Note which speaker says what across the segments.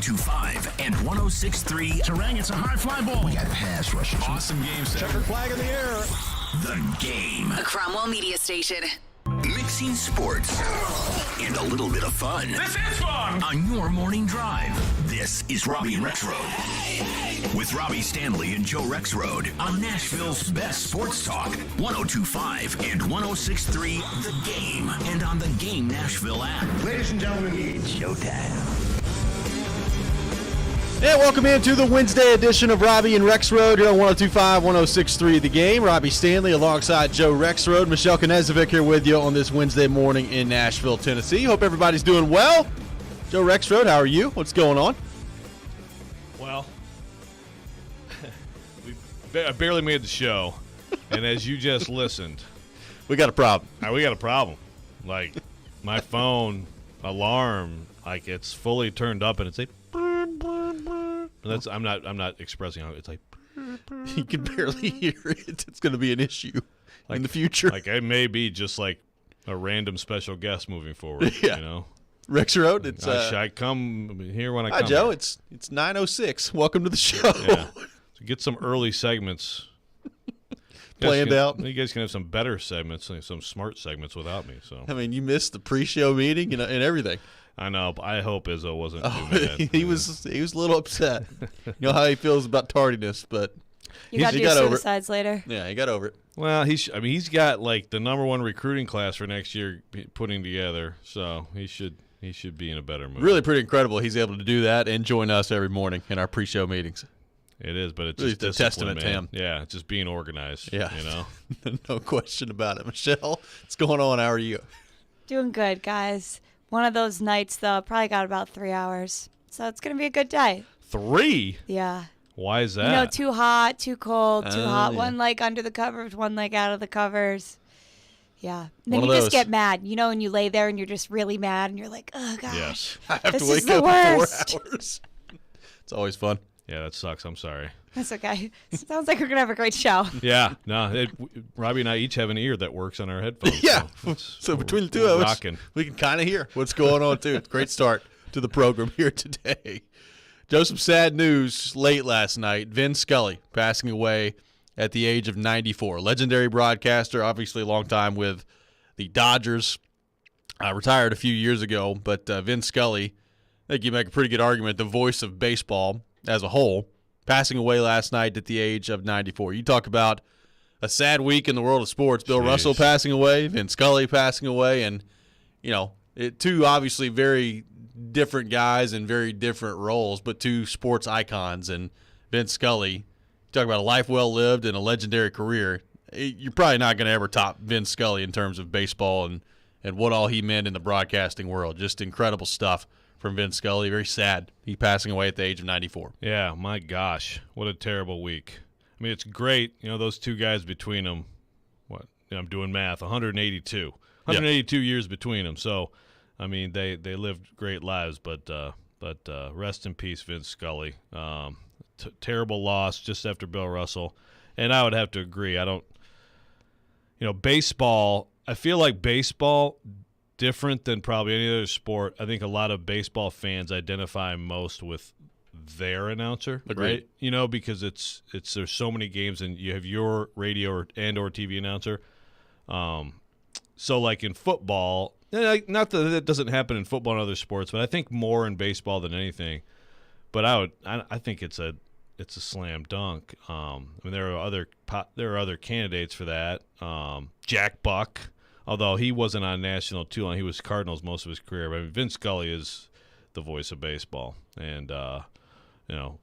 Speaker 1: 102.5 and 106.3. Terang, it's a high fly ball. We got pass rushes. Awesome game set.
Speaker 2: Checker flag in the air.
Speaker 1: The game.
Speaker 3: A Cromwell media station.
Speaker 1: Mixing sports and a little bit of fun.
Speaker 2: This is fun.
Speaker 1: On your morning drive. This is Robbie and Rex Road. With Robbie Stanley and Joe Rexroad on Nashville's best sports talk. 102.5 and 106.3 The Game. And on the Game Nashville app.
Speaker 4: Ladies and gentlemen, it's showtime.
Speaker 5: And welcome into the Wednesday edition of Robbie and Rexroad here on 102.5, 106.3 The Game. Robbie Stanley alongside Joe Rexroad. Michelle Knezovic here with you on this Wednesday morning in Nashville, Tennessee. Hope everybody's doing well. Joe Rexroad, how are you? What's going on?
Speaker 2: Well, I barely made the show, and as you just listened,
Speaker 5: We got a problem.
Speaker 2: we got a problem. Like, my phone alarm, like, it's fully turned up, and it's like, that's I'm not expressing how it's like.
Speaker 5: You can barely hear it. It's going to be an issue in the future.
Speaker 2: Like, it may be just like a random special guest moving forward.
Speaker 5: Yeah.
Speaker 2: You know,
Speaker 5: Rexroad, it's
Speaker 2: I come here when I
Speaker 5: hi
Speaker 2: come.
Speaker 5: Joe,
Speaker 2: here.
Speaker 5: it's 9:06. Welcome to the show.
Speaker 2: Yeah. So get some early segments
Speaker 5: Planned out.
Speaker 2: You guys can have some better segments, like some smart segments without me. So
Speaker 5: I mean, you missed the pre-show meeting and everything.
Speaker 2: I know, but I hope Izzo wasn't too mad.
Speaker 5: He was a little upset. You know how he feels about tardiness, but
Speaker 6: You got to
Speaker 5: he
Speaker 6: do
Speaker 5: got over it.
Speaker 6: suicides later.
Speaker 5: Yeah, he got over it.
Speaker 2: Well, he's got like the #1 recruiting class for next year putting together, so he should be in a better mood.
Speaker 5: Really pretty incredible he's able to do that and join us every morning in our pre-show meetings.
Speaker 2: It is, but it's
Speaker 5: Really
Speaker 2: just
Speaker 5: a
Speaker 2: discipline,
Speaker 5: testament to
Speaker 2: man.
Speaker 5: him.
Speaker 2: Yeah, it's just being organized.
Speaker 5: Yeah.
Speaker 2: You know.
Speaker 5: No question about it. Michelle, what's going on? How are you?
Speaker 6: Doing good, guys. One of those nights, though, probably got about 3 hours. So it's going to be a good day.
Speaker 2: 3?
Speaker 6: Yeah.
Speaker 2: Why is that?
Speaker 6: You know, too hot, too cold, too hot.
Speaker 5: yeah.
Speaker 6: One leg under the covers, one leg out of the covers. Yeah. And then
Speaker 5: One
Speaker 6: you
Speaker 5: of
Speaker 6: just
Speaker 5: those.
Speaker 6: get mad, you know, and you lay there and you're just really mad and you're like, oh, gosh.
Speaker 2: Yes.
Speaker 5: I have
Speaker 6: This
Speaker 5: to
Speaker 6: is
Speaker 5: wake
Speaker 6: the
Speaker 5: up
Speaker 6: worst.
Speaker 5: in 4 hours. It's always fun.
Speaker 2: Yeah, that sucks. I'm sorry.
Speaker 6: That's okay. Sounds like we're going to have a great show.
Speaker 2: Yeah, no. Robbie and I each have an ear that works on our headphones.
Speaker 5: Yeah.
Speaker 2: it's-
Speaker 5: So between the two
Speaker 2: we're
Speaker 5: of us,
Speaker 2: rocking.
Speaker 5: we can kind of hear what's going on, too. It's a great start to the program here today. Joe, some sad news late last night. Vin Scully passing away at the age of 94. Legendary broadcaster, obviously a long time with the Dodgers. Retired a few years ago, but Vin Scully, I think you make a pretty good argument, the voice of baseball as a whole, passing away last night at the age of 94. You talk about a sad week in the world of sports. Bill
Speaker 2: Jeez.
Speaker 5: Russell passing away, Vin Scully passing away, and, you know, two obviously very different guys in very different roles, but two sports icons. And Vin Scully, talk about a life well lived and a legendary career. You're probably not going to ever top Vin Scully in terms of baseball and what all he meant in the broadcasting world. Just incredible stuff from Vin Scully. Very sad. He passing away at the age of 94.
Speaker 2: Yeah, my gosh, what a terrible week. I mean, it's great, you know, those two guys between them. What? I'm doing math. 182. 182 years between them. So, I mean, they lived great lives, but rest in peace, Vince Scully. Terrible loss just after Bill Russell. And I would have to agree. Baseball, I feel like baseball, different than probably any other sport. I think a lot of baseball fans identify most with their announcer,
Speaker 5: Agreed.
Speaker 2: right? You know, because there's so many games and you have your radio or TV announcer. So like in football, not that it doesn't happen in football and other sports, but I think more in baseball than anything. But I think it's a slam dunk. I mean, there are other candidates for that. Jack Buck, although he wasn't on national too long, he was Cardinals most of his career. But I mean, Vince Scully is the voice of baseball, and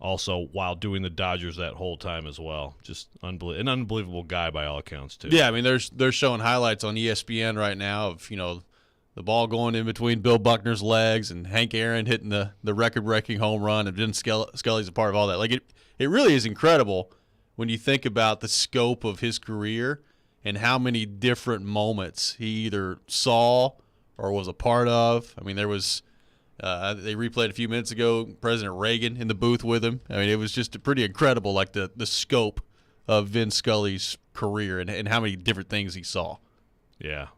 Speaker 2: also while doing the Dodgers that whole time as well, just an unbelievable guy by all accounts too.
Speaker 5: Yeah, I mean, they're showing highlights on ESPN right now of, the ball going in between Bill Buckner's legs and Hank Aaron hitting the record-breaking home run, and Vin Scully's a part of all that. Like, it really is incredible when you think about the scope of his career and how many different moments he either saw or was a part of. I mean, there was they replayed a few minutes ago President Reagan in the booth with him. I mean, it was just pretty incredible, like the scope of Vin Scully's career and how many different things he saw.
Speaker 2: Yeah.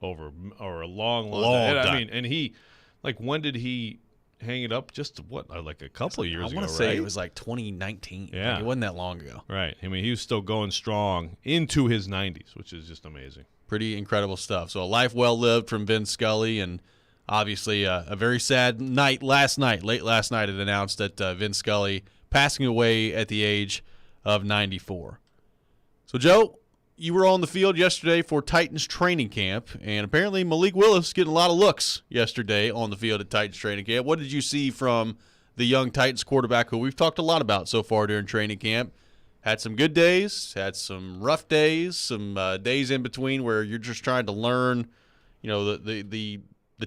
Speaker 2: Over a long
Speaker 5: Long
Speaker 2: time.
Speaker 5: time.
Speaker 2: I mean, and he, like, when did he hang it up just like a couple of years ago,
Speaker 5: I want to say
Speaker 2: right?
Speaker 5: it was like 2019.
Speaker 2: Yeah.
Speaker 5: Like, it wasn't that long ago.
Speaker 2: Right. I mean, he was still going strong into his 90s, which is just amazing.
Speaker 5: Pretty incredible stuff. So a life well lived from Vin Scully, and obviously a very sad night late last night it announced that Vin Scully passing away at the age of 94. So, Joe, you were on the field yesterday for Titans training camp, and apparently Malik Willis getting a lot of looks yesterday on the field at Titans training camp. What did you see from the young Titans quarterback who we've talked a lot about so far during training camp? Had some good days, had some rough days, some days in between where you're just trying to learn, the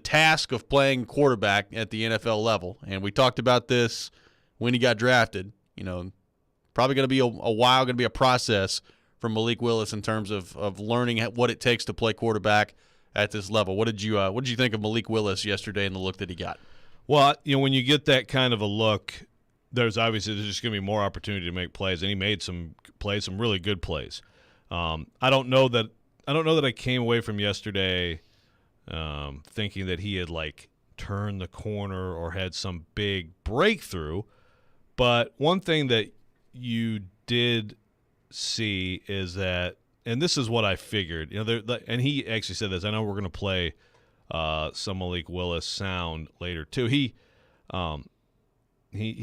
Speaker 5: task of playing quarterback at the NFL level. And we talked about this when he got drafted. Probably going to be a while, going to be a process for Malik Willis in terms of learning what it takes to play quarterback at this level. What did you think of Malik Willis yesterday and the look that he got?
Speaker 2: Well, when you get that kind of a look, there's just going to be more opportunity to make plays, and he made some plays, some really good plays. I don't know that I came away from yesterday thinking that he had turned the corner or had some big breakthrough. But one thing that you did see is that, and this is what I figured, and he actually said this. I know we're going to play some Malik Willis sound later too. He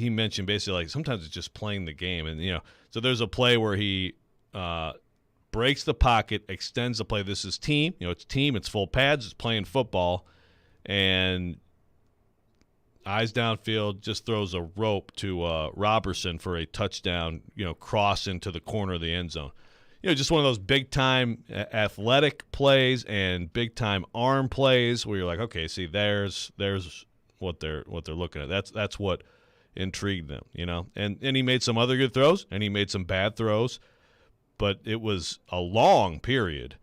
Speaker 2: mentioned basically sometimes it's just playing the game, and so there's a play where he breaks the pocket, extends the play. This is team, it's full pads, it's playing football, and eyes downfield, just throws a rope to Robertson for a touchdown, cross into the corner of the end zone. Just one of those big-time athletic plays and big-time arm plays where you're like, okay, see, there's what they're looking at. That's what intrigued them, And he made some other good throws, and he made some bad throws, but it was a long period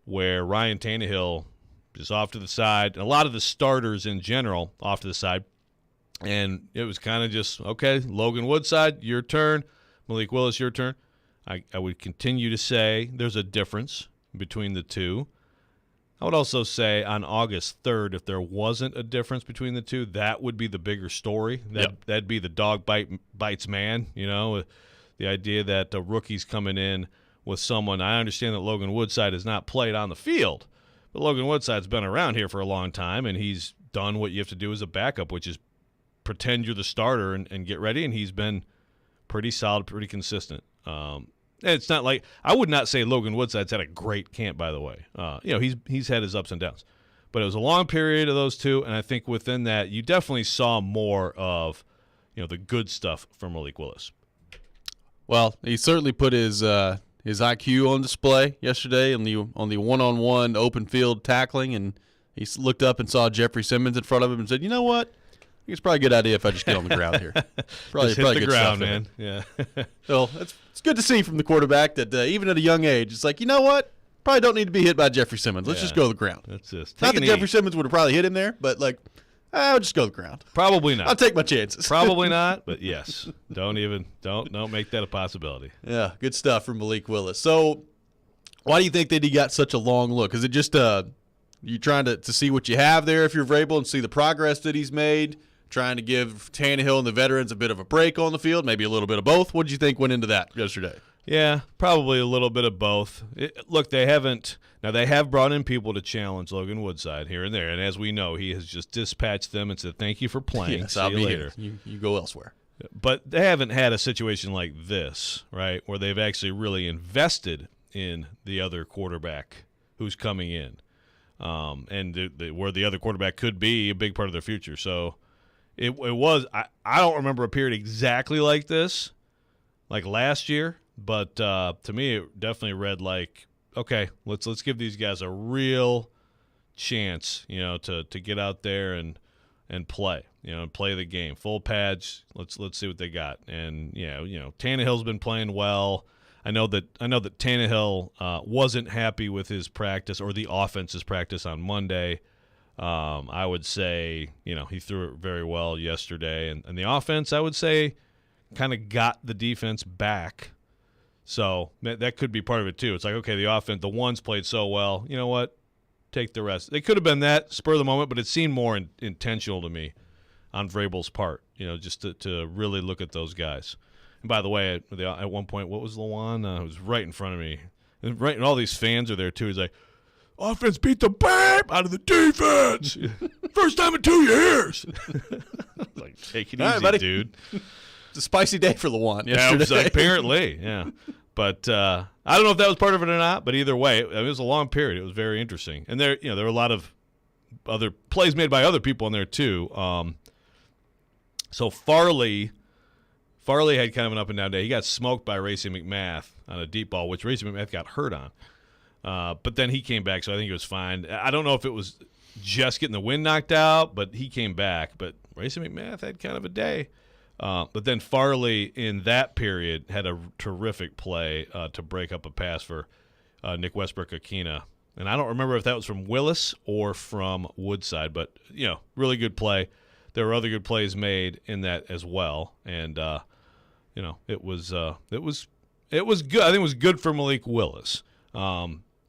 Speaker 2: where Ryan Tannehill just off to the side, and a lot of the starters in general off to the side. And it was kind of just, okay, Logan Woodside, your turn. Malik Willis, your turn. I would continue to say there's a difference between the two. I would also say on August 3rd, if there wasn't a difference between the two, that would be the bigger story. That'd be the dog bites man, the idea that the rookie's coming in with someone. I understand that Logan Woodside has not played on the field, but Logan Woodside's been around here for a long time, and he's done what you have to do as a backup, which is pretend you're the starter and get ready, and he's been pretty solid, pretty consistent. It's not like – I would not say Logan Woodside's had a great camp, by the way. He's had his ups and downs. But it was a long period of those two, and I think within that you definitely saw more of, the good stuff from Malik Willis.
Speaker 5: Well, he certainly put his IQ on display yesterday on the one-on-one open field tackling, and he looked up and saw Jeffrey Simmons in front of him and said, "You know what? I think it's probably a good idea if I just get on the ground here."
Speaker 2: Just hit the ground, man. Yeah.
Speaker 5: So it's good to see from the quarterback that even at a young age, it's like, you know what? Probably don't need to be hit by Jeffrey Simmons. Let's just go to the ground.
Speaker 2: That's just
Speaker 5: not that Jeffrey Simmons would have probably hit him there, but I'll just go to the ground.
Speaker 2: Probably not.
Speaker 5: I'll take my chances.
Speaker 2: Probably not, but yes. Don't make that a possibility.
Speaker 5: Yeah, good stuff from Malik Willis. So why do you think that he got such a long look? Is it just you trying to see what you have there if you're Vrabel and see the progress that he's made, trying to give Tannehill and the veterans a bit of a break on the field, maybe a little bit of both? What did you think went into that yesterday?
Speaker 2: Yeah, probably a little bit of both. Look, they have brought in people to challenge Logan Woodside here and there, and as we know, he has just dispatched them and said, "Thank you for playing.
Speaker 5: Yes,
Speaker 2: See
Speaker 5: I'll
Speaker 2: you
Speaker 5: be
Speaker 2: later."
Speaker 5: here. You go elsewhere.
Speaker 2: But they haven't had a situation like this, right, where they've actually really invested in the other quarterback who's coming in, and where the other quarterback could be a big part of their future. So it was. I don't remember a period exactly like this, like last year. But to me, it definitely read like, okay, let's give these guys a real chance, to get out there and play, and play the game. Full pads. Let's see what they got. And Tannehill's been playing well. I know that Tannehill wasn't happy with his practice or the offense's practice on Monday. I would say, he threw it very well yesterday, and the offense, I would say, kind of got the defense back. So that could be part of it too. It's like, okay, the offense, the ones played so well. You know what? Take the rest. It could have been that spur of the moment, but it seemed more intentional to me on Vrabel's part, just to really look at those guys. And by the way, at one point, what was Lawan? It was right in front of me. And all these fans are there, too. He's like, offense beat the BAP out of the defense. First time in 2 years. Like, take it easy,
Speaker 5: buddy.
Speaker 2: dude.
Speaker 5: It's a spicy day for Lawan
Speaker 2: Yeah,
Speaker 5: yesterday.
Speaker 2: apparently, yeah. But I don't know if that was part of it or not, but either way, it was a long period. It was very interesting. And there were a lot of other plays made by other people in there, too. So Farley had kind of an up-and-down day. He got smoked by Racing McMath on a deep ball, which Racing McMath got hurt on. But then he came back, so I think it was fine. I don't know if it was just getting the wind knocked out, but he came back. But Racing McMath had kind of a day. But then Farley, in that period, had a terrific play to break up a pass for Nick Westbrook-Akina. And I don't remember if that was from Willis or from Woodside, but, really good play. There were other good plays made in that as well. And, it was good. I think it was good for Malik Willis.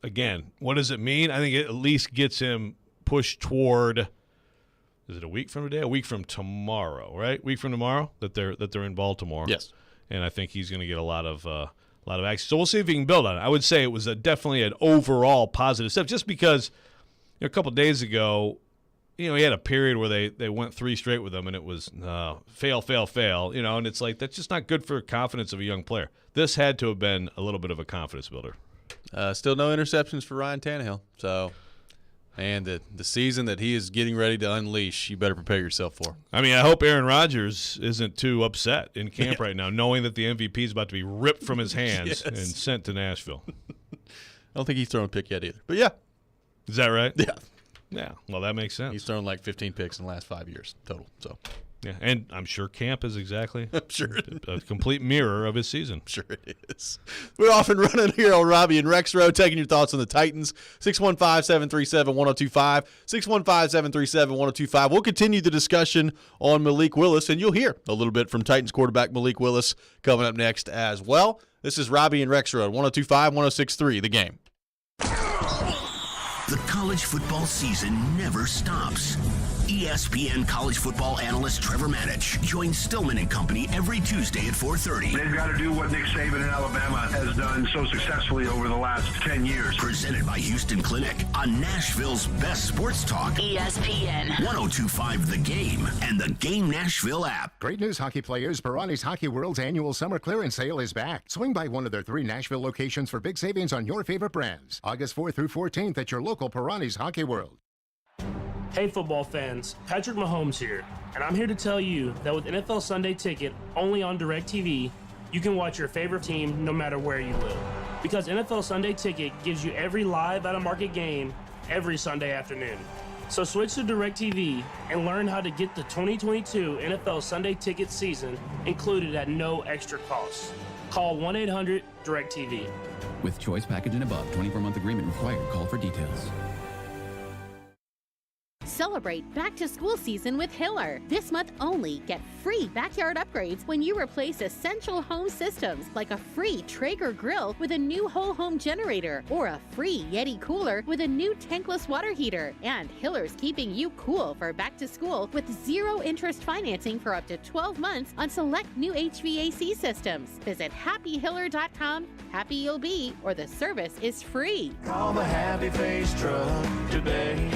Speaker 2: Again, what does it mean? I think it at least gets him pushed toward, is it a week from today? A week from tomorrow, right? A week from tomorrow that they're in Baltimore.
Speaker 5: Yes.
Speaker 2: And I think he's going to get a lot of action. So we'll see if he can build on it. I would say it was definitely an overall positive step, just because a couple of days ago, he had a period where they went 3 straight with him, and it was fail, and it's like that's just not good for confidence of a young player. This had to have been a little bit of a confidence builder.
Speaker 5: Still no interceptions for Ryan Tannehill. So, and the season that he is getting ready to unleash, you better prepare yourself for.
Speaker 2: I mean, I hope Aaron Rodgers isn't too upset in camp right now, knowing that the MVP is about to be ripped from his hands and sent to Nashville.
Speaker 5: I don't think he's thrown a pick yet either. But, yeah.
Speaker 2: Is that right?
Speaker 5: Yeah.
Speaker 2: Yeah, well, that makes sense.
Speaker 5: He's thrown like 15 picks in the last 5 years total. So,
Speaker 2: yeah, and I'm sure camp is exactly
Speaker 5: sure
Speaker 2: a complete mirror of his season.
Speaker 5: Sure it is. We're off and running here on Robbie and Rex Road, taking your thoughts on the Titans. 615-737-1025, 615-737-1025. We'll continue the discussion on Malik Willis, and you'll hear a little bit from Titans quarterback Malik Willis coming up next as well. This is Robbie and Rex Road, 1025, 1063, The Game.
Speaker 1: The college football season never stops. ESPN college football analyst Trevor Manich joins Stillman and Company every Tuesday at 4:30.
Speaker 3: They've got to do what Nick Saban in Alabama has done so successfully over the last 10 years.
Speaker 1: Presented by Houston Clinic on Nashville's best sports talk.
Speaker 7: ESPN
Speaker 1: 1025 The Game and the Game Nashville app.
Speaker 8: Great news, hockey players. Pirani's Hockey World's annual summer clearance sale is back. Swing by one of their 3 Nashville locations for big savings on your favorite brands. August 4th through 14th at your local Pirani's Hockey World.
Speaker 9: Hey football fans, Patrick Mahomes here, and I'm here to tell you that with NFL Sunday Ticket only on DirecTV, you can watch your favorite team no matter where you live. Because NFL Sunday Ticket gives you every live out-of-market game every Sunday afternoon. So switch to DirecTV and learn how to get the 2022 NFL Sunday Ticket season included at no extra cost. Call 1-800-DirecTV.
Speaker 10: With choice package and above, 24-month agreement required. Call for details.
Speaker 7: Celebrate back to school season with Hiller. This month only, get free backyard upgrades when you replace essential home systems like a free Traeger grill with a new whole home generator or a free Yeti cooler with a new tankless water heater. And Hiller's keeping you cool for back to school with 0 interest financing for up to 12 months on select new HVAC systems. Visit happyhiller.com. Happy you'll be, or the service is free.
Speaker 4: Call the Happy Face Truck today.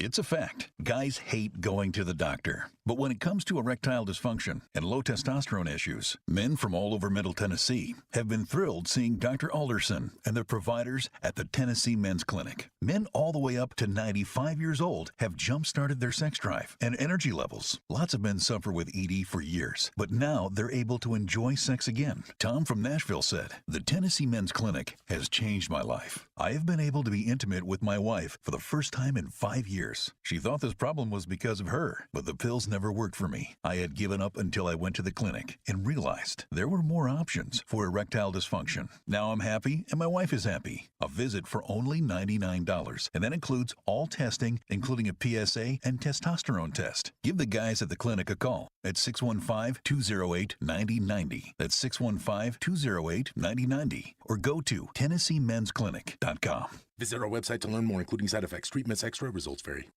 Speaker 11: It's a fact. Guys hate going to the doctor. But when it comes to erectile dysfunction and low testosterone issues, men from all over Middle Tennessee have been thrilled seeing Dr. Alderson and their providers at the Tennessee Men's Clinic. Men all the way up to 95 years old have jump-started their sex drive and energy levels. Lots of men suffer with ED for years, but now they're able to enjoy sex again. Tom from Nashville said, "The Tennessee Men's Clinic has changed my life. I have been able to be intimate with my wife for the first time in 5 years. She thought this problem was because of her, but the pills never worked for me. I had given up until I went to the clinic and realized there were more options for erectile dysfunction. Now I'm happy and my wife is happy. A visit for only $99, and that includes all testing, including a PSA and testosterone test. Give the guys at the clinic a call at 615-208-9090. That's 615-208-9090. Or go to TennesseeMen'sClinic.com.
Speaker 12: Visit our website to learn more, including side effects, treatments, extra results vary.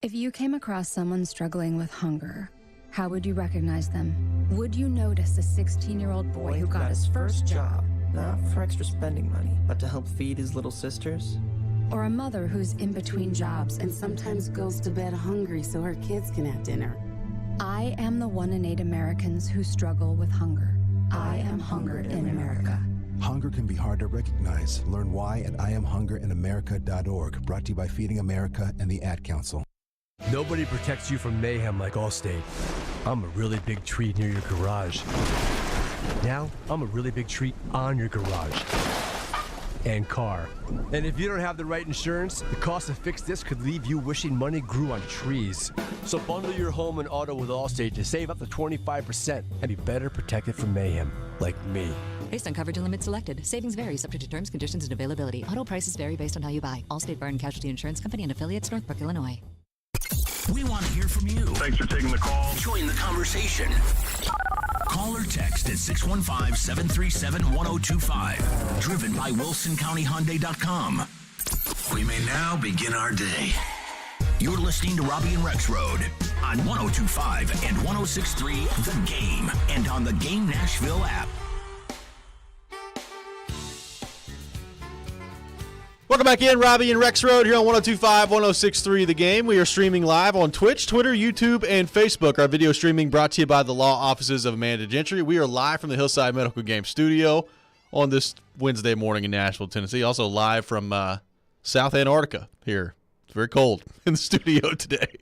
Speaker 12: If you came across someone struggling with hunger, how would you recognize them? Would you notice a 16-year-old boy who got his first job?
Speaker 13: Not for extra spending money, but to help feed his little sisters?
Speaker 12: Or a mother who's in between jobs and sometimes goes to bed hungry so her kids can have dinner? I am the 1 in 8 Americans who struggle with hunger. I am Hunger in America.
Speaker 14: Hunger can be hard to recognize. Learn why at IamHungerInAmerica.org. Brought to you by Feeding America and the Ad Council.
Speaker 15: Nobody protects you from mayhem like Allstate. I'm a really big tree near your garage. Now, I'm a really big tree on your garage and car. And if you don't have the right insurance, the cost to fix this could leave you wishing money grew on trees. So bundle your home and auto with Allstate to save up to 25% and be better protected from mayhem, like me.
Speaker 16: Based on coverage and limits selected. Savings vary, subject to terms, conditions, and availability. Auto prices vary based on how you buy. Allstate Bar and Casualty Insurance Company and affiliates, Northbrook, Illinois.
Speaker 1: We want to hear from you.
Speaker 3: Thanks for taking the call.
Speaker 1: Join the conversation. Call or text at 615-737-1025. Driven by WilsonCountyHyundai.com. We may now begin our day. You're listening to Robbie and Rex Road on 102.5 and 106.3 The Game and on the Game Nashville app.
Speaker 5: Welcome back in, Robbie and Rex Road here on 102.5, 106.3 The Game. We are streaming live on Twitch, Twitter, YouTube, and Facebook. Our video streaming brought to you by the law offices of Amanda Gentry. We are live from the Hillside Medical Game Studio on this Wednesday morning in Nashville, Tennessee. Also live from South Antarctica here. It's very cold in the studio today.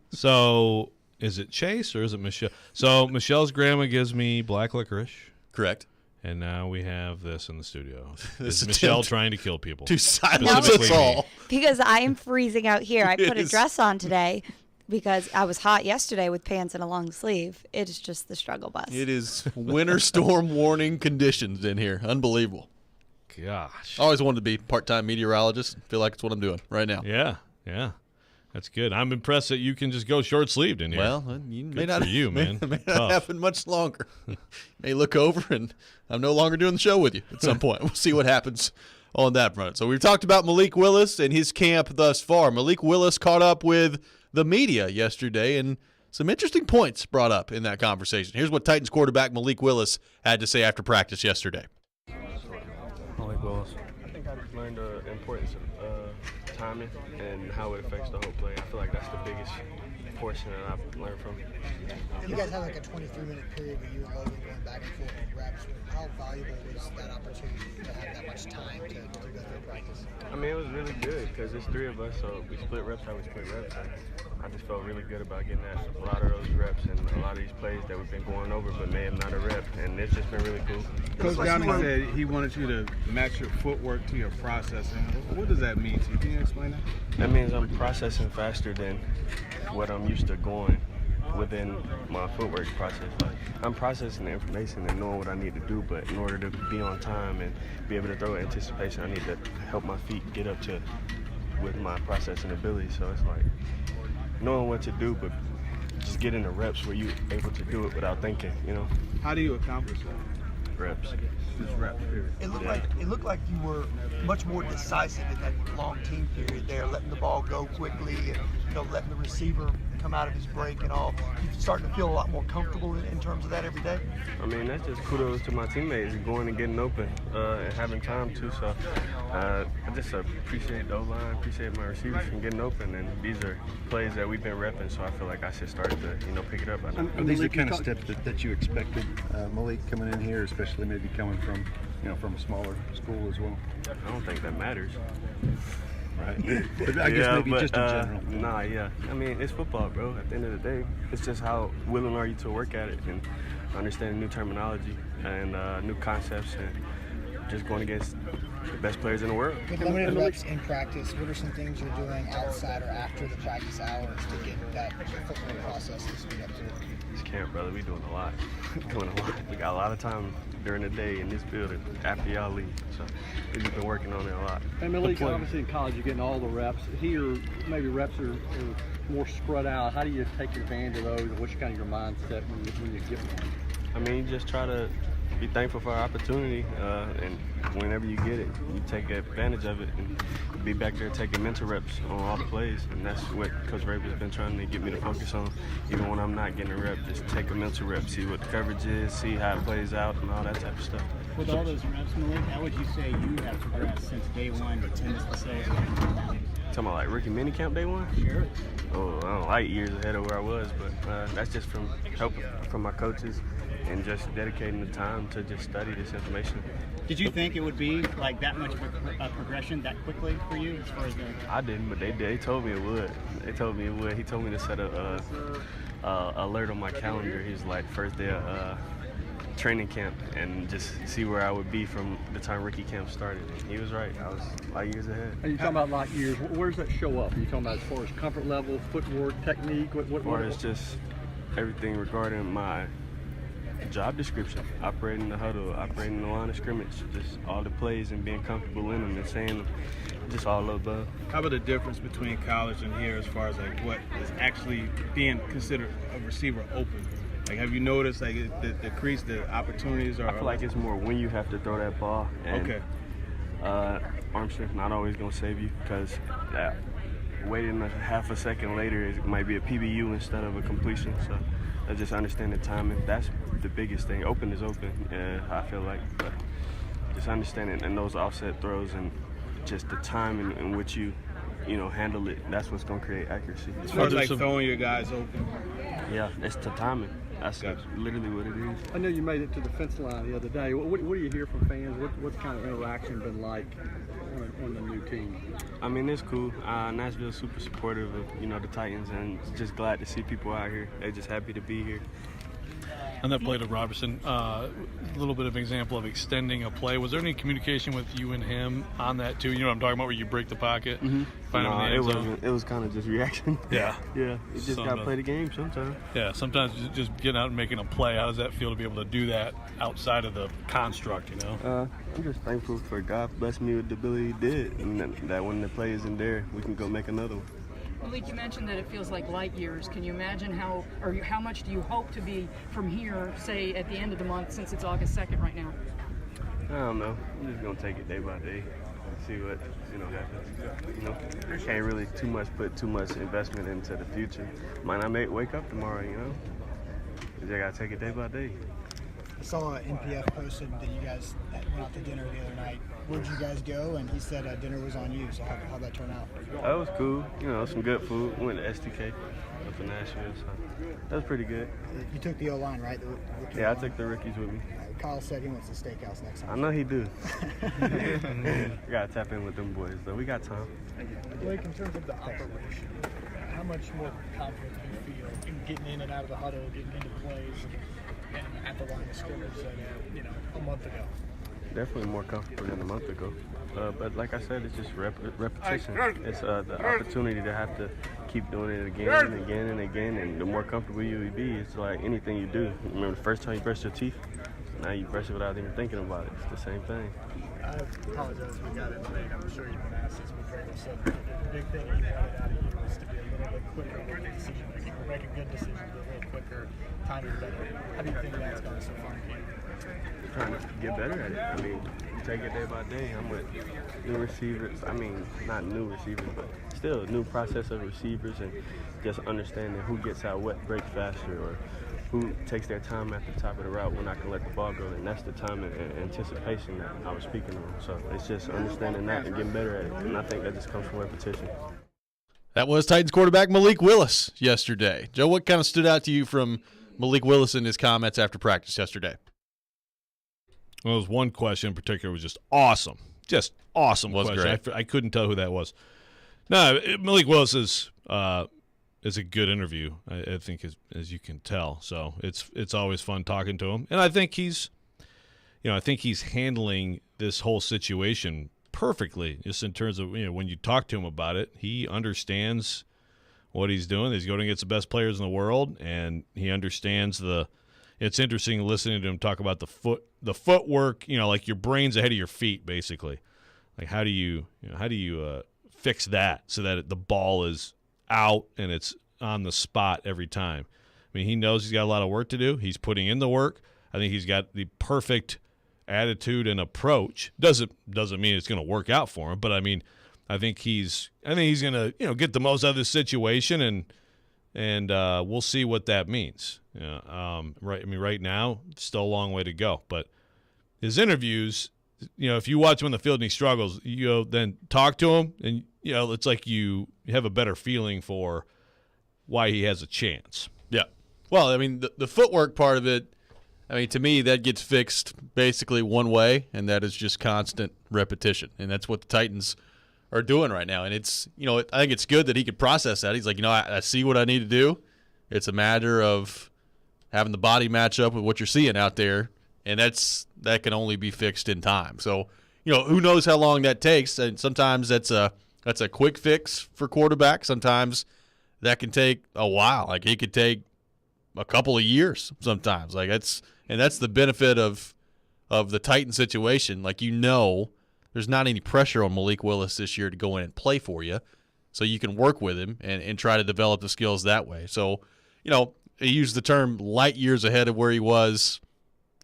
Speaker 2: So is it Chase or is it Michelle? So Michelle's grandma gives me black licorice.
Speaker 5: Correct.
Speaker 2: And now we have this in the studio.
Speaker 5: This
Speaker 2: Is Michelle trying to kill people?
Speaker 5: To silence us all.
Speaker 6: Because I am freezing out here. I put a
Speaker 5: is.
Speaker 6: dress on today because I was hot yesterday with pants and a long sleeve. It is just the struggle bus.
Speaker 5: It is winter storm warning conditions in here. Unbelievable.
Speaker 2: Gosh.
Speaker 5: I always wanted to be part-time meteorologist. Feel like it's what I'm doing right now.
Speaker 2: Yeah. That's good. I'm impressed that you can just go short-sleeved in here.
Speaker 5: Well, you
Speaker 2: good
Speaker 5: may not,
Speaker 2: for you, man.
Speaker 5: May not happen much longer. May look over and I'm no longer doing the show with you at some point. We'll see what happens on that front. So we've talked about Malik Willis and his camp thus far. Malik Willis caught up with the media yesterday and some interesting points brought up in that conversation. Here's what Titans quarterback Malik Willis had to say after practice yesterday.
Speaker 17: Malik Willis. I think I just learned the importance of timing and how it affects the whole play. I feel like that's the biggest portion that I've learned from.
Speaker 18: You guys had like a 23-minute period where you and Logan going back and forth with reps. How valuable was that opportunity to have that much time to go through practice?
Speaker 17: I mean, it was really good because there's 3 of us, so we split reps how we split reps. And I just felt really good about getting that a lot of those reps and a lot of these plays that we've been going over but may have not a rep, and it's just been really cool.
Speaker 19: Coach Downing said he wanted you to match your footwork to your processing. What does that mean to you? Can you explain that?
Speaker 17: That means I'm processing faster than what I'm used to going within my footwork process. Like, I'm processing the information and knowing what I need to do, but in order to be on time and be able to throw anticipation, I need to help my feet get up to with my processing ability. So it's like knowing what to do, but just getting the reps where you're able to do it without thinking, you know?
Speaker 19: How do you accomplish that?
Speaker 17: Reps.
Speaker 19: Just reps, period.
Speaker 18: It looked like you were much more decisive in that long team period there, letting the ball go quickly and letting the receiver come out of his break and all. You're starting to feel a lot more comfortable in terms of that every day?
Speaker 17: I mean, that's just kudos to my teammates, going and getting open and having time too. So I just appreciate the O-line, appreciate my receivers from getting open, and these are plays that we've been repping, so I feel like I should start to pick it up.
Speaker 20: Are these the kind of steps that you expected, Malik, coming in here, especially maybe coming from from a smaller school as well?
Speaker 17: I don't think that matters.
Speaker 20: Right. But I guess maybe just in general.
Speaker 17: I mean, it's football, bro. At the end of the day, it's just how willing are you to work at it and understand new terminology and new concepts and just going against the best players in the world.
Speaker 18: With limited reps in practice, what are some things you're doing outside or after the practice hours to get that football process to speed up to it?
Speaker 17: This camp, brother, we doing a lot. We got a lot of time during the day in this building after y'all leave. So we've just been working on it a lot.
Speaker 21: And Malik, obviously in college you're getting all the reps. Here, maybe reps are more spread out. How do you take advantage of those? What's kind of your mindset when you get one?
Speaker 17: I mean, you just try to be thankful for our opportunity, and whenever you get it, you take advantage of it and be back there taking mental reps on all the plays. And that's what Coach Rabel's been trying to get me to focus on, even when I'm not getting a rep. Just take a mental rep, see what the coverage is, see how it plays out, and all that type of stuff.
Speaker 8: With all those reps, Malik, how would you say you have progressed since day one to 10 facilities?
Speaker 17: Talking about like rookie minicamp day one?
Speaker 8: Sure.
Speaker 17: Oh, I don't like years ahead of where I was, but that's just from help from my coaches and just dedicating the time to just study this information.
Speaker 8: Did you think it would be like that much progression that quickly for you as far as the...
Speaker 17: I didn't, but they told me it would. They told me it would. He told me to set a alert on my calendar. He's like, first day of training camp, and just see where I would be from the time rookie camp started. He was right. I was light years ahead.
Speaker 21: Are you talking about light years? Where does that show up? Are you talking about as far as comfort level, footwork, technique? What?
Speaker 17: Or it's just everything regarding my job description, operating the huddle, operating the line of scrimmage, just all the plays and being comfortable in them and saying them, just all above.
Speaker 19: How about the difference between college and here as far as like what is actually being considered a receiver open? Like, have you noticed like the crease, the opportunities are?
Speaker 17: I feel like it's more when you have to throw that ball. And,
Speaker 19: okay.
Speaker 17: Arm strength not always gonna save you, because waiting a half a second later it might be a PBU instead of a completion. So I just understand the timing. That's the biggest thing. Open is open. I feel like, but just understanding and those offset throws and just the time in which you handle it. That's what's gonna create accuracy.
Speaker 19: As far as like throwing your guys open.
Speaker 17: Yeah, it's the timing. That's literally what it is.
Speaker 21: I know you made it to the fence line the other day. What do you hear from fans? What's kind of interaction been like on the new team?
Speaker 17: I mean, it's cool. Nashville's super supportive of the Titans, and just glad to see people out here. They're just happy to be here.
Speaker 22: On that play to Robertson, a little bit of an example of extending a play. Was there any communication with you and him on that too? You know what I'm talking about, where you break the pocket?
Speaker 17: Mm-hmm. It was kind of just reaction.
Speaker 22: Yeah.
Speaker 17: Yeah. You just got to play the game sometimes.
Speaker 22: Yeah, sometimes just getting out and making a play. How does that feel to be able to do that outside of the construct,
Speaker 17: I'm just thankful for God blessed me with the ability He did, and that when the play isn't there, we can go make another one.
Speaker 23: Malik, you mentioned that it feels like light years. Can you imagine how much do you hope to be from here, say, at the end of the month, since it's August 2nd right now?
Speaker 17: I don't know. I'm just going to take it day by day and see what, happens. I can't really put too much investment into the future. Might not wake up tomorrow, You just got to take it day by day.
Speaker 24: I saw NPF posted that you guys went out to dinner the other night. Where'd you guys go? And he said dinner was on you. So how'd that turn out?
Speaker 17: That was cool. Some good food. We went to STK up in Nashville, so that was pretty good.
Speaker 24: You took the O-line, right?
Speaker 17: Yeah, I took the rookies with me.
Speaker 24: Kyle said he wants the steakhouse next time.
Speaker 17: I know he do. We got to tap in with them boys, though. We got time.
Speaker 24: Blake, in terms of the operation, how much more confident do you feel in getting in and out of the huddle, getting into plays, and at the line of scrimmage than a month ago?
Speaker 17: Definitely more comfortable than a month ago. But like I said, it's just repetition. It's the opportunity to have to keep doing it again and again and again. And the more comfortable you will be, it's like anything you do. Remember the first time you brushed your teeth? Now you brush it without even thinking about it. It's the same thing.
Speaker 24: I apologize. We got it late. I'm sure you've been asked this, but Drake said the big thing he wanted out of you was to be a little bit quicker with the decision making. We're making good decisions, but a little quicker, timing better. How do you think that's gone so far in camp?
Speaker 17: Trying to get better at it. I mean, you take it day by day. I'm with new receivers. I mean, not new receivers, but still a new process of receivers, and just understanding who gets out what break faster, or who takes their time at the top of the route when I can let the ball go. And that's the time and anticipation that I was speaking on. So it's just understanding that and getting better at it. And I think that just comes from repetition.
Speaker 5: That was Titans quarterback Malik Willis yesterday. Joe, what kind of stood out to you from Malik Willis in his comments after practice yesterday?
Speaker 2: Well, there was one question in particular was just awesome. Just awesome
Speaker 5: was
Speaker 2: question.
Speaker 5: Great.
Speaker 2: I couldn't tell who that was. No, Malik Willis is a good interview, I think, as you can tell. So it's always fun talking to him. And I think he's handling this whole situation perfectly, just in terms of, when you talk to him about it, he understands what he's doing. He's going against the best players in the world, and he understands it's interesting listening to him talk about the footwork, like your brain's ahead of your feet, basically. Like how do you fix that so that the ball is out and it's on the spot every time? I mean, he knows he's got a lot of work to do. He's putting in the work. I think he's got the perfect attitude and approach. Doesn't mean it's going to work out for him, but I mean, I think he's going to get the most out of this situation, and we'll see what that means. Right now, still a long way to go, but his interviews, if you watch him in the field and he struggles, then talk to him, and it's like you have a better feeling for why he has a chance.
Speaker 5: Yeah. Well, I mean, the footwork part of it, I mean, to me, that gets fixed basically one way, and that is just constant repetition. And that's what the Titans are doing right now. And it's, I think it's good that he could process that. He's like, I see what I need to do. It's a matter of having the body match up with what you're seeing out there, and that can only be fixed in time. So, who knows how long that takes. And sometimes that's a quick fix for quarterback. Sometimes that can take a while. Like, it could take a couple of years sometimes. Like, that's the benefit of the Titan situation. Like, there's not any pressure on Malik Willis this year to go in and play for you, so you can work with him and try to develop the skills that way. So, he used the term light years ahead of where he was,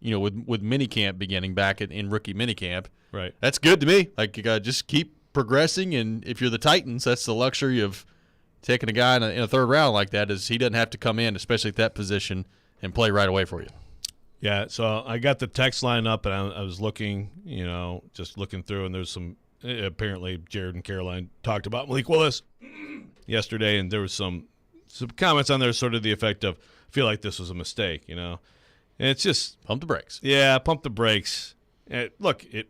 Speaker 5: with minicamp beginning back in rookie minicamp.
Speaker 2: Right. That's
Speaker 5: good to me. Like, you gotta just keep progressing, and if you're the Titans, that's the luxury of taking a guy in a third round like that, is he doesn't have to come in, especially at that position, and play right away for you.
Speaker 2: Yeah, so I got the text line up, and I was looking, just looking through, and there's some – apparently Jared and Caroline talked about Malik Willis yesterday, and there was some comments on there sort of the effect of, I feel like this was a mistake, And it's just –
Speaker 5: pump the brakes.
Speaker 2: Yeah, pump the brakes. Look, you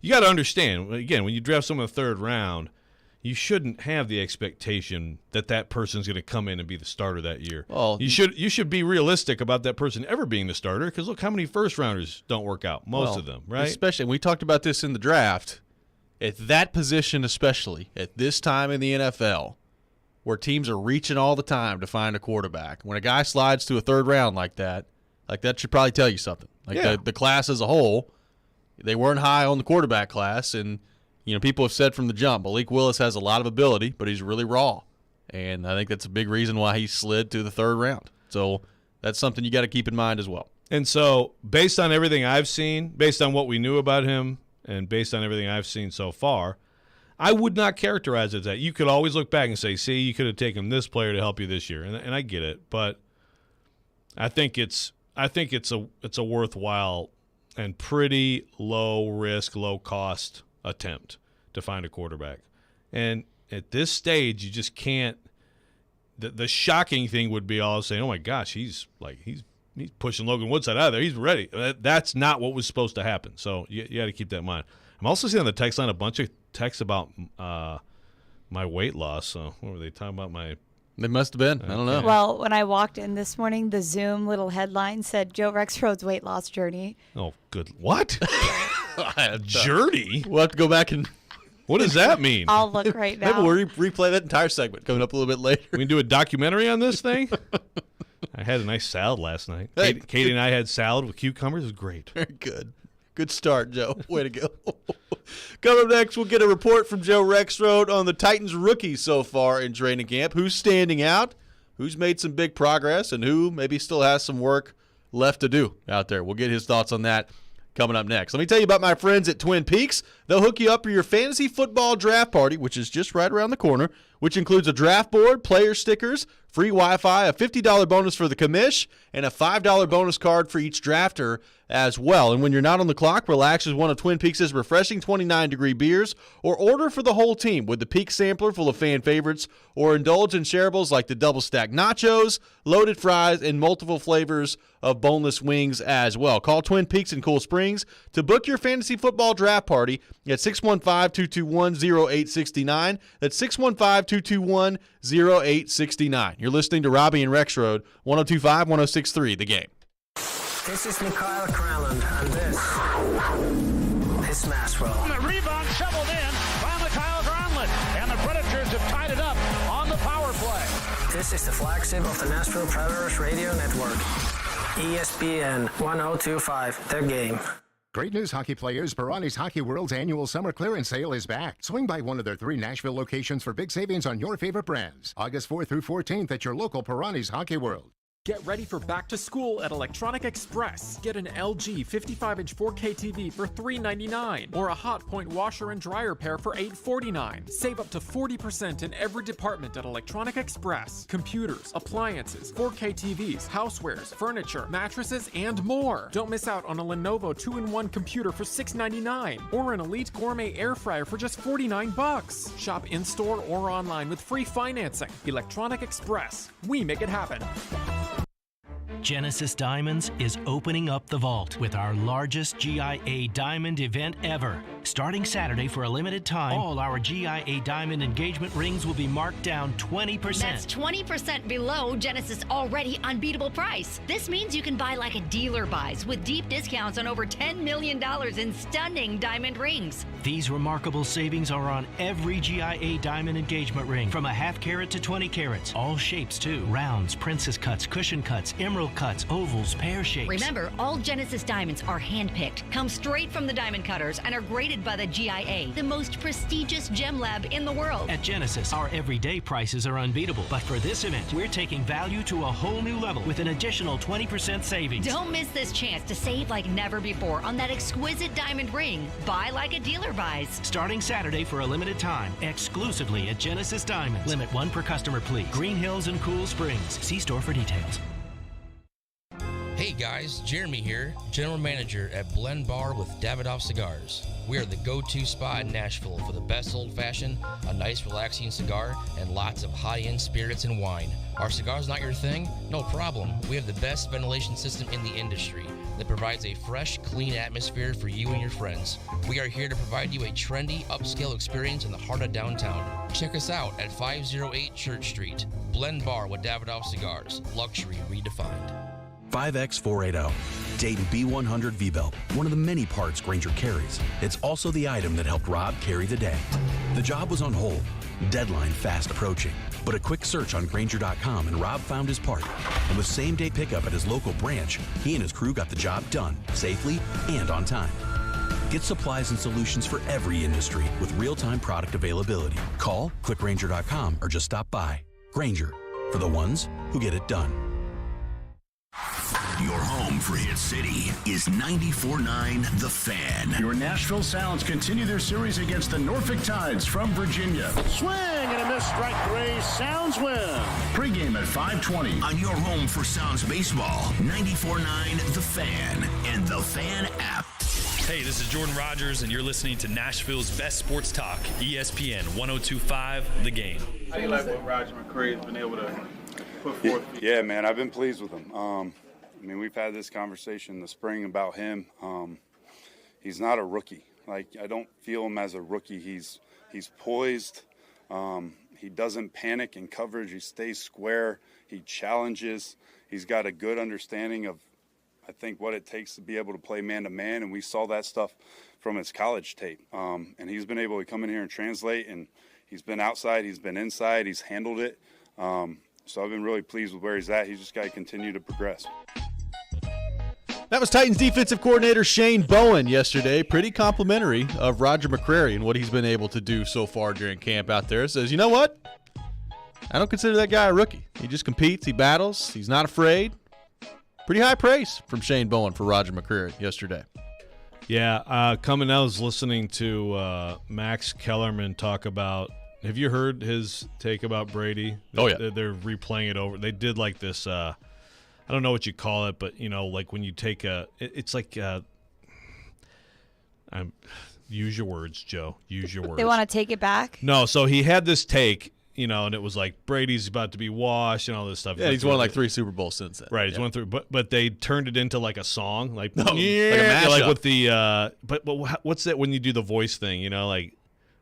Speaker 2: got to understand, again, when you draft someone in the third round – you shouldn't have the expectation that person's going to come in and be the starter that year.
Speaker 5: Well,
Speaker 2: you should be realistic about that person ever being the starter, because look how many first-rounders don't work out. Most of them, right?
Speaker 5: Especially, we talked about this in the draft, at that position especially, at this time in the NFL, where teams are reaching all the time to find a quarterback. When a guy slides to a third round like that should probably tell you something. The class as a whole, they weren't high on the quarterback class, and people have said from the jump, Malik Willis has a lot of ability, but he's really raw. And I think that's a big reason why he slid to the third round. So that's something you got to keep in mind as well.
Speaker 2: And so based on everything I've seen, based on what we knew about him, and based on everything I've seen so far, I would not characterize it as that. You could always look back and say, see, you could have taken this player to help you this year. And I get it. But I think it's a worthwhile and pretty low risk, low cost attempt to find a quarterback. And at this stage, you just can't. The shocking thing would be all saying, "Oh my gosh, he's pushing Logan Woodside out of there. He's ready." That's not what was supposed to happen. So you got to keep that in mind. I'm also seeing on the text line a bunch of texts about my weight loss. So what were they talking about?
Speaker 5: They must have been. I don't know.
Speaker 6: Well, when I walked in this morning, the Zoom little headline said Joe Rexrode's weight loss journey.
Speaker 2: Oh, good. What? Journey?
Speaker 5: We'll have to go back and.
Speaker 2: What does that mean?
Speaker 6: I'll look right now.
Speaker 5: Maybe we'll replay that entire segment coming up a little bit later.
Speaker 2: We can do a documentary on this thing? I had a nice salad last night.
Speaker 5: Hey,
Speaker 2: Katie and I had salad with cucumbers. It was great.
Speaker 5: Very good. Good start, Joe. Way to go. Coming up next, we'll get a report from Joe Rexrode on the Titans rookies so far in training camp. Who's standing out, who's made some big progress, and who maybe still has some work left to do out there. We'll get his thoughts on that coming up next. Let me tell you about my friends at Twin Peaks. They'll hook you up for your fantasy football draft party, which is just right around the corner, which includes a draft board, player stickers, free Wi-Fi, a $50 bonus for the commish, and a $5 bonus card for each drafter as well. And when you're not on the clock, relax with one of Twin Peaks' refreshing 29-degree beers, or order for the whole team with the Peak Sampler full of fan favorites, or indulge in shareables like the double-stack nachos, loaded fries, and multiple flavors of boneless wings as well. Call Twin Peaks in Cool Springs to book your fantasy football draft party at 615-221-0869. That's 615-221-0869. You're listening to Robbie and Rexrode, 102.5, 106.3, The Game.
Speaker 4: This is Treylin, and this is Nashville.
Speaker 7: And a rebound shoveled in by Malik Willis, and the Predators have tied it up on the power play.
Speaker 4: This is the flagship of the Nashville Predators Radio Network. ESPN 1025, The Game.
Speaker 9: Great news, hockey players. Barani's Hockey World's annual summer clearance sale is back. Swing by one of their 3 Nashville locations for big savings on your favorite brands. August 4th through 14th at your local Barani's Hockey World.
Speaker 10: Get ready for back to school at Electronic Express. Get an LG 55-inch 4K TV for $399 or a Hotpoint washer and dryer pair for $849. Save up to 40% in every department at Electronic Express. Computers, appliances, 4K TVs, housewares, furniture, mattresses, and more. Don't miss out on a Lenovo 2-in-1 computer for $699 or an Elite Gourmet air fryer for just $49. Shop in-store or online with free financing. Electronic Express. We make it happen.
Speaker 11: Genesis Diamonds is opening up the vault with our largest GIA Diamond event ever. Starting Saturday for a limited time, all our GIA Diamond engagement rings will be marked down 20%.
Speaker 12: That's 20% below Genesis' already unbeatable price. This means you can buy like a dealer buys with deep discounts on over $10 million in stunning diamond rings.
Speaker 11: These remarkable savings are on every GIA Diamond engagement ring, from a half carat to 20 carats. All shapes too. Rounds, princess cuts, cushion cuts, emerald cuts, ovals, pear shapes.
Speaker 12: Remember, all Genesis diamonds are hand-picked, come straight from the diamond cutters, and are graded by the GIA, the most prestigious gem lab in the world.
Speaker 11: At Genesis, our everyday prices are unbeatable. But for this event, we're taking value to a whole new level with an additional 20% savings.
Speaker 12: Don't miss this chance to save like never before on that exquisite diamond ring. Buy like a dealer buys.
Speaker 11: Starting Saturday for a limited time, exclusively at Genesis Diamonds. Limit 1 per customer, please. Green Hills and Cool Springs. See store for details.
Speaker 13: Hey guys, Jeremy here, General Manager at Blend Bar with Davidoff Cigars. We are the go-to spot in Nashville for the best old-fashioned, a nice relaxing cigar, and lots of high-end spirits and wine. Are cigars not your thing? No problem. We have the best ventilation system in the industry that provides a fresh, clean atmosphere for you and your friends. We are here to provide you a trendy, upscale experience in the heart of downtown. Check us out at 508 Church Street. Blend Bar with Davidoff Cigars. Luxury redefined.
Speaker 25: 5X480. Dayton B100 V-Belt, one of the many parts Grainger carries. It's also the item that helped Rob carry the day. The job was on hold, deadline fast approaching, but a quick search on Grainger.com and Rob found his part. And with same-day pickup at his local branch, he and his crew got the job done, safely and on time. Get supplies and solutions for every industry with real-time product availability. Call, click Grainger.com, or just stop by. Grainger, for the ones who get it done.
Speaker 1: Your home for Hit City is 94.9 The Fan.
Speaker 26: Your Nashville Sounds continue their series against the Norfolk Tides from Virginia.
Speaker 7: Swing and a miss, strike three. Sounds win.
Speaker 26: Pre-game at 5:20.
Speaker 1: On your home for Sounds baseball, 94.9 The Fan and The Fan app.
Speaker 27: Hey, this is Jordan Rogers, and you're listening to Nashville's best sports talk, ESPN 102.5 The Game.
Speaker 19: How do you like what Roger Mccreary has been able to put forth?
Speaker 28: Yeah, man, I've been pleased with him. I mean, we've had this conversation in the spring about him. He's not a rookie. Like, I don't feel him as a rookie. He's poised. He doesn't panic in coverage. He stays square. He challenges. He's got a good understanding of, I think, what it takes to be able to play man-to-man, and we saw that stuff from his college tape. And he's been able to come in here and translate, and he's been outside, he's been inside, he's handled it. So I've been really pleased with where he's at. He's just got to continue to progress.
Speaker 5: That was Titans defensive coordinator Shane Bowen yesterday. Pretty complimentary of Roger Mccreary and what he's been able to do so far during camp out there. Says, you know what? I don't consider that guy a rookie. He just competes. He battles. He's not afraid. Pretty high praise from Shane Bowen for Roger Mccreary yesterday.
Speaker 2: Yeah, I was listening to Max Kellerman talk about, have you heard his take about Brady?
Speaker 5: Oh, yeah.
Speaker 2: They're replaying it over. They did like this, I don't know what you call it, but, like when you take it's like, use your words, Joe. Use your words.
Speaker 6: They want to take it back?
Speaker 2: No, so he had this take, and it was like Brady's about to be washed and all this stuff.
Speaker 5: Yeah, he's won like 3 Super Bowls since then.
Speaker 2: Right, he's won 3, but they turned it into like a song, like
Speaker 5: like a
Speaker 2: yeah,
Speaker 5: mashup.
Speaker 2: like with the but what's that when you do the voice thing? Like,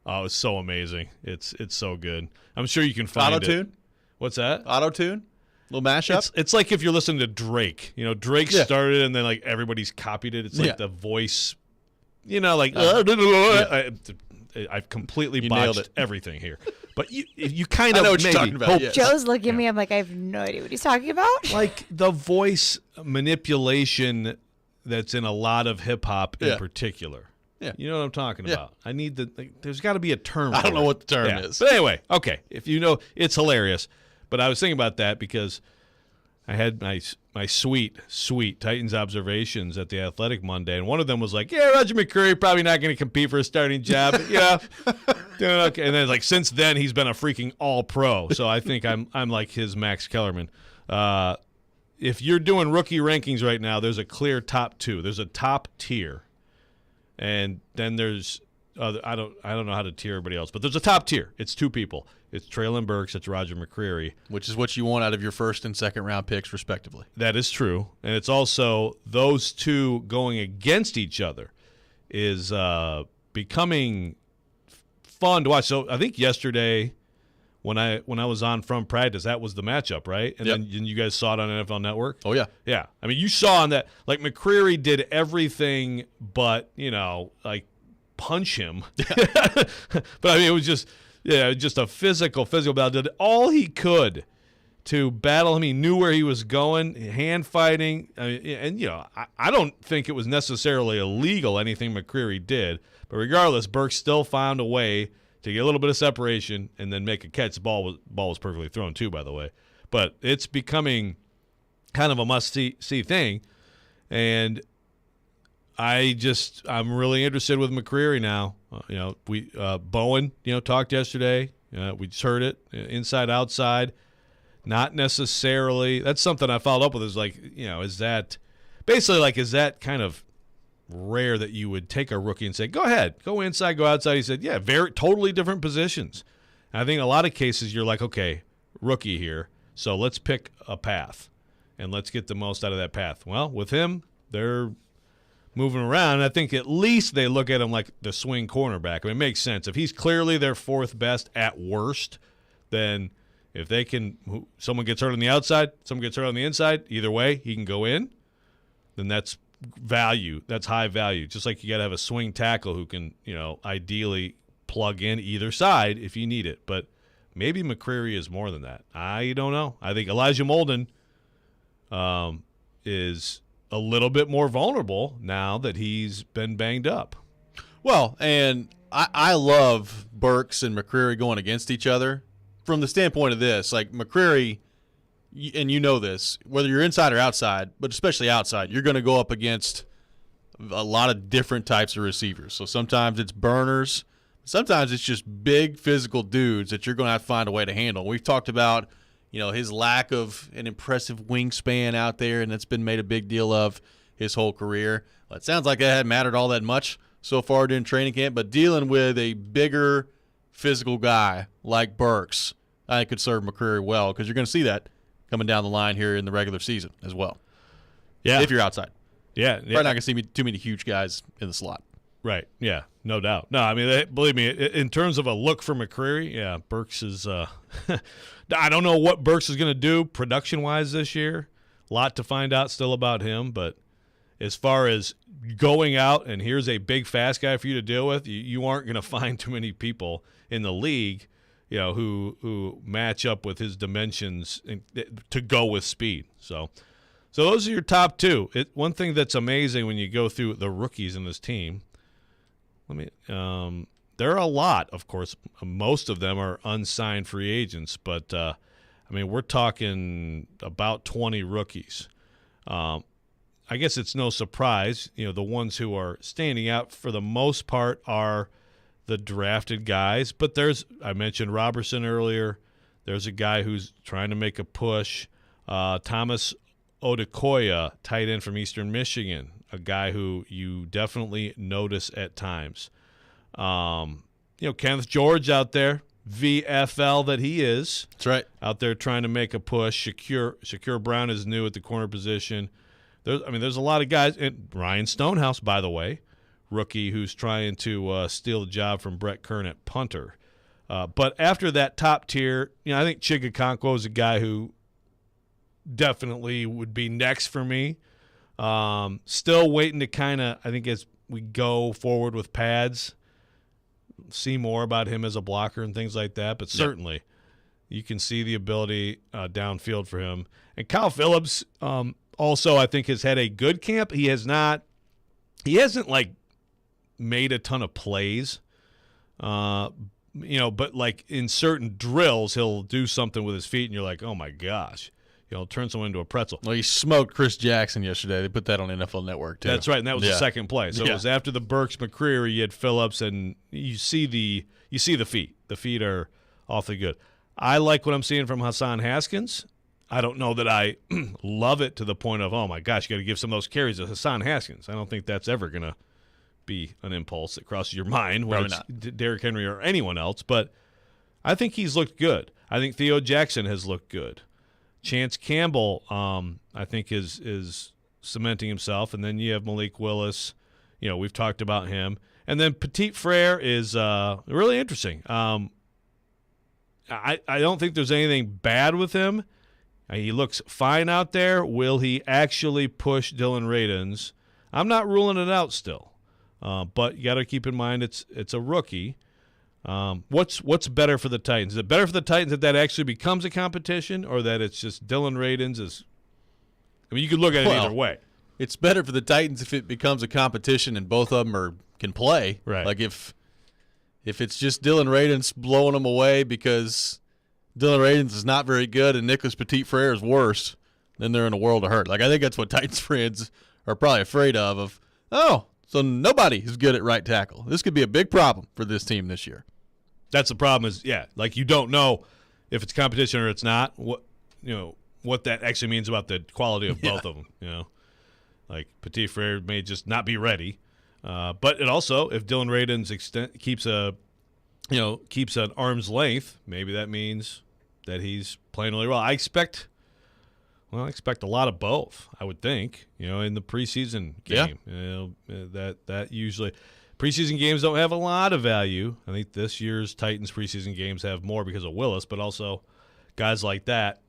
Speaker 2: oh, it's so amazing. It's so good. I'm sure you can find
Speaker 5: Auto-tune?
Speaker 2: What's that?
Speaker 5: Auto-tune? Little mashup?
Speaker 2: It's like if you're listening to Drake. Drake started and then like everybody's copied it. It's like the voice, I've completely botched everything here. But you kind of
Speaker 5: I know what
Speaker 2: maybe
Speaker 5: you're talking about. Yes.
Speaker 6: Joe's looking at me. I'm like, I have no idea what he's talking about.
Speaker 2: Like the voice manipulation that's in a lot of hip hop in particular.
Speaker 5: Yeah.
Speaker 2: You know what I'm talking about. I need there's got to be a term for
Speaker 5: I don't know what the term is.
Speaker 2: But anyway, okay. If you know, it's hilarious. But I was thinking about that because I had my sweet Titans observations at the Athletic Monday, and one of them was like, yeah, Roger Mccreary probably not going to compete for a starting job. Yeah, doing okay. And then since then he's been a freaking all-pro. So I think I'm like his Max Kellerman. If you're doing rookie rankings right now, there's a clear top 2. There's a top tier, and then there's I don't know how to tier everybody else, but there's a top tier. It's 2 people. It's Treylin Burks. It's Roger Mccreary.
Speaker 5: Which is what you want out of your first and second round picks, respectively.
Speaker 2: That is true. And it's also those 2 going against each other is becoming fun to watch. So I think yesterday when I was on from practice, that was the matchup, right? And then you guys saw it on NFL Network?
Speaker 5: Oh, yeah.
Speaker 2: Yeah. I mean, you saw on that, like Mccreary did everything but, punch him. But I mean, it was just a physical battle. Did all he could to battle him. He knew where he was going, hand fighting. I don't think it was necessarily illegal, anything Mccreary did. But regardless, Burks still found a way to get a little bit of separation and then make a catch. The ball was perfectly thrown too, by the way. But it's becoming kind of a must-see thing. And I'm really interested with Mccreary now. Bowen, talked yesterday. We just heard it, inside, outside. Not necessarily. That's something I followed up with. Is is that kind of rare that you would take a rookie and say, go ahead, go inside, go outside? He said, yeah, very totally different positions. And I think in a lot of cases you're like, okay, rookie here, so let's pick a path and let's get the most out of that path. Well, with him, they're moving around. I think at least they look at him like the swing cornerback. I mean, it makes sense. If he's clearly their 4th best at worst, then if they can, someone gets hurt on the outside, someone gets hurt on the inside, either way, he can go in, then that's value. That's high value. Just like you got to have a swing tackle who can, ideally plug in either side if you need it. But maybe Mccreary is more than that. I don't know. I think Elijah Molden is a little bit more vulnerable now that he's been banged up.
Speaker 5: Well, and I love Burks and Mccreary going against each other from the standpoint of this. Like Mccreary, and you know this, whether you're inside or outside, but especially outside, you're going to go up against a lot of different types of receivers. So sometimes it's burners. Sometimes it's just big physical dudes that you're going to have to find a way to handle. We've talked about his lack of an impressive wingspan out there, and that's been made a big deal of his whole career. Well, it sounds like that hadn't mattered all that much so far during training camp, but dealing with a bigger physical guy like Burks, I think could serve Mccreary well, because you're going to see that coming down the line here in the regular season as well.
Speaker 2: Yeah.
Speaker 5: If you're outside.
Speaker 2: Yeah.
Speaker 5: Probably not going to see too many huge guys in the slot.
Speaker 2: Right. Yeah. No doubt. No, I mean, believe me, in terms of a look for Mccreary, yeah, Burks is I don't know what Burks is going to do production-wise this year. A lot to find out still about him, but as far as going out and here's a big, fast guy for you to deal with, you aren't going to find too many people in the league, who match up with his dimensions to go with speed. So those are your top 2. One thing that's amazing when you go through the rookies in this team, there are a lot, of course. Most of them are unsigned free agents, but we're talking about 20 rookies. I guess it's no surprise, the ones who are standing out for the most part are the drafted guys. But I mentioned Robertson earlier. There's a guy who's trying to make a push. Thomas Odukoya, tight end from Eastern Michigan, a guy who you definitely notice at times. Kenneth George out there, VFL that he is.
Speaker 5: That's right.
Speaker 2: Out there trying to make a push. Shakur Brown is new at the corner position. There's a lot of guys. And Ryan Stonehouse, by the way, rookie who's trying to steal the job from Brett Kern at punter. But after that top tier, I think Chigakonkwo is a guy who definitely would be next for me. Still waiting to kind of, I think as we go forward with pads, see more about him as a blocker and things like that. But certainly you can see the ability downfield for him. And Kyle Phillips also, I think, has had a good camp. He hasn't like made a ton of plays, but like in certain drills, he'll do something with his feet and you're like, oh my gosh, turn someone into a pretzel.
Speaker 5: Well, he smoked Chris Jackson yesterday. They put that on NFL Network, too.
Speaker 2: That's right, and that was the second play. So it was after the Burks Mccreary, you had Phillips, and you see the feet. The feet are awfully good. I like what I'm seeing from Hassan Haskins. I don't know that I love it to the point of, oh, my gosh, you got to give some of those carries to Hassan Haskins. I don't think that's ever going to be an impulse that crosses your mind, whether it's Derrick Henry or anyone else. But I think he's looked good. I think Theo Jackson has looked good. Chance Campbell, I think, is cementing himself. And then you have Malik Willis. We've talked about him. And then Petit Frere is really interesting. I don't think there's anything bad with him. He looks fine out there. Will he actually push Dylan Radins? I'm not ruling it out still. But you got to keep in mind it's a rookie. What's better for the Titans? Is it better for the Titans that actually becomes a competition, or that it's just Dylan Radins is? I mean, you could look at it either way.
Speaker 5: It's better for the Titans if it becomes a competition and both of them can play.
Speaker 2: Right.
Speaker 5: Like if it's just Dylan Radins blowing them away because Dylan Radins is not very good and Nicholas Petit Frere is worse, then they're in a world of hurt. Like, I think that's what Titans fans are probably afraid of. So nobody is good at right tackle. This could be a big problem for this team this year.
Speaker 2: That's the problem is, like you don't know if it's competition or it's not, what that actually means about the quality of both of them, Like Petit Frere may just not be ready. But it also, if Dylan Radins keeps an arm's length, maybe that means that he's playing really well. I expect a lot of both, I would think, in the preseason game. That usually preseason games don't have a lot of value. I think this year's Titans preseason games have more because of Willis, but also guys like that,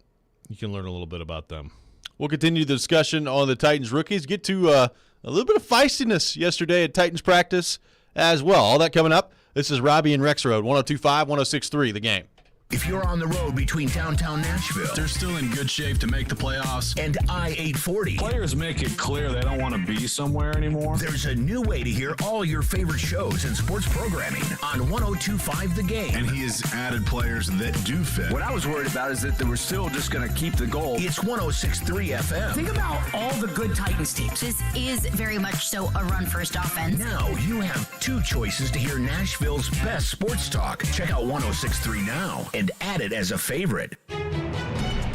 Speaker 2: you can learn a little bit about them.
Speaker 5: We'll continue the discussion on the Titans rookies. Get to a little bit of feistiness yesterday at Titans practice as well. All that coming up. This is Robbie and Rex Road, 102.5, 106.3, The Game.
Speaker 1: If you're on the road between downtown Nashville,
Speaker 26: they're still in good shape to make the playoffs,
Speaker 1: and I-840,
Speaker 3: players make it clear they don't want to be somewhere anymore.
Speaker 1: There's a new way to hear all your favorite shows and sports programming on 102.5 The Game.
Speaker 26: And he has added players that do fit.
Speaker 8: What I was worried about is that they were still just going to keep the goal.
Speaker 1: It's 106.3 FM.
Speaker 14: Think about all the good Titans teams.
Speaker 15: This is very much so a run-first offense.
Speaker 1: Now you have two choices to hear Nashville's best sports talk. Check out 106.3 now and add it as a favorite.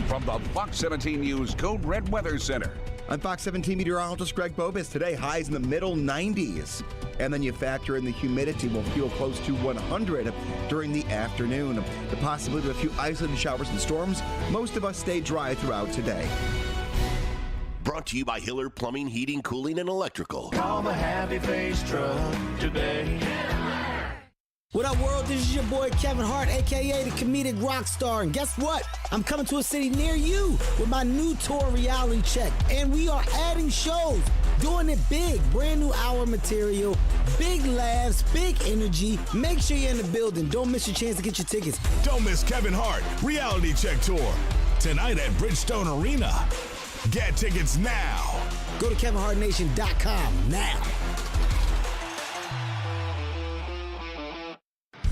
Speaker 16: From the Fox 17 News Code Red Weather Center.
Speaker 18: I'm Fox 17 meteorologist Greg Bobis. Today, highs in the middle 90s. And then you factor in the humidity. Will feel close to 100 during the afternoon. The possibility of a few isolated showers and storms. Most of us stay dry throughout today.
Speaker 1: Brought to you by Hiller Plumbing, Heating, Cooling, and Electrical.
Speaker 20: Call the Happy Face Truck today.
Speaker 21: What up, world? This is your boy Kevin Hart, a.k.a. the comedic rock star. And guess what? I'm coming to a city near you with my new tour, Reality Check. And we are adding shows, doing it big. Brand new hour material, big laughs, big energy. Make sure you're in the building. Don't miss your chance to get your tickets.
Speaker 26: Don't miss Kevin Hart, Reality Check Tour. Tonight at Bridgestone Arena. Get tickets now.
Speaker 21: Go to KevinHartNation.com now.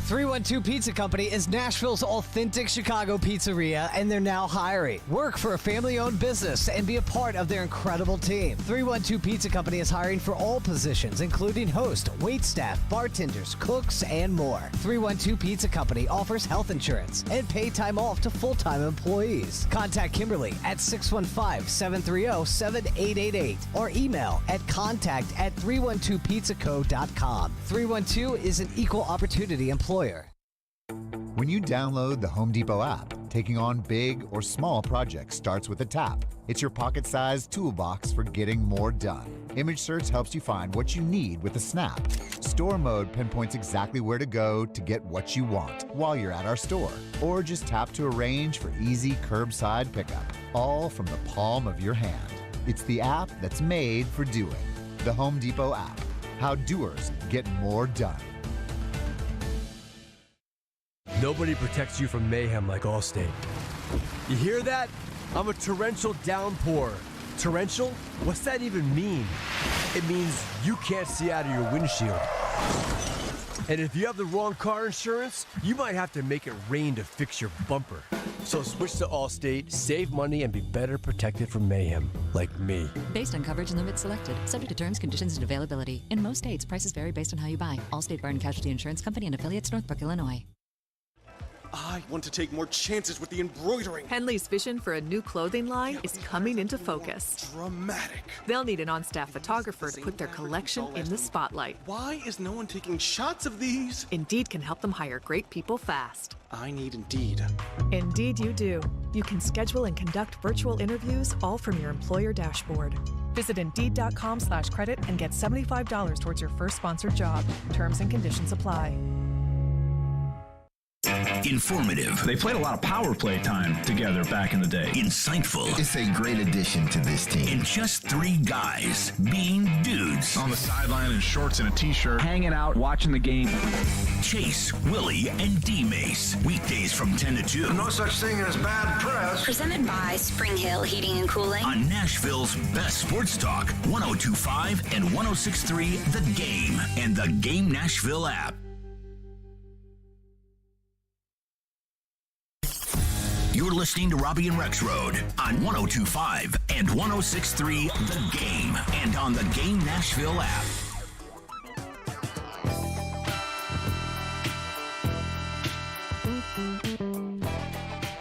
Speaker 29: 312 Pizza Company is Nashville's authentic Chicago pizzeria, and they're now hiring. Work for a family-owned business and be a part of their incredible team. 312 Pizza Company is hiring for all positions, including host, waitstaff, bartenders, cooks, and more. 312 Pizza Company offers health insurance and pay time off to full-time employees. Contact Kimberly at 615-730-7888 or email at contact@312pizzaco.com. 312 is an equal opportunity employer.
Speaker 30: When you download the Home Depot app, taking on big or small projects starts with a tap. It's your pocket-sized toolbox for getting more done. Image search helps you find what you need with a snap. Store mode pinpoints exactly where to go to get what you want while you're at our store. Or just tap to arrange for easy curbside pickup, all from the palm of your hand. It's the app that's made for doing. The Home Depot app. How doers get more done.
Speaker 31: Nobody protects you from mayhem like Allstate. You hear that? I'm a torrential downpour. Torrential? What's that even mean? It means you can't see out of your windshield. And if you have the wrong car insurance, you might have to make it rain to fix your bumper. So switch to Allstate, save money, and be better protected from mayhem, like me.
Speaker 4: Based on coverage and limits selected, subject to terms, conditions, and availability. In most states, prices vary based on how you buy. Allstate Bar and Casualty Insurance Company and affiliates, Northbrook, Illinois.
Speaker 9: I want to take more chances with the embroidering.
Speaker 10: Henley's vision for a new clothing line is coming into focus.
Speaker 9: Dramatic.
Speaker 10: They'll need an on-staff photographer to put their collection in the spotlight.
Speaker 9: Why is no one taking shots of these?
Speaker 10: Indeed can help them hire great people fast.
Speaker 9: I need Indeed.
Speaker 10: Indeed you do. You can schedule and conduct virtual interviews all from your employer dashboard. Visit Indeed.com/credit and get $75 towards your first sponsored job. Terms and conditions apply.
Speaker 1: Informative.
Speaker 11: They played a lot of power play time together back in the day.
Speaker 1: Insightful.
Speaker 12: It's a great addition to this team.
Speaker 1: And just three guys being dudes.
Speaker 11: On the sideline in shorts and a t-shirt, hanging out, watching the game.
Speaker 1: Chase, Willy, and DMase. Weekdays from 10 to 2.
Speaker 13: No such thing as bad press.
Speaker 15: Presented by Spring Hill Heating and Cooling.
Speaker 1: On Nashville's best sports talk, 102.5 and 106.3 The Game. And the Game Nashville app. You're listening to Robbie and Rex Road on 102.5 and 106.3 The Game and on the Game Nashville app.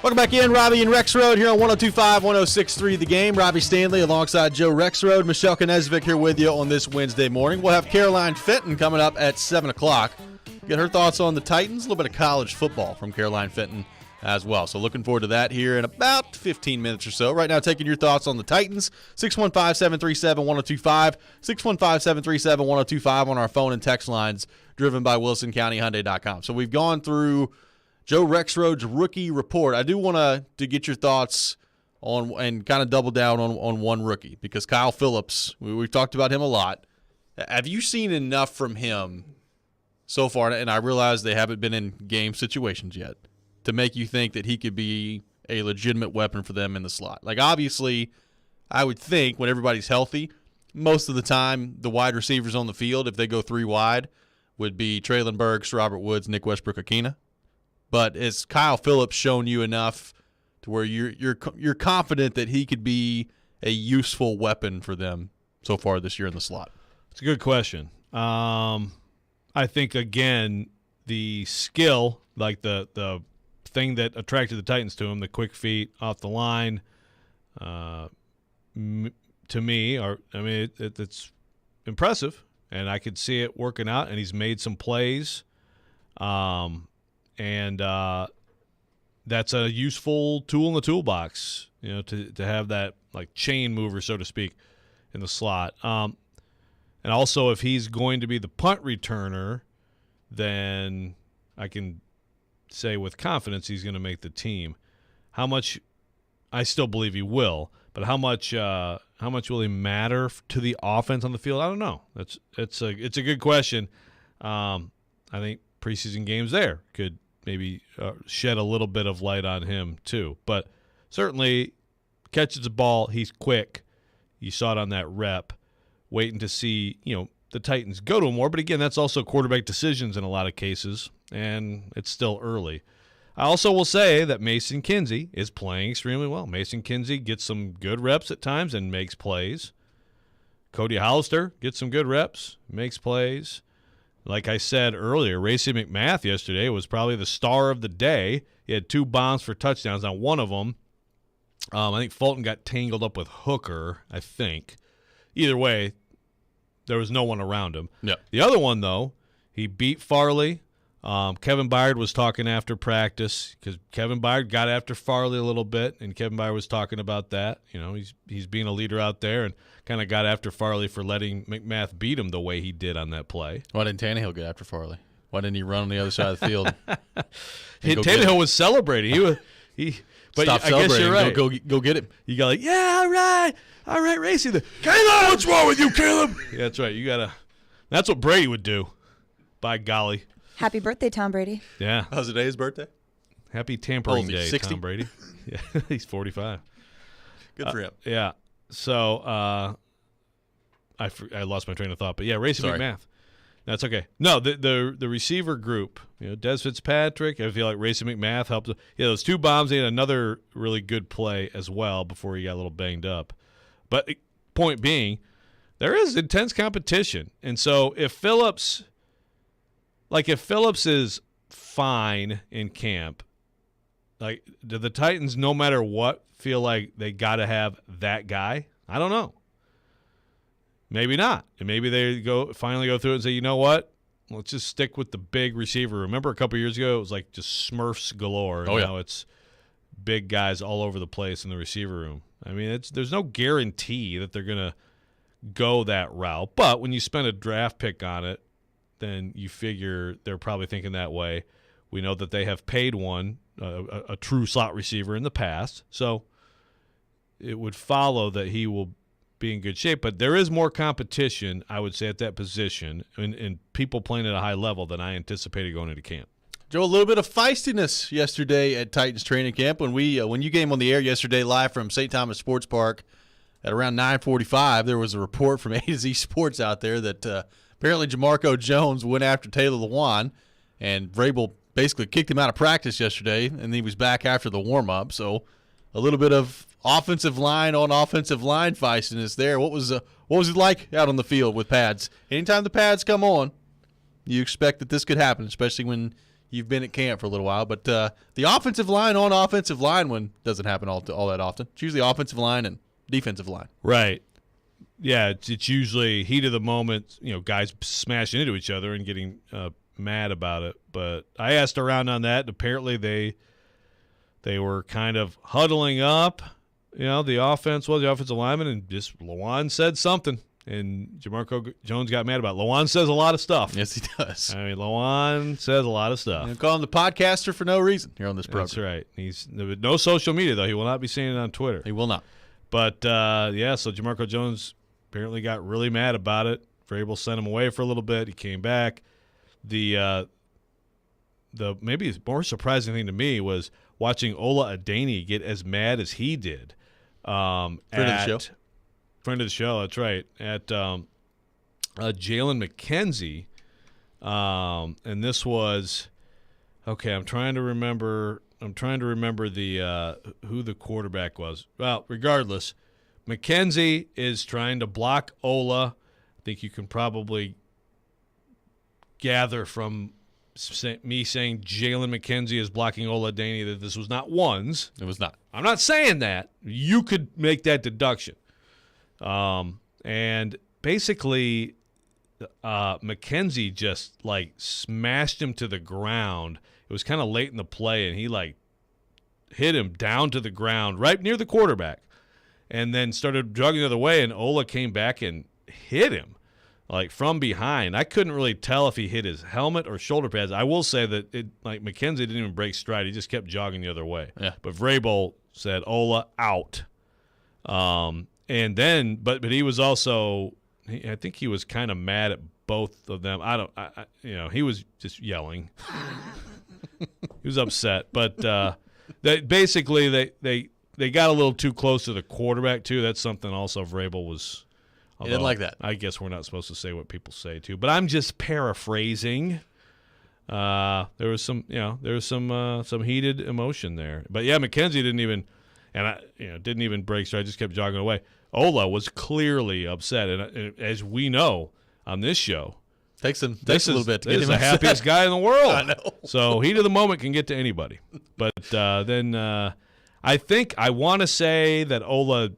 Speaker 5: Welcome back in, Robbie and Rex Road here on 102.5, 106.3 The Game. Robbie Stanley alongside Joe Rex Road. Michelle Knezvik here with you on this Wednesday morning. We'll have Caroline Fenton coming up at 7 o'clock. Get her thoughts on the Titans, a little bit of college football from Caroline Fenton as well. So looking forward to that here in about 15 minutes or so. Right now, taking your thoughts on the Titans, 615-737-1025, 615-737-1025 on our phone and text lines, driven by WilsonCountyHyundai.com. So we've gone through Joe Rexroad's rookie report. I do want to get your thoughts on and kind of double down on one rookie, because Kyle Phillips, we've talked about him a lot. Have you seen enough from him so far, and I realize they haven't been in game situations yet, to make you think that he could be a legitimate weapon for them in the slot? Like, obviously, I would think when everybody's healthy, most of the time the wide receivers on the field, if they go three wide, would be Treylin, Burks, Robert Woods, Nick Westbrook-Akina. But has Kyle Phillips shown you enough to where you're confident that he could be a useful weapon for them so far this year in the slot?
Speaker 2: It's a good question. I think, again, the skill, like the thing that attracted the Titans to him, the quick feet off the line, to me, it's impressive, and I could see it working out, and he's made some plays, and that's a useful tool in the toolbox, to have that like chain mover, so to speak, in the slot. And also, if he's going to be the punt returner, then I can say with confidence he's going to make the team. How much? I still believe he will, but how much will he matter to the offense on the field? I don't know. It's a good question. I think preseason games there could maybe shed a little bit of light on him too. But certainly catches the ball, he's quick. You saw it on that rep. Waiting to see the Titans go to him more, but again, that's also quarterback decisions in a lot of cases, and it's still early. I also will say that Mason Kinsey is playing extremely well. Mason Kinsey gets some good reps at times and makes plays. Cody Hollister gets some good reps, makes plays. Like I said earlier, Racey McMath yesterday was probably the star of the day. He had 2 bombs for touchdowns. On one of them, I think Fulton got tangled up with Hooker, I think. Either way, there was no one around him.
Speaker 5: Yep.
Speaker 2: The other one, though, he beat Farley. Kevin Byard was talking after practice, because Kevin Byard got after Farley a little bit, and Kevin Byard was talking about that. He's being a leader out there, and kind of got after Farley for letting McMath beat him the way he did on that play.
Speaker 5: Why didn't Tannehill get after Farley? Why didn't he run on the other side of the field?
Speaker 2: Tannehill was celebrating. But
Speaker 5: stop
Speaker 2: I
Speaker 5: celebrating.
Speaker 2: guess you're right.
Speaker 5: Go get him.
Speaker 2: You got all right, Racey. Caleb, what's wrong with you, Caleb? Yeah, that's right. That's what Brady would do. By golly.
Speaker 6: Happy birthday, Tom Brady.
Speaker 2: Yeah.
Speaker 5: How's today his birthday?
Speaker 2: Happy tampering day,
Speaker 5: 60?
Speaker 2: Tom Brady. Yeah, he's 45.
Speaker 5: Good for him.
Speaker 2: Yeah. So I lost my train of thought, but yeah, Racey McMath. That's okay. No, the receiver group, Des Fitzpatrick, I feel like Racing McMath helped. Yeah, those 2 bombs, they had another really good play as well before he got a little banged up. But point being, there is intense competition. And so if Phillips is fine in camp, like, do the Titans, no matter what, feel like they got to have that guy? I don't know. Maybe not. And maybe they finally go through it and say, you know what? Let's just stick with the big receiver. Remember a couple years ago, it was like just Smurfs galore. Now it's big guys all over the place in the receiver room. I mean, there's no guarantee that they're going to go that route. But when you spend a draft pick on it, then you figure they're probably thinking that way. We know that they have paid one, a true slot receiver in the past. So it would follow that he will be in good shape. But there is more competition, I would say, at that position and people playing at a high level than I anticipated going into camp.
Speaker 5: Joe, a little bit of feistiness yesterday at Titans training camp when you came on the air yesterday live from St. Thomas Sports Park at around 9:45. There was a report from A to Z Sports out there that apparently Jamarco Jones went after Taylor Lewan, and Vrabel basically kicked him out of practice yesterday, and he was back after the warm-up. So a little bit of offensive line on offensive line feistiness there. What was it like out on the field with pads? Anytime the pads come on, you expect that this could happen, especially when you've been at camp for a little while. But the offensive line on offensive line one doesn't happen all that often. It's usually offensive line and defensive line.
Speaker 2: Right. Yeah, it's usually heat of the moment, guys smashing into each other and getting mad about it. But I asked around on that, and apparently they were kind of huddling up. The offensive lineman, and just Lewan said something, and Jamarco Jones got mad about it. Lewan says a lot of stuff.
Speaker 5: Yes, he does.
Speaker 2: I mean, Lewan says a lot of stuff.
Speaker 5: You call him the podcaster for no reason here on this program.
Speaker 2: That's right. He's no social media, though. He will not be saying it on Twitter.
Speaker 5: He will not.
Speaker 2: But, so Jamarco Jones apparently got really mad about it. Vrabel sent him away for a little bit. He came back. The maybe more surprising thing to me was watching Ola Adeni get as mad as he did.
Speaker 5: Friend of
Speaker 2: the show, that's right. At Jalen McKenzie. And this was okay, I'm trying to remember the who the quarterback was. Well, regardless, McKenzie is trying to block Ola. I think you can probably gather from me saying Jalen McKenzie is blocking Ola Adeni that this was not ones.
Speaker 5: It was not.
Speaker 2: I'm not saying that. You could make that deduction. And basically, McKenzie just smashed him to the ground. It was kind of late in the play, and he hit him down to the ground right near the quarterback, and then started jogging the other way. And Ola came back and hit him from behind. I couldn't really tell if he hit his helmet or shoulder pads. I will say that McKenzie didn't even break stride. He just kept jogging the other way.
Speaker 5: Yeah.
Speaker 2: But Vrabel said Ola out. And then, but he was also, I think he was kind of mad at both of them. He was just yelling. He was upset. But they got a little too close to the quarterback too. That's something also Vrabel was.
Speaker 5: He didn't like that.
Speaker 2: I guess we're not supposed to say what people say too, but I'm just paraphrasing. There was some heated emotion there. But yeah, McKenzie didn't even break stride. I just kept jogging away. Ola was clearly upset, and as we know on this show,
Speaker 5: takes a little bit to get him
Speaker 2: the
Speaker 5: upset.
Speaker 2: happiest guy in the world.
Speaker 5: I know.
Speaker 2: So heat of the moment can get to anybody. But then I want to say that Ola,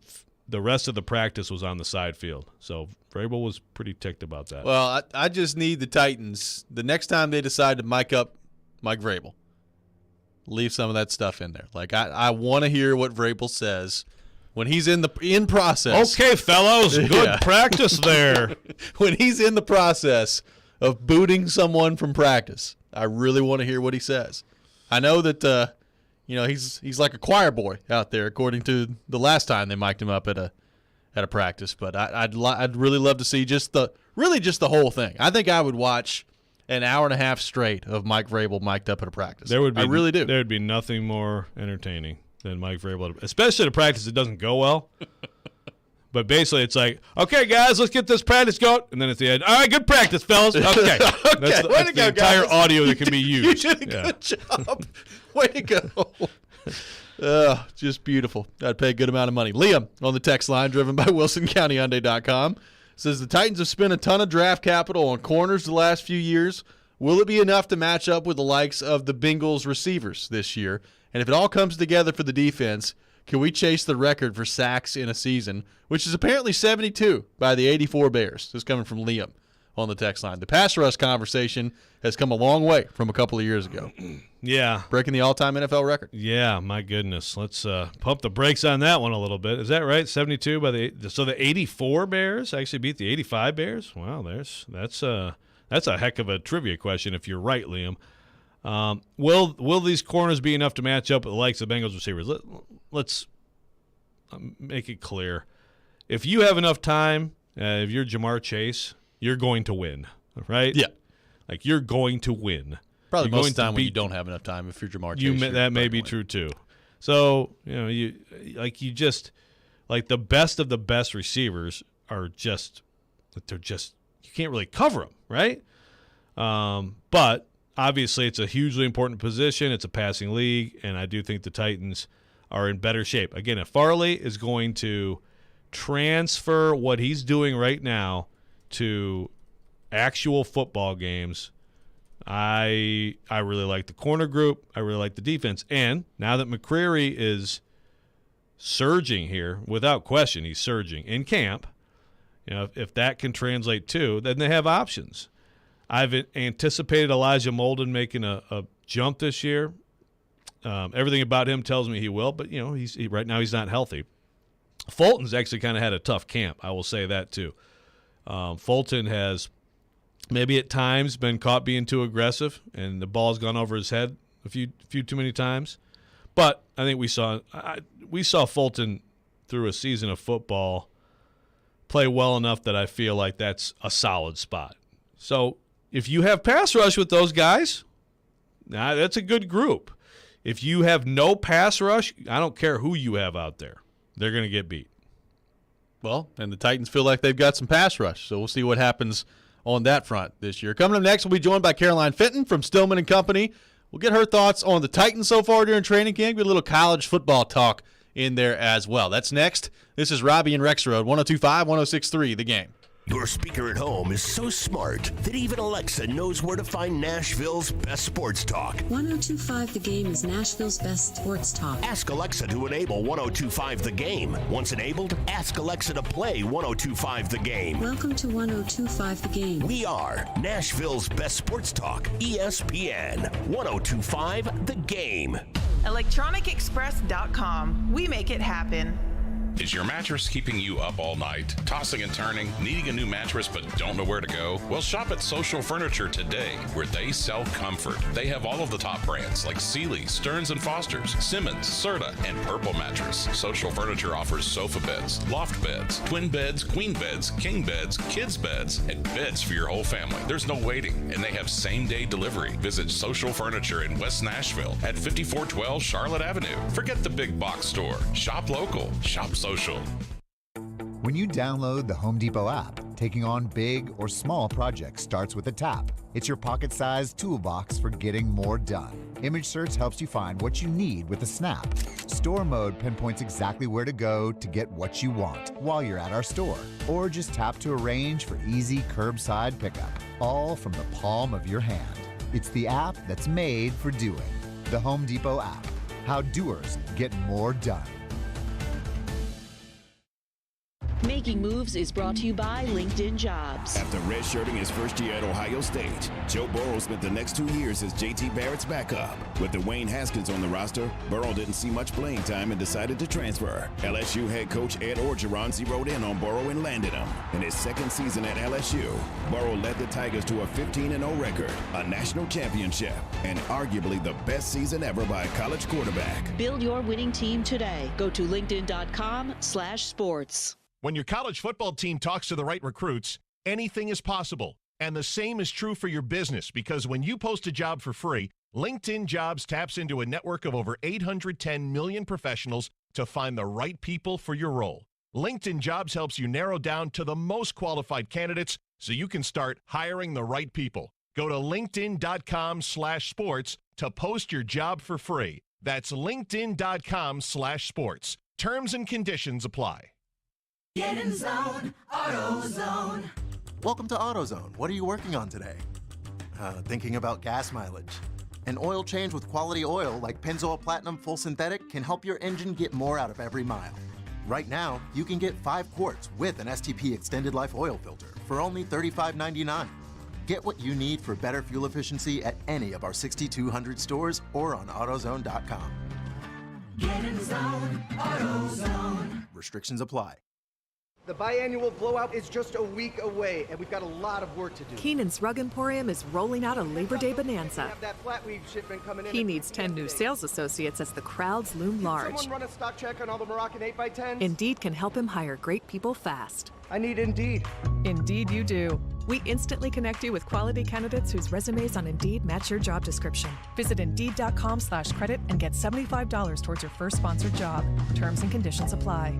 Speaker 2: the rest of the practice was on the side field. So Vrabel was pretty ticked about that.
Speaker 5: Well, I just need the Titans, the next time they decide to mic up Mike Vrabel, leave some of that stuff in there. I want to hear what Vrabel says when he's in process.
Speaker 2: Okay, fellows, good practice there.
Speaker 5: When he's in the process of booting someone from practice, I really want to hear what he says. I know that he's like a choir boy out there, according to the last time they mic'd him up at a practice. But I'd really love to see just the whole thing. I think I would watch an hour and a half straight of Mike Vrabel mic'd up at a practice. I really do.
Speaker 2: There would be nothing more entertaining than Mike Vrabel, especially at a practice that doesn't go well. But basically, it's like, okay, guys, let's get this practice going. And then at the end, all right, good practice, fellas. Okay.
Speaker 5: Okay,
Speaker 2: That's
Speaker 5: way to
Speaker 2: the
Speaker 5: go,
Speaker 2: entire
Speaker 5: guys.
Speaker 2: audio that can be used.
Speaker 5: You did a good job. Way to go. Just beautiful. I'd pay a good amount of money. Liam on the text line, driven by WilsonCountyHyundai.com, says the Titans have spent a ton of draft capital on corners the last few years. Will it be enough to match up with the likes of the Bengals receivers this year? And if it all comes together for the defense, can we chase the record for sacks in a season, which is apparently 72 by the 84 Bears? This is coming from Liam on the text line. The pass rush conversation has come a long way from a couple of years ago.
Speaker 2: Yeah.
Speaker 5: Breaking the all-time NFL record.
Speaker 2: Yeah, my goodness. Let's pump the brakes on that one a little bit. Is that right? 72 by the 84 Bears actually beat the 85 Bears? Wow, that's a heck of a trivia question if you're right, Liam. Will these corners be enough to match up with the likes of Bengals receivers? Let's make it clear. If you have enough time, if you're Jamar Chase, you're going to win, right?
Speaker 5: Yeah.
Speaker 2: Like, you're going to win.
Speaker 5: Probably
Speaker 2: you're
Speaker 5: most of the time when you don't have enough time if you're Jamar Chase.
Speaker 2: That may be true too. So, the best of the best receivers are just you can't really cover them, right? But obviously it's a hugely important position. It's a passing league, and I do think the Titans are in better shape. Again, if Farley is going to transfer what he's doing right now to actual football games, I really like the corner group. I really like the defense. And now that Mccreary is surging here, without question, he's surging in camp. If that can translate too, then they have options. I've anticipated Elijah Molden making a jump this year. Everything about him tells me he will, but right now he's not healthy. Fulton's actually kind of had a tough camp. I will say that too. Fulton has maybe at times been caught being too aggressive, and the ball's gone over his head a few too many times. But I think we saw Fulton through a season of football play well enough that I feel like that's a solid spot. So if you have pass rush with those guys, that's a good group. If you have no pass rush, I don't care who you have out there. They're going to get beat.
Speaker 5: Well, and the Titans feel like they've got some pass rush, so we'll see what happens on that front this year. Coming up next, we'll be joined by Caroline Fenton from Stillman & Company. We'll get her thoughts on the Titans so far during training camp. Get a little college football talk in there as well. That's next. This is Robbie and Rex Road, 102.5, 106.3, The Game.
Speaker 1: Your speaker at home is so smart that even Alexa knows where to find Nashville's best sports talk.
Speaker 3: 102.5 The Game is Nashville's best sports talk.
Speaker 1: Ask Alexa to enable 102.5 The Game. Once enabled, ask Alexa to play 102.5 The Game.
Speaker 3: Welcome to 102.5 The Game.
Speaker 1: We are Nashville's best sports talk, ESPN 102.5 The Game.
Speaker 7: ElectronicExpress.com. We make it happen.
Speaker 8: Is your mattress keeping you up all night, tossing and turning, needing a new mattress but don't know where to go? Well, shop at Social Furniture today, where they sell comfort. They have all of the top brands like Sealy, Stearns & Foster's, Simmons, Serta, and Purple Mattress. Social Furniture offers sofa beds, loft beds, twin beds, queen beds, king beds, kids beds, and beds for your whole family. There's no waiting, and they have same-day delivery. Visit Social Furniture in West Nashville at 5412 Charlotte Avenue. Forget the big box store. Shop local. Shop social.
Speaker 30: When you download the Home Depot app, taking on big or small projects starts with a tap. It's your pocket-sized toolbox for getting more done. Image search helps you find what you need with a snap. Store mode pinpoints exactly where to go to get what you want while you're at our store. Or just tap to arrange for easy curbside pickup, all from the palm of your hand. It's the app that's made for doing. The Home Depot app. How doers get more done.
Speaker 17: Making Moves is brought to you by LinkedIn Jobs.
Speaker 19: After redshirting his first year at Ohio State, Joe Burrow spent the next 2 years as J.T. Barrett's backup. With Dwayne Haskins on the roster, Burrow didn't see much playing time and decided to transfer. LSU head coach Ed Orgeron zeroed in on Burrow and landed him. In his second season at LSU, Burrow led the Tigers to a 15-0 record, a national championship, and arguably the best season ever by a college quarterback.
Speaker 17: Build your winning team today. Go to linkedin.com/sports.
Speaker 22: When your college football team talks to the right recruits, anything is possible. And the same is true for your business, because when you post a job for free, LinkedIn Jobs taps into a network of over 810 million professionals to find the right people for your role. LinkedIn Jobs helps you narrow down to the most qualified candidates so you can start hiring the right people. Go to linkedin.com/sports to post your job for free. That's linkedin.com/sports. Terms and conditions apply.
Speaker 14: Get in zone, AutoZone.
Speaker 16: Welcome to AutoZone. What are you working on today? Thinking about gas mileage. An oil change with quality oil like Pennzoil Platinum Full Synthetic can help your engine get more out of every mile. Right now, you can get 5 quarts with an STP Extended Life Oil Filter for only $35.99. Get what you need for better fuel efficiency at any of our 6,200 stores or on AutoZone.com.
Speaker 14: Get in zone, AutoZone.
Speaker 16: Restrictions apply.
Speaker 18: The biannual blowout is just a week away, and we've got a lot of work to do.
Speaker 10: Keenan's Rug Emporium is rolling out a Labor Day bonanza.
Speaker 18: Have that flat weave shipment coming in.
Speaker 10: He needs 10 new sales associates as the crowds loom large.
Speaker 18: Someone run a stock check on all the Moroccan 8x10s?
Speaker 10: Indeed can help him hire great people fast.
Speaker 18: I need Indeed.
Speaker 10: Indeed you do. We instantly connect you with quality candidates whose resumes on Indeed match your job description. Visit Indeed.com/credit and get $75 towards your first sponsored job. Terms and conditions apply.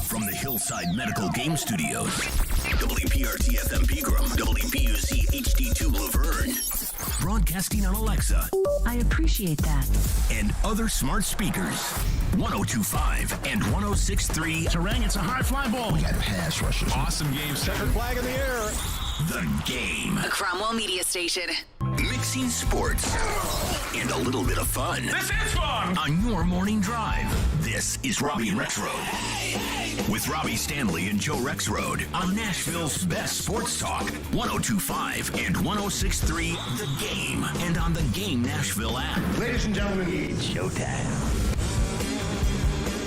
Speaker 1: From the Hillside Medical Game Studios, WPRT FM Pegram, WPUC HD2 Laverne, broadcasting on Alexa.
Speaker 3: I appreciate that.
Speaker 1: And other smart speakers. 102.5 and 106.3.
Speaker 20: Terang, it's a high fly ball.
Speaker 1: We got pass rushers.
Speaker 20: Awesome game. Second flag in the air.
Speaker 1: The Game.
Speaker 15: A Cromwell media station.
Speaker 1: Mixing sports and a little bit of fun.
Speaker 20: This is fun!
Speaker 1: On your morning drive. This is Robbie and Rexroad. With Robbie Stanley and Joe Rexroad on Nashville's best sports talk. 102.5 and 106.3 The Game. And on the Game Nashville app.
Speaker 13: Ladies and gentlemen, it's showtime.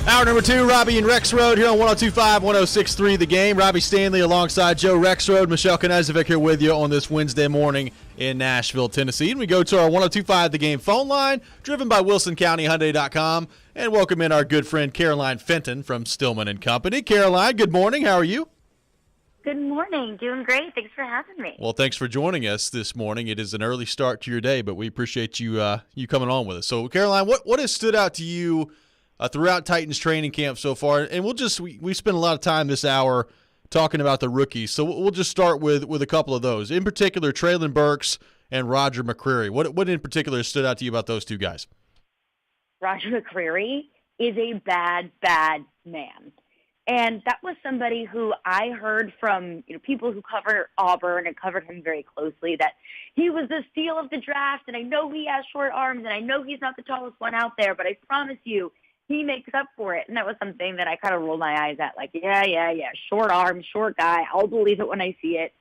Speaker 5: Hour number 2, Robbie and Rexroad here on 102.5, 106.3 The Game. Robbie Stanley alongside Joe Rexroad. Michelle Knezovic here with you on this Wednesday morning in Nashville, Tennessee. And we go to our 102.5 The Game phone line, driven by WilsonCountyHyundai.com. And welcome in our good friend Caroline Fenton from Stillman & Company. Caroline, good morning. How are you?
Speaker 21: Good morning. Doing great. Thanks for having me.
Speaker 5: Well, thanks for joining us this morning. It is an early start to your day, but we appreciate you you coming on with us. So, Caroline, what has stood out to you throughout Titans training camp so far? And we spent a lot of time this hour talking about the rookies, so we'll just start with a couple of those. In particular, Treylin Burks and Roger Mccreary. What in particular stood out to you about those two guys?
Speaker 21: Roger Mccreary is a bad man. And that was somebody who I heard from people who cover Auburn and covered him very closely, that he was the steal of the draft, and I know he has short arms, and I know he's not the tallest one out there, but I promise you, he makes up for it. And that was something that I kind of rolled my eyes at, like, yeah, short arm, short guy. I'll believe it when I see it.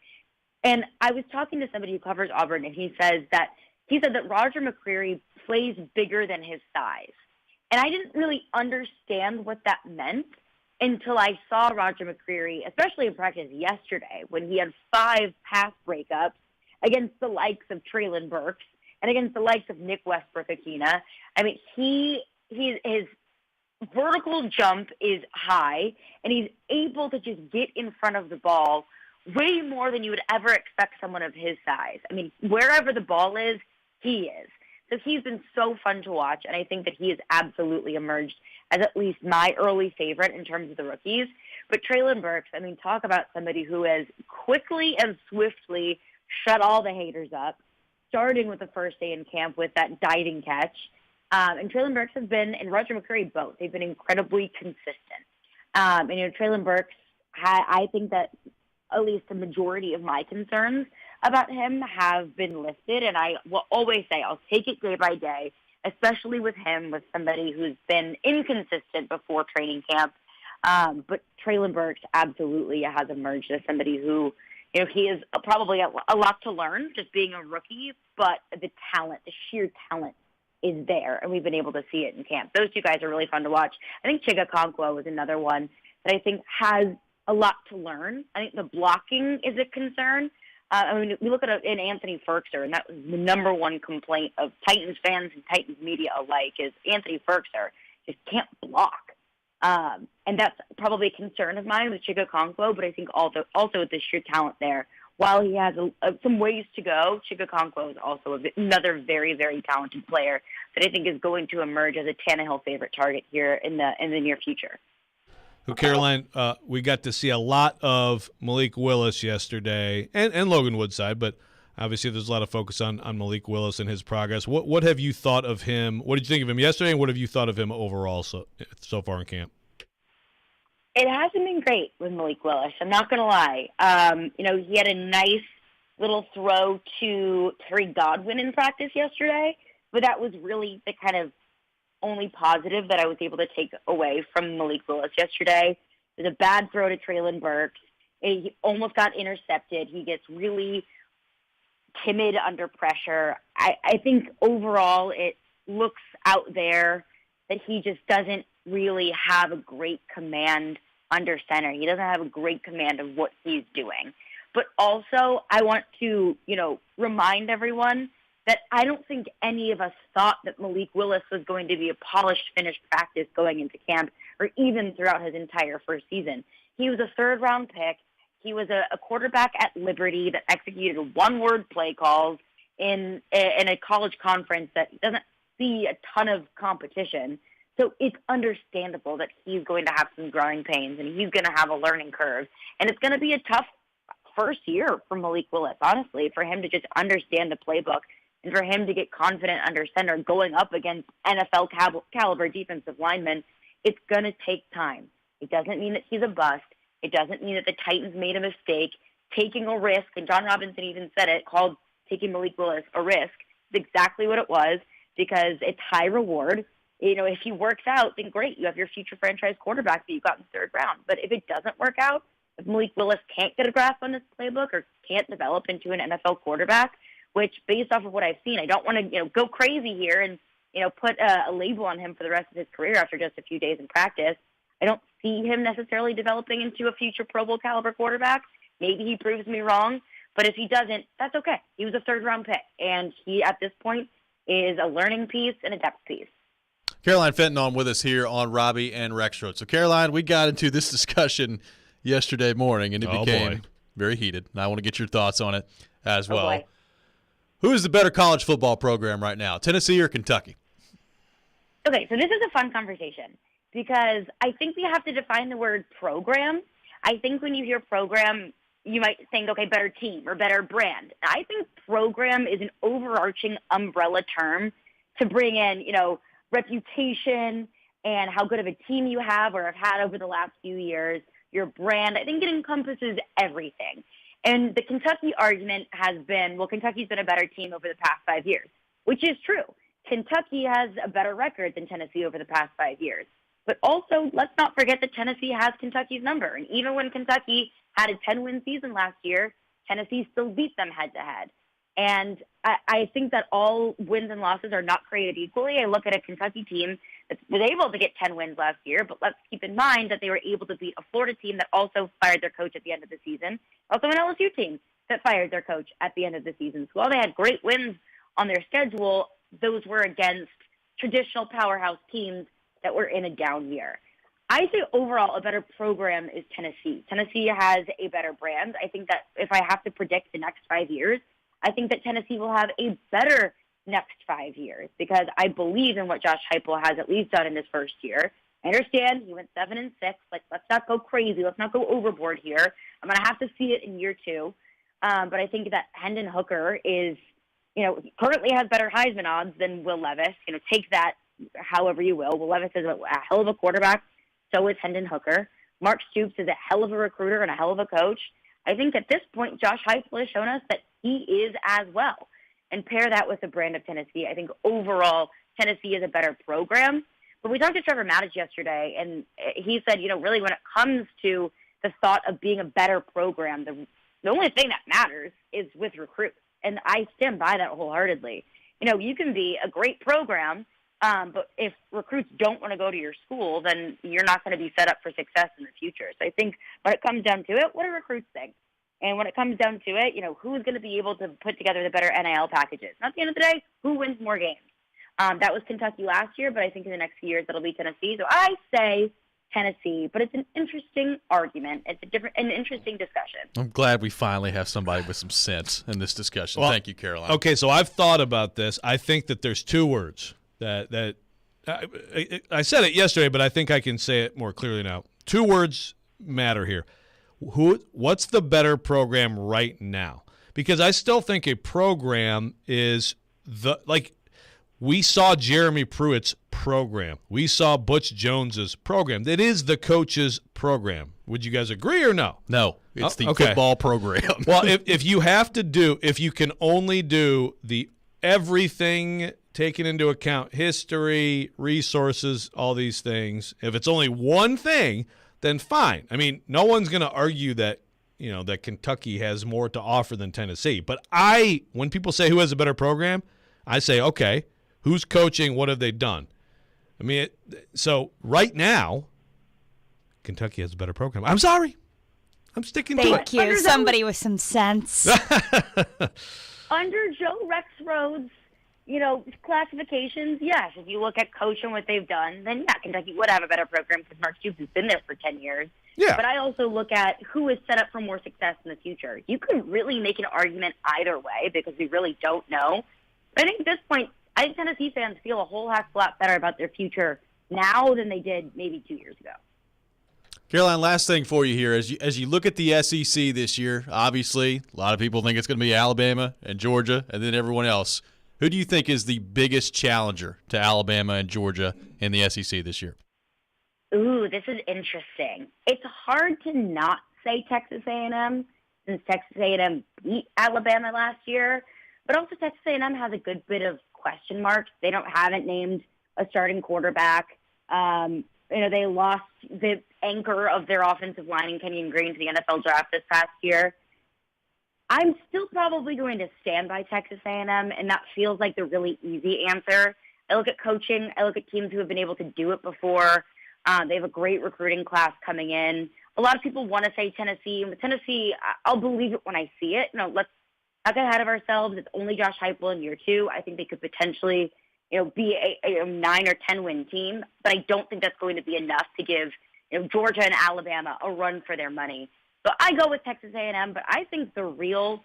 Speaker 21: And I was talking to somebody who covers Auburn, and he said that Roger Mccreary plays bigger than his size. And I didn't really understand what that meant until I saw Roger Mccreary, especially in practice yesterday, when he had 5 pass breakups against the likes of Treylin Burks and against the likes of Nick Westbrook-Akina. I mean, his vertical jump is high, and he's able to just get in front of the ball way more than you would ever expect someone of his size. I mean, wherever the ball is, he is. So he's been so fun to watch, and I think that he has absolutely emerged as at least my early favorite in terms of the rookies. But Treylin Burks, I mean, talk about somebody who has quickly and swiftly shut all the haters up, starting with the first day in camp with that diving catch. And Treylin Burks has been, and Roger Mccreary both, they've been incredibly consistent. And Treylin Burks, I think that at least the majority of my concerns about him have been lifted, and I will always say I'll take it day by day, especially with him, with somebody who's been inconsistent before training camp. But Treylin Burks absolutely has emerged as somebody who, he is probably a lot to learn just being a rookie, but the talent, the sheer talent is there, and we've been able to see it in camp. Those two guys are really fun to watch. I think Chiga Conquo was another one that I think has a lot to learn. I think the blocking is a concern. I mean, we look at an Anthony Firkser, and that was the number one complaint of Titans fans and Titans media alike, is Anthony Firkser just can't block. And that's probably a concern of mine with Chiga Conquo, but I think also with the sheer talent there, while he has some ways to go, Chika Okonkwo is also another very, very talented player that I think is going to emerge as a Tannehill favorite target here in the near future.
Speaker 2: So, Caroline, we got to see a lot of Malik Willis yesterday and Logan Woodside, but obviously there's a lot of focus on Malik Willis and his progress. What have you thought of him? What did you think of him yesterday, and what have you thought of him overall so far in camp?
Speaker 21: It hasn't been great with Malik Willis. I'm not going to lie. He had a nice little throw to Terry Godwin in practice yesterday, but that was really the kind of only positive that I was able to take away from Malik Willis yesterday. It was a bad throw to Treylin Burks. He almost got intercepted. He gets really timid under pressure. I think overall it looks out there that he just doesn't really have a great command under center. He doesn't have a great command of what he's doing. But also, I want to, remind everyone that I don't think any of us thought that Malik Willis was going to be a polished, finished practice going into camp or even throughout his entire first season. He was a third-round pick. He was a quarterback at Liberty that executed one-word play calls in a college conference that doesn't see a ton of competition. So it's understandable that he's going to have some growing pains and he's going to have a learning curve. And it's going to be a tough first year for Malik Willis, honestly, for him to just understand the playbook and for him to get confident under center going up against NFL caliber defensive linemen. It's going to take time. It doesn't mean that he's a bust. It doesn't mean that the Titans made a mistake taking a risk, and John Robinson even said it, called taking Malik Willis a risk. It's exactly what it was because it's high reward. If he works out, then great. You have your future franchise quarterback that you got in the third round. But if it doesn't work out, if Malik Willis can't get a grasp on this playbook or can't develop into an NFL quarterback, which based off of what I've seen, I don't want to go crazy here and put a label on him for the rest of his career after just a few days in practice. I don't see him necessarily developing into a future Pro Bowl caliber quarterback. Maybe he proves me wrong, but if he doesn't, that's okay. He was a third-round pick, and he, at this point, is a learning piece and a depth piece.
Speaker 5: Caroline Fenton on with us here on Robbie and Rexroad. So, Caroline, we got into this discussion yesterday morning, and it became very heated. And I want to get your thoughts on it as well.
Speaker 21: Boy.
Speaker 5: Who is the better college football program right now, Tennessee or Kentucky?
Speaker 21: Okay, so this is a fun conversation because I think we have to define the word program. I think when you hear program, you might think, okay, better team or better brand. I think program is an overarching umbrella term to bring in, reputation and how good of a team you have or have had over the last few years, your brand. I think it encompasses everything. And the Kentucky argument has been, well, Kentucky's been a better team over the past 5 years, which is true. Kentucky has a better record than Tennessee over the past 5 years. But also, let's not forget that Tennessee has Kentucky's number. And even when Kentucky had a 10-win season last year, Tennessee still beat them head-to-head. And I think that all wins and losses are not created equally. I look at a Kentucky team that was able to get 10 wins last year, but let's keep in mind that they were able to beat a Florida team that also fired their coach at the end of the season, also an LSU team that fired their coach at the end of the season. So while they had great wins on their schedule, those were against traditional powerhouse teams that were in a down year. I say overall a better program is Tennessee. Tennessee has a better brand. I think that if I have to predict the next 5 years, I think that Tennessee will have a better next 5 years because I believe in what Josh Heupel has at least done in his first year. I understand he went 7-6. Let's not go crazy. Let's not go overboard here. I'm going to have to see it in year 2. But I think that Hendon Hooker is, currently has better Heisman odds than Will Levis. Take that however you will. Will Levis is a hell of a quarterback. So is Hendon Hooker. Mark Stoops is a hell of a recruiter and a hell of a coach. I think at this point, Josh Heupel has shown us that he is as well. And pair that with the brand of Tennessee, I think overall Tennessee is a better program. But we talked to Trevor Matich yesterday, and he said, really when it comes to the thought of being a better program, the only thing that matters is with recruits. And I stand by that wholeheartedly. You can be a great program, but if recruits don't want to go to your school, then you're not going to be set up for success in the future. So I think when it comes down to it, what do recruits think? And when it comes down to it, who's going to be able to put together the better NIL packages? And at the end of the day, who wins more games? That was Kentucky last year, but I think in the next few years that'll be Tennessee. So I say Tennessee, but it's an interesting argument. It's an interesting discussion.
Speaker 5: I'm glad we finally have somebody with some sense in this discussion.
Speaker 2: Well,
Speaker 5: Thank you, Caroline.
Speaker 2: Okay, so I've thought about this. I think that there's two words that I said it yesterday, but I think I can say it more clearly now. Two words matter here. What's the better program right now? Because I still think a program is we saw Jeremy Pruitt's program. We saw Butch Jones's program. That is the coach's program. Would you guys agree or no?
Speaker 5: No, it's the football program.
Speaker 2: Well, if you can only do the everything taken into account, history, resources, all these things, if it's only one thing, then fine. I mean, no one's going to argue that, that Kentucky has more to offer than Tennessee. But when people say who has a better program, I say, okay, who's coaching? What have they done? I mean, so right now, Kentucky has a better program. I'm sorry. I'm sticking to it.
Speaker 6: Thank you. Somebody with some sense.
Speaker 21: Under Joe Rexrode's, classifications, yes. If you look at coach and what they've done, then yeah, Kentucky would have a better program because Mark Stoops has been there for 10 years.
Speaker 2: Yeah.
Speaker 21: But I also look at who is set up for more success in the future. You could really make an argument either way because we really don't know. But I think at this point, I think Tennessee fans feel a whole heck of a lot better about their future now than they did maybe 2 years ago.
Speaker 5: Caroline, last thing for you here. As you look at the SEC this year, obviously, a lot of people think it's going to be Alabama and Georgia and then everyone else. Who do you think is the biggest challenger to Alabama and Georgia in the SEC this year?
Speaker 21: Ooh, this is interesting. It's hard to not say Texas A&M since Texas A&M beat Alabama last year. But also Texas A&M has a good bit of question marks. They haven't named a starting quarterback. They lost the anchor of their offensive line in Kenyon Green to the NFL draft this past year. I'm still probably going to stand by Texas A&M, and that feels like the really easy answer. I look at coaching. I look at teams who have been able to do it before. They have a great recruiting class coming in. A lot of people want to say Tennessee. But Tennessee, I'll believe it when I see it. Let's not get ahead of ourselves. It's only Josh Heupel in year 2. I think they could potentially be a 9 or 10 win team, but I don't think that's going to be enough to give Georgia and Alabama a run for their money. So I go with Texas A&M, but I think the real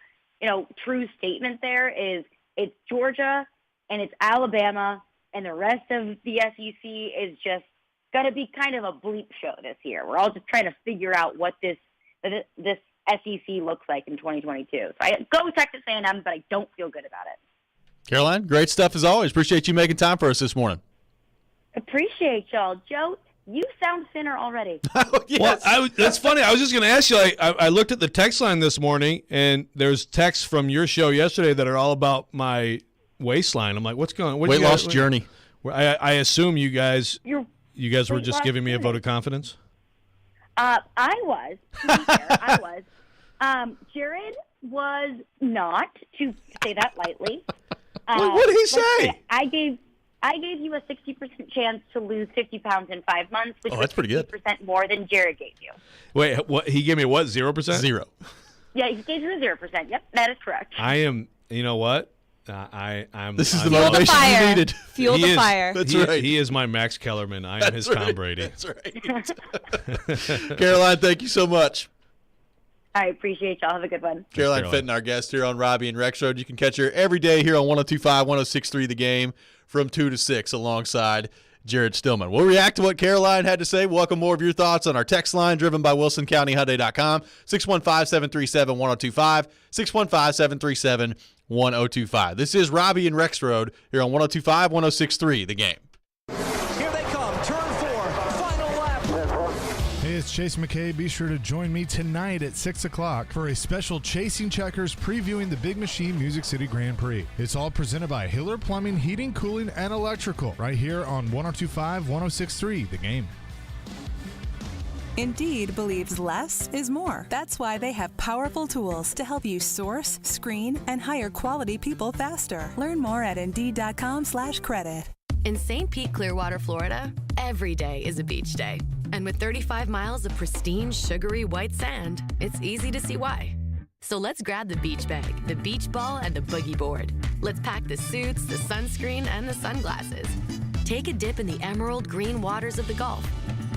Speaker 21: true statement there is it's Georgia and it's Alabama, and the rest of the SEC is just going to be kind of a bleep show this year. We're all just trying to figure out what this SEC looks like in 2022. So I go with Texas A&M, but I don't feel good about it.
Speaker 5: Caroline, great stuff as always. Appreciate you making time for us this morning.
Speaker 21: Appreciate y'all. Joe, you sound thinner already.
Speaker 5: Yes.
Speaker 2: Well, that's funny. I was just going to ask you, I looked at the text line this morning, and there's texts from your show yesterday that are all about my waistline. I'm like, what's going on?
Speaker 5: Weight loss journey.
Speaker 2: I assume you guys were just giving me a vote of confidence?
Speaker 21: I was. To be fair, I was. Jared was not, to say that lightly.
Speaker 2: What did he say?
Speaker 21: I gave you a 60% chance to lose 50 pounds in 5 months, which was
Speaker 5: pretty good.
Speaker 21: 50% more than Jared gave you.
Speaker 2: Wait, what? He gave me what? 0%?
Speaker 5: 0.
Speaker 21: Yeah, he gave you a 0%. Yep, that is correct.
Speaker 2: I am. You know what? I'm.
Speaker 5: This is the motivation you needed.
Speaker 6: Fuel the fire.
Speaker 5: That's right.
Speaker 2: He is my Max Kellerman. I am his Tom Brady.
Speaker 5: That's right. Caroline, thank you so much.
Speaker 21: I appreciate y'all. Have a good one.
Speaker 5: Caroline Fenton, our guest here on Robbie and Rexroad. You can catch her every day here on 102.5, 106.3 The Game from 2 to 6 alongside Jared Stillman. We'll react to what Caroline had to say. Welcome more of your thoughts on our text line driven by WilsonCountyHyundai.com, 615-737-1025, 615-737-1025. This is Robbie and Rexroad here on 102.5, 106.3 The Game.
Speaker 20: Here they come, turn 4, final lap.
Speaker 4: Hey, it's Chase McKay. Be sure to join me tonight at 6 o'clock for a special Chasing Checkers previewing the Big Machine Music City Grand Prix. It's all presented by Hiller Plumbing, Heating, Cooling, and Electrical right here on 102.5, 106.3 The Game.
Speaker 9: Indeed believes less is more. That's why they have powerful tools to help you source, screen, and hire quality people faster. Learn more at Indeed.com/credit.
Speaker 12: In St. Pete, Clearwater, Florida, every day is a beach day. And with 35 miles of pristine, sugary white sand, it's easy to see why. So let's grab the beach bag, the beach ball, and the boogie board. Let's pack the suits, the sunscreen, and the sunglasses. Take a dip in the emerald green waters of the Gulf.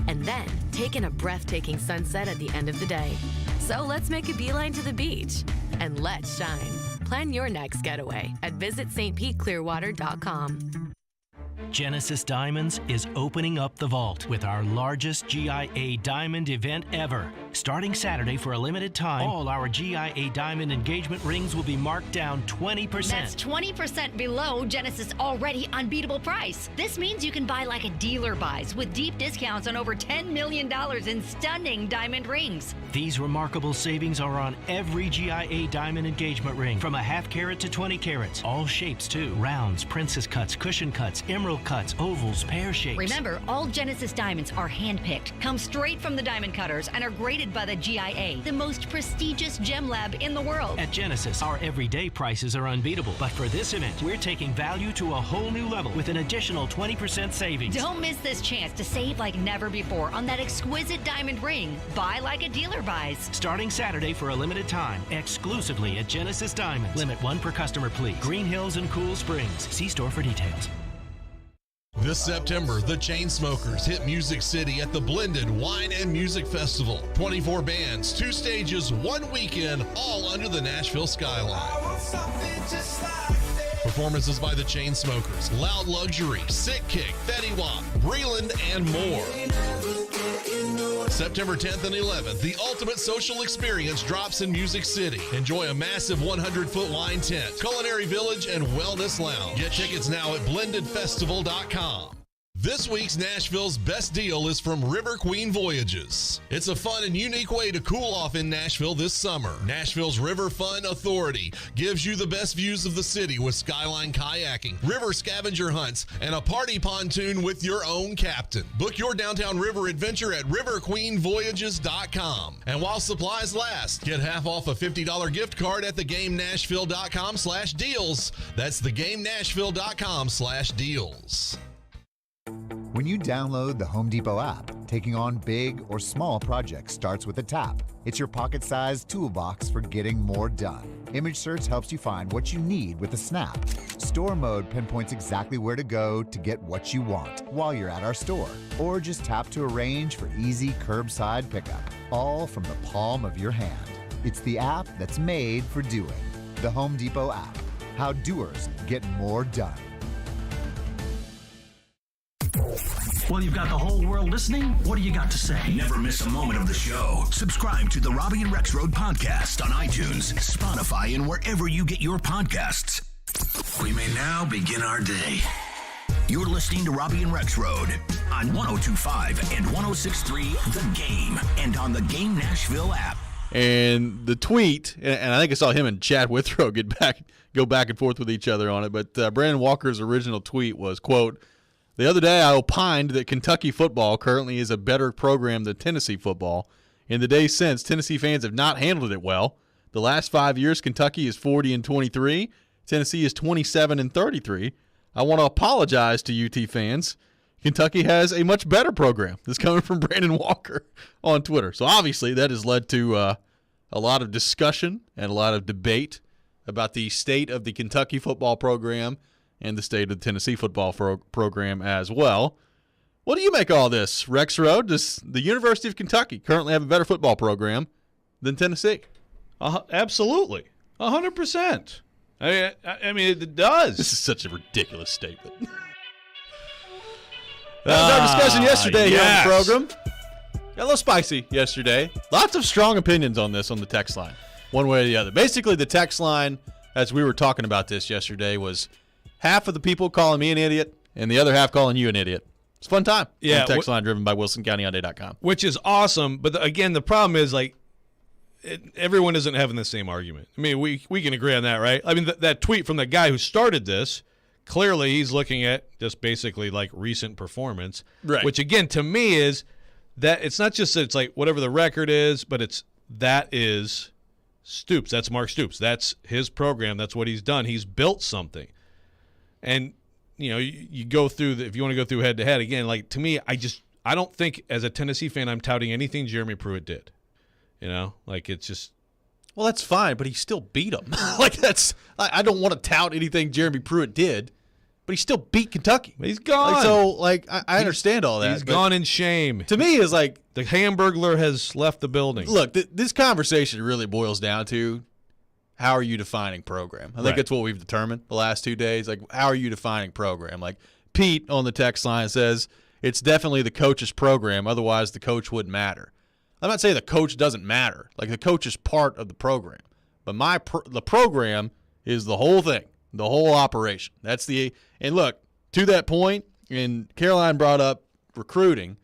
Speaker 12: and then take in a breathtaking sunset at the end of the day. So let's make a beeline to the beach and let's shine. Plan your next getaway at visitstpeteclearwater.com.
Speaker 7: Genesis Diamonds is opening up the vault with our largest GIA diamond event ever. Starting Saturday for a limited time, all our GIA diamond engagement rings will be marked down 20%.
Speaker 8: That's 20% below Genesis' already unbeatable price. This means you can buy like a dealer buys with deep discounts on over $10 million in stunning diamond rings.
Speaker 7: These remarkable savings are on every GIA diamond engagement ring, from a half carat to 20 carats. All shapes too. Rounds, princess cuts, cushion cuts, emerald cuts, ovals, pear shapes.
Speaker 8: Remember, all Genesis diamonds are hand-picked, come straight from the diamond cutters, and are graded by the GIA, the most prestigious gem lab in the world.
Speaker 7: At Genesis, our everyday prices are unbeatable. But for this event, we're taking value to a whole new level with an additional 20% savings.
Speaker 8: Don't miss this chance to save like never before on that exquisite diamond ring. Buy like a dealer buys.
Speaker 7: Starting Saturday for a limited time, exclusively at Genesis Diamonds. Limit 1 per customer, please. Green Hills and Cool Springs. See store for details.
Speaker 11: This September, the Chainsmokers hit Music City at the Blended Wine and Music Festival. 24 bands, 2 stages, 1 weekend, all under the Nashville skyline. Performances by the Chainsmokers, Loud Luxury, Sick Kick, Fetty Wap, Treylin, and more. September 10th and 11th, the ultimate social experience drops in Music City. Enjoy a massive 100-foot wine tent, culinary village, and wellness lounge. Get tickets now at blendedfestival.com. This week's Nashville's best deal is from River Queen Voyages. It's a fun and unique way to cool off in Nashville this summer. Nashville's River Fun Authority gives you the best views of the city with skyline kayaking, river scavenger hunts, and a party pontoon with your own captain. Book your downtown river adventure at riverqueenvoyages.com. And while supplies last, get half off a $50 gift card at thegamenashville.com/deals. That's thegamenashville.com/deals.
Speaker 30: When you download the Home Depot app, taking on big or small projects starts with a tap. It's your pocket-sized toolbox for getting more done. Image search helps you find what you need with a snap. Store mode pinpoints exactly where to go to get what you want while you're at our store. Or just tap to arrange for easy curbside pickup, all from the palm of your hand. It's the app that's made for doing. The Home Depot app. How doers get more done.
Speaker 1: Well, you've got the whole world listening. What do you got to say? Never miss a moment of the show. Subscribe to the Robbie and Rex Road podcast on iTunes, Spotify, and wherever you get your podcasts. We may now begin our day. You're listening to Robbie and Rex Road on 102.5 and 106.3 The Game and on the Game Nashville app.
Speaker 5: And the tweet, and I think I saw him and Chad Withrow go back and forth with each other on it, but Brandon Walker's original tweet was, quote, "The other day I opined that Kentucky football currently is a better program than Tennessee football. In the days since, Tennessee fans have not handled it well. The last 5 years, Kentucky is 40-23. Tennessee is 27-33. I want to apologize to UT fans. Kentucky has a much better program." This is coming from Brandon Walker on Twitter. So obviously that has led to a lot of discussion and a lot of debate about the state of the Kentucky football program and the state of the Tennessee football program as well. What do you make of all this, Rex Road? Does the University of Kentucky currently have a better football program than Tennessee?
Speaker 2: Absolutely. 100%. I mean, it does.
Speaker 5: This is such a ridiculous statement. That was our discussion yesterday here on the program. Got a little spicy yesterday. Lots of strong opinions on this on the text line, one way or the other. Basically, the text line, as we were talking about this yesterday, was half of the people calling me an idiot and the other half calling you an idiot. It's a fun time.
Speaker 2: Yeah.
Speaker 5: Text line driven by WilsonCountyHyundai.com.
Speaker 2: Which is awesome. But again, the problem is everyone isn't having the same argument. I mean, we can agree on that, right? I mean, that tweet from the guy who started this, clearly he's looking at just basically like recent performance.
Speaker 5: Right.
Speaker 2: Which again, to me is that it's not just that it's like whatever the record is, but that is Stoops. That's Mark Stoops. That's his program. That's what he's done. He's built something. And, you know, you go through if you want to go through head-to-head, again, like, to me, I don't think as a Tennessee fan I'm touting anything Jeremy Pruitt did. You know? Like, it's just.
Speaker 5: Well, that's fine, but he still beat him. Like, I don't want to tout anything Jeremy Pruitt did. but he still beat Kentucky.
Speaker 2: He's gone.
Speaker 5: I understand all that.
Speaker 2: He's gone in shame.
Speaker 5: To me, it's like
Speaker 2: the Hamburglar has left the building.
Speaker 5: Look, this conversation really boils down to how are you defining program? I think that's what we've determined the last 2 days. Like, how are you defining program? Like, Pete on the text line says it's definitely the coach's program. Otherwise, the coach wouldn't matter. I'm not saying the coach doesn't matter. Like, the coach is part of the program. But the program is the whole thing, the whole operation. And look, to that point, and Caroline brought up recruiting,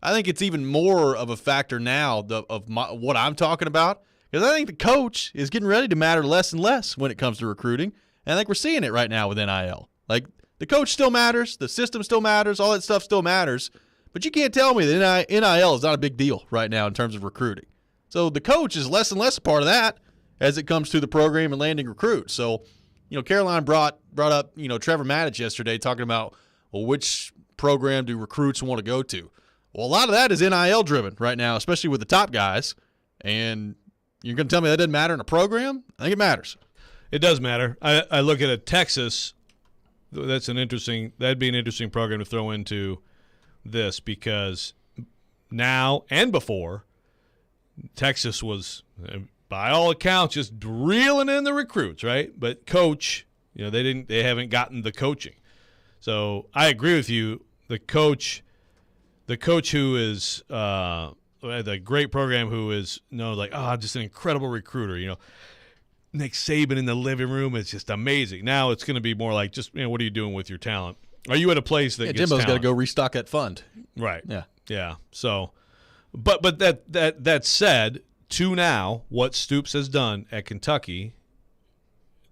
Speaker 5: I think it's even more of a factor now what I'm talking about, because I think the coach is getting ready to matter less and less when it comes to recruiting. And I think we're seeing it right now with NIL. Like, the coach still matters, the system still matters, all that stuff still matters, but you can't tell me that NIL is not a big deal right now in terms of recruiting. So the coach is less and less a part of that as it comes to the program and landing recruits. So, Caroline brought up, Trevor Maddich yesterday talking about, well, which program do recruits want to go to? Well, a lot of that is NIL driven right now, especially with the top guys. And you're going to tell me that doesn't matter in a program? I think it matters.
Speaker 2: It does matter. I look at Texas. That'd be an interesting program to throw into this, because now and before, Texas was, by all accounts, just reeling in the recruits, right? But coach, they haven't gotten the coaching. So I agree with you. The coach who is the great program, who is just an incredible recruiter. Nick Saban in the living room is just amazing. Now it's going to be more like just what are you doing with your talent? Are you at a place that gets
Speaker 5: Jimbo's
Speaker 2: talent?
Speaker 5: got to go restock that fund,
Speaker 2: right?
Speaker 5: Yeah.
Speaker 2: So, but that said. To now, what Stoops has done at Kentucky,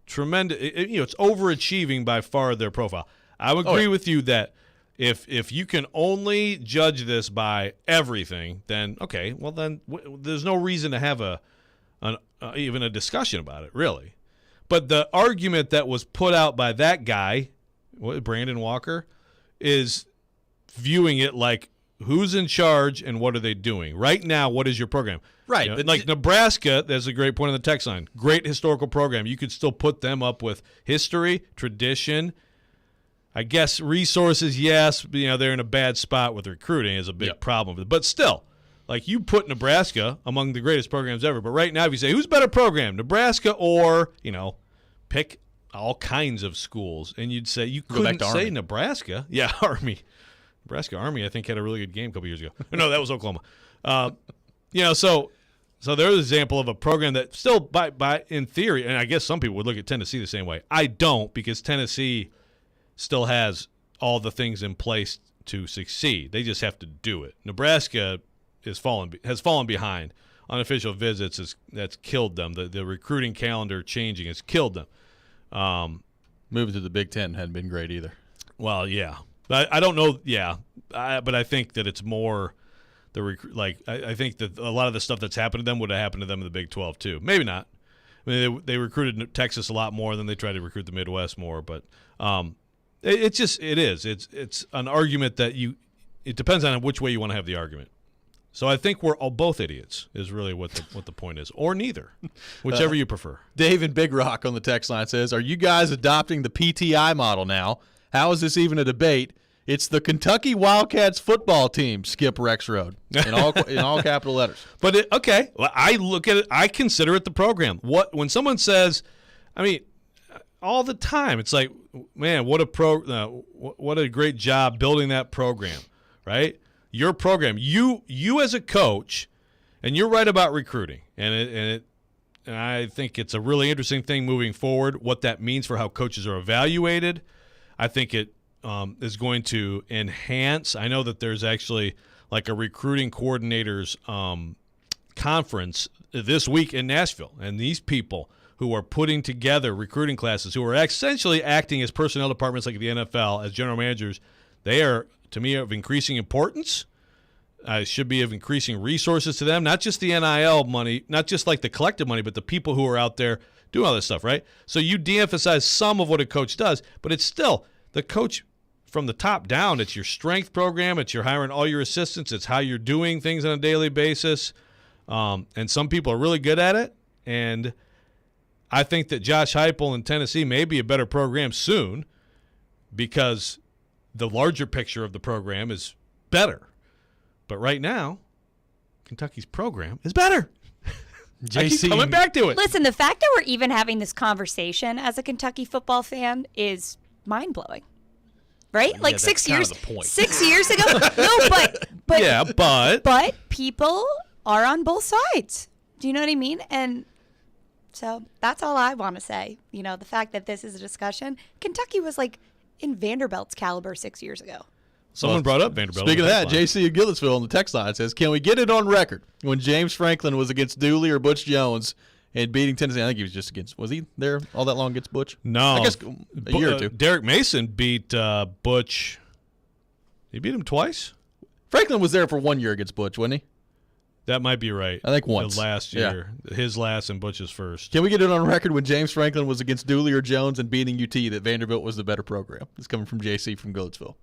Speaker 2: tremendous. It's overachieving by far their profile. I would agree with you that if you can only judge this by everything, then okay, well then there's no reason to have even a discussion about it, really. But the argument that was put out by that guy, Brandon Walker, is viewing it like, who's in charge and what are they doing? Right now, what is your program?
Speaker 5: Right.
Speaker 2: Like Nebraska, that's a great point on the text line. Great historical program. You could still put them up with history, tradition, I guess resources, yes. They're in a bad spot with recruiting is a big problem. But still, like, you put Nebraska among the greatest programs ever. But right now, if you say, who's better program, Nebraska or, pick all kinds of schools, and you'd say you couldn't say Nebraska. Yeah, Army. Nebraska Army, I think, had a really good game a couple years ago. No, that was Oklahoma. So there's an example of a program that still, by in theory, and I guess some people would look at Tennessee the same way. I don't, because Tennessee still has all the things in place to succeed. They just have to do it. Nebraska has fallen behind. Unofficial visits that's killed them. The recruiting calendar changing has killed them.
Speaker 5: Moving to the Big Ten hadn't been great either.
Speaker 2: Well, yeah. I don't know. Yeah, but I think that it's more I think that a lot of the stuff that's happened to them would have happened to them in the Big 12 too. Maybe not. I mean, they recruited Texas a lot more than they tried to recruit the Midwest more. But it's an argument that it depends on which way you want to have the argument. So I think we're all both idiots is really what the point is, or neither, whichever you prefer.
Speaker 5: Dave in Big Rock on the text line says, "Are you guys adopting the PTI model now? How is this even a debate? It's the Kentucky Wildcats football team, Skip Rexroad," in all capital letters.
Speaker 2: But okay, well, I look at it. I consider it the program. When someone says, I mean, all the time, it's like, man, what a great job building that program, right? Your program, you as a coach, and you're right about recruiting, and I think it's a really interesting thing moving forward. What that means for how coaches are evaluated, I think it is going to enhance. I know that there's actually like a recruiting coordinators conference this week in Nashville, and these people who are putting together recruiting classes, who are essentially acting as personnel departments like the NFL, as general managers, they are, to me, of increasing importance. Should be of increasing resources to them, not just the NIL money, not just like the collective money, but the people who are out there doing all this stuff, right? So you de-emphasize some of what a coach does, but it's still the coach from the top down. It's your strength program. It's your hiring all your assistants. It's how you're doing things on a daily basis. And some people are really good at it. And I think that Josh Heupel in Tennessee may be a better program soon, because the larger picture of the program is better. But right now, Kentucky's program is better. I keep coming back to it.
Speaker 6: Listen, the fact that we're even having this conversation as a Kentucky football fan is mind-blowing. Right? Like 6 years. 6 years ago. No, but people are on both sides. Do you know what I mean? And so that's all I want to say. You know, the fact that this is a discussion. Kentucky was like in Vanderbilt's caliber 6 years ago.
Speaker 2: Someone brought up Vanderbilt.
Speaker 5: Speaking of that, JC of Gilletsville on the text line says, can we get it on record when James Franklin was against Dooley or Butch Jones and beating Tennessee? I think he was just against – was he there all that long against Butch?
Speaker 2: No.
Speaker 5: I guess a year or two.
Speaker 2: Derek Mason beat Butch. He beat him twice?
Speaker 5: Franklin was there for 1 year against Butch, wasn't he?
Speaker 2: That might be right.
Speaker 5: I think once.
Speaker 2: The last year. Yeah. His last and Butch's first.
Speaker 5: Can we get it on record when James Franklin was against Dooley or Jones and beating UT that Vanderbilt was the better program? It's coming from JC from Gilletsville.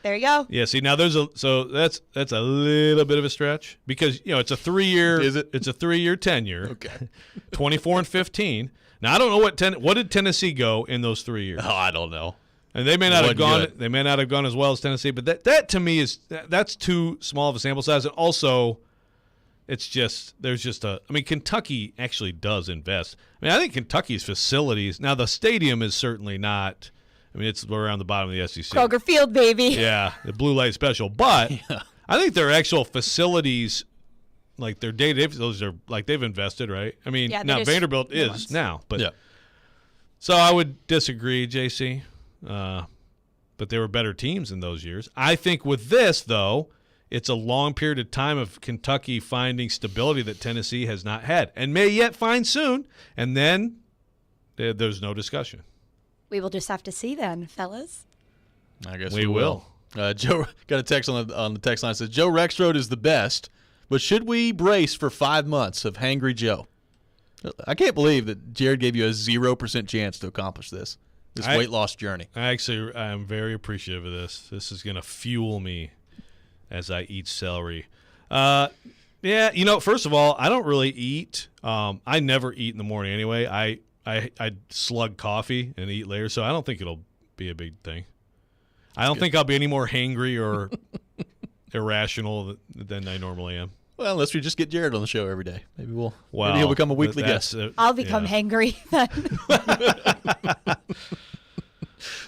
Speaker 6: There you go.
Speaker 2: Yeah, see, now that's a little bit of a stretch because, you know, it's a 3-year.
Speaker 5: Is it?
Speaker 2: It's a 3-year tenure.
Speaker 5: Okay.
Speaker 2: 24 and 15. Now I don't know what did Tennessee go in those 3 years?
Speaker 5: Oh, I don't know.
Speaker 2: And they may not have gone. Good. They may not have gone as well as Tennessee, but that to me that's too small of a sample size. And also, it's just I mean, Kentucky actually does invest. I mean, I think Kentucky's facilities. Now the stadium is certainly not. I mean, it's around the bottom of the SEC.
Speaker 6: Kroger Field, baby.
Speaker 2: Yeah, the blue light special. But I think their actual facilities, like their day-to-day facilities, are like they've invested, right? I mean, now Vanderbilt is now, but
Speaker 5: yeah.
Speaker 2: So I would disagree, JC. But they were better teams in those years. I think with this, though, it's a long period of time of Kentucky finding stability that Tennessee has not had and may yet find soon, and then there's no discussion.
Speaker 6: We will just have to see then, fellas.
Speaker 5: I guess we will. Joe got a text on the text line that says, Joe Rexrode is the best, but should we brace for 5 months of Hangry Joe? I can't believe that Jared gave you a 0% chance to accomplish this weight loss journey.
Speaker 2: I'm very appreciative of this. This is going to fuel me as I eat celery. Yeah, you know, first of all, I don't really eat. I never eat in the morning anyway. I slug coffee and eat later, so I don't think it'll be a big thing. I don't think I'll be any more hangry or irrational than I normally am.
Speaker 5: Well, unless we just get Jared on the show every day. Maybe maybe he'll become a weekly guest.
Speaker 6: I'll become hangry then.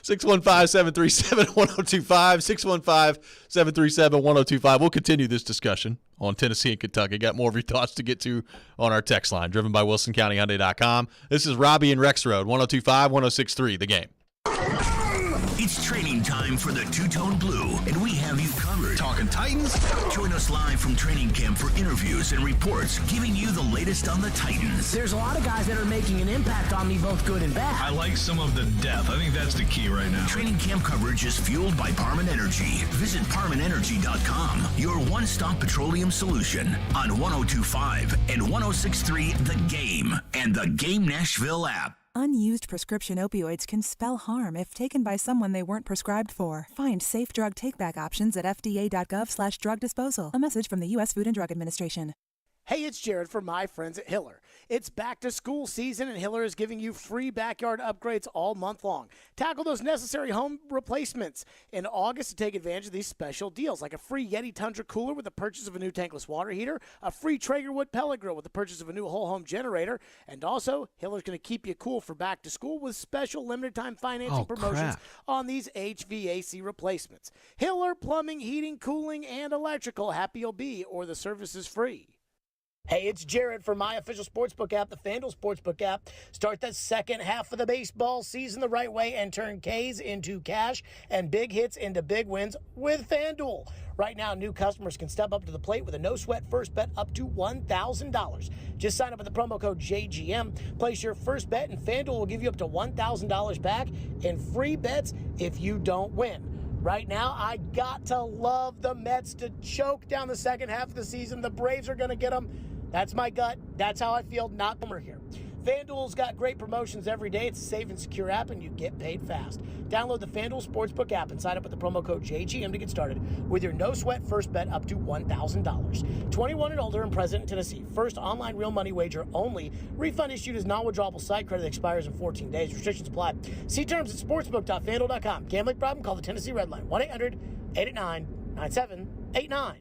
Speaker 5: 615-737-1025, 615-737-1025. We'll continue this discussion on Tennessee and Kentucky. Got more of your thoughts to get to on our text line, driven by WilsonCountyHyundai.com. This is Robbie and Rex Road, 102.5, 106.3, The Game.
Speaker 1: It's training time for the Two-Tone Blue, and we have you covered. Talking Titans? Join us live from training camp for interviews and reports, giving you the latest on the Titans.
Speaker 13: There's a lot of guys that are making an impact on me, both good and bad.
Speaker 17: I like some of the depth. I think that's the key right now.
Speaker 1: Training camp coverage is fueled by Parman Energy. Visit ParmanEnergy.com, your one-stop petroleum solution on 102.5 and 106.3 The Game and the Game Nashville app.
Speaker 9: Unused prescription opioids can spell harm if taken by someone they weren't prescribed for. Find safe drug take-back options at fda.gov/drug disposal. A message from the U.S. Food and Drug Administration.
Speaker 13: Hey, it's Jared from my friends at Hiller. It's back to school season, and Hiller is giving you free backyard upgrades all month long. Tackle those necessary home replacements in August to take advantage of these special deals, like a free Yeti Tundra cooler with the purchase of a new tankless water heater, a free Traeger wood pellet grill with the purchase of a new whole home generator, and also Hiller's going to keep you cool for back to school with special limited time financing promotions on these HVAC replacements. Hiller Plumbing, Heating, Cooling, and Electrical. Happy you'll be, or the service is free. Hey, it's Jared from my official sportsbook app, the FanDuel Sportsbook app. Start the second half of the baseball season the right way and turn K's into cash and big hits into big wins with FanDuel. Right now, new customers can step up to the plate with a no-sweat first bet up to $1,000. Just sign up with the promo code JGM, place your first bet, and FanDuel will give you up to $1,000 back in free bets if you don't win. Right now, I got to love the Mets to choke down the second half of the season. The Braves are going to get them. That's my gut. That's how I feel. Not Boomer here. FanDuel's got great promotions every day. It's a safe and secure app, and you get paid fast. Download the FanDuel Sportsbook app and sign up with the promo code JGM to get started with your no-sweat first bet up to $1,000. 21 and older and present in Tennessee. First online real money wager only. Refund issued as non-withdrawable site credit expires in 14 days. Restrictions apply. See terms at sportsbook.fanduel.com. Gambling problem? Call the Tennessee Red Line. 1-800-889-9789.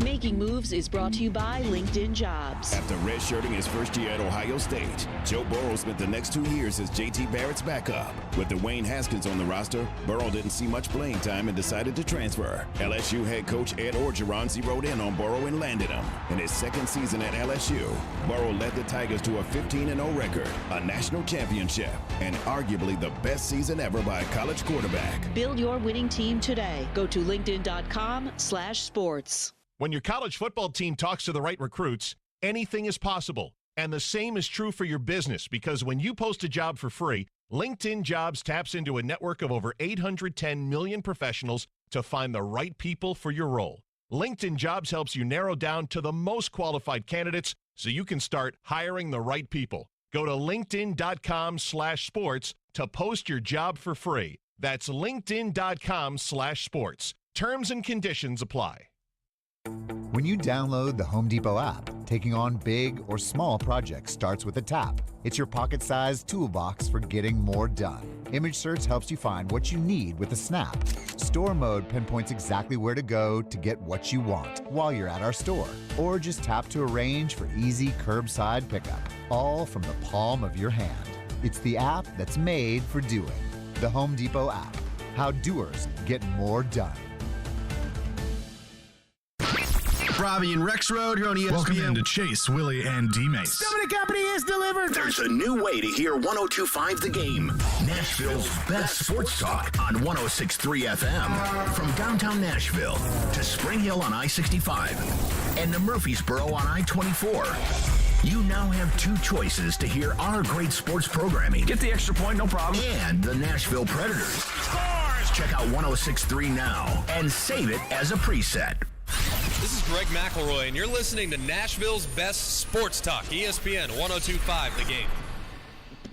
Speaker 14: Making Moves is brought to you by LinkedIn Jobs.
Speaker 19: After redshirting his first year at Ohio State, Joe Burrow spent the next 2 years as J.T. Barrett's backup. With Dwayne Haskins on the roster, Burrow didn't see much playing time and decided to transfer. LSU head coach Ed Orgeron zeroed in on Burrow and landed him. In his second season at LSU, Burrow led the Tigers to a 15-0 record, a national championship, and arguably the best season ever by a college quarterback.
Speaker 14: Build your winning team today. Go to linkedin.com/sports.
Speaker 22: When your college football team talks to the right recruits, anything is possible. And the same is true for your business, because when you post a job for free, LinkedIn Jobs taps into a network of over 810 million professionals to find the right people for your role. LinkedIn Jobs helps you narrow down to the most qualified candidates so you can start hiring the right people. Go to linkedin.com/sports to post your job for free. That's linkedin.com/sports. Terms and conditions apply.
Speaker 30: When you download the Home Depot app, taking on big or small projects starts with a tap. It's your pocket-sized toolbox for getting more done. Image search helps you find what you need with a snap. Store mode pinpoints exactly where to go to get what you want while you're at our store. Or just tap to arrange for easy curbside pickup, all from the palm of your hand. It's the app that's made for doing. The Home Depot app. How doers get more done.
Speaker 1: Robbie and Rex Road here on ESPN.
Speaker 17: Welcome into Chase, Willy, and DMase.
Speaker 13: Dominic Company is delivered.
Speaker 1: There's a new way to hear 102.5 The Game. Nashville's best sports talk on 106.3 FM. From downtown Nashville to Spring Hill on I-65 and to Murfreesboro on I-24. You now have two choices to hear our great sports programming.
Speaker 17: Get the extra point, no problem.
Speaker 1: And the Nashville Predators. Scores! Check out 106.3 now and save it as a preset.
Speaker 23: This is Greg McElroy, and you're listening to Nashville's best sports talk, ESPN 102.5 The Game.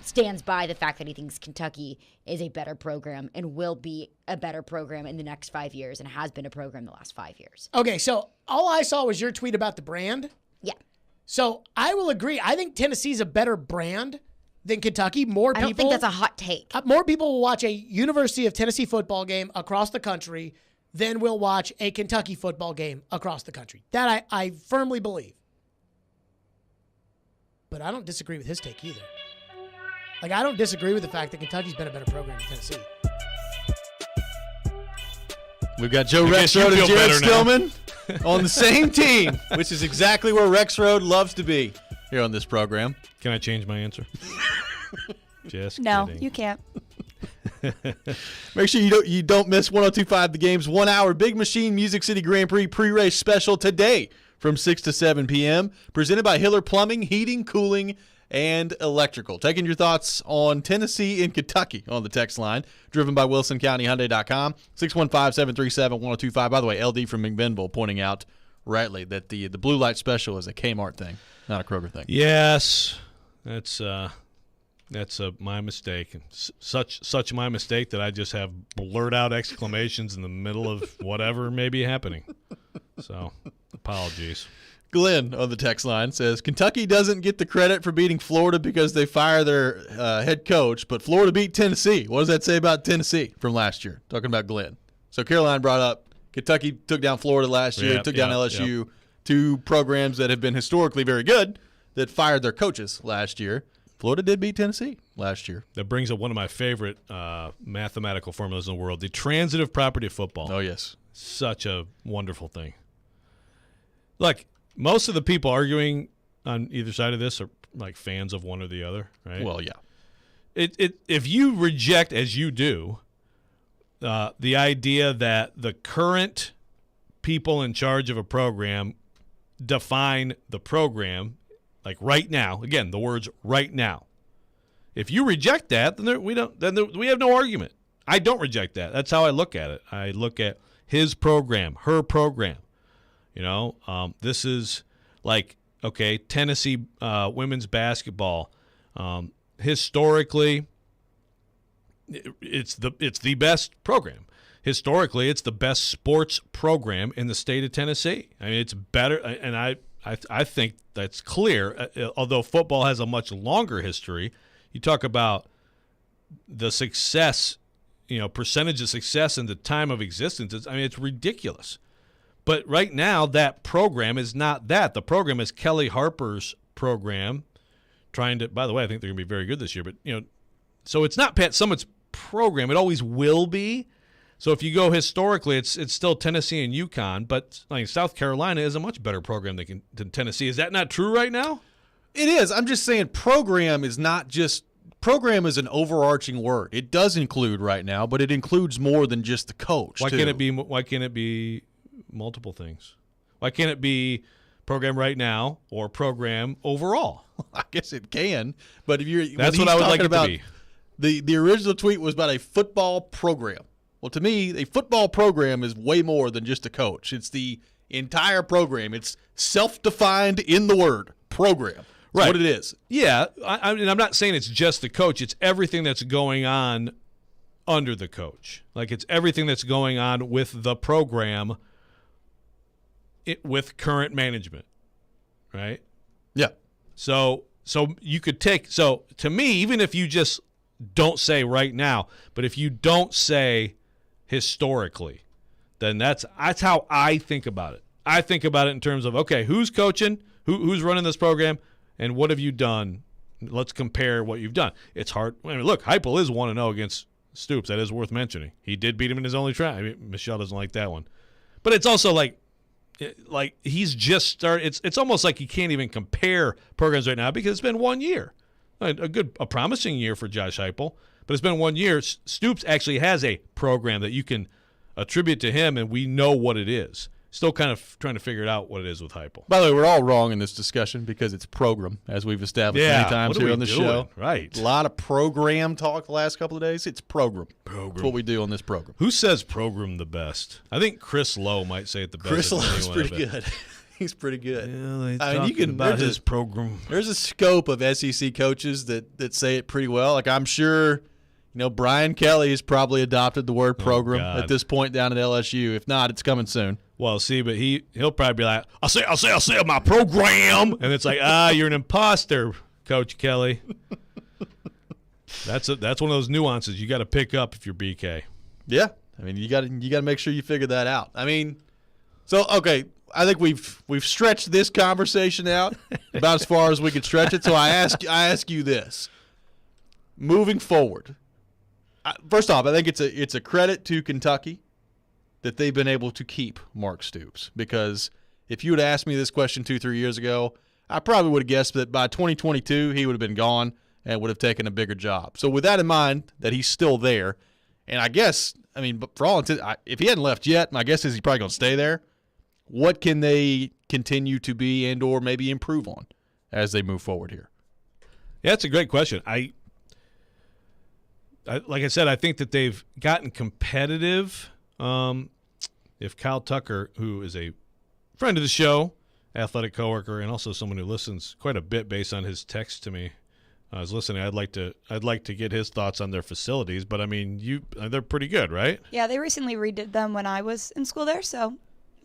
Speaker 24: Stands by the fact that he thinks Kentucky is a better program and will be a better program in the next 5 years and has been a program the last 5 years.
Speaker 13: Okay, so all I saw was your tweet about the brand.
Speaker 24: Yeah.
Speaker 13: So I will agree. I think Tennessee's a better brand than Kentucky.
Speaker 24: I don't think that's a hot take.
Speaker 13: More people will watch a University of Tennessee football game across the country than will watch a Kentucky football game across the country. That I firmly believe. But I don't disagree with his take either. Like, I don't disagree with the fact that Kentucky's been a better program than Tennessee.
Speaker 5: We've got Joe Rexrode and Jared Stillman on the same team, which is exactly where Rexrode loves to be here on this program.
Speaker 2: Can I change my answer? Just
Speaker 6: no,
Speaker 2: kidding.
Speaker 6: you can't.
Speaker 5: Make sure you don't miss 102.5 The Game's 1 hour Big Machine Music City Grand Prix pre-race special today from 6 to 7 p.m. Presented by Hiller Plumbing, Heating, Cooling, and Electrical. Taking your thoughts on Tennessee and Kentucky on the text line, driven by WilsonCountyHyundai.com, 615-737-1025. By the way, LD from McBenville pointing out rightly that the blue light special is a Kmart thing, not a Kroger thing.
Speaker 2: Yes, that's my mistake. Such my mistake that I just have blurt out exclamations in the middle of whatever may be happening. So, apologies.
Speaker 5: Glenn on the text line says, Kentucky doesn't get the credit for beating Florida because they fire their head coach, but Florida beat Tennessee. What does that say about Tennessee from last year? Talking about Glenn. So Caroline brought up Kentucky took down Florida last year, took down LSU, two programs that have been historically very good that fired their coaches last year. Florida did beat Tennessee last year.
Speaker 2: That brings up one of my favorite mathematical formulas in the world, the transitive property of football.
Speaker 5: Oh, yes.
Speaker 2: Such a wonderful thing. Look, most of the people arguing on either side of this are like fans of one or the other, right?
Speaker 5: Well, yeah.
Speaker 2: If you reject, as you do, the idea that the current people in charge of a program define the program, like right now, again, the words right now. If you reject that, then we have no argument. I don't reject that. That's how I look at it. I look at his program, her program. You know, this is like Okay, Tennessee women's basketball. Historically, it's the best program. Historically, it's the best sports program in the state of Tennessee. I mean, it's better, and I think that's clear. Although football has a much longer history, you talk about the success, percentage of success in the time of existence. It's ridiculous. But right now, that program is not that. The program is Kelly Harper's program. By the way, I think they're going to be very good this year. But so it's not Pat Summitt's program. It always will be. So if you go historically, it's still Tennessee and UConn. But South Carolina is a much better program than Tennessee. Is that not true right now?
Speaker 5: It is. I'm just saying program is not just – program is an overarching word. It does include right now, but it includes more than just the coach.
Speaker 2: Why can't it be multiple things? Why can't it be program right now or program overall?
Speaker 5: I guess it can, but
Speaker 2: that's what I would like it to
Speaker 5: be. The original tweet was about a football program. Well, to me, a football program is way more than just a coach. It's the entire program. It's self-defined in the word program. Right. What it is.
Speaker 2: Yeah, I'm not saying it's just the coach. It's everything that's going on under the coach. It's everything that's going on with the program with current management, right?
Speaker 5: Yeah.
Speaker 2: So you could to me, even if you just don't say right now, but if you don't say historically, then that's how I think about it. I think about it in terms of, okay, who's coaching, who's running this program, and what have you done? Let's compare what you've done. It's hard. Look, Heupel is 1-0 against Stoops. That is worth mentioning. He did beat him in his only try. Michelle doesn't like that one. But it's also like he's just started. It's almost like you can't even compare programs right now because it's been 1 year. A promising year for Josh Heupel, but it's been 1 year. Stoops actually has a program that you can attribute to him, and we know what it is. Still kind of trying to figure it out what it is with Heupel.
Speaker 5: By the way, we're all wrong in this discussion because it's program, as we've established many times here on the show.
Speaker 2: Right.
Speaker 5: A lot of program talk the last couple of days. It's program. That's what we do on this program.
Speaker 2: Who says program the best? I think Chris Lowe might say it the best.
Speaker 5: Chris Lowe's pretty good. He's pretty good.
Speaker 2: Yeah, you can about his program.
Speaker 5: There's a scope of SEC coaches that say it pretty well. I'm sure, Brian Kelly has probably adopted the word program at this point down at LSU. If not, it's coming soon.
Speaker 2: Well, see, but he'll probably be like, I'll say my program, and it's like, you're an imposter, Coach Kelly. That's one of those nuances you got to pick up if you're BK.
Speaker 5: Yeah, you got to make sure you figure that out. So okay, I think we've stretched this conversation out about as far as we could stretch it. So I ask you this: moving forward, first off, I think it's a credit to Kentucky that they've been able to keep Mark Stoops, because if you had asked me this question 2-3 years ago, I probably would have guessed that by 2022 he would have been gone and would have taken a bigger job. So with that in mind, that he's still there, and I guess, but for all intents, if he hadn't left yet, my guess is he's probably going to stay there. What can they continue to be and or maybe improve on as they move forward here?
Speaker 2: Yeah, that's a great question. I like I said, I think that they've gotten competitive. If Kyle Tucker, who is a friend of the show, athletic coworker, and also someone who listens quite a bit based on his text to me, I was listening. I'd like to get his thoughts on their facilities, but they're pretty good, right?
Speaker 6: Yeah, they recently redid them when I was in school there, so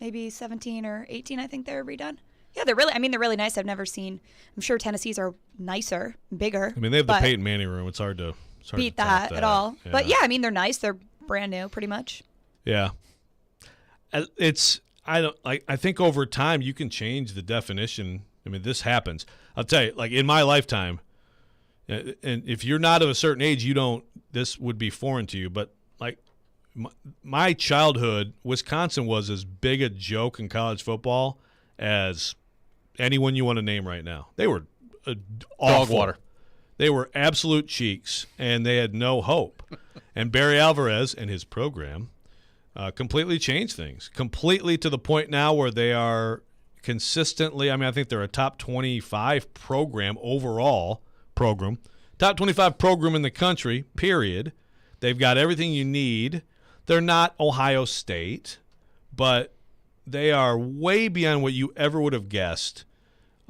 Speaker 6: maybe 17 or 18, I think they were redone. Yeah, they're really nice. I've never seen. I'm sure Tennessee's are nicer, bigger.
Speaker 2: They have the Peyton Manning room. It's hard to
Speaker 6: beat that at all. Yeah. But yeah, they're nice. They're brand new, pretty much.
Speaker 2: Yeah, I think over time you can change the definition. This happens. I'll tell you, in my lifetime, and if you're not of a certain age, this would be foreign to you. But my childhood, Wisconsin was as big a joke in college football as anyone you want to name right now. They were awful.
Speaker 5: Dog water.
Speaker 2: They were absolute cheeks, and they had no hope. And Barry Alvarez and his program completely changed things, completely to the point now where they are consistently, I think they're a top 25 program overall program, top 25 program in the country, period. They've got everything you need. They're not Ohio State, but they are way beyond what you ever would have guessed.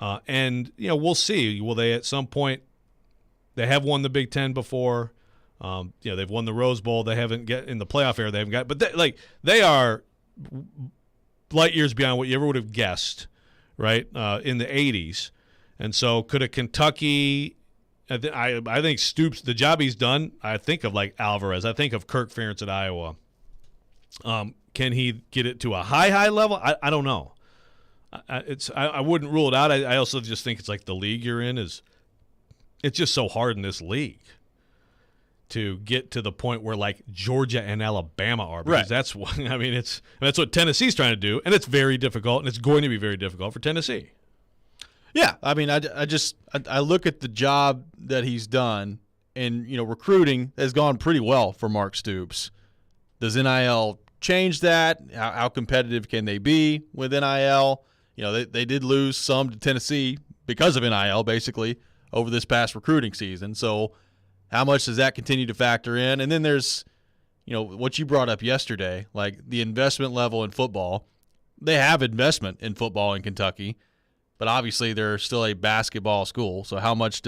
Speaker 2: And, we'll see. Will they at some point – they have won the Big Ten before. They've won the Rose Bowl. They haven't get in the playoff era. They haven't got – but they are light years beyond what you ever would have guessed, right, in the 80s. And so could a Kentucky – I think Stoops, the job he's done, I think of like Alvarez. I think of Kirk Ferentz at Iowa. Can he get it to a high level? I don't know. I wouldn't rule it out. I also just think it's like the league you're in it's just so hard in this league to get to the point where like Georgia and Alabama are. Because that's what that's what Tennessee's trying to do, and it's very difficult, and it's going to be very difficult for Tennessee.
Speaker 5: Yeah, I mean, I look at the job that he's done, and recruiting has gone pretty well for Mark Stoops. Does NIL change that? How competitive can they be with NIL? They did lose some to Tennessee because of NIL, basically, over this past recruiting season. So how much does that continue to factor in? And then there's, what you brought up yesterday, like the investment level in football. They have investment in football in Kentucky, but obviously they're still a basketball school. So how much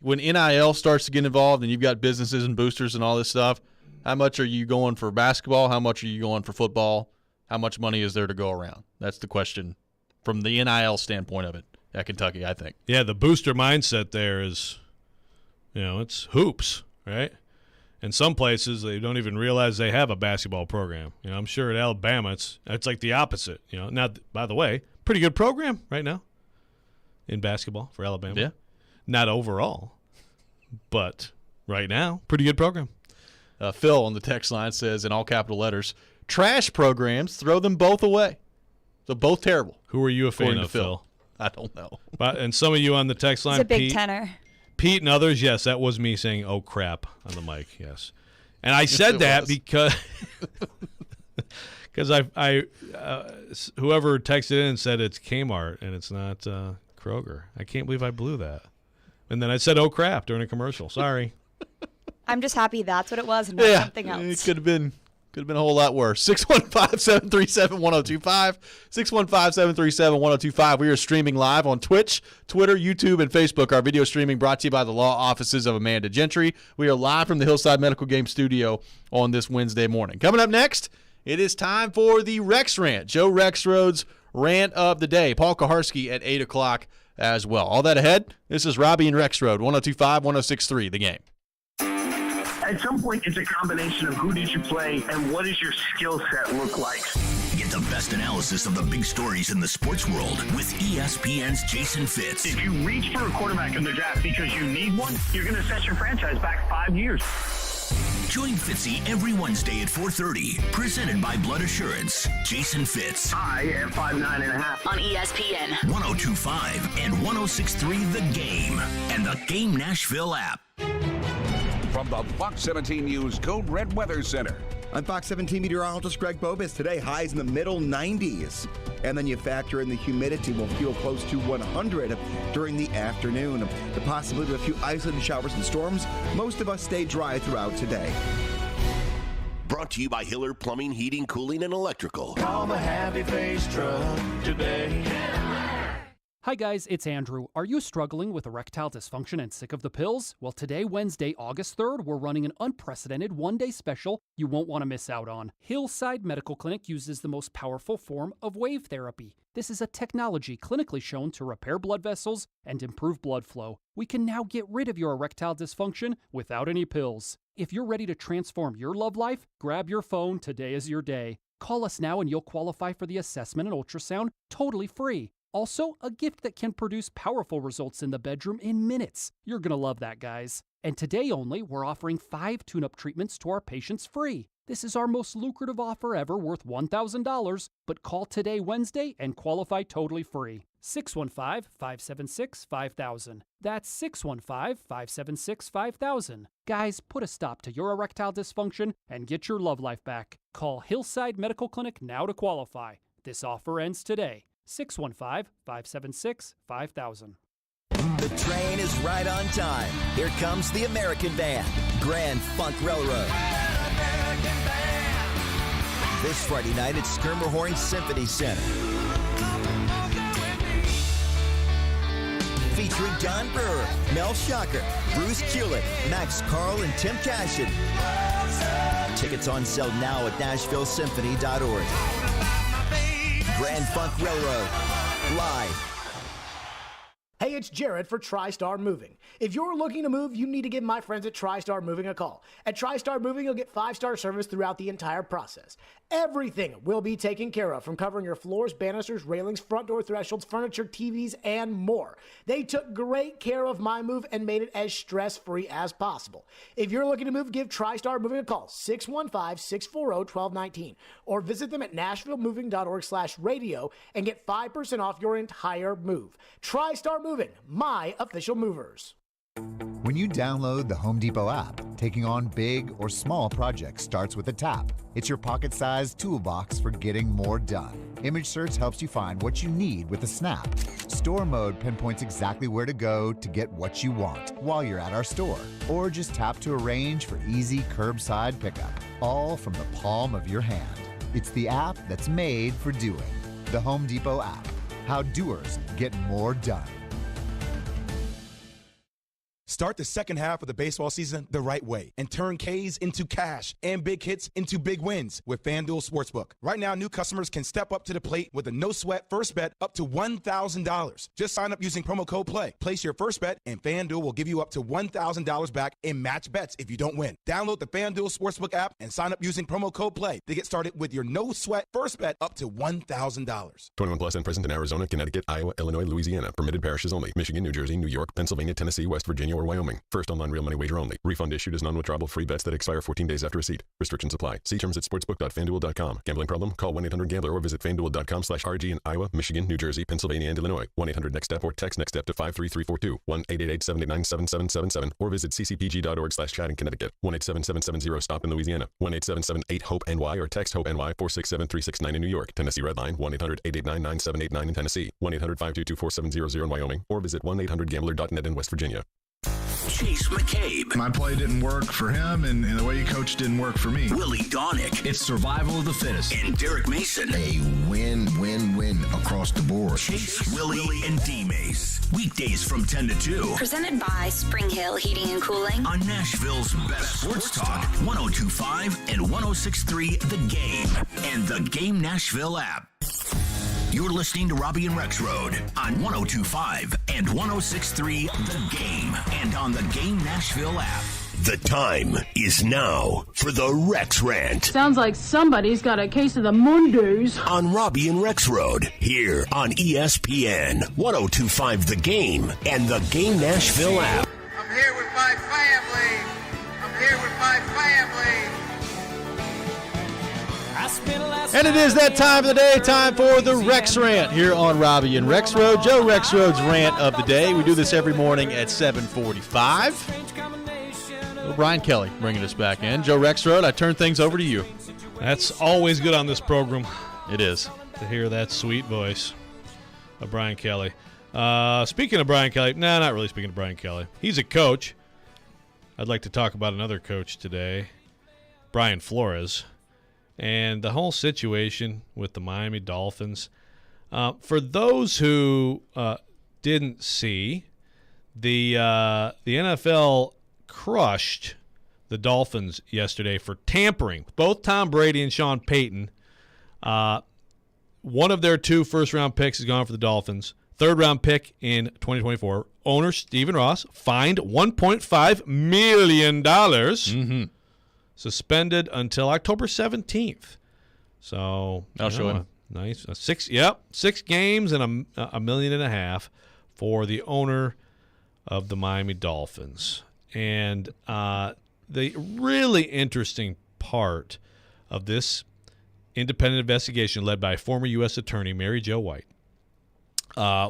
Speaker 5: when NIL starts to get involved and you've got businesses and boosters and all this stuff, how much are you going for basketball? How much are you going for football? How much money is there to go around? That's the question from the NIL standpoint of it at Kentucky, I think.
Speaker 2: Yeah, the booster mindset there is, it's hoops, right? And some places they don't even realize they have a basketball program. I'm sure at Alabama it's like the opposite. Now, by the way, pretty good program right now in basketball for Alabama.
Speaker 5: Yeah.
Speaker 2: Not overall, but right now, pretty good program.
Speaker 5: Phil on the text line says in all capital letters, trash programs, throw them both away. So both terrible.
Speaker 2: Who are you a fan of, Phil?
Speaker 5: I don't know.
Speaker 2: And some of you on the text line,
Speaker 6: he's a big tenor.
Speaker 2: Pete and others, yes, that was me saying, oh, crap, on the mic, yes. And I said that because whoever texted in and said it's Kmart and it's not Kroger. I can't believe I blew that. And then I said, oh, crap, during a commercial. Sorry.
Speaker 6: I'm just happy that's what it was and not something else.
Speaker 5: It could have been a whole lot worse. 615-737-1025. 615-737-1025. We are streaming live on Twitch, Twitter, YouTube, and Facebook. Our video streaming brought to you by the law offices of Amanda Gentry. We are live from the Hillside Medical Game Studio on this Wednesday morning. Coming up next, it is time for the Rex Rant. Joe Rexrode's Rant of the Day. Paul Kaharski at 8 o'clock as well. All that ahead, this is Robbie and Rexrode, 102.5, 106.3, The Game.
Speaker 3: At some point, it's a combination of who did you play and what does your skill set look like.
Speaker 1: Get the best analysis of the big stories in the sports world with ESPN's Jason Fitz.
Speaker 3: If you reach for a quarterback in the draft because you need one, you're going to set your franchise back 5 years.
Speaker 1: Join Fitzy every Wednesday at 4:30. Presented by Blood Assurance. Jason Fitz.
Speaker 3: I am 5'9.5"
Speaker 14: on ESPN
Speaker 1: 102.5 and 106.3 The Game and the Game Nashville app.
Speaker 10: From the Fox 17 News Code Red Weather Center.
Speaker 15: I'm Fox 17 meteorologist Greg Bobis. Today, highs in the middle 90s. And then you factor in the humidity will feel close to 100 during the afternoon. The possibility of a few isolated showers and storms. Most of us stay dry throughout today.
Speaker 1: Brought to you by Hiller Plumbing, Heating, Cooling, and Electrical.
Speaker 16: Call the Happy Face Truck today.
Speaker 18: Hi guys, it's Andrew. Are you struggling with erectile dysfunction and sick of the pills? Well, today, Wednesday, August 3rd, we're running an unprecedented one-day special you won't want to miss out on. Hillside Medical Clinic uses the most powerful form of wave therapy. This is a technology clinically shown to repair blood vessels and improve blood flow. We can now get rid of your erectile dysfunction without any pills. If you're ready to transform your love life, grab your phone. Today is your day. Call us now and you'll qualify for the assessment and ultrasound totally free. Also, a gift that can produce powerful results in the bedroom in minutes. You're going to love that, guys. And today only, we're offering 5 tune-up treatments to our patients free. This is our most lucrative offer ever, worth $1,000. But call today, Wednesday, and qualify totally free. 615-576-5000. That's 615-576-5000. Guys, put a stop to your erectile dysfunction and get your love life back. Call Hillside Medical Clinic now to qualify. This offer ends today. 615-576-5000.
Speaker 25: The train is right on time. Here comes the American Band, Grand Funk Railroad. This Friday night at Skirmerhorn Symphony Center. featuring Don Brewer, Mel Shocker, Bruce Kulick, Max Carl, and Tim Cashin. Tickets on sale now at NashvilleSymphony.org. Grand Funk Railroad, live.
Speaker 13: Hey, it's Jared for TriStar Moving. If you're looking to move, you need to give my friends at TriStar Moving a call. At TriStar Moving, you'll get 5-star service throughout the entire process. Everything will be taken care of, from covering your floors, banisters, railings, front door thresholds, furniture, TVs, and more. They took great care of my move and made it as stress-free as possible. If you're looking to move, give TriStar Moving a call, 615-640-1219, or visit them at NashvilleMoving.org/radio and get 5% off your entire move. TriStar Moving, my official movers.
Speaker 30: When you download the Home Depot app, taking on big or small projects starts with a tap. It's your pocket-sized toolbox for getting more done. Image search helps you find what you need with a snap. Store mode pinpoints exactly where to go to get what you want while you're at our store. Or just tap to arrange for easy curbside pickup, all from the palm of your hand. It's the app that's made for doing. The Home Depot app. How doers get more done.
Speaker 4: Start the second half of the baseball season the right way and turn Ks into cash and big hits into big wins with FanDuel Sportsbook. Right now, new customers can step up to the plate with a no-sweat first bet up to $1,000. Just sign up using promo code PLAY. Place your first bet, and FanDuel will give you up to $1,000 back in match bets if you don't win. Download the FanDuel Sportsbook app and sign up using promo code PLAY to get started with your no-sweat first bet up to $1,000.
Speaker 7: 21 plus and present in Arizona, Connecticut, Iowa, Illinois, Louisiana. Permitted parishes only. Michigan, New Jersey, New York, Pennsylvania, Tennessee, West Virginia, or Wyoming. First online real money wager only. Refund issued as non-withdrawable free bets that expire 14 days after receipt. Restrictions apply. See terms at sportsbook.fanduel.com. Gambling problem? Call 1-800-GAMBLER or visit fanduel.com/RG in Iowa, Michigan, New Jersey, Pennsylvania, and Illinois. 1-800-NEXT-STEP or text NEXT STEP to 53342. 1-888-789-7777 or visit ccpg.org/chat in Connecticut. 1-877-770-STOP in Louisiana. 1-877-8-HOPE-NY or text HOPE-NY 467-369 in New York. Tennessee Redline 1-800-889-9789 in Tennessee. 1-800-522-4700 in Wyoming or visit 1-800-GAMBLER.net in West Virginia.
Speaker 1: Chase McCabe.
Speaker 17: My play didn't work for him, and the way he coached didn't work for me.
Speaker 1: Willy Donick.
Speaker 17: It's survival of the fittest.
Speaker 1: And Derek Mason.
Speaker 8: A win-win-win across the board.
Speaker 1: Chase, Willy, and DMase. Weekdays from 10 to 2.
Speaker 12: Presented by Spring Hill Heating and Cooling.
Speaker 1: On Nashville's best sports talk, 102.5 and 106.3 The Game. And the Game Nashville app. You're listening to Robbie and Rex Road on 102.5 and 106.3 The Game and on the Game Nashville app. The time is now for the Rex Rant.
Speaker 20: Sounds like somebody's got a case of the Mondays.
Speaker 1: On Robbie and Rex Road, here on ESPN, 102.5 The Game and the Game Nashville app.
Speaker 21: I'm here with my family. I'm here with my family.
Speaker 5: And it is that time of the day, time for the Rex Rant here on Robbie and Rex Road. Joe Rex Road's Rant of the Day. We do this every morning at 7:45. Brian Kelly bringing us back in. Joe Rex Road, I turn things over to you.
Speaker 2: That's always good on this program.
Speaker 5: It is.
Speaker 2: To hear that sweet voice of Brian Kelly. Speaking of Brian Kelly, not really speaking of Brian Kelly. He's a coach. I'd like to talk about another coach today, Brian Flores. And the whole situation with the Miami Dolphins. For those who didn't see, the NFL crushed the Dolphins yesterday for tampering. Both Tom Brady and Sean Payton. One of their 2 first-round picks is gone for the Dolphins. Third-round pick in 2024. Owner Stephen Ross fined $1.5 million. Mm-hmm. Suspended until October 17th. So
Speaker 5: I'll show him.
Speaker 2: Nice. 6 games and $1.5 million for the owner of the Miami Dolphins. And the really interesting part of this independent investigation led by former U.S. Attorney Mary Jo White,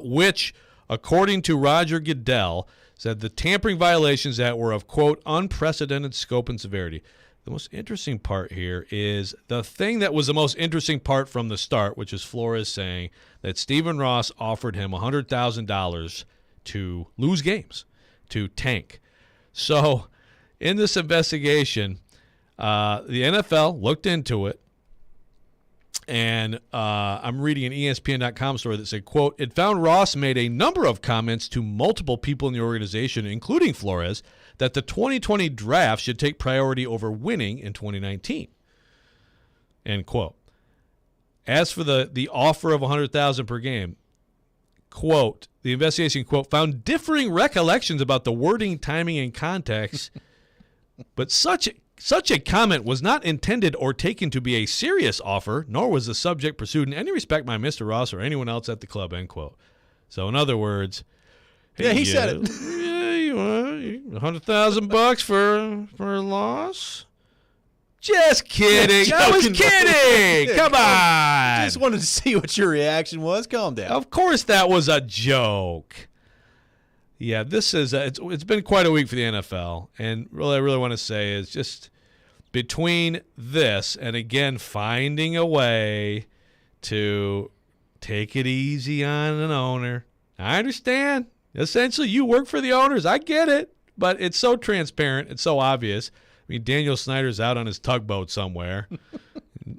Speaker 2: which, according to Roger Goodell, said the tampering violations that were of, quote, unprecedented scope and severity. The most interesting part here is the thing that was the most interesting part from the start, which is Flores saying that Stephen Ross offered him $100,000 to lose games, to tank. So in this investigation, the NFL looked into it, And I'm reading an ESPN.com story that said, quote, it found Ross made a number of comments to multiple people in the organization, including Flores, that the 2020 draft should take priority over winning in 2019. End quote. As for the offer of $100,000 per game, quote, the investigation, quote, found differing recollections about the wording, timing, and context, but such a comment was not intended or taken to be a serious offer, nor was the subject pursued in any respect by Mr. Ross or anyone else at the club, end quote. So, in other words,
Speaker 5: yeah, he said it.
Speaker 2: Yeah, you want $100,000 for a loss? Just kidding. I was kidding. Come on.
Speaker 5: Just wanted to see what your reaction was. Calm down.
Speaker 2: Of course that was a joke. Yeah, this is it's been quite a week for the NFL, and I really want to say is just between this and again finding a way to take it easy on an owner. I understand. Essentially, you work for the owners. I get it, but it's so transparent. It's so obvious. I mean, Daniel Snyder's out on his tugboat somewhere.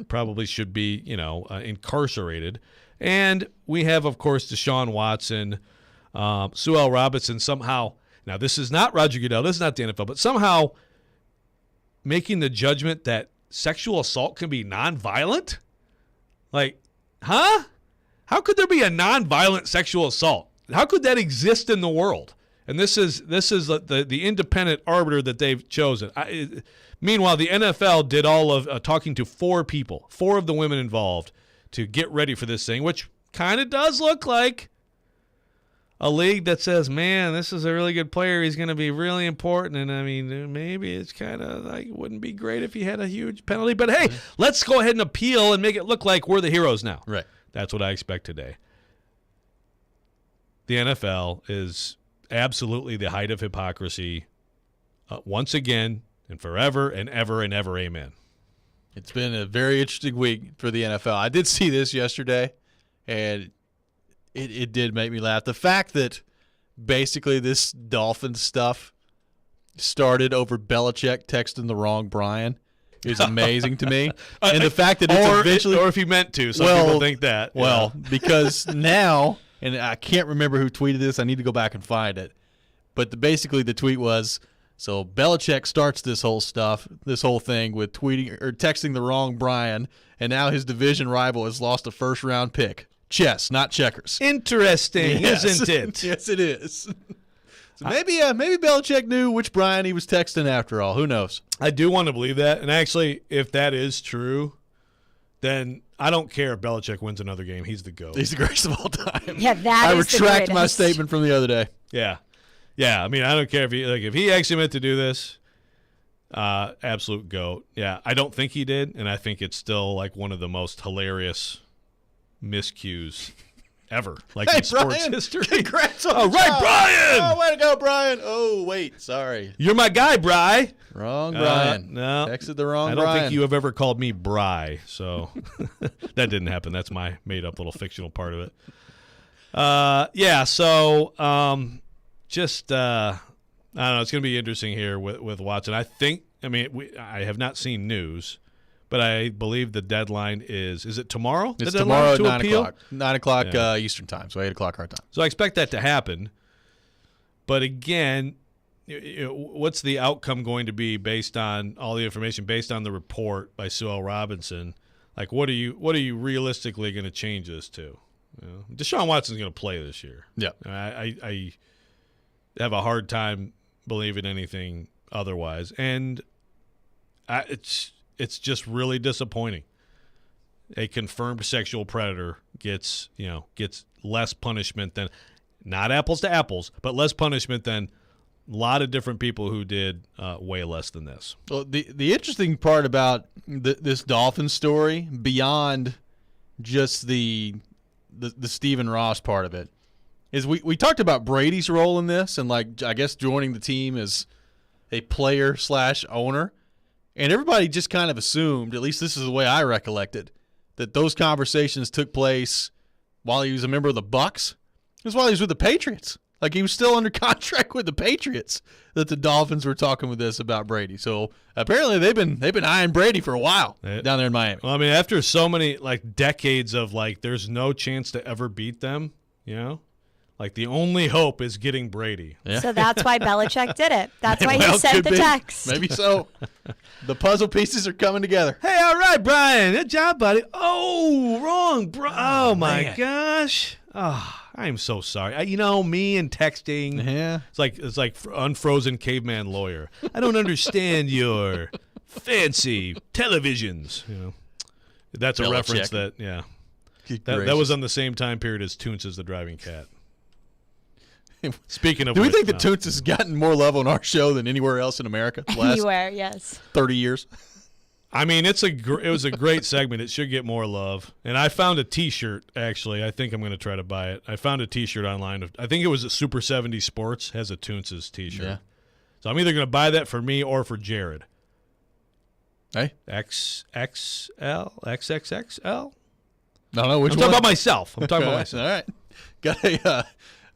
Speaker 2: Probably should be, incarcerated. And we have, of course, Deshaun Watson, Sue L. Robinson somehow. Now, this is not Roger Goodell. This is not the NFL, but somehow making the judgment that sexual assault can be nonviolent? Like, huh? How could there be a nonviolent sexual assault? How could that exist in the world? And this is the independent arbiter that they've chosen. Meanwhile, the NFL did all of talking to four of the women involved to get ready for this thing, which kind of does look like a league that says, man, this is a really good player. He's going to be really important. And, I mean, maybe it's kind of like it wouldn't be great if he had a huge penalty. But, hey, let's go ahead and appeal and make it look like we're the heroes now.
Speaker 5: Right.
Speaker 2: That's what I expect today. The NFL is absolutely the height of hypocrisy once again and forever and ever and ever. Amen.
Speaker 5: It's been a very interesting week for the NFL. I did see this yesterday, and it did make me laugh. The fact that basically this Dolphins stuff started over Belichick texting the wrong Brian is amazing to me. And the fact that it's eventually –
Speaker 2: or if he meant to. Some people think that.
Speaker 5: Well, because now – and I can't remember who tweeted this. I need to go back and find it. But basically the tweet was, so Belichick starts this whole thing with tweeting or texting the wrong Brian, and now his division rival has lost a first-round pick. Chess, not checkers.
Speaker 2: Interesting, isn't it?
Speaker 5: Yes, it is. So maybe Belichick knew which Brian he was texting after all. Who knows?
Speaker 2: I do want to believe that. And actually, if that is true, then I don't care if Belichick wins another game. He's the GOAT.
Speaker 5: He's the greatest of all time.
Speaker 6: Yeah, I
Speaker 5: retract my statement from the other day.
Speaker 2: Yeah. Yeah, I mean, I don't care if he actually meant to do this. Absolute GOAT. Yeah, I don't think he did, and I think it's still like one of the most hilarious miscues ever, like in sports history.
Speaker 5: Congrats on
Speaker 2: the job. Brian!
Speaker 5: Oh, way to go, Brian. Oh, wait, sorry.
Speaker 2: You're my guy, Bri.
Speaker 5: Wrong Brian.
Speaker 2: No.
Speaker 5: Texted the wrong
Speaker 2: Brian. I don't
Speaker 5: Brian.
Speaker 2: think you have ever called me Bri, so that didn't happen. That's my made-up little fictional part of it. So just I don't know. It's going to be interesting here with Watson. I have not seen news, but I believe the deadline is it tomorrow?
Speaker 5: It's tomorrow at 9 o'clock. 9 o'clock Eastern time, so 8 o'clock our time.
Speaker 2: So I expect that to happen. But again, what's the outcome going to be based on all the information, based on the report by Sue L. Robinson? Like, what are you realistically going to change this to? Deshaun Watson's going to play this year.
Speaker 5: Yeah,
Speaker 2: I have a hard time believing anything otherwise, and it's just really disappointing. A confirmed sexual predator gets less punishment than, not apples to apples, but less punishment than a lot of different people who did way less than this.
Speaker 5: Well, the interesting part about this Dolphins story, beyond just the Stephen Ross part of it, is we talked about Brady's role in this, and like I guess joining the team as a player / owner, and everybody just kind of assumed, at least this is the way I recollect it, that those conversations took place while he was a member of the Bucs. It was while he was with the Patriots. Like, he was still under contract with the Patriots that the Dolphins were talking with this about Brady. So apparently they've been eyeing Brady for a while down there in Miami.
Speaker 2: Well, I mean, after so many decades of there's no chance to ever beat them, the only hope is getting Brady.
Speaker 5: Yeah.
Speaker 6: So that's why Belichick did it. That's why he sent the text.
Speaker 5: Maybe so. The puzzle pieces are coming together.
Speaker 2: Hey, all right, Brian. Good job, buddy. Oh, wrong, bro. Oh my gosh. Oh, I'm so sorry. Me and texting.
Speaker 5: Yeah.
Speaker 2: It's like unfrozen caveman lawyer. I don't understand your fancy televisions. That's a
Speaker 5: Belichick.
Speaker 2: reference that that was on the same time period as Toons is the Driving Cat. Speaking of,
Speaker 5: do we think that Toons has gotten more love on our show than anywhere else in America?
Speaker 6: Anywhere, yes.
Speaker 5: 30 years.
Speaker 2: I mean, it was a great segment. It should get more love. And I found a T-shirt, actually. I think I'm going to try to buy it. I found a T-shirt online. I think it was a Super 70 Sports has a Toons' T-shirt.
Speaker 5: Yeah.
Speaker 2: So I'm either going to buy that for me or for Jared.
Speaker 5: Hey?
Speaker 2: XXL? XXXL?
Speaker 5: No, which
Speaker 2: I'm
Speaker 5: one?
Speaker 2: talking about myself.
Speaker 5: All right.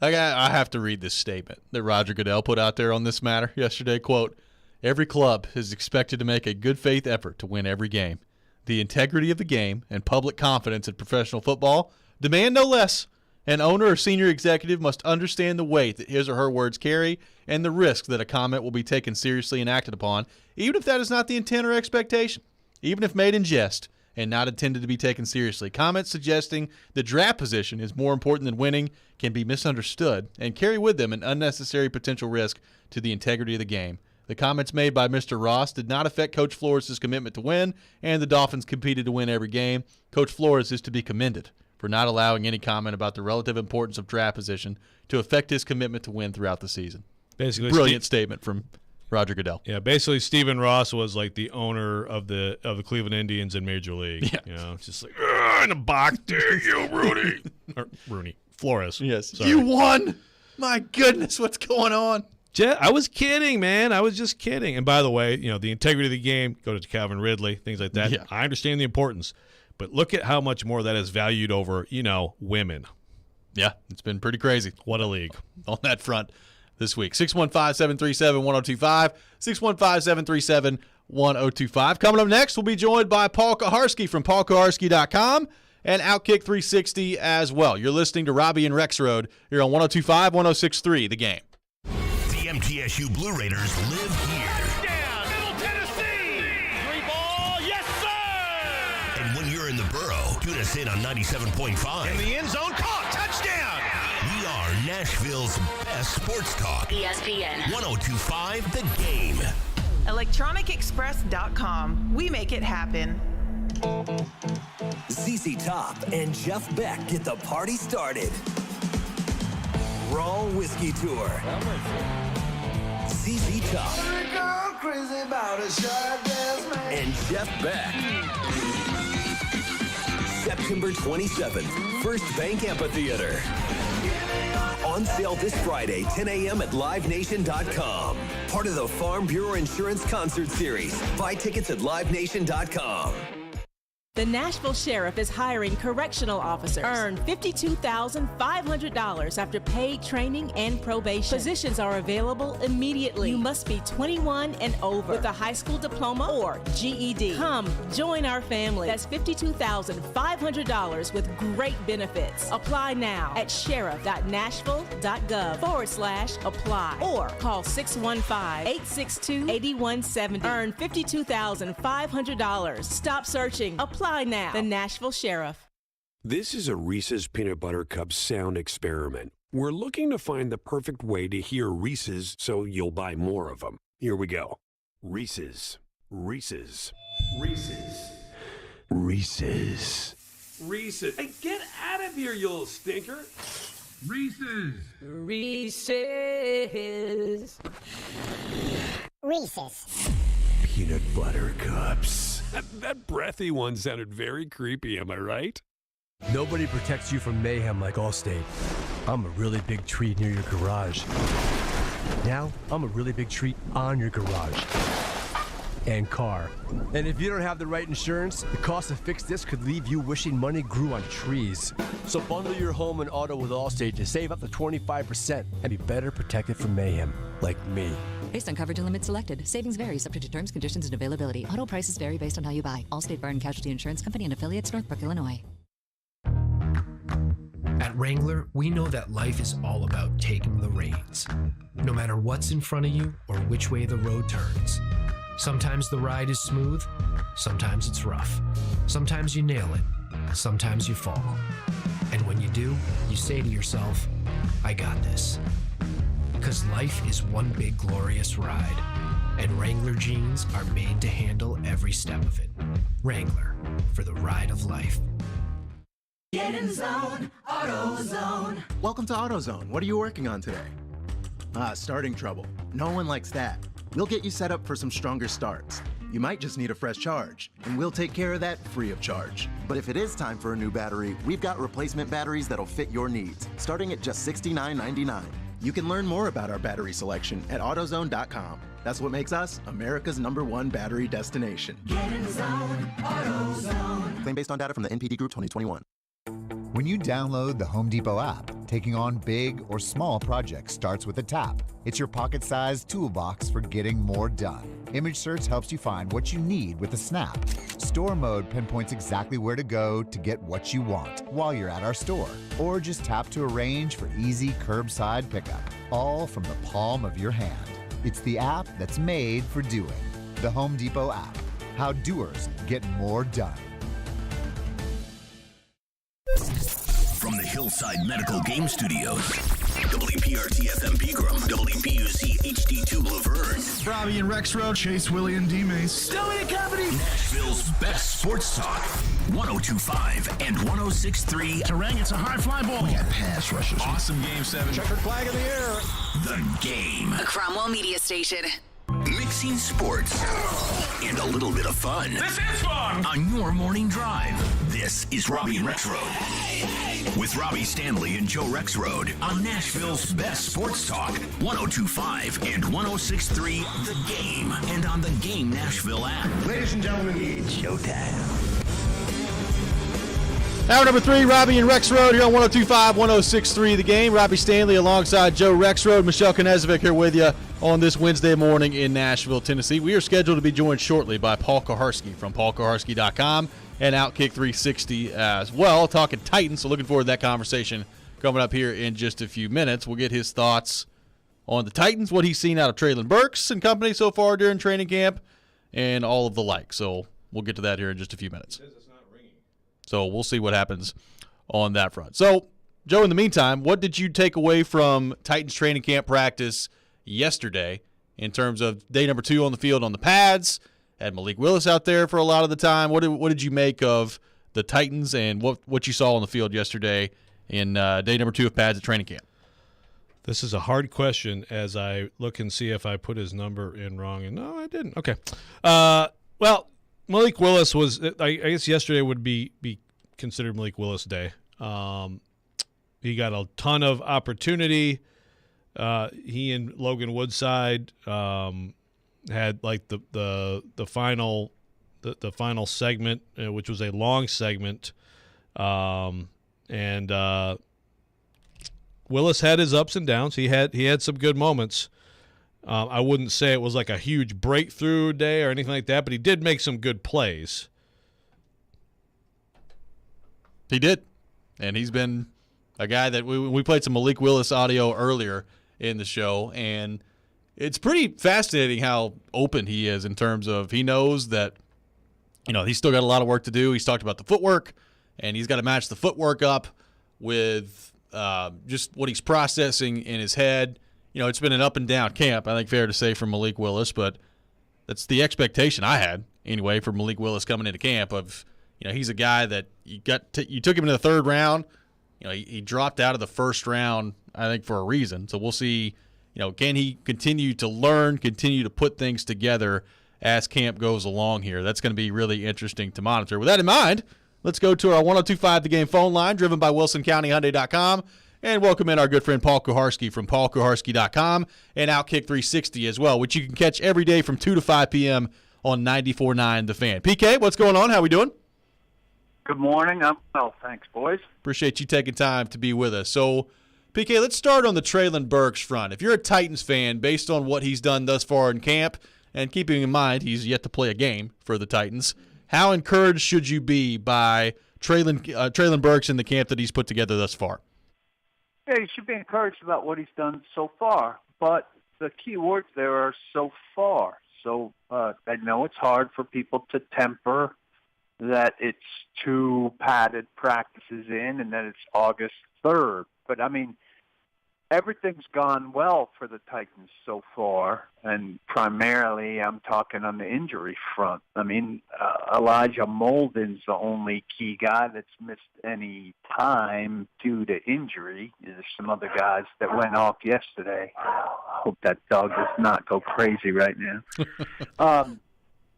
Speaker 5: I have to read this statement that Roger Goodell put out there on this matter yesterday. Quote, "Every club is expected to make a good faith effort to win every game. The integrity of the game and public confidence in professional football demand no less. An owner or senior executive must understand the weight that his or her words carry and the risk that a comment will be taken seriously and acted upon, even if that is not the intent or expectation, even if made in jest and not intended to be taken seriously. Comments suggesting the draft position is more important than winning can be misunderstood and carry with them an unnecessary potential risk to the integrity of the game. The comments made by Mr. Ross did not affect Coach Flores' commitment to win, and the Dolphins competed to win every game. Coach Flores is to be commended for not allowing any comment about the relative importance of draft position to affect his commitment to win throughout the season." Basically, brilliant statement from Roger Goodell.
Speaker 2: Yeah, basically Stephen Ross was like the owner of the Cleveland Indians in Major League.
Speaker 5: Yeah.
Speaker 2: It's just like, in a box, dare you, Rooney. Or Rooney. Flores.
Speaker 5: Yes.
Speaker 2: Sorry.
Speaker 5: You won. My goodness, what's going on?
Speaker 2: I was kidding, man. I was just kidding. And by the way, the integrity of the game, go to Calvin Ridley, things like that.
Speaker 5: Yeah.
Speaker 2: I understand the importance, but look at how much more that is valued over, women.
Speaker 5: Yeah, it's been pretty crazy.
Speaker 2: What a league.
Speaker 5: On that front this week. 615-737-1025, 615-737-1025. Coming up next, we'll be joined by Paul Kaharski from paulkaharski.com and Outkick 360 as well. You're listening to Robbie and Rex Road here on 102.5, 106.3, The Game.
Speaker 1: The MTSU Blue Raiders live here.
Speaker 16: Down, Middle Tennessee. 3-ball, yes, sir.
Speaker 1: And when you're in the borough, tune us in on 97.5.
Speaker 16: In the end zone, caught, touchdown.
Speaker 1: We are Nashville's best sports talk.
Speaker 12: ESPN
Speaker 1: 102.5 The Game.
Speaker 9: ElectronicExpress.com. We make it happen.
Speaker 11: ZZ Top and Jeff Beck get the party started. Raw Whiskey Tour. ZZ Top and Jeff Beck. September 27th, First Bank Amphitheater. On sale this Friday, 10 a.m. at LiveNation.com. Part of the Farm Bureau Insurance Concert Series. Buy tickets at LiveNation.com.
Speaker 19: The Nashville Sheriff is hiring correctional officers. Earn $52,500 after paid training and probation. Positions are available immediately. You must be 21 and over with a high school diploma or GED. Come join our family. That's $52,500 with great benefits. Apply now at sheriff.nashville.gov/apply or call 615-862-8170. Earn $52,500. Stop searching. Apply now. The Nashville Sheriff.
Speaker 22: This is a Reese's Peanut Butter Cup sound experiment. We're looking to find the perfect way to hear Reese's so you'll buy more of them. Here we go. Reese's. Reese's. Reese's. Reese's.
Speaker 23: Reese's. Hey, get out of here, you little stinker. Reese's.
Speaker 24: Reese's. Reese's.
Speaker 22: Peanut Butter Cups. That breathy one sounded very creepy, am I right?
Speaker 26: Nobody protects you from mayhem like Allstate. I'm a really big tree near your garage. Now, I'm a really big tree on your garage. and car. And if you don't have the right insurance, the cost to fix this could leave you wishing money grew on trees. So bundle your home and auto with Allstate to save up to 25% and be better protected from mayhem, like me.
Speaker 3: Based on coverage and limits selected. Savings vary, subject to terms, conditions, and availability. Auto prices vary based on how you buy. Allstate Fire and Casualty Insurance Company and affiliates, Northbrook, Illinois.
Speaker 10: At Wrangler, we know that life is all about taking the reins. No matter what's in front of you or which way the road turns. Sometimes the ride is smooth, sometimes it's rough. Sometimes you nail it, sometimes you fall. And when you do, you say to yourself, I got this. Because life is one big glorious ride, and Wrangler jeans are made to handle every step of it. Wrangler, for the ride of life.
Speaker 14: Get in zone, AutoZone.
Speaker 15: Welcome to AutoZone. What are you working on today? Starting trouble. No one likes that. We'll get you set up for some stronger starts. You might just need a fresh charge, and we'll take care of that free of charge. But if it is time for a new battery, we've got replacement batteries that'll fit your needs, starting at just $69.99. You can learn more about our battery selection at AutoZone.com. That's what makes us America's #1 battery destination.
Speaker 14: Get in zone, AutoZone.
Speaker 15: Claim based on data from the NPD Group 2021.
Speaker 30: When you download the Home Depot app, taking on big or small projects starts with a tap. It's your pocket-sized toolbox for getting more done. Image search helps you find what you need with a snap. Store mode pinpoints exactly where to go to get what you want while you're at our store. Or just tap to arrange for easy curbside pickup, all from the palm of your hand. It's the app that's made for doing. The Home Depot app. How doers get more done.
Speaker 1: From the Hillside Medical Game Studios, WPRT-FM Pegram, WPUC HD2 Laverne,
Speaker 17: Robbie and Rex Road, Chase, Willy, and DMase.
Speaker 1: Stone and Company, Nashville's best sports talk, 102.5 and 106.3.
Speaker 16: Terang, it's a high fly ball.
Speaker 8: We got pass rushes.
Speaker 16: Awesome game 7. Checkered flag in the air.
Speaker 1: The Game.
Speaker 12: A Cromwell Media Station.
Speaker 1: Mixing sports and a little bit of fun.
Speaker 16: This is fun!
Speaker 1: On your morning drive. This is Robbie and Rex Road. With Robbie Stanley and Joe Rex Road on Nashville's best sports talk, 102.5 and 106.3 The Game. And on the Game Nashville app.
Speaker 16: Ladies and gentlemen, it's showtime.
Speaker 5: Hour number 3, Robbie and Rex Road here on 102.5, 106.3 The Game. Robbie Stanley alongside Joe Rex Road. Michelle Knezovic here with you on this Wednesday morning in Nashville, Tennessee. We are scheduled to be joined shortly by Paul Kuharsky from paulkuharsky.com and Outkick 360 as well, talking Titans. So looking forward to that conversation coming up here in just a few minutes. We'll get his thoughts on the Titans, what he's seen out of Treylin Burks and company so far during training camp, and all of the like. So we'll get to that here in just a few minutes. So we'll see what happens on that front. So, Joe, in the meantime, what did you take away from Titans training camp practice yesterday in terms of day number 2 on the field on the pads? Had Malik Willis out there for a lot of the time. What did you make of the Titans and what you saw on the field yesterday in day number 2 of pads at training camp?
Speaker 2: This is a hard question as I look and see if I put his number in wrong. And no, I didn't. Okay. Well, Malik Willis was, I guess yesterday would be considered Malik Willis Day. He got a ton of opportunity. He and Logan Woodside had like the final segment, which was a long segment, and Willis had his ups and downs. He had some good moments. I wouldn't say it was like a huge breakthrough day or anything like that, but he did make some good plays.
Speaker 5: He did, and he's been a guy that we played some Malik Willis audio earlier in the show, and it's pretty fascinating how open he is in terms of he knows that, he's still got a lot of work to do. He's talked about the footwork, and he's got to match the footwork up with just what he's processing in his head. It's been an up and down camp, I think fair to say, for Malik Willis, but that's the expectation I had anyway for Malik Willis coming into camp of, he's a guy that you took him into the 3rd round. He dropped out of the 1st round, I think, for a reason. So we'll see, can he continue to learn, continue to put things together as camp goes along here. That's going to be really interesting to monitor. With that in mind, let's go to our 102.5 The Game phone line, driven by WilsonCountyHyundai.com. And welcome in our good friend Paul Kuharsky from paulkuharsky.com and Outkick 360 as well, which you can catch every day from 2 to 5 p.m. on 94.9 The Fan. PK, what's going on? How we doing?
Speaker 4: Good morning. I'm well, thanks, boys.
Speaker 5: Appreciate you taking time to be with us. So, PK, let's start on the Treylin Burks front. If you're a Titans fan, based on what he's done thus far in camp, and keeping in mind he's yet to play a game for the Titans, how encouraged should you be by Treylin Burks in the camp that he's put together thus far?
Speaker 4: Yeah, you should be encouraged about what he's done so far, but the key words there are so far. So I know it's hard for people to temper that it's 2 padded practices in and that it's August 3rd. But, I mean, everything's gone well for the Titans so far, and primarily I'm talking on the injury front. I mean, Elijah Molden's the only key guy that's missed any time due to injury. There's some other guys that went off yesterday. I hope that dog does not go crazy right now.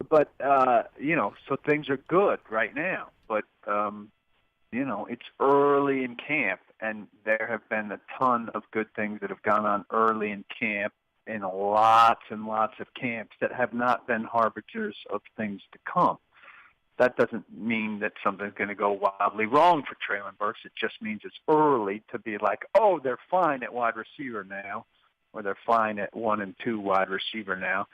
Speaker 4: But, so things are good right now. But, it's early in camp, and there have been a ton of good things that have gone on early in camp in lots and lots of camps that have not been harbingers of things to come. That doesn't mean that something's going to go wildly wrong for Treylin Burks. It just means it's early to be like, oh, they're fine at wide receiver now, or they're fine at 1 and 2 wide receiver now.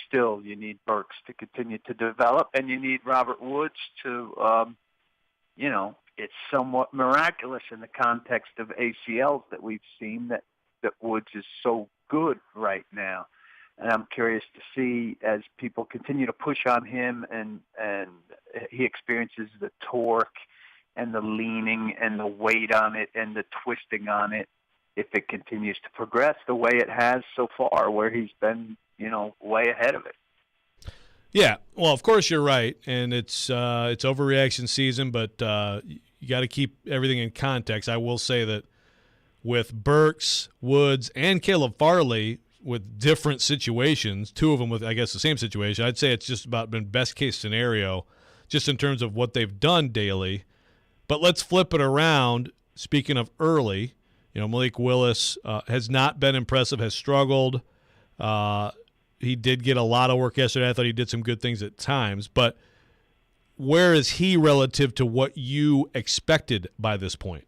Speaker 4: Still, you need Burks to continue to develop, and you need Robert Woods to, it's somewhat miraculous in the context of ACLs that we've seen that Woods is so good right now. And I'm curious to see as people continue to push on him and he experiences the torque and the leaning and the weight on it and the twisting on it, if it continues to progress the way it has so far, where he's been, way ahead of it.
Speaker 2: Yeah, well, of course you're right, and it's overreaction season, but you got to keep everything in context. I will say that with Burks, Woods, and Caleb Farley with different situations, 2 of them with, I guess, the same situation, I'd say it's just about been best-case scenario just in terms of what they've done daily. But let's flip it around. Speaking of early, Malik Willis has not been impressive, has struggled. He did get a lot of work yesterday. I thought he did some good things at times. But where is he relative to what you expected by this point?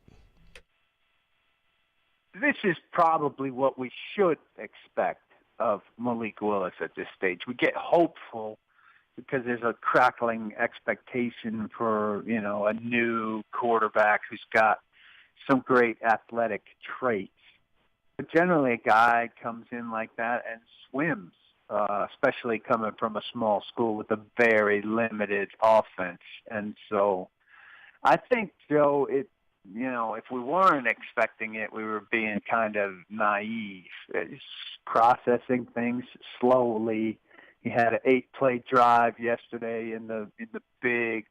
Speaker 4: This is probably what we should expect of Malik Willis at this stage. We get hopeful because there's a crackling expectation for, a new quarterback who's got some great athletic traits. But generally a guy comes in like that and swims. Especially coming from a small school with a very limited offense. And so I think, Joe, if we weren't expecting it, we were being kind of naive. It's processing things slowly. He had an 8-play drive yesterday in the big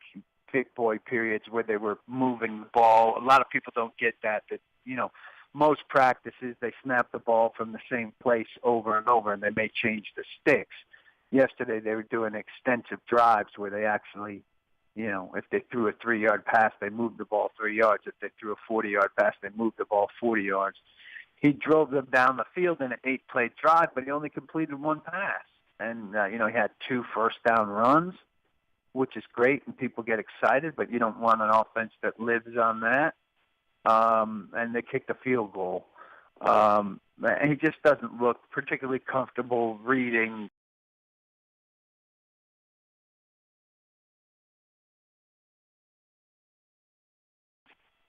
Speaker 4: boy periods where they were moving the ball. A lot of people don't get that most practices, they snap the ball from the same place over and over, and they may change the sticks. Yesterday, they were doing extensive drives where they actually, if they threw a 3-yard pass, they moved the ball 3 yards. If they threw a 40-yard pass, they moved the ball 40 yards. He drove them down the field in an 8-play drive, but he only completed 1 pass. And, he had 2 first-down runs, which is great, and people get excited, but you don't want an offense that lives on that. And they kicked a field goal. And he just doesn't look particularly comfortable reading.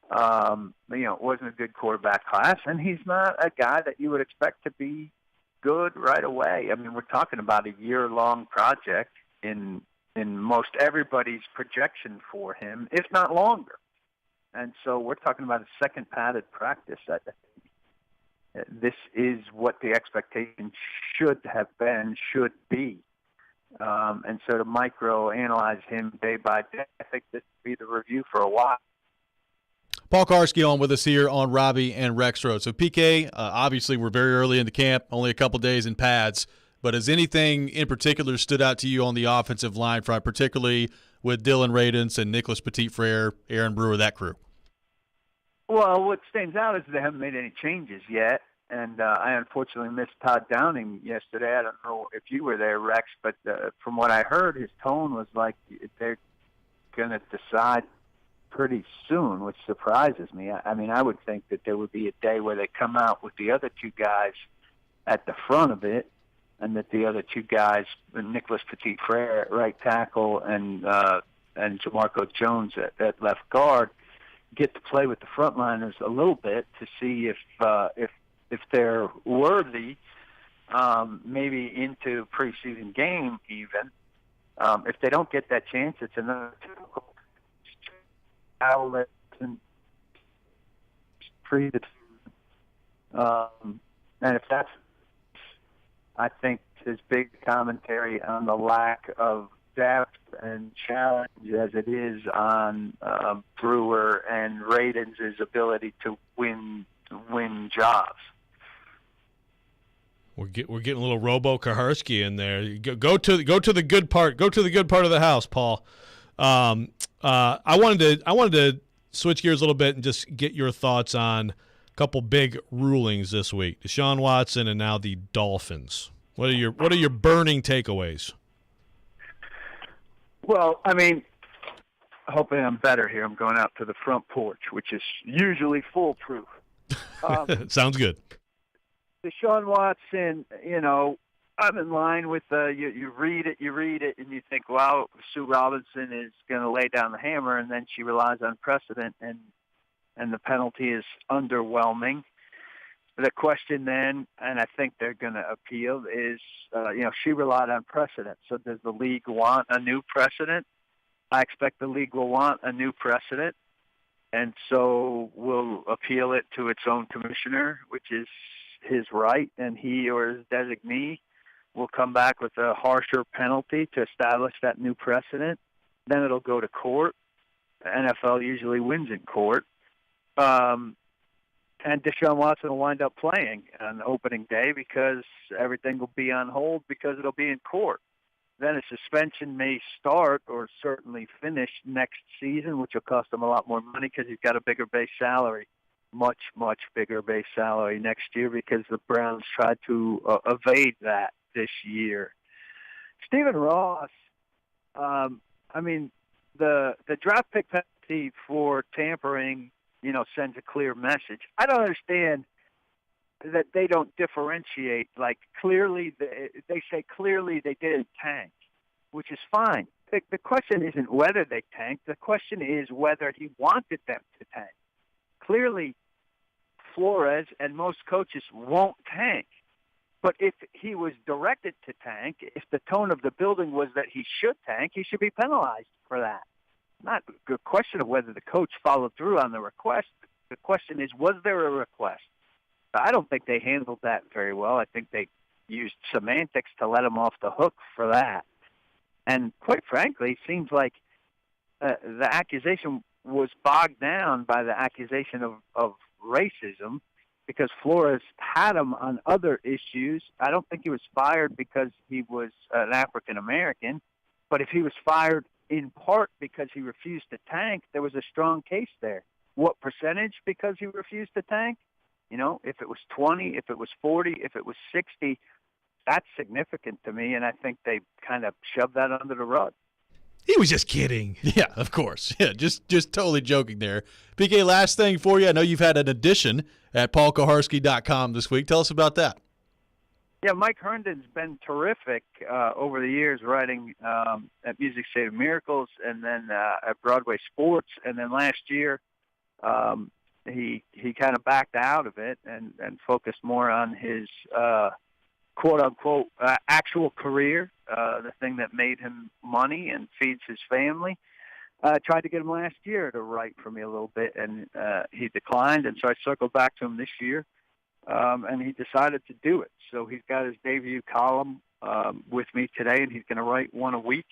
Speaker 4: It wasn't a good quarterback class, and he's not a guy that you would expect to be good right away. I mean, we're talking about a year-long project in most everybody's projection for him, if not longer. And so we're talking about a second padded practice. This is what the expectation should have been, should be. And so to micro-analyze him day by day, I think this will be the review for a while.
Speaker 5: Paul Karski on with us here on Robbie and Rex Road. So, PK, obviously we're very early in the camp, only a couple days in pads. But has anything in particular stood out to you on the offensive line front, particularly with Dylan Radins and Nicholas Petit-Frere, Aaron Brewer, that crew?
Speaker 4: Well, what stands out is they haven't made any changes yet. And I unfortunately missed Todd Downing yesterday. I don't know if you were there, Rex, but from what I heard, his tone was like they're going to decide pretty soon, which surprises me. I mean, I would think that there would be a day where they come out with the other two guys at the front of it, and that the other two guys, Nicholas Petit-Frere at right tackle and Jamarco Jones at left guard, get to play with the frontliners a little bit to see if they're worthy, maybe into preseason game even. If they don't get that chance, it's another outlet and if that's, I think his big commentary on the lack of depth and challenge as it is on Brewer and Radens' ability to win jobs.
Speaker 2: We're getting a little Robo Kaharski in there. Go to the good part. Go to the good part of the house, Paul. I wanted to switch gears a little bit and just get your thoughts on a couple big rulings this week. Deshaun Watson and now the Dolphins. What are your burning takeaways?
Speaker 4: Well, I mean, hoping I'm better here. I'm going out to the front porch, which is usually foolproof.
Speaker 2: Sounds good.
Speaker 4: Deshaun Watson, I'm in line with you read it, and you think, wow, Sue Robinson is going to lay down the hammer, and then she relies on precedent, and the penalty is underwhelming. The question then, and I think they're going to appeal, is, she relied on precedent. So does the league want a new precedent? I expect the league will want a new precedent, and so we'll appeal it to its own commissioner, which is his right, and he or his designee will come back with a harsher penalty to establish that new precedent. Then it'll go to court. The NFL usually wins in court. And Deshaun Watson will wind up playing on opening day because everything will be on hold because it'll be in court. Then a suspension may start or certainly finish next season, which will cost him a lot more money because he's got a bigger base salary, much, much bigger base salary next year because the Browns tried to evade that this year. Stephen Ross, the draft pick penalty for tampering, sends a clear message. I don't understand that they don't differentiate. Like, clearly, they say clearly they didn't tank, which is fine. The question isn't whether they tanked. The question is whether he wanted them to tank. Clearly, Flores and most coaches won't tank. But if he was directed to tank, if the tone of the building was that he should tank, he should be penalized for that. Not a question of whether the coach followed through on the request. The question is, was there a request? I don't think they handled that very well. I think they used semantics to let him off the hook for that. And quite frankly, it seems like the accusation was bogged down by the accusation of racism because Flores had him on other issues. I don't think he was fired because he was an African-American, but if he was fired in part because he refused to tank, there was a strong case there. What percentage because he refused to tank? If it was 20, if it was 40, if it was 60, that's significant to me, and I think they kind of shoved that under the rug.
Speaker 2: He was just kidding.
Speaker 5: Yeah, of course. Yeah, just totally joking there. PK, last thing for you. I know you've had an edition at paulkoharski.com this week. Tell us about that.
Speaker 4: Yeah, Mike Herndon's been terrific over the years writing at Music City of Miracles and then at Broadway Sports. And then last year he kind of backed out of it and focused more on his quote-unquote actual career, the thing that made him money and feeds his family. Tried to get him last year to write for me a little bit, and he declined. And so I circled back to him this year, and he decided to do it. So he's got his debut column with me today, and he's going to write one a week,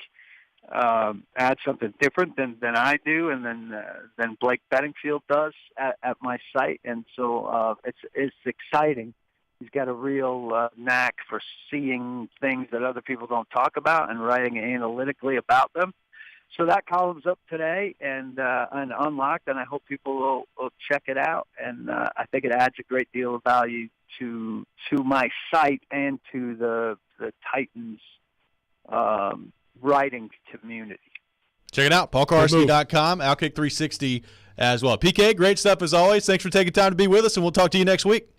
Speaker 4: add something different than I do, and than Blake Bedingfield does at my site. And so it's exciting. He's got a real knack for seeing things that other people don't talk about and writing analytically about them. So that column's up today and unlocked, and I hope people will check it out. And I think it adds a great deal of value to my site and to the Titans writing community.
Speaker 5: Check it out, paulkarski.com, Outkick 360 as well. PK, great stuff as always. Thanks for taking time to be with us, and we'll talk to you next week.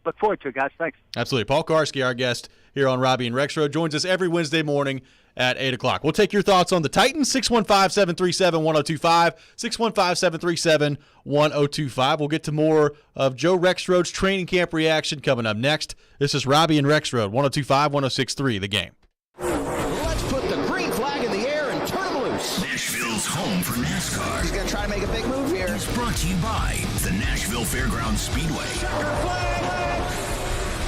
Speaker 4: Look forward to it, guys. Thanks.
Speaker 5: Absolutely. Paul Karski, our guest here on Robbie and Rexroad, joins us every Wednesday morning at 8 o'clock. We'll take your thoughts on the Titans, 615-737-1025, 615-737-1025. We'll get to more of Joe Rexroad's training camp reaction coming up next. This is Robbie and Rexroad, 102.5, 106.3, The Game.
Speaker 7: Let's put the green flag in the air and turn them loose.
Speaker 1: Nashville's home for NASCAR.
Speaker 7: He's going to try to make a big move here.
Speaker 1: It's brought to you by the Nashville Fairgrounds Speedway.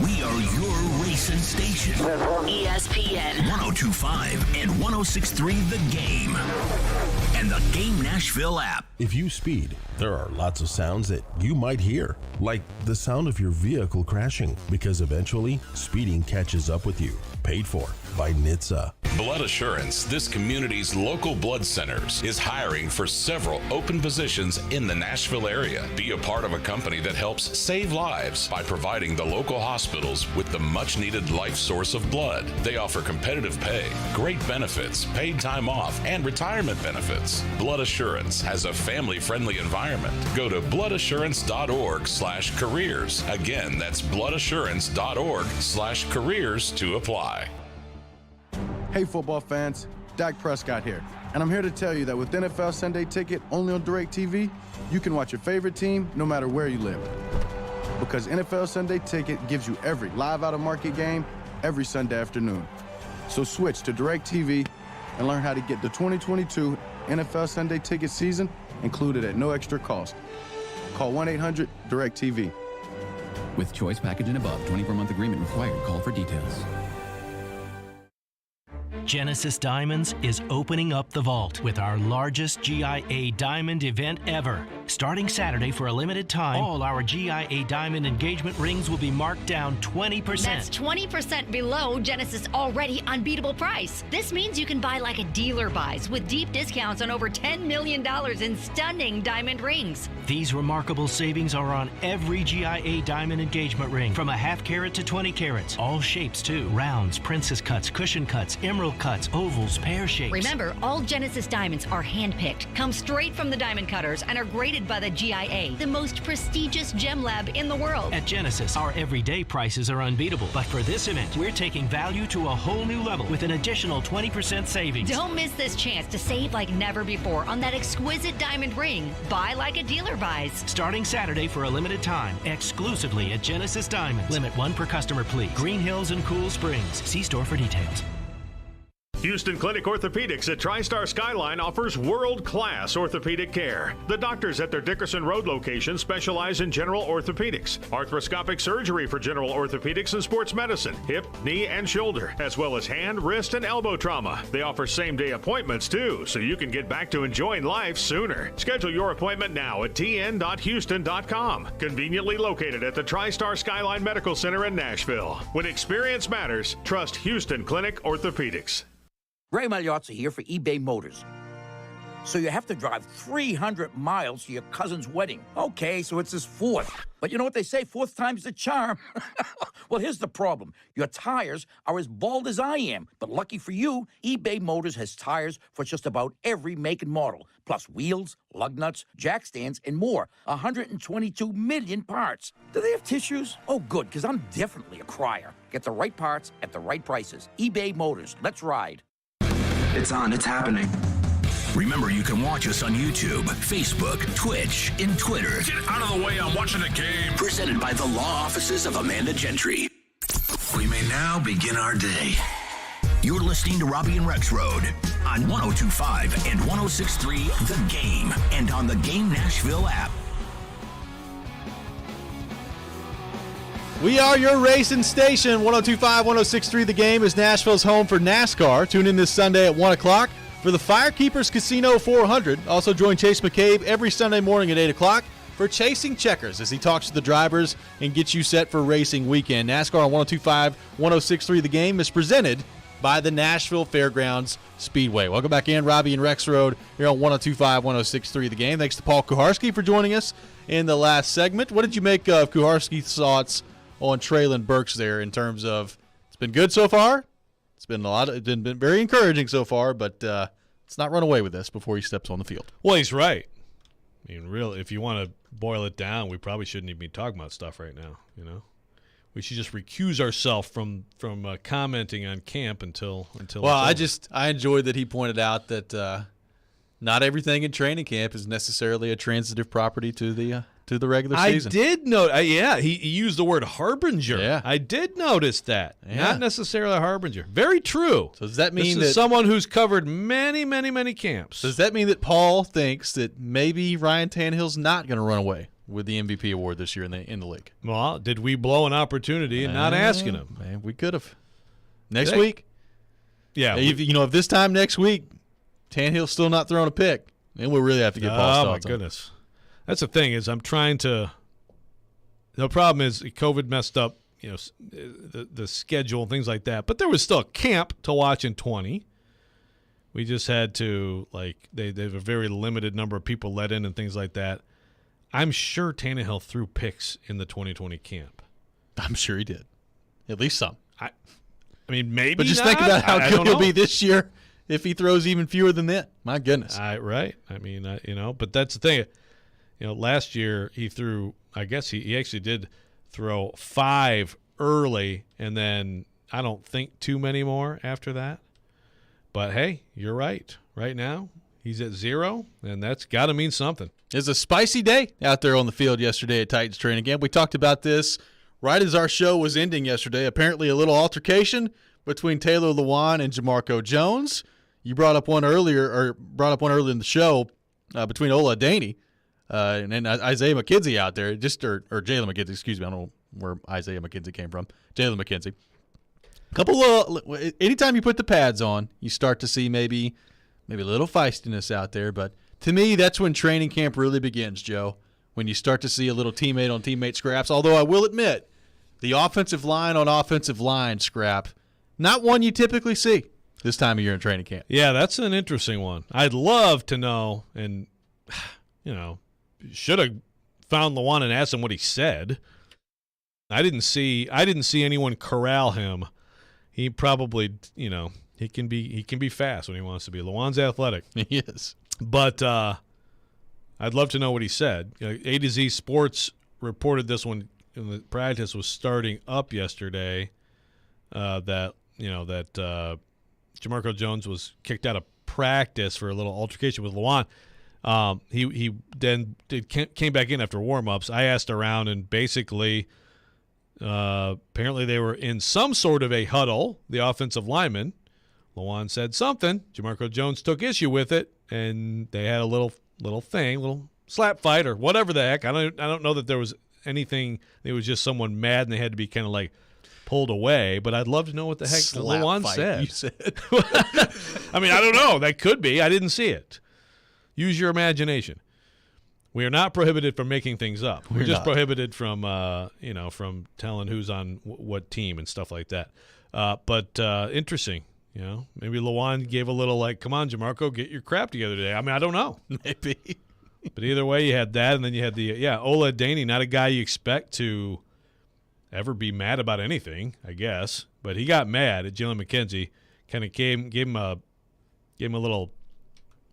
Speaker 1: We are your racing station.
Speaker 12: ESPN
Speaker 1: 102.5 and 106.3 The Game. And the Game Nashville app.
Speaker 13: If you speed, there are lots of sounds that you might hear, like the sound of your vehicle crashing, because eventually speeding catches up with you. Paid for by NHTSA.
Speaker 18: Blood Assurance, this community's local blood centers, is hiring for several open positions in the Nashville area. Be a part of a company that helps save lives by providing the local hospitals with the much-needed life source of blood. They offer competitive pay, great benefits, paid time off, and retirement benefits. Blood Assurance has a family-friendly environment. Go to bloodassurance.org/careers. Again, that's bloodassurance.org/careers to apply.
Speaker 20: Hey football fans, Dak Prescott here, and I'm here to tell you that with NFL Sunday Ticket only on DirecTV, you can watch your favorite team no matter where you live. Because NFL Sunday Ticket gives you every live out-of-market game every Sunday afternoon. So switch to DirecTV and learn how to get the 2022 NFL Sunday Ticket season included at no extra cost. Call 1-800-DirecTV.
Speaker 21: With choice package and above, 24-month agreement required. Call for details.
Speaker 24: Genesis Diamonds is opening up the vault with our largest GIA Diamond event ever. Starting Saturday for a limited time, all our GIA Diamond engagement rings will be marked down 20%.
Speaker 25: That's 20% below Genesis' already unbeatable price. This means you can buy like a dealer buys with deep discounts on over $10 million in stunning diamond rings.
Speaker 24: These remarkable savings are on every GIA Diamond engagement ring, from a half carat to 20 carats. All shapes too. Rounds, princess cuts, cushion cuts, emerald cuts, ovals, pear shapes.
Speaker 25: Remember, all Genesis diamonds are hand-picked, come straight from the diamond cutters, and are graded by the GIA, the most prestigious gem lab in the world.
Speaker 24: At Genesis, our everyday prices are unbeatable, but for this event, we're taking value to a whole new level with an additional 20% savings.
Speaker 25: Don't miss this chance to save like never before on that exquisite diamond ring. Buy like a dealer buys.
Speaker 24: Starting Saturday for a limited time, exclusively at Genesis Diamonds. Limit 1 per customer, please. Green Hills and Cool Springs. See store for details.
Speaker 27: Houston Clinic Orthopedics at TriStar Skyline offers world-class orthopedic care. The doctors at their Dickerson Road location specialize in general orthopedics, arthroscopic surgery for general orthopedics and sports medicine, hip, knee, and shoulder, as well as hand, wrist, and elbow trauma. They offer same-day appointments, too, so you can get back to enjoying life sooner. Schedule your appointment now at tn.houston.com. Conveniently located at the TriStar Skyline Medical Center in Nashville. When experience matters, trust Houston Clinic Orthopedics.
Speaker 28: Ray Magliozzi here for eBay Motors. So you have to drive 300 miles to your cousin's wedding. Okay, so it's his fourth. But you know what they say, fourth time's the charm. Well, here's the problem. Your tires are as bald as I am. But lucky for you, eBay Motors has tires for just about every make and model. Plus wheels, lug nuts, jack stands, and more. 122 million parts. Do they have tissues? Oh, good, because I'm definitely a crier. Get the right parts at the right prices. eBay Motors. Let's ride.
Speaker 1: It's on. It's happening. Remember, you can watch us on YouTube, Facebook, Twitch, and Twitter.
Speaker 16: Get out of the way. I'm watching a game.
Speaker 1: Presented by the law offices of Amanda Gentry. We may now begin our day. You're listening to Robbie and Rexroad on 102.5 and 106.3 The Game and on the Game Nashville app.
Speaker 5: We are your racing station. 102.5, 106.3 The Game is Nashville's home for NASCAR. Tune in this Sunday at 1 o'clock for the Firekeepers Casino 400. Also join Chase McCabe every Sunday morning at 8 o'clock for Chasing Checkers as he talks to the drivers and gets you set for racing weekend. NASCAR on 102.5, 106.3 The Game is presented by the Nashville Fairgrounds Speedway. Welcome back in, Robbie and Rex Road here on 102.5, 106.3 The Game. Thanks to Paul Kuharski for joining us in the last segment. What did you make of Kuharski's thoughts on Treylin Burks there in terms of it's been good so far? It's been been very encouraging so far, but let's not run away with this before he steps on the field.
Speaker 2: Well, he's right. I mean, really, if you want to boil it down, we probably shouldn't even be talking about stuff right now, you know? We should just recuse ourselves from commenting on camp until.
Speaker 5: Well, I enjoyed that he pointed out that not everything in training camp is necessarily a transitive property to the regular season.
Speaker 2: I did note. Yeah, he used the word harbinger.
Speaker 5: Yeah,
Speaker 2: I did notice that. Yeah. Not necessarily a harbinger. Very true.
Speaker 5: So does that mean
Speaker 2: this is someone who's covered many, many, many camps?
Speaker 5: Does that mean that Paul thinks that maybe Ryan Tannehill's not going to run away with the MVP award this year in the league?
Speaker 2: Well, did we blow an opportunity in not asking him?
Speaker 5: Man, we could have. Next week?
Speaker 2: Yeah.
Speaker 5: If this time next week, Tannehill's still not throwing a pick, then we'll really have to get Paul's thoughts
Speaker 2: on it. Oh, my goodness. That's the thing is I'm trying to – the problem is COVID messed up, the schedule and things like that. But there was still a camp to watch in 20. We just had to they have a very limited number of people let in and things like that. I'm sure Tannehill threw picks in the 2020 camp.
Speaker 5: I'm sure he did. At least some.
Speaker 2: I mean, maybe
Speaker 5: But just
Speaker 2: not.
Speaker 5: think about how good he'll be this year if he throws even fewer than that. My goodness.
Speaker 2: Right. I mean, but that's the thing. Last year he threw, I guess he actually did throw 5 early, and then I don't think too many more after that. But, hey, you're right. Right now he's at 0, and that's got to mean something.
Speaker 5: It was a spicy day out there on the field yesterday at Titans training camp. We talked about this right as our show was ending yesterday. Apparently a little altercation between Taylor Lewan and Jamarco Jones. You brought up one earlier in the show between Ola Daney and Isaiah McKenzie out there, or Jalen McKenzie, excuse me. I don't know where Isaiah McKenzie came from. Jalen McKenzie. Anytime you put the pads on, you start to see maybe a little feistiness out there. But to me, that's when training camp really begins, Joe, when you start to see a little teammate on teammate scraps. Although I will admit, the offensive line on offensive line scrap, not one you typically see this time of year in training camp.
Speaker 2: Yeah, that's an interesting one. I'd love to know, and should have found Lewan and asked him what he said. I didn't see anyone corral him. He probably, he can be fast when he wants to be. Lewan's athletic.
Speaker 5: He is.
Speaker 2: But I'd love to know what he said. A to Z Sports reported this when the practice was starting up yesterday that Jamarco Jones was kicked out of practice for a little altercation with Lewan. He then came back in after warm-ups. I asked around, and basically apparently they were in some sort of a huddle, the offensive lineman. Lewan said something. Jamarco Jones took issue with it, and they had a little slap fight or whatever the heck. I don't know that there was anything. It was just someone mad, and they had to be kind of pulled away. But I'd love to know what the heck Lewan said.
Speaker 5: You said.
Speaker 2: I mean, I don't know. That could be. I didn't see it. Use your imagination. We are not prohibited from making things up. We're just prohibited from from telling who's on what team and stuff like that. But interesting. Maybe Lewan gave a little come on, Jamarco, get your crap together today. I mean, I don't know.
Speaker 5: Maybe.
Speaker 2: But either way, you had that, and then you had Ola Daney, not a guy you expect to ever be mad about anything, I guess. But he got mad at Jalen McKenzie, kind of gave him a little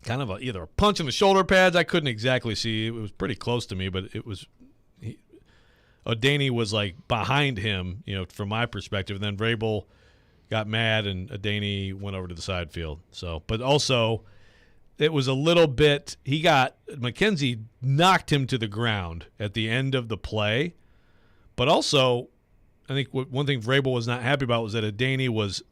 Speaker 2: kind of either a punch in the shoulder pads. I couldn't exactly see. It was pretty close to me, but it was Daney was behind him, from my perspective. And then Vrabel got mad, and Daney went over to the side field. So, but also it was a little bit. McKenzie knocked him to the ground at the end of the play, but also I think one thing Vrabel was not happy about was that Daney was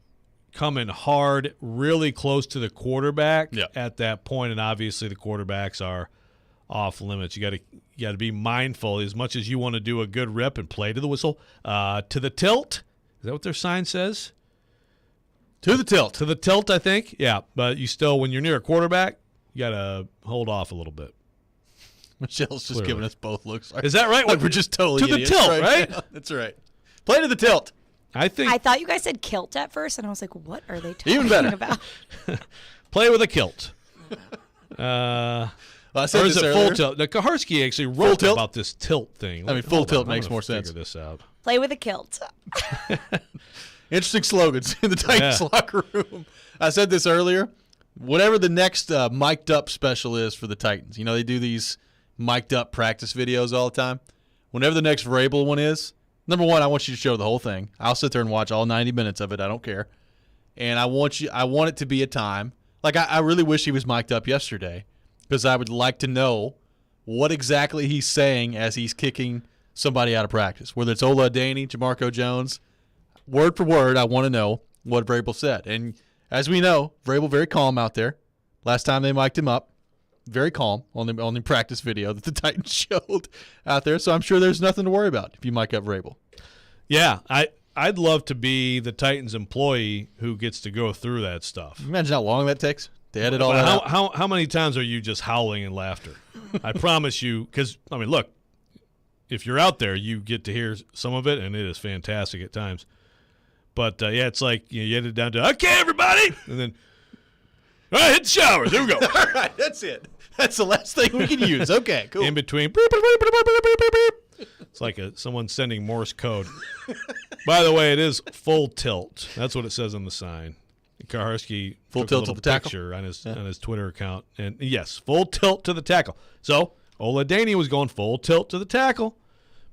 Speaker 2: coming hard, really close to the quarterback at that point, and obviously the quarterbacks are off limits. You got to be mindful as much as you want to do a good rip and play to the whistle, to the tilt. Is that what their sign says?
Speaker 5: To the tilt.
Speaker 2: To the tilt, I think. Yeah, but you still, when you're near a quarterback, you got to hold off a little bit.
Speaker 5: Michelle's just giving us both looks.
Speaker 2: Is that right?
Speaker 5: We're just totally
Speaker 2: to
Speaker 5: idiots
Speaker 2: the tilt, right?
Speaker 5: That's right. Play to the tilt.
Speaker 2: I
Speaker 3: thought you guys said kilt at first, and I was like, what are they talking
Speaker 5: Even better.
Speaker 3: about?
Speaker 2: Play with a kilt.
Speaker 5: I said
Speaker 2: or is
Speaker 5: this
Speaker 2: it
Speaker 5: earlier.
Speaker 2: full tilt? Now, Kaharski actually wrote about this tilt thing.
Speaker 5: I mean, full
Speaker 2: Hold
Speaker 5: tilt
Speaker 2: on, I'm
Speaker 5: makes
Speaker 2: gonna
Speaker 5: more sense.
Speaker 2: Figure this out.
Speaker 3: Play with a kilt.
Speaker 5: Interesting slogans in the Titans locker room. I said this earlier. Whatever the next mic'd up special is for the Titans, you know, they do these mic'd up practice videos all the time. Whenever the next Vrabel one is, number one, I want you to show the whole thing. I'll sit there and watch all 90 minutes of it. I don't care. And I want it to be a time. Like, I really wish he was mic'd up yesterday because I would like to know what exactly he's saying as he's kicking somebody out of practice, whether it's Ola Adaney, Jamarco Jones. Word for word, I want to know what Vrabel said. And as we know, Vrabel very calm out there. Last time they mic'd him up, very calm on the practice video that the Titans showed out there. So I'm sure there's nothing to worry about if you mic up Vrabel.
Speaker 2: Yeah, I'd love to be the Titans employee who gets to go through that stuff.
Speaker 5: Imagine how long that takes to edit all that out.
Speaker 2: How many times are you just howling in laughter? I promise you, because, I mean, look, if you're out there, you get to hear some of it, and it is fantastic at times. But, yeah, it's like you edit it down to, okay, everybody, and then, all right, hit the showers. Here we go.
Speaker 5: All right, that's it. That's the last thing we can use. Okay, cool.
Speaker 2: In between, beep, beep, beep, beep, beep, beep, beep, beep. It's like someone sending Morse code. By the way, it is full tilt. That's what it says on the sign. Kaharski
Speaker 5: full
Speaker 2: took
Speaker 5: tilt
Speaker 2: a
Speaker 5: to
Speaker 2: little
Speaker 5: the tackle
Speaker 2: picture on his Twitter account, and yes, full tilt to the tackle. So Ola Adaney was going full tilt to the tackle,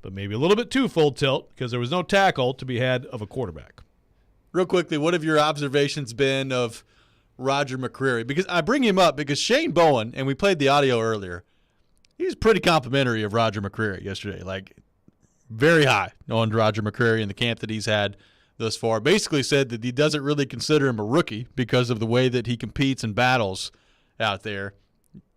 Speaker 2: but maybe a little bit too full tilt because there was no tackle to be had of a quarterback.
Speaker 5: Real quickly, what have your observations been of Roger Mccreary? Because I bring him up because Shane Bowen, and we played the audio earlier, he was pretty complimentary of Roger Mccreary yesterday, like very high on Roger Mccreary in the camp that he's had thus far. Basically said that he doesn't really consider him a rookie because of the way that he competes and battles out there.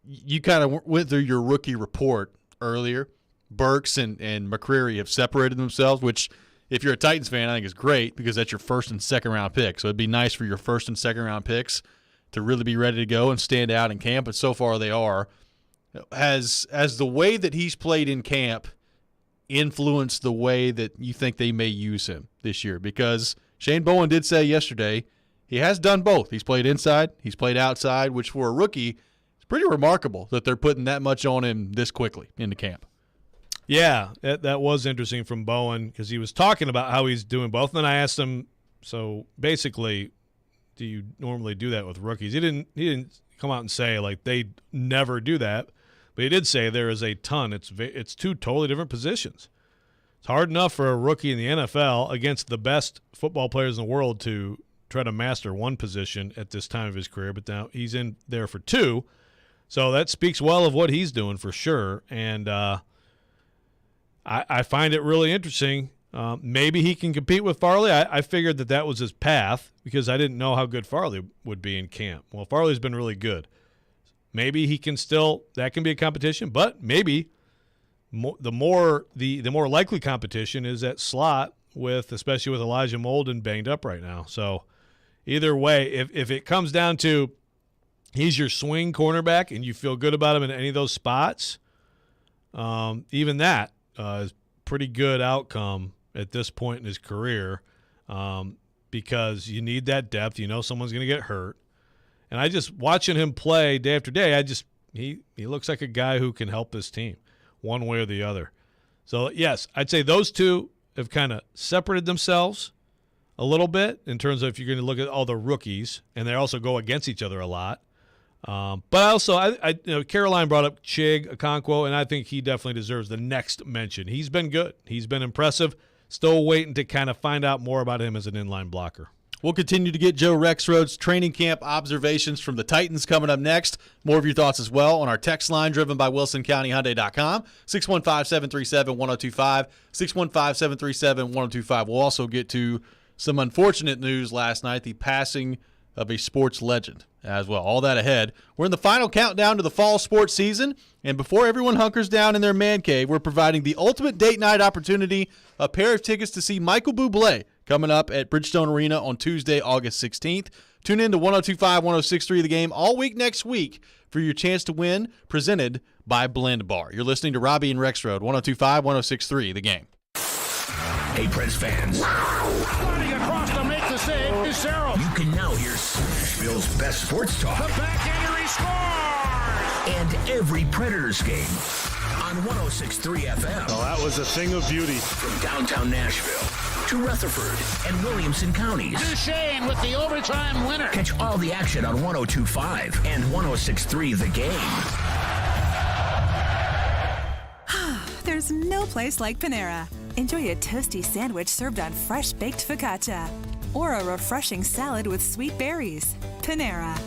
Speaker 5: You kind of went through your rookie report earlier. Burks and Mccreary have separated themselves, which if you're a Titans fan, I think is great because that's your first and second round pick. So it'd be nice for your first and second round picks to really be ready to go and stand out in camp, but so far they are. Has the way that he's played in camp influenced the way that you think they may use him this year? Because Shane Bowen did say yesterday he has done both. He's played inside, he's played outside, which for a rookie is pretty remarkable that they're putting that much on him this quickly into camp.
Speaker 2: Yeah, that was interesting from Bowen because he was talking about how he's doing both. And then I asked him, so basically, do you normally do that with rookies? He didn't come out and say, like, they never do that. But he did say there is a ton. It's two totally different positions. It's hard enough for a rookie in the NFL against the best football players in the world to try to master one position at this time of his career, but now he's in there for two. So that speaks well of what he's doing for sure. And I find it really interesting. Maybe he can compete with Farley. I figured that was his path because I didn't know how good Farley would be in camp. Well, Farley's been really good. Maybe he can that can be a competition, but maybe the more likely competition is at slot especially with Elijah Molden banged up right now. So either way, if it comes down to he's your swing cornerback and you feel good about him in any of those spots, even that is pretty good outcome at this point in his career because you need that depth. You know someone's going to get hurt. And I just watching him play day after day, he looks like a guy who can help this team one way or the other. So, yes, I'd say those two have kind of separated themselves a little bit in terms of if you're going to look at all the rookies, and they also go against each other a lot. But also, Caroline brought up Chig Okonkwo, and I think he definitely deserves the next mention. He's been good. He's been impressive. Still waiting to kind of find out more about him as an inline blocker.
Speaker 5: We'll continue to get Joe Rexroad's training camp observations from the Titans coming up next. More of your thoughts as well on our text line driven by WilsonCountyHyundai.com, 615-737-1025, 615-737-1025. We'll also get to some unfortunate news last night, the passing of a sports legend as well. All that ahead. We're in the final countdown to the fall sports season, and before everyone hunkers down in their man cave, we're providing the ultimate date night opportunity, a pair of tickets to see Michael Bublé coming up at Bridgestone Arena on Tuesday, August 16th. Tune in to 102.5, 106.3 The Game all week next week for your chance to win, presented by Blend Bar. You're listening to Robbie and Rexroad, 102.5, 106.3 The Game.
Speaker 1: Hey, Preds fans.
Speaker 7: Sliding across to make the save is Sarah.
Speaker 1: You can now hear Nashville's best sports talk.
Speaker 7: The backhander, he scores!
Speaker 1: And every Predators game on 106.3 FM.
Speaker 27: Oh, that was a thing of beauty.
Speaker 1: From downtown Nashville to Rutherford and Williamson counties.
Speaker 7: Duchesne with the overtime winner.
Speaker 1: Catch all the action on 102.5 and 106.3 The Game.
Speaker 6: There's no place like Panera. Enjoy a toasty sandwich served on fresh baked focaccia or a refreshing salad with sweet berries. Panera.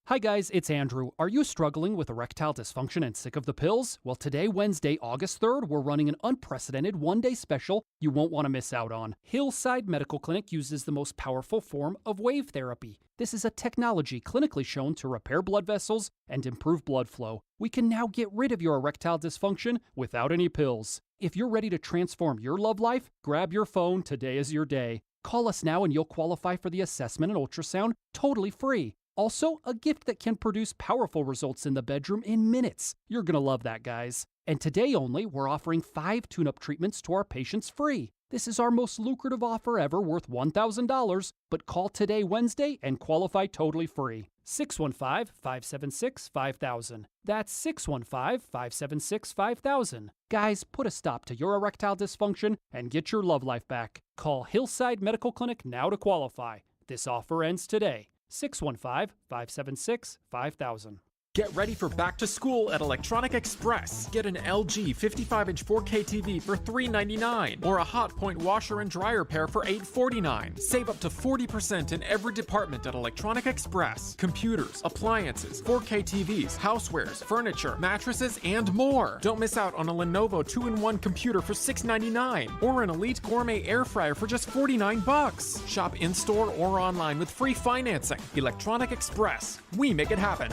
Speaker 9: Hi guys, it's Andrew. Are you struggling with erectile dysfunction and sick of the pills? Well, today, Wednesday, August 3rd, we're running an unprecedented one-day special you won't want to miss out on. Hillside Medical Clinic uses the most powerful form of wave therapy. This is a technology clinically shown to repair blood vessels and improve blood flow. We can now get rid of your erectile dysfunction without any pills. If you're ready to transform your love life, grab your phone. Today is your day. Call us now and you'll qualify for the assessment and ultrasound totally free. Also, a gift that can produce powerful results in the bedroom in minutes. You're going to love that, guys. And today only, we're offering 5 tune-up treatments to our patients free. This is our most lucrative offer ever, worth $1,000, but call today, Wednesday, and qualify totally free. 615-576-5000. That's 615-576-5000. Guys, put a stop to your erectile dysfunction and get your love life back. Call Hillside Medical Clinic now to qualify. This offer ends today. 615-576-5000.
Speaker 10: Get ready for back to school at Electronic Express. Get an LG 55-inch 4K TV for $399 or a Hotpoint washer and dryer pair for $849. Save up to 40% in every department at Electronic Express. Computers, appliances, 4K TVs, housewares, furniture, mattresses, and more. Don't miss out on a Lenovo 2-in-1 computer for $699 or an Elite Gourmet air fryer for just $49. Shop in-store or online with free financing. Electronic Express. We make it happen.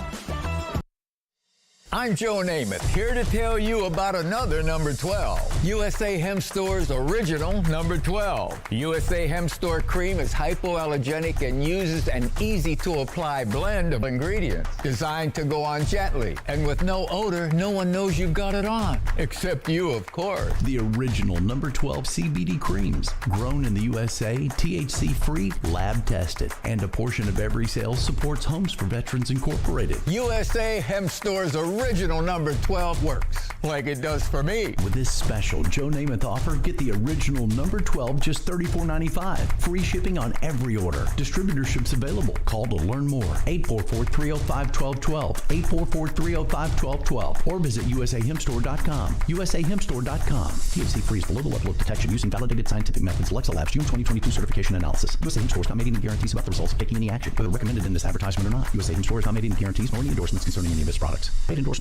Speaker 11: I'm Joe Namath, here to tell you about another number 12. USA Hemp Store's original number 12. USA Hemp Store cream is hypoallergenic and uses an easy-to-apply blend of ingredients designed to go on gently. And with no odor, no one knows you've got it on, except you, of course.
Speaker 13: The original number 12 CBD creams, grown in the USA, THC-free, lab-tested, and a portion of every sale supports Homes for Veterans Incorporated.
Speaker 11: USA Hemp Store's original number 12 works like it does for me.
Speaker 13: With this special Joe Namath offer, get the original number 12 just $34.95. Free shipping on every order. Distributorships available. Call to learn more. 844-305-1212. 844-305-1212. Or visit usahempstore.com. usahempstore.com. THC free is below the level of detection using validated scientific methods. Alexa Labs June 2022 certification analysis. USA Hemp Store is not making any guarantees about the results of taking any action, whether recommended in this advertisement or not. USA Hemp Store is not making any guarantees nor any endorsements concerning any of its products. Paid endorsement.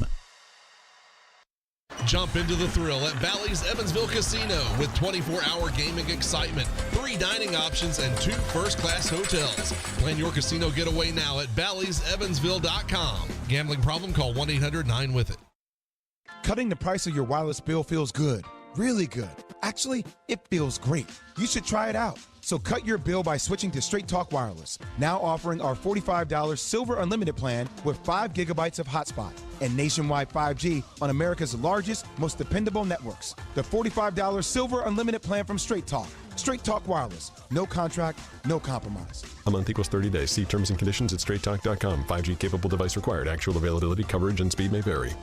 Speaker 14: Jump into the thrill at Bally's Evansville Casino with 24-hour gaming excitement, 3 dining options, and 2 first-class hotels. Plan your casino getaway now at Bally'sEvansville.com. Gambling problem? Call 1-800-9-WITH-IT.
Speaker 19: Cutting the price of your wireless bill feels good. Really good. Actually, it feels great. You should try it out. So cut your bill by switching to Straight Talk Wireless, now offering our $45 Silver Unlimited plan with 5 gigabytes of hotspot and nationwide 5G on America's largest, most dependable networks. The $45 Silver Unlimited plan from Straight Talk. Straight Talk Wireless. No contract, no compromise.
Speaker 22: A month equals 30 days. See terms and conditions at straighttalk.com. 5G capable device required. Actual availability, coverage, and speed may vary.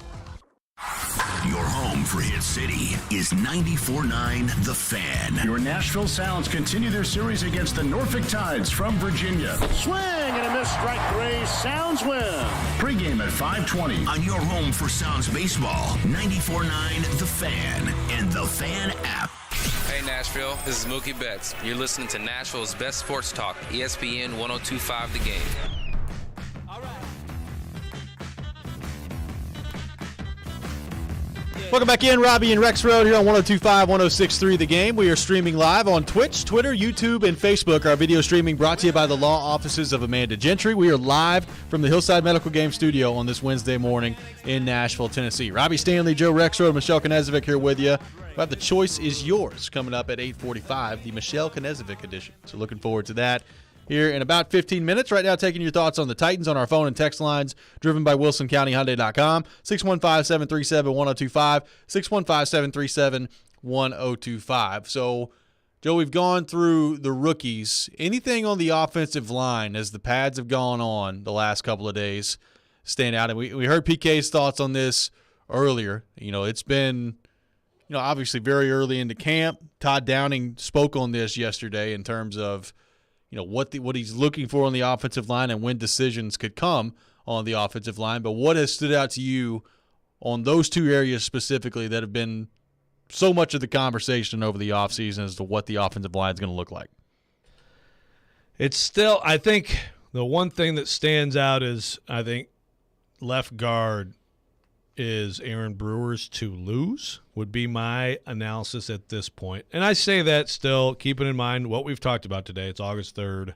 Speaker 1: Your home for Hit City is 94.9 The Fan.
Speaker 23: Your Nashville Sounds continue their series against the Norfolk Tides from Virginia. Swing and a miss, strike 3. Sounds win. Pre-game at 5:20.
Speaker 1: On your home for Sounds baseball, 94.9 The Fan and The Fan app.
Speaker 26: Hey Nashville, this is Mookie Betts. You're listening to Nashville's best sports talk, ESPN 102.5 The Game.
Speaker 5: Welcome back in, Robbie and Rex Road here on 102.5, 106.3 The Game. We are streaming live on Twitch, Twitter, YouTube, and Facebook. Our video streaming brought to you by the law offices of Amanda Gentry. We are live from the Hillside Medical Game Studio on this Wednesday morning in Nashville, Tennessee. Robbie Stanley, Joe Rexroad, Michelle Knezovic here with you. But the choice is yours coming up at 8:45, the Michelle Knezovic edition. So looking forward to that here in about 15 minutes. Right now, taking your thoughts on the Titans on our phone and text lines, driven by WilsonCountyHyundai.com, 615-737-1025, 615-737-1025. So Joe, we've gone through the rookies. Anything on the offensive line as the pads have gone on the last couple of days stand out? And we heard PK's thoughts on this earlier. It's been, obviously very early into camp. Todd Downing spoke on this yesterday in terms of, what he's looking for on the offensive line and when decisions could come on the offensive line. But what has stood out to you on those two areas specifically that have been so much of the conversation over the offseason as to what the offensive line is going to look like?
Speaker 2: It's still, I think the one thing that stands out is, I think left guard is Aaron Brewer's to lose, would be my analysis at this point. And I say that still keeping in mind what we've talked about today. It's August 3rd.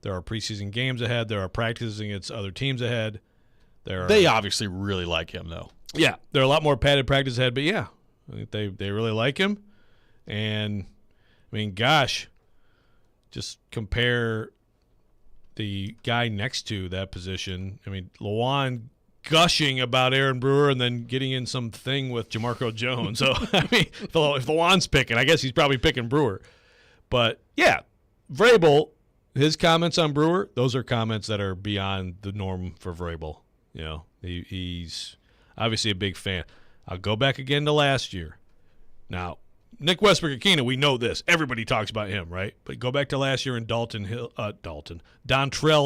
Speaker 2: There are preseason games ahead. There are practices against other teams ahead.
Speaker 5: They obviously really like him, though.
Speaker 2: Yeah, there are a lot more padded practice ahead, but yeah, I think they really like him. And, I mean, gosh, just compare the guy next to that position. I mean, Lawan gushing about Aaron Brewer and then getting in some thing with Jamarco Jones. So, I mean, if Lawan's picking, I guess he's probably picking Brewer. But, yeah, Vrabel, his comments on Brewer, those are comments that are beyond the norm for Vrabel. He's obviously a big fan. I'll go back again to last year. Now, Nick Westbrook-Akina, we know this. Everybody talks about him, right? But go back to last year in Dontrell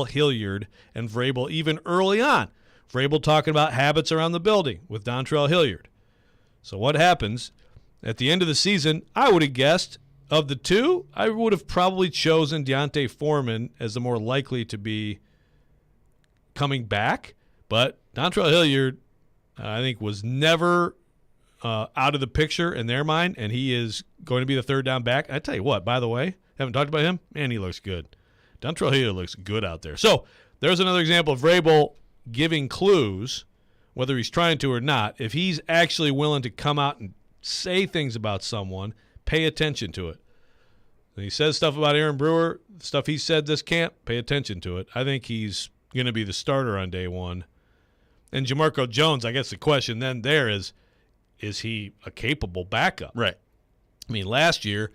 Speaker 2: Hilliard and Vrabel, even early on. Vrabel talking about habits around the building with Dontrell Hilliard. So what happens at the end of the season? I would have guessed of the two, I would have probably chosen Deontay Foreman as the more likely to be coming back. But Dontrell Hilliard, I think, was never out of the picture in their mind, and he is going to be the third down back. I tell you what, by the way, haven't talked about him. Man, he looks good. Dontrell Hilliard looks good out there. So there's another example of Vrabel giving clues, whether he's trying to or not. If he's actually willing to come out and say things about someone, pay attention to it. When he says stuff about Aaron Brewer, stuff he said this camp, pay attention to it. I think he's going to be the starter on day one. And Jamarco Jones, I guess the question then there is he a capable backup?
Speaker 5: Right.
Speaker 2: I mean, last year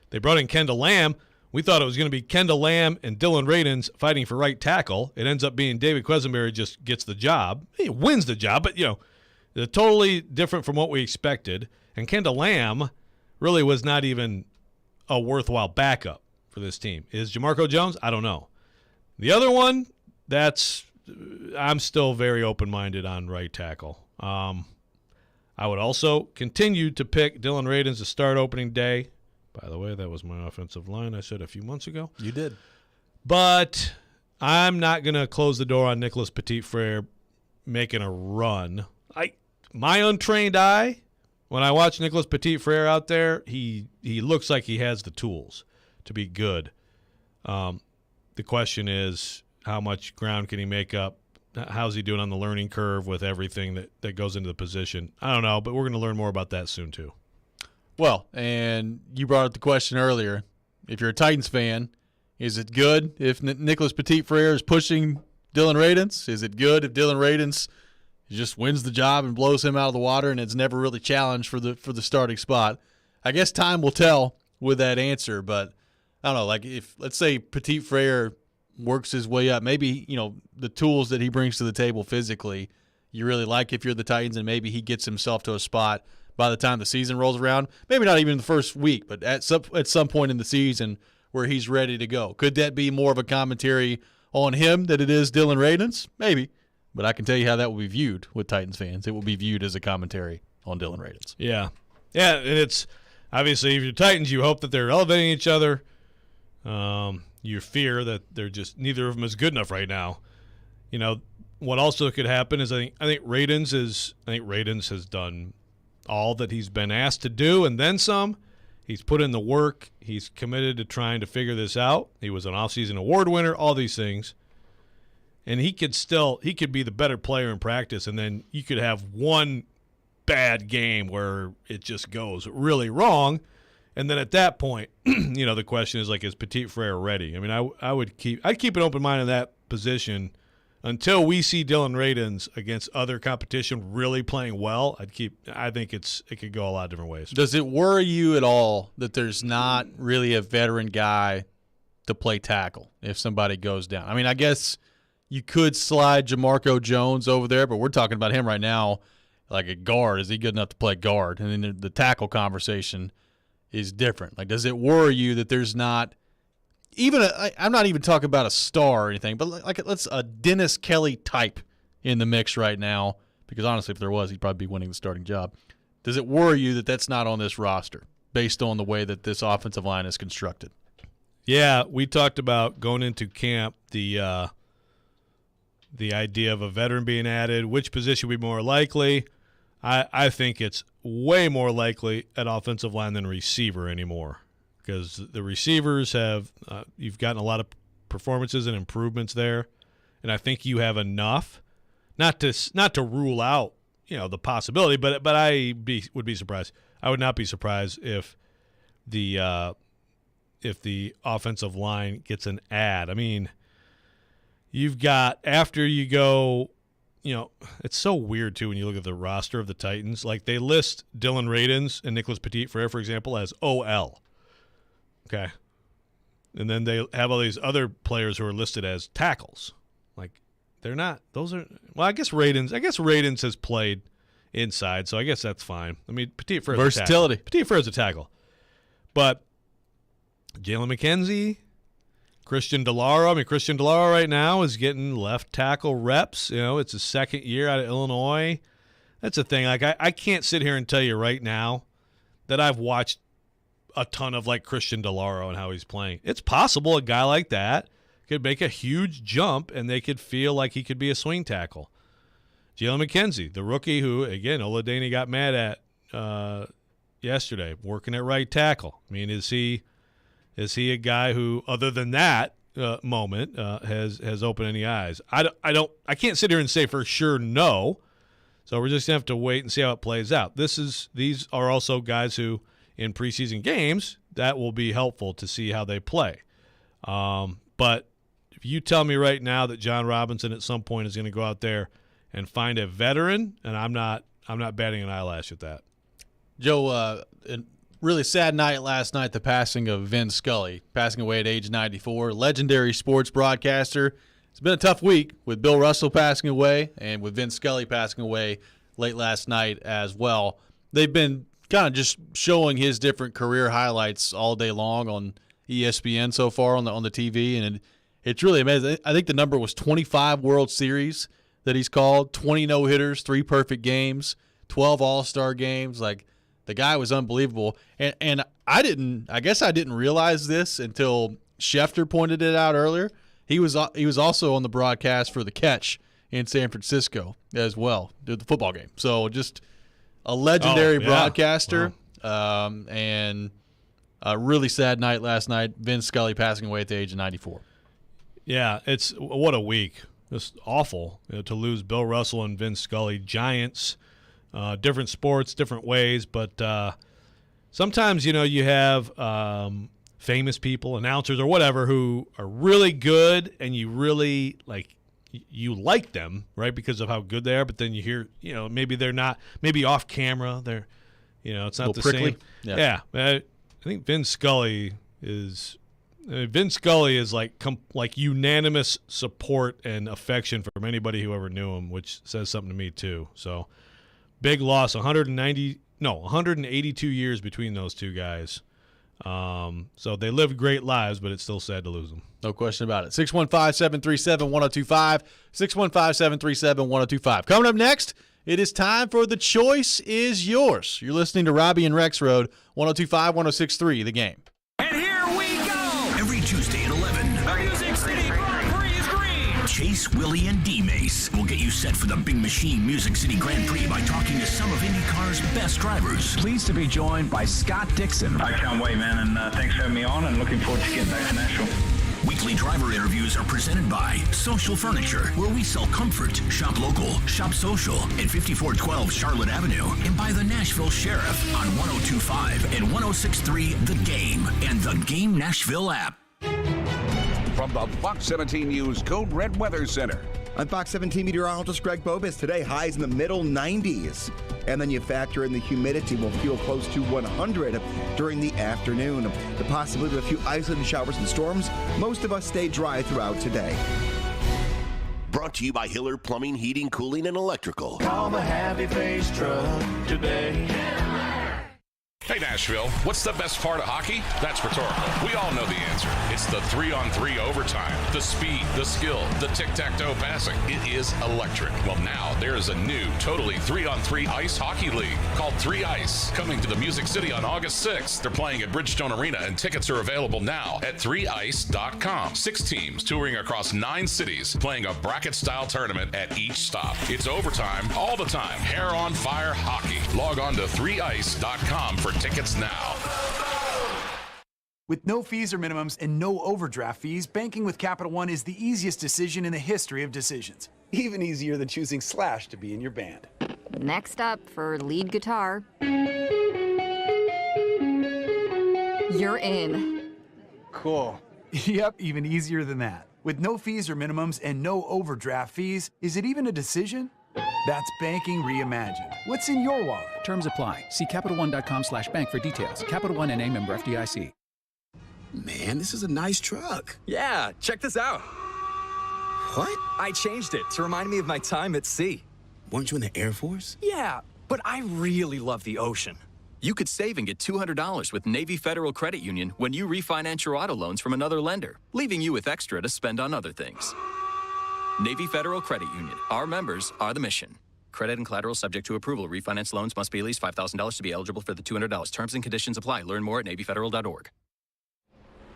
Speaker 2: they brought in Kendall Lamb. We thought it was going to be Kendall Lamb and Dylan Radins fighting for right tackle. It ends up being David Quesenberry just gets the job. He wins the job, but, they're totally different from what we expected. And Kendall Lamb really was not even a worthwhile backup for this team. Is Jamarco Jones? I don't know. The other one, I'm still very open-minded on right tackle. I would also continue to pick Dylan Radins to start opening day. By the way, that was my offensive line I said a few months ago.
Speaker 5: You did.
Speaker 2: But I'm not going to close the door on Nicholas Petit-Frere making a run. My untrained eye, when I watch Nicholas Petit-Frere out there, he looks like he has the tools to be good. The question is, how much ground can he make up? How's he doing on the learning curve with everything that goes into the position? I don't know, but we're going to learn more about that soon too.
Speaker 5: Well, and you brought up the question earlier. If you're a Titans fan, is it good if Nicholas Petit-Frere is pushing Dylan Radins? Is it good if Dylan Radins just wins the job and blows him out of the water and it's never really challenged for the starting spot? I guess time will tell with that answer, but I don't know. Like if, let's say, Petit-Frere works his way up, maybe, the tools that he brings to the table physically, you really like if you're the Titans, and maybe he gets himself to a spot by the time the season rolls around, maybe not even the first week, but at some point in the season where he's ready to go. Could that be more of a commentary on him than it is Dylan Radins? Maybe, but I can tell you how that will be viewed with Titans fans. It will be viewed as a commentary on Dylan Radins.
Speaker 2: Yeah, and it's obviously, if you're Titans, you hope that they're elevating each other. You fear that they're just neither of them is good enough right now. What also could happen is I think Radins has done all that he's been asked to do and then some. He's put in the work. He's committed to trying to figure this out. He was an offseason award winner, all these things. And he could be the better player in practice, and then you could have one bad game where it just goes really wrong. And then at that point, the question is, is Petit-Frere ready? I mean, I'd keep an open mind in that position until we see Dylan Radins against other competition really playing well, I think it could go a lot of different ways.
Speaker 5: Does it worry you at all that there's not really a veteran guy to play tackle if somebody goes down? I mean, I guess you could slide Jamarco Jones over there, but we're talking about him right now like a guard. Is he good enough to play guard? And then the tackle conversation is different. Like, does it worry you that there's not even I'm not even talking about a star or anything, but like let's a Dennis Kelly type in the mix right now, because honestly, if there was, he'd probably be winning the starting job. Does it worry you that that's not on this roster based on the way that this offensive line is constructed?
Speaker 2: Yeah, we talked about going into camp the idea of a veteran being added, which position would be more likely. I think it's way more likely at offensive line than receiver anymore, because the receivers have you've gotten a lot of performances and improvements there, and I think you have enough not to rule out the possibility, but I would be surprised. I would not be surprised if the offensive line gets an add. I mean, you've got after you go. It's so weird, too, when you look at the roster of the Titans. Like, they list Dylan Radins and Nicholas Petit-Frere, for example, as OL. Okay? And then they have all these other players who are listed as tackles. Like, they're not – those are – well, I guess Radins has played inside, so I guess that's fine. I mean, Petit-Frere is
Speaker 5: versatility.
Speaker 2: Petit-Frere is a tackle. But Jalen McKenzie – Christian DeLauro right now is getting left tackle reps. It's his second year out of Illinois. That's the thing. Like, I can't sit here and tell you right now that I've watched a ton of, like, Christian DeLauro and how he's playing. It's possible a guy like that could make a huge jump and they could feel like he could be a swing tackle. Jalen McKenzie, the rookie who, again, Oladeney got mad at yesterday, working at right tackle. I mean, is he a guy who, other than that moment, has opened any eyes? I can't sit here and say for sure no. So we're just gonna have to wait and see how it plays out. These are also guys who, in preseason games, that will be helpful to see how they play. But if you tell me right now that John Robinson at some point is going to go out there and find a veteran, and I'm not batting an eyelash at that.
Speaker 5: Joe, really sad night last night, the passing of Vin Scully, passing away at age 94, legendary sports broadcaster. It's been a tough week with Bill Russell passing away and with Vin Scully passing away late last night as well. They've been kind of just showing his different career highlights all day long on ESPN so far on the TV, and it's really amazing. I think the number was 25 World Series that he's called, 20 no-hitters, 3 perfect games, 12 All-Star games. Like, the guy was unbelievable, and I guess I didn't realize this until Schefter pointed it out earlier. He was also on the broadcast for The Catch in San Francisco as well, the football game. So just a legendary broadcaster, and a really sad night last night. Vin Scully passing away at the age of 94.
Speaker 2: Yeah, what a week. It's awful to lose Bill Russell and Vin Scully, giants. Different sports, different ways, but sometimes, you have famous people, announcers or whatever, who are really good and you really you like them, right, because of how good they are, but then you hear, maybe they're not, maybe off camera, they're, it's not the
Speaker 5: prickly.
Speaker 2: Same. Yeah. I think Vin Scully is like unanimous support and affection from anybody who ever knew him, which says something to me too. So, big loss, 182 years between those two guys. So they lived great lives, but it's still sad to lose them.
Speaker 5: No question about it. 615-737-1025, 615-737-1025. Coming up next, it is time for The Choice is Yours. You're listening to Robbie and Rex Road, 102.5, 106.3, The Game.
Speaker 1: And here we go! Every Tuesday at 11.
Speaker 16: The Music City Grand Prix is green!
Speaker 1: Chase, Willy, and DMase will get you set for the Big Machine Music City Grand Prix by talking to some of IndyCar's best drivers.
Speaker 4: Pleased to be joined by Scott Dixon.
Speaker 8: I can't wait, man, and thanks for having me on, and looking forward to getting back to Nashville.
Speaker 1: Weekly driver interviews are presented by Social Furniture, where we sell comfort. Shop local, shop social at 5412 Charlotte Avenue, and by the Nashville Sheriff on 102.5 and 106.3 The Game and the Game Nashville app.
Speaker 12: from the Fox 17 News Code Red Weather Center.
Speaker 15: I'm Fox 17 meteorologist Greg Bobis. Today, highs in the middle 90s. And then you factor in the humidity. Will feel close to 100 during the afternoon. The possibility of a few isolated showers and storms. Most of us stay dry throughout today.
Speaker 1: Brought to you by Hiller Plumbing, Heating, Cooling, and Electrical.
Speaker 17: Call the Happy Face Truck today.
Speaker 18: Hey, Nashville, what's the best part of hockey? That's rhetorical. We all know the answer. It's the 3-on-3 overtime, the speed, the skill, the tic-tac-toe passing. It is electric. Well, now there is a new, totally 3-on-3 ice hockey league called 3 Ice, coming to the Music City on August 6th. They're playing at Bridgestone Arena, and tickets are available now at 3ice.com. 6 teams touring across 9 cities, playing a bracket-style tournament at each stop. It's overtime all the time. Hair on fire hockey. Log on to 3ice.com for tickets now.
Speaker 20: With no fees or minimums and no overdraft fees, banking with Capital One is the easiest decision in the history of decisions. Even easier than choosing Slash to be in your band.
Speaker 21: Next up for lead guitar. You're in.
Speaker 20: Cool. Yep, even easier than that. With no fees or minimums and no overdraft fees, is it even a decision? That's banking reimagined. What's in your wallet?
Speaker 13: Terms apply. See CapitalOne.com/bank for details. Capital One N.A. member FDIC.
Speaker 24: Man, this is a nice truck.
Speaker 25: Yeah, check this out.
Speaker 24: What?
Speaker 25: I changed it to remind me of my time at sea.
Speaker 24: Weren't you in the Air Force?
Speaker 25: Yeah, but I really love the ocean.
Speaker 29: You could save and get $200 with Navy Federal Credit Union when you refinance your auto loans from another lender, leaving you with extra to spend on other things. Navy Federal Credit Union. Our members are the mission. Credit and collateral subject to approval. Refinance loans must be at least $5,000 to be eligible for the $200. Terms and conditions apply. Learn more at NavyFederal.org.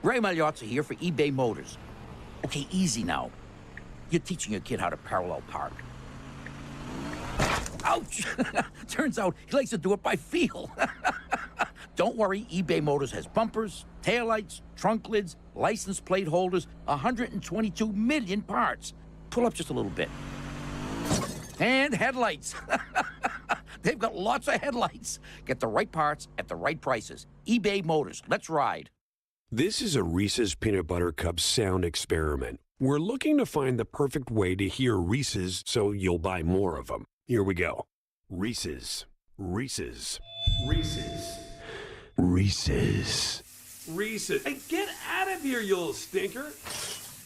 Speaker 28: Ray Magliozzi here for eBay Motors. Okay, easy now. You're teaching your kid how to parallel park. Ouch! Turns out he likes to do it by feel. Don't worry, eBay Motors has bumpers, taillights, trunk lids, license plate holders, 122 million parts. Pull up just a little bit. And headlights. They've got lots of headlights. Get the right parts at the right prices. eBay Motors. Let's ride.
Speaker 30: This is a Reese's Peanut Butter Cup sound experiment. We're looking to find the perfect way to hear Reese's so you'll buy more of them. Here we go. Reese's. Reese's. Reese's. Reese's.
Speaker 31: Reese's. Hey, get out of here, you little stinker.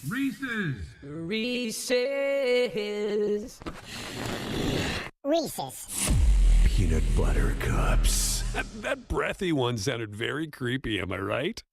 Speaker 31: Reese's.
Speaker 32: Reese's.
Speaker 30: Reese's. Peanut Butter Cups.
Speaker 22: That breathy one sounded very creepy, am I right?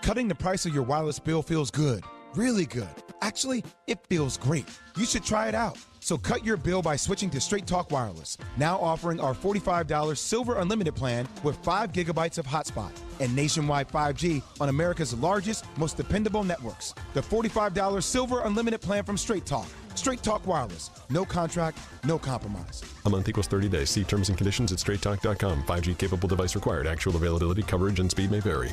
Speaker 19: Cutting the price of your wireless bill feels good. Really good. Actually, it feels great. You should try it out. So cut your bill by switching to Straight Talk Wireless. Now offering our $45 Silver Unlimited plan with 5 gigabytes of hotspot and nationwide 5G on America's largest, most dependable networks. The $45 Silver Unlimited plan from Straight Talk. Straight Talk Wireless. No contract, no compromise.
Speaker 22: A month equals 30 days. See terms and conditions at straighttalk.com. 5G capable device required. Actual availability, coverage, and speed may vary.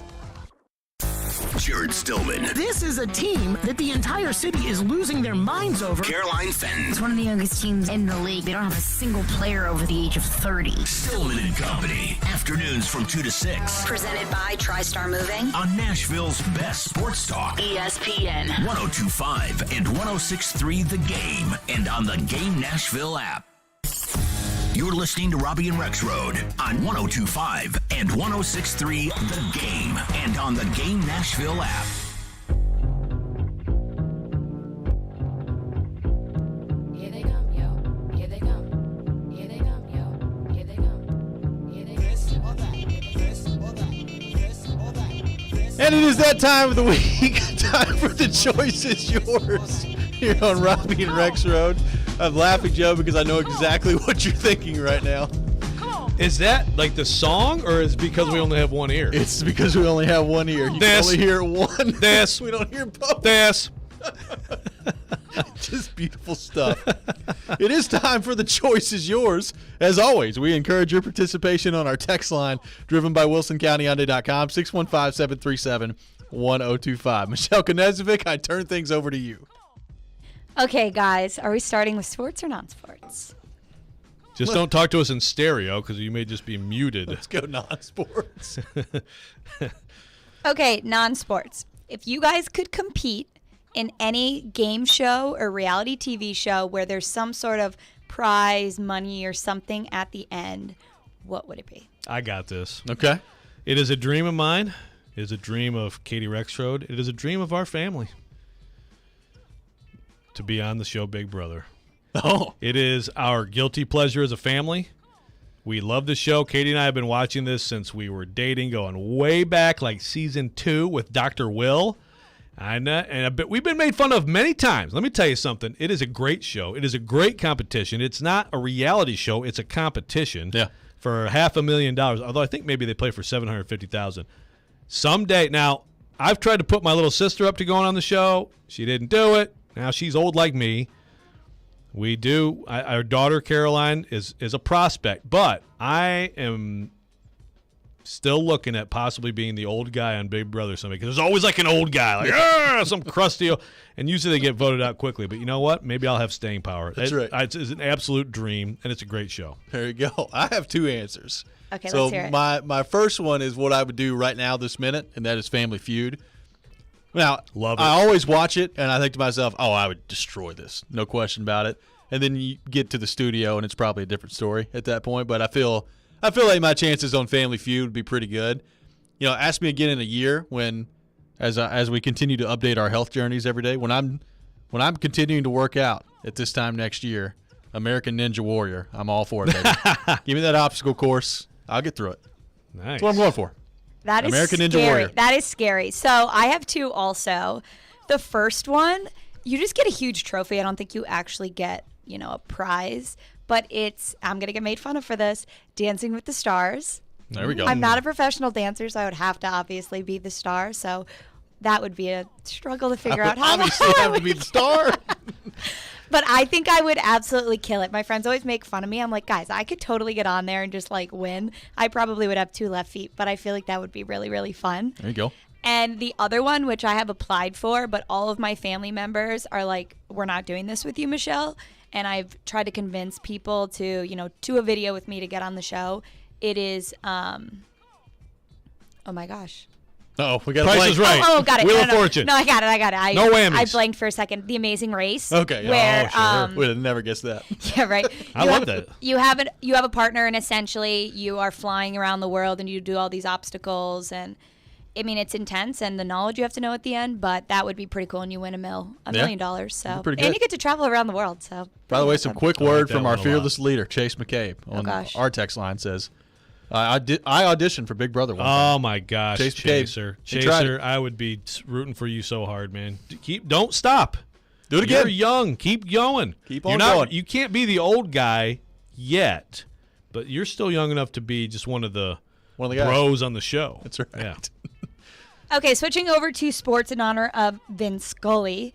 Speaker 1: Jared Stillman.
Speaker 33: This is a team that the entire city is losing their minds over.
Speaker 1: Caroline Fenton.
Speaker 33: It's one of the youngest teams in the league. They don't have a single player over the age of 30.
Speaker 1: Stillman and Company. Afternoons from 2 to 6.
Speaker 3: Presented by TriStar Moving.
Speaker 1: On Nashville's best sports talk.
Speaker 3: ESPN.
Speaker 1: 102.5 and 106.3 The Game. And on the Game Nashville app. You're listening to Robbie and Rex Road on 102.5 and 106.3 The Game and on the Game Nashville app.
Speaker 3: Here they come, yo. Here they come. Here they come, yo. Here they come. Here they come. This or that. This or that. This or that.
Speaker 5: And it is that time of the week. Time for the choice is yours here on Robbie and Rex Road. I'm laughing, Joe, because I know exactly what you're thinking right now.
Speaker 2: Is that like the song, or is it because we only have one ear?
Speaker 5: It's because we only have one ear. You can only hear one.
Speaker 2: This.
Speaker 5: We don't hear both.
Speaker 2: This.
Speaker 5: Just beautiful stuff. It is time for the choice is yours. As always, we encourage your participation on our text line, driven by WilsonCountyHyundai.com, 615-737-1025. Michelle Konezovic, I turn things over to you.
Speaker 3: Okay, guys, are we starting with sports or non-sports?
Speaker 2: Just don't talk to us in stereo because you may just be muted.
Speaker 5: Let's go non-sports.
Speaker 3: Okay, non-sports. If you guys could compete
Speaker 4: in any game show or reality TV show where there's some sort of prize, money, or something at the end, what would it be?
Speaker 2: I got this.
Speaker 5: Okay.
Speaker 2: It is a dream of mine. It is a dream of Katie Rexroad. It is a dream of our family to be on the show Big Brother.
Speaker 5: Oh.
Speaker 2: It is our guilty pleasure as a family. We love the show. Katie and I have been watching this since we were dating, going way back, like season 2 with Dr. Will. We've been made fun of many times. Let me tell you something. It is a great show. It is a great competition. It's not a reality show. It's a competition for $500,000, although I think maybe they play for $750,000. Someday. Now, I've tried to put my little sister up to going on the show. She didn't do it. Now she's old like me. We do. Our daughter, Caroline, is a prospect, but I am still looking at possibly being the old guy on Big Brother someday, because there's always like an old guy, like some crusty, and usually they get voted out quickly. But you know what? Maybe I'll have staying power.
Speaker 5: That's right.
Speaker 2: It's an absolute dream, and it's a great show.
Speaker 5: There you go. I have 2 answers.
Speaker 4: Okay,
Speaker 5: so
Speaker 4: let's hear it.
Speaker 5: my first one is what I would do right now this minute, and that is Family Feud. Now,
Speaker 2: love it.
Speaker 5: I always watch it, and I think to myself, oh, I would destroy this. No question about it. And then you get to the studio, and it's probably a different story at that point. But I feel like my chances on Family Feud would be pretty good. You know, ask me again in a year when, as we continue to update our health journeys every day, when I'm continuing to work out at this time next year, American Ninja Warrior, I'm all for it, baby. Give me that obstacle course. I'll get through it.
Speaker 2: Nice.
Speaker 5: That's what I'm going for.
Speaker 4: That is
Speaker 5: American
Speaker 4: scary.
Speaker 5: Ninja Warrior.
Speaker 4: That is scary. So I have 2 also. The first one, you just get a huge trophy. I don't think you actually get, a prize. But I'm going to get made fun of for this. Dancing with the Stars.
Speaker 5: There we go.
Speaker 4: I'm not a professional dancer, so I would have to obviously be the star. So that would be a struggle to figure out how
Speaker 5: obviously have to be the star.
Speaker 4: But I think I would absolutely kill it. My friends always make fun of me. I'm like, guys, I could totally get on there and just like win. I probably would have 2 left feet, but I feel like that would be really, really fun.
Speaker 5: There you go.
Speaker 4: And the other one, which I have applied for, but all of my family members are like, we're not doing this with you, Michelle. And I've tried to convince people to, do a video with me to get on the show. It is, oh my gosh.
Speaker 5: Oh, we got
Speaker 2: Price is Right.
Speaker 4: Oh, got it.
Speaker 2: Wheel
Speaker 4: no,
Speaker 2: of
Speaker 4: no,
Speaker 2: Fortune.
Speaker 4: No, I got it.
Speaker 2: No whammies.
Speaker 4: I blanked for a second. The Amazing Race.
Speaker 5: Okay.
Speaker 4: Where,
Speaker 5: sure. Would have never guessed that.
Speaker 4: Yeah, right.
Speaker 2: I love that.
Speaker 4: You have a partner, and essentially you are flying around the world, and you do all these obstacles, and I mean it's intense, and the knowledge you have to know at the end. But that would be pretty cool, and you win $1 million. So,
Speaker 5: pretty good.
Speaker 4: and you get to travel around the world. So,
Speaker 5: By the way, some quick
Speaker 2: I like
Speaker 5: word
Speaker 2: that
Speaker 5: from our
Speaker 2: one a lot.
Speaker 5: fearless leader, Chase McCabe, on
Speaker 4: gosh.
Speaker 5: our text line says, I auditioned for Big Brother one
Speaker 2: Oh
Speaker 5: time.
Speaker 2: my gosh,
Speaker 5: Chase
Speaker 2: Chaser,
Speaker 5: McCabe. He tried
Speaker 2: Chaser!
Speaker 5: it.
Speaker 2: I would be rooting for you so hard, man. Don't stop.
Speaker 5: Do it again.
Speaker 2: You're young. Keep going.
Speaker 5: Keep
Speaker 2: You're
Speaker 5: on
Speaker 2: not,
Speaker 5: going.
Speaker 2: You can't be the old guy yet, but you're still young enough to be just one of the
Speaker 5: guys.
Speaker 2: bros on the show.
Speaker 5: That's right.
Speaker 2: Yeah.
Speaker 4: Okay, switching over to sports in honor of Vin Scully,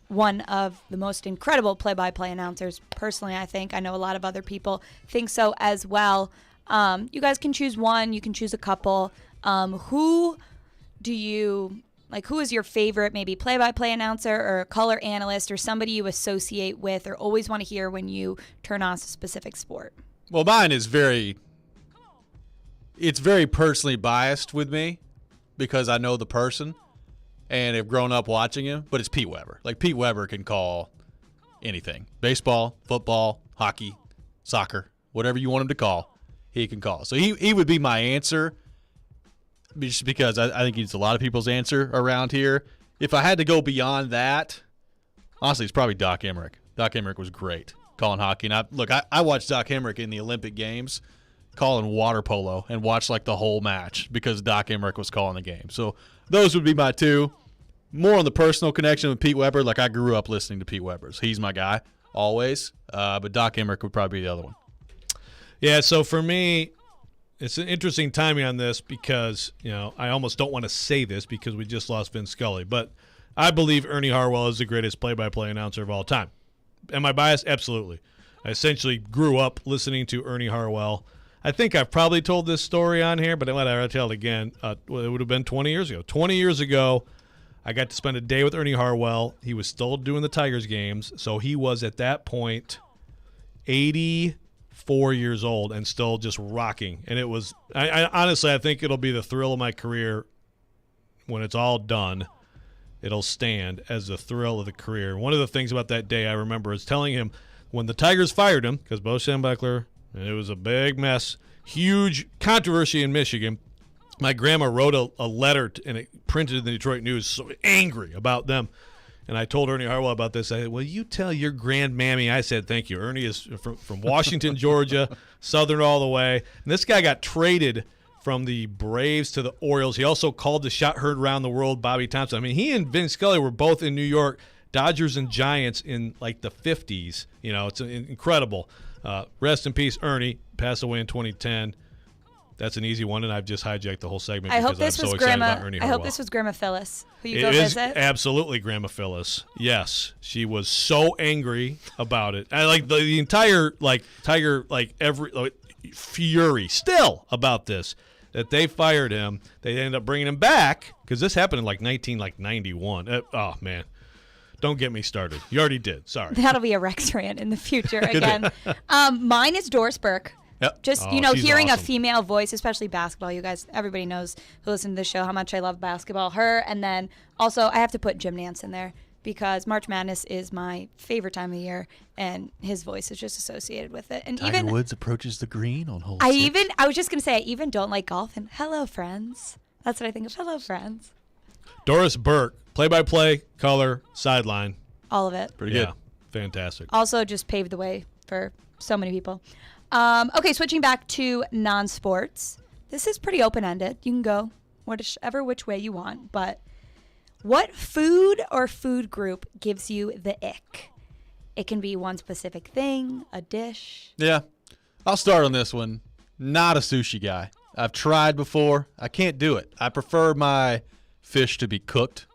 Speaker 4: one of the most incredible play-by-play announcers. Personally, I think. I know a lot of other people think so as well. You guys can choose one. You can choose a couple. Who is your favorite maybe play-by-play announcer or color analyst or somebody you associate with or always want to hear when you turn on a specific sport?
Speaker 5: Well, mine is very personally biased with me because I know the person and have grown up watching him, but it's Pete Weber. Like, Pete Weber can call anything. Baseball, football, hockey, soccer, whatever you want him to call, he can call. So he would be my answer just because I think he's a lot of people's answer around here. If I had to go beyond that, honestly, it's probably Doc Emmerich. Doc Emmerich was great calling hockey. And I watched Doc Emmerich in the Olympic Games calling water polo and watched like the whole match because Doc Emmerich was calling the game. So those would be my 2. More on the personal connection with Pete Weber. Like, I grew up listening to Pete Weber. So he's my guy always. But Doc Emmerich would probably be the other one.
Speaker 2: Yeah, so for me, it's an interesting timing on this because, I almost don't want to say this because we just lost Vin Scully, but I believe Ernie Harwell is the greatest play-by-play announcer of all time. Am I biased? Absolutely. I essentially grew up listening to Ernie Harwell. I think I've probably told this story on here, but I might have to tell it again. It would have been 20 years ago. 20 years ago, I got to spend a day with Ernie Harwell. He was still doing the Tigers games, so he was at that point 84 years old and still just rocking. And it was, I honestly, I think it'll be the thrill of my career when it's all done. it'll stand as the thrill of the career. One of the things about that day I remember is telling him when the Tigers fired him, because Bo Schembechler, and it was a big mess, huge controversy in Michigan. My grandma wrote a letter and it printed in the Detroit News, so angry about them. And I told Ernie Harwell about this. I said, well, you tell your grandmammy I said thank you. Ernie is from Washington, Georgia, Southern all the way. And this guy got traded from the Braves to the Orioles. He also called the shot heard around the world, Bobby Thompson. I mean, he and Vin Scully were both in New York, Dodgers and Giants in like the 50s. You know, it's incredible. Rest in peace, Ernie. Passed away in 2010. That's an easy one, and I've just hijacked the whole segment because I'm so excited about Ernie Harwell.
Speaker 4: I hope this was Grandma Phyllis, who you
Speaker 2: it
Speaker 4: go
Speaker 2: is
Speaker 4: visit.
Speaker 2: Absolutely Grandma Phyllis. Yes, she was so angry about it. I like the entire Tiger fury still about this that they fired him. They ended up bringing him back because this happened in 1991. Oh man. Don't get me started. You already did. Sorry.
Speaker 4: That'll be a Rex rant in the future again. Mine is Doris Burke.
Speaker 2: Yep.
Speaker 4: Just,
Speaker 2: she's
Speaker 4: hearing
Speaker 2: awesome.
Speaker 4: a female voice, especially basketball. You guys, everybody knows who listens to this show how much I love basketball. Her, and then also I have to put Jim Nance in there because March Madness is my favorite time of year, and his voice is just associated with it. And
Speaker 5: Tiger
Speaker 4: even
Speaker 5: Woods approaches the green on hole 6.
Speaker 4: I was just going to say, I even don't like golf. And hello, friends. That's what I think of. Hello, friends.
Speaker 2: Doris Burke, play-by-play, color, sideline.
Speaker 4: All of it.
Speaker 2: Pretty good. Fantastic.
Speaker 4: Also just paved the way for so many people. Okay, switching back to non-sports. This is pretty open-ended. You can go which way you want. But what food or food group gives you the ick? It can be one specific thing, a dish.
Speaker 5: Yeah. I'll start on this one. Not a sushi guy. I've tried before. I can't do it. I prefer my fish to be cooked.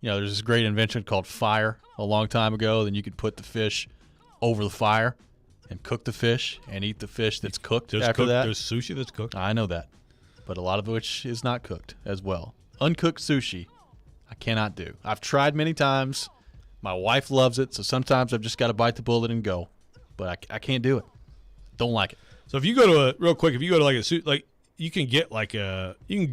Speaker 5: You know, there's this great invention called fire a long time ago. Then you could put the fish over the fire and cook the fish and eat the fish that's cooked after that.
Speaker 2: There's sushi that's cooked.
Speaker 5: I know that. But a lot of which is not cooked as well. Uncooked sushi, I cannot do. I've tried many times. My wife loves it, so sometimes I've just got to bite the bullet and go. But I can't do it. Don't like it.
Speaker 2: So if you go to you can get assume you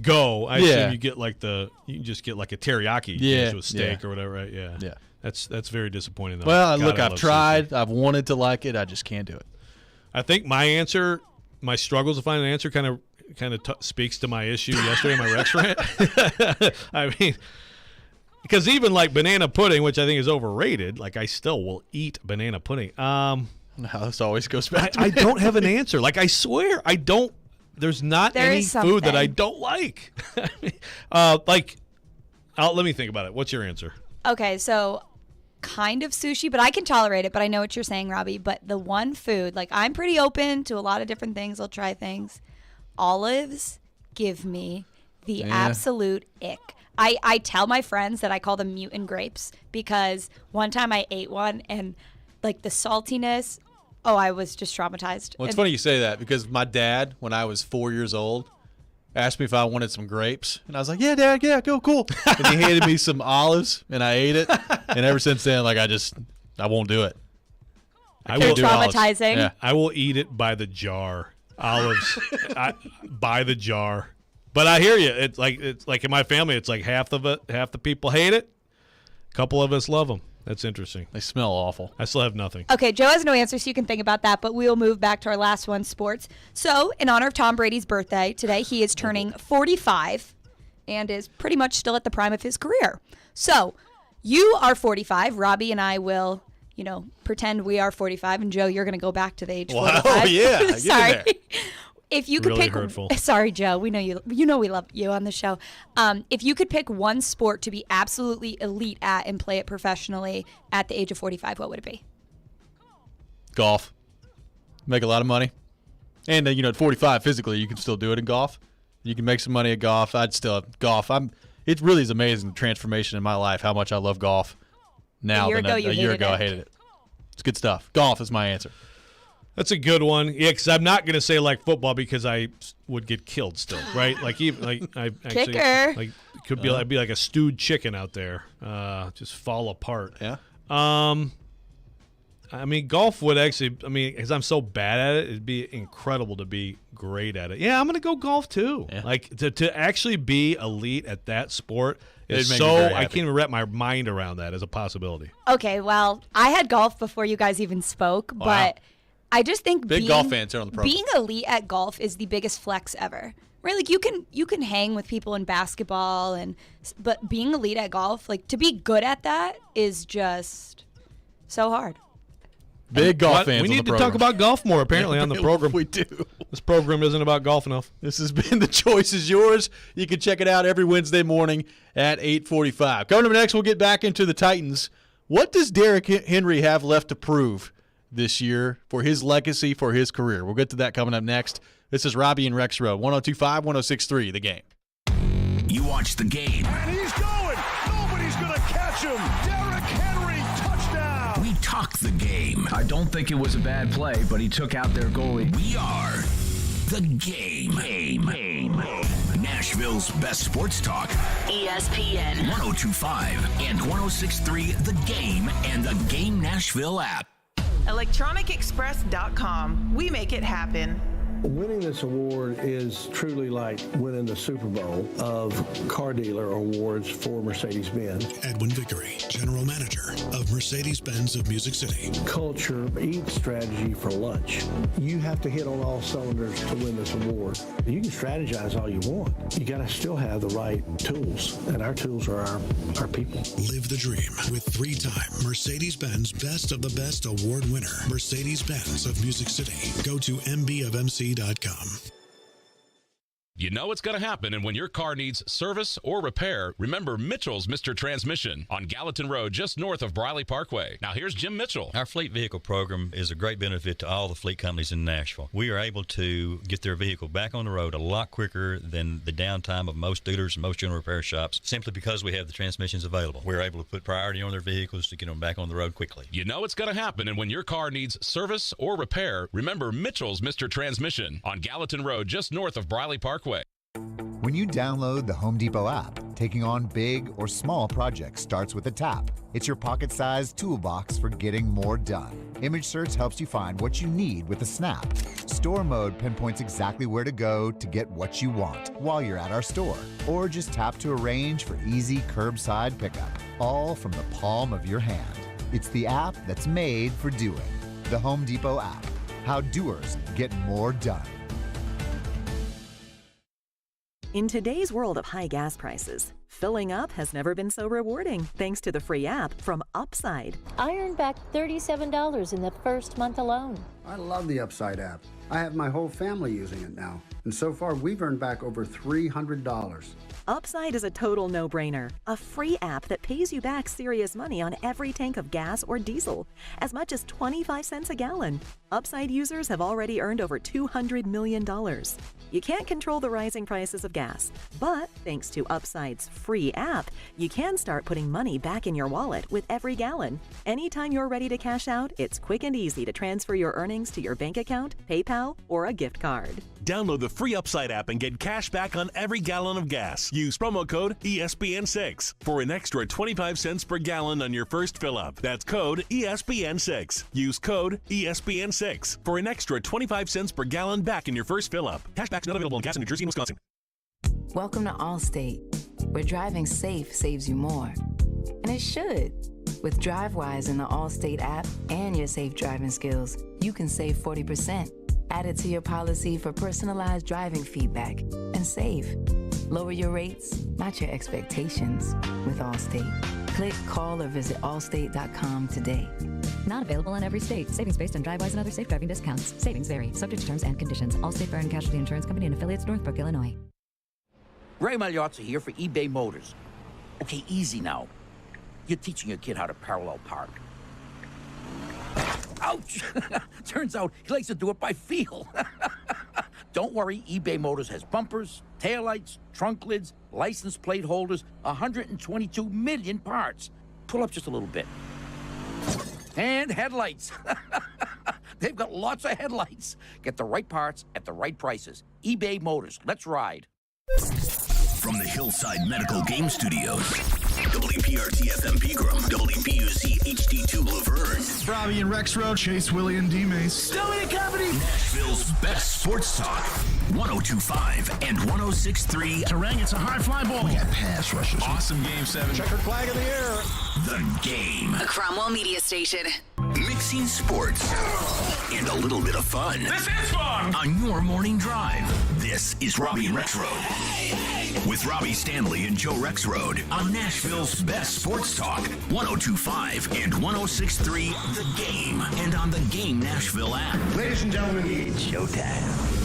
Speaker 2: get you can just get like a teriyaki dish with steak or whatever, right? Yeah.
Speaker 5: Yeah.
Speaker 2: That's very disappointing though.
Speaker 5: Well,
Speaker 2: God,
Speaker 5: look,
Speaker 2: I
Speaker 5: I've
Speaker 2: love
Speaker 5: tried.
Speaker 2: sushi.
Speaker 5: I've wanted to like it. I just can't do it.
Speaker 2: I think my struggles to find an answer kind of speaks to my issue yesterday, my Rex rant. I mean, because even like banana pudding, which I think is overrated, like I still will eat banana pudding.
Speaker 5: No, this always goes back to
Speaker 2: I don't have an answer. Like I swear, I don't. There's not any food that I don't like. Let me think about it. What's your answer?
Speaker 4: Okay, so kind of sushi, but I can tolerate it. But I know what you're saying, Robbie. But the one food, like I'm pretty open to a lot of different things. I'll try things. Olives give me the absolute ick. I tell my friends that I call them mutant grapes because one time I ate one and like the saltiness, I was just traumatized.
Speaker 5: Well, it's funny you say that because my dad, when I was 4 years old, asked me if I wanted some grapes. And I was like, yeah, Dad, yeah, cool. And he handed me some olives, and I ate it. And ever since then, like, I won't do it.
Speaker 2: I will
Speaker 4: traumatizing.
Speaker 5: Yeah.
Speaker 2: I will eat it by the jar. Olives by the jar. But I hear you. It's like in my family, it's like half the people hate it. A couple of us love them. That's interesting.
Speaker 5: They smell awful.
Speaker 2: I still have nothing.
Speaker 4: Okay, Joe has no answer, so you can think about that, but we'll move back to our last one, sports. So, in honor of Tom Brady's birthday today, he is turning 45 and is pretty much still at the prime of his career. So, you are 45. Robbie and I will, pretend we are 45, and Joe, you're going to go back to the age 45.
Speaker 5: Oh, yeah.
Speaker 4: Sorry.
Speaker 5: Get in there.
Speaker 4: If you could
Speaker 2: Really
Speaker 4: pick,
Speaker 2: hurtful.
Speaker 4: Sorry, Joe. We know you. You know we love you on the show. If you could pick one sport to be absolutely elite at and play it professionally at the age of 45, what would it be?
Speaker 5: Golf. Make a lot of money. And at 45, physically, you can still do it in golf. You can make some money at golf. I'd still have golf. It really is amazing the transformation in my life, how much I love golf now than a year ago I hated it. It's good stuff. Golf is my answer.
Speaker 2: That's a good one. Yeah, because I'm not going to say like football because I would get killed still, right? Like even I
Speaker 4: Kicker.
Speaker 2: like it could be I'd be like a stewed chicken out there, just fall apart.
Speaker 5: Yeah.
Speaker 2: I I mean, golf would actually, because I'm so bad at it, it'd be incredible to be great at it. Yeah, I'm going to go golf too.
Speaker 5: Yeah.
Speaker 2: Like, to actually be elite at that sport is
Speaker 5: It'd make me very
Speaker 2: I
Speaker 5: happy.
Speaker 2: can't even wrap my mind around that as a possibility.
Speaker 4: Okay, well, I had golf before you guys even spoke,
Speaker 2: Wow.
Speaker 4: but I just think
Speaker 5: Big golf fans here on the program.
Speaker 4: being elite at golf is the biggest flex ever. Right? Like you can hang with people in basketball but being elite at golf, like to be good at that is just so hard.
Speaker 5: Big golf
Speaker 2: But
Speaker 5: fans.
Speaker 2: we
Speaker 5: on
Speaker 2: need
Speaker 5: the
Speaker 2: to talk
Speaker 5: program.
Speaker 2: about golf more, apparently, on the program.
Speaker 5: We do.
Speaker 2: This program isn't about golf enough.
Speaker 5: This has been The Choice is Yours. You can check it out every Wednesday morning at 8:45. Coming up next, we'll get back into the Titans. What does Derrick Henry have left to prove this year for his legacy, for his career? We'll get to that coming up next. This is Robbie and Rex Road, 102.5, 106.3, The Game.
Speaker 1: You watch The Game.
Speaker 6: And he's going. Nobody's going to catch him. Derrick Henry, touchdown.
Speaker 1: We talk the game.
Speaker 7: I don't think it was a bad play, but he took out their goalie.
Speaker 1: We are The Game. Nashville's best sports talk.
Speaker 8: ESPN
Speaker 1: 102.5 and 106.3 The Game and the Game Nashville app.
Speaker 9: ElectronicExpress.com. We make it happen.
Speaker 10: Winning this award is truly like winning the Super Bowl of car dealer awards for Mercedes-Benz.
Speaker 11: Edwin Vickery, General Manager of Mercedes-Benz of Music City.
Speaker 10: Culture eats strategy for lunch. You have to hit on all cylinders to win this award. You can strategize all you want. You got to still have the right tools, and our tools are our people.
Speaker 11: Live the dream with three-time Mercedes-Benz Best of the Best award winner, Mercedes-Benz of Music City. Go to mbofmc.com.
Speaker 18: You know it's going to happen, and when your car needs service or repair, remember Mitchell's Mr. Transmission on Gallatin Road, just north of Briley Parkway. Now here's Jim Mitchell.
Speaker 12: Our fleet vehicle program is a great benefit to all the fleet companies in Nashville. We are able to get their vehicle back on the road a lot quicker than the downtime of most dealers and most general repair shops, simply because we have the transmissions available. We're able to put priority on their vehicles to get them back on the road quickly.
Speaker 18: You know it's going to happen, and when your car needs service or repair, remember Mitchell's Mr. Transmission on Gallatin Road, just north of Briley Parkway.
Speaker 14: When you download the Home Depot app, taking on big or small projects starts with a tap. It's your pocket-sized toolbox for getting more done. Image search helps you find what you need with a snap. Store mode pinpoints exactly where to go to get what you want while you're at our store. Or just tap to arrange for easy curbside pickup, all from the palm of your hand. It's the app that's made for doing. The Home Depot app. How doers get more done.
Speaker 16: In today's world of high gas prices, filling up has never been so rewarding thanks to the free app from Upside.
Speaker 23: I earned back $37 in the first month alone.
Speaker 26: I love the Upside app. I have my whole family using it now. And so far, we've earned back over $300.
Speaker 16: Upside is a total no-brainer. A free app that pays you back serious money on every tank of gas or diesel, as much as 25 cents a gallon. Upside users have already earned over $200 million. You can't control the rising prices of gas, but thanks to Upside's free app, you can start putting money back in your wallet with every gallon. Anytime you're ready to cash out, it's quick and easy to transfer your earnings to your bank account, PayPal, or a gift card.
Speaker 27: Download the free Upside app and get cash back on every gallon of gas. Use promo code ESPN6 for an extra 25 cents per gallon on your first fill-up. That's code ESPN6. Use code ESPN6 for an extra 25 cents per gallon back in your first fill-up. Cashback's not available in gas in New Jersey and Wisconsin.
Speaker 32: Welcome to Allstate, where driving safe saves you more. And it should. With DriveWise in the Allstate app and your safe driving skills, you can save 40%. Add it to your policy for personalized driving feedback and save. Lower your rates, match your expectations with Allstate. Click, call, or visit allstate.com today.
Speaker 34: Not available in every state. Savings based on DriveWise and other safe driving discounts. Savings vary. Subject to terms and conditions. Allstate Fire and Casualty Insurance Company and affiliates, Northbrook, Illinois.
Speaker 28: Ray Magliozzi here for eBay Motors. Okay, easy now. You're teaching your kid how to parallel park. Ouch! Turns out he likes to do it by feel. Don't worry, eBay Motors has bumpers, taillights, trunk lids, license plate holders, 122 million parts. Pull up just a little bit. And headlights. They've got lots of headlights. Get the right parts at the right prices. eBay Motors. Let's ride.
Speaker 1: From the Hillside Medical Game Studios, WPRT-FM Pegram, WPUC HD2 Laverne.
Speaker 6: Robbie and Rex Road, Chase, Willy, and DMase.
Speaker 1: Stone and Company. Nashville's best sports talk. 102.5 and 106.3.
Speaker 6: Terang, it's a high fly ball. We got pass rushes.
Speaker 1: Awesome Game 7.
Speaker 6: Checkered flag in the air.
Speaker 1: The Game.
Speaker 8: A Cromwell Media Station.
Speaker 1: Mixing sports and a little bit of fun.
Speaker 6: This is fun.
Speaker 1: On your morning drive. This is Robbie and Rex Road. With Robbie Stanley and Joe Rex Road on Nashville's best sports talk. 102.5 and 106.3 The Game. And on the Game Nashville app.
Speaker 6: Ladies and gentlemen, it's showtime.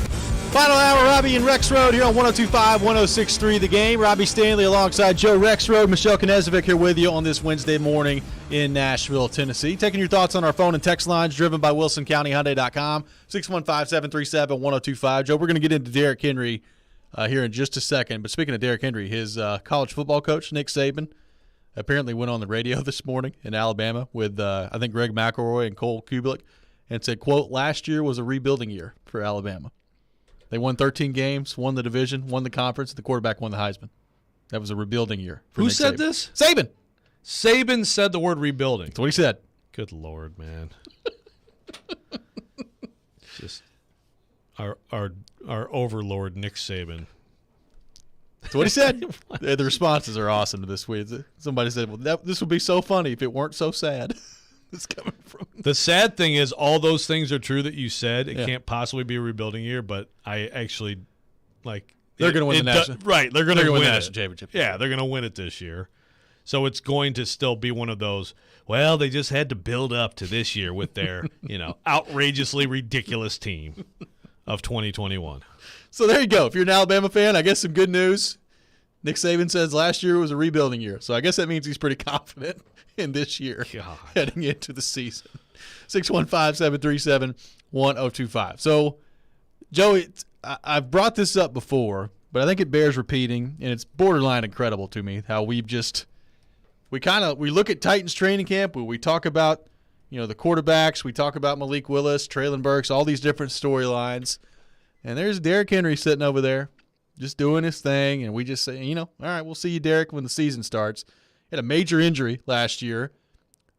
Speaker 5: Final hour, Robbie and Rex Road here on 102.5, 106.3 The Game. Robbie Stanley alongside Joe Rex Road. Michelle Knezovic here with you on this Wednesday morning in Nashville, Tennessee. Taking your thoughts on our phone and text lines driven by WilsonCountyHyundai.com, 615-737-1025. Joe, we're going to get into Derrick Henry here in just a second. But speaking of Derrick Henry, his college football coach, Nick Saban, apparently went on the radio this morning in Alabama with, I think, Greg McElroy and Cole Kubelik and said, quote, last year was a rebuilding year for Alabama. They won 13 games, won the division, won the conference, and the quarterback won the Heisman. That was a rebuilding year.
Speaker 2: Who said this?
Speaker 5: Saban.
Speaker 2: Saban said the word rebuilding.
Speaker 5: That's what he said.
Speaker 2: Good Lord, man. Just our overlord, Nick Saban.
Speaker 5: That's what he said. The responses are awesome to this week. Somebody said, well, this would be so funny if it weren't so sad. It's coming from.
Speaker 2: The sad thing is all those things are true that you said. It can't possibly be a rebuilding year, but I actually like
Speaker 5: they're going to win the national
Speaker 2: right. They're going to win
Speaker 5: the
Speaker 2: it.
Speaker 5: national championship.
Speaker 2: Yeah, they're going to win it this year. So it's going to still be one of those. Well, they just had to build up to this year with their outrageously ridiculous team of 2021.
Speaker 5: So there you go. If you're an Alabama fan, I guess some good news. Nick Saban says last year was a rebuilding year, so I guess that means he's pretty confident in this year heading into the season. 615-737-1025. So, Joe, I've brought this up before, but I think it bears repeating, and it's borderline incredible to me how we look at Titans training camp, we talk about the quarterbacks, we talk about Malik Willis, Treylin Burks, all these different storylines, and there's Derrick Henry sitting over there just doing his thing, and we just say, all right, we'll see you, Derrick, when the season starts. He had a major injury last year.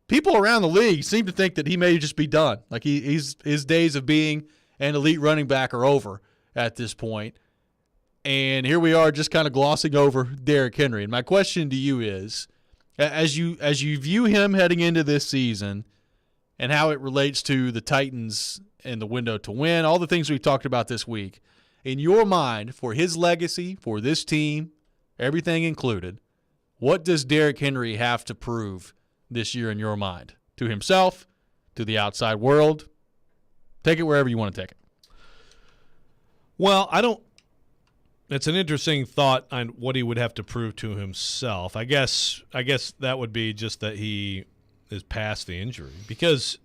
Speaker 5: People around the league seem to think that he may just be done. Like his days of being an elite running back are over at this point. And here we are just kind of glossing over Derrick Henry. And my question to you is, as you view him heading into this season and how it relates to the Titans and the window to win, all the things we've talked about this week, in your mind, for his legacy, for this team, everything included, what does Derrick Henry have to prove this year in your mind? To himself, to the outside world? Take it wherever you want to take it.
Speaker 2: Well, it's an interesting thought on what he would have to prove to himself. I guess that would be just that he is past the injury, because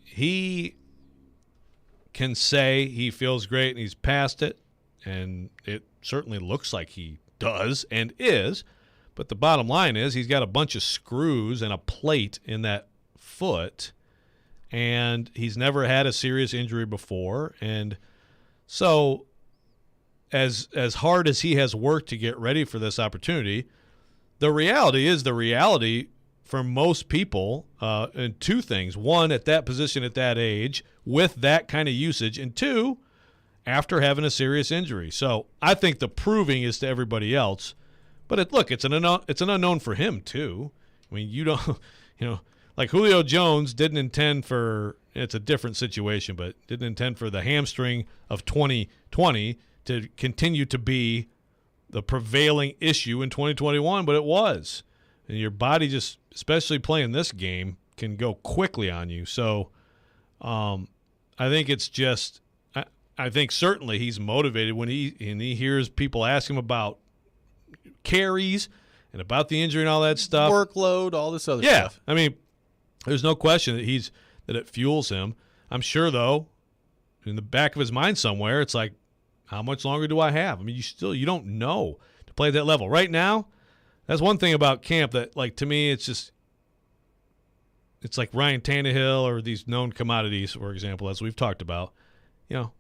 Speaker 2: he can say he feels great and he's past it, and it certainly looks like he does and is. But the bottom line is he's got a bunch of screws and a plate in that foot, and he's never had a serious injury before. And so as hard as he has worked to get ready for this opportunity, the reality for most people, and two things. One, at that position at that age with that kind of usage, and two, after having a serious injury. So I think the proving is to everybody else. But it's an unknown for him too. I mean, you don't, like Julio Jones didn't intend for, it's a different situation, but didn't intend for the hamstring of 2020 to continue to be the prevailing issue in 2021, but it was. And your body just, especially playing this game, can go quickly on you. So I think it's just, I think certainly he's motivated when he hears people ask him about carries and about the injury and all that stuff.
Speaker 5: Workload, all this other stuff.
Speaker 2: I mean, there's no question that it fuels him. I'm sure, though, in the back of his mind somewhere, it's like, how much longer do I have? I mean, you don't know to play at that level. Right now, that's one thing about camp that, like, to me, it's like Ryan Tannehill or these known commodities, for example, as we've talked about.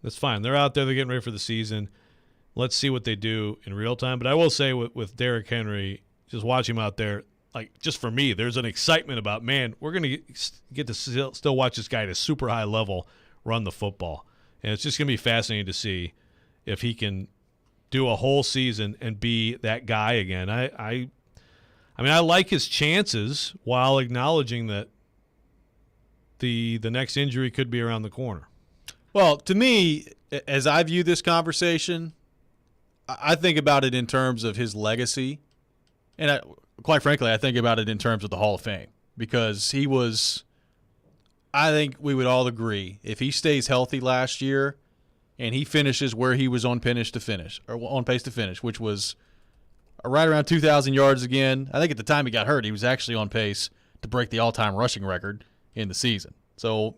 Speaker 2: That's fine. They're out there. They're getting ready for the season. Let's see what they do in real time. But I will say with Derrick Henry, just watch him out there, like just for me, there's an excitement about, man, we're going to get to still watch this guy at a super high level run the football. And it's just going to be fascinating to see if he can do a whole season and be that guy again. I mean, I like his chances while acknowledging that the next injury could be around the corner.
Speaker 5: Well, to me, as I view this conversation, I think about it in terms of his legacy. And quite frankly, I think about it in terms of the Hall of Fame, because he was, I think we would all agree, if he stays healthy last year and he finishes where he was on pace to finish, which was right around 2,000 yards again. I think at the time he got hurt, he was actually on pace to break the all-time rushing record in the season. So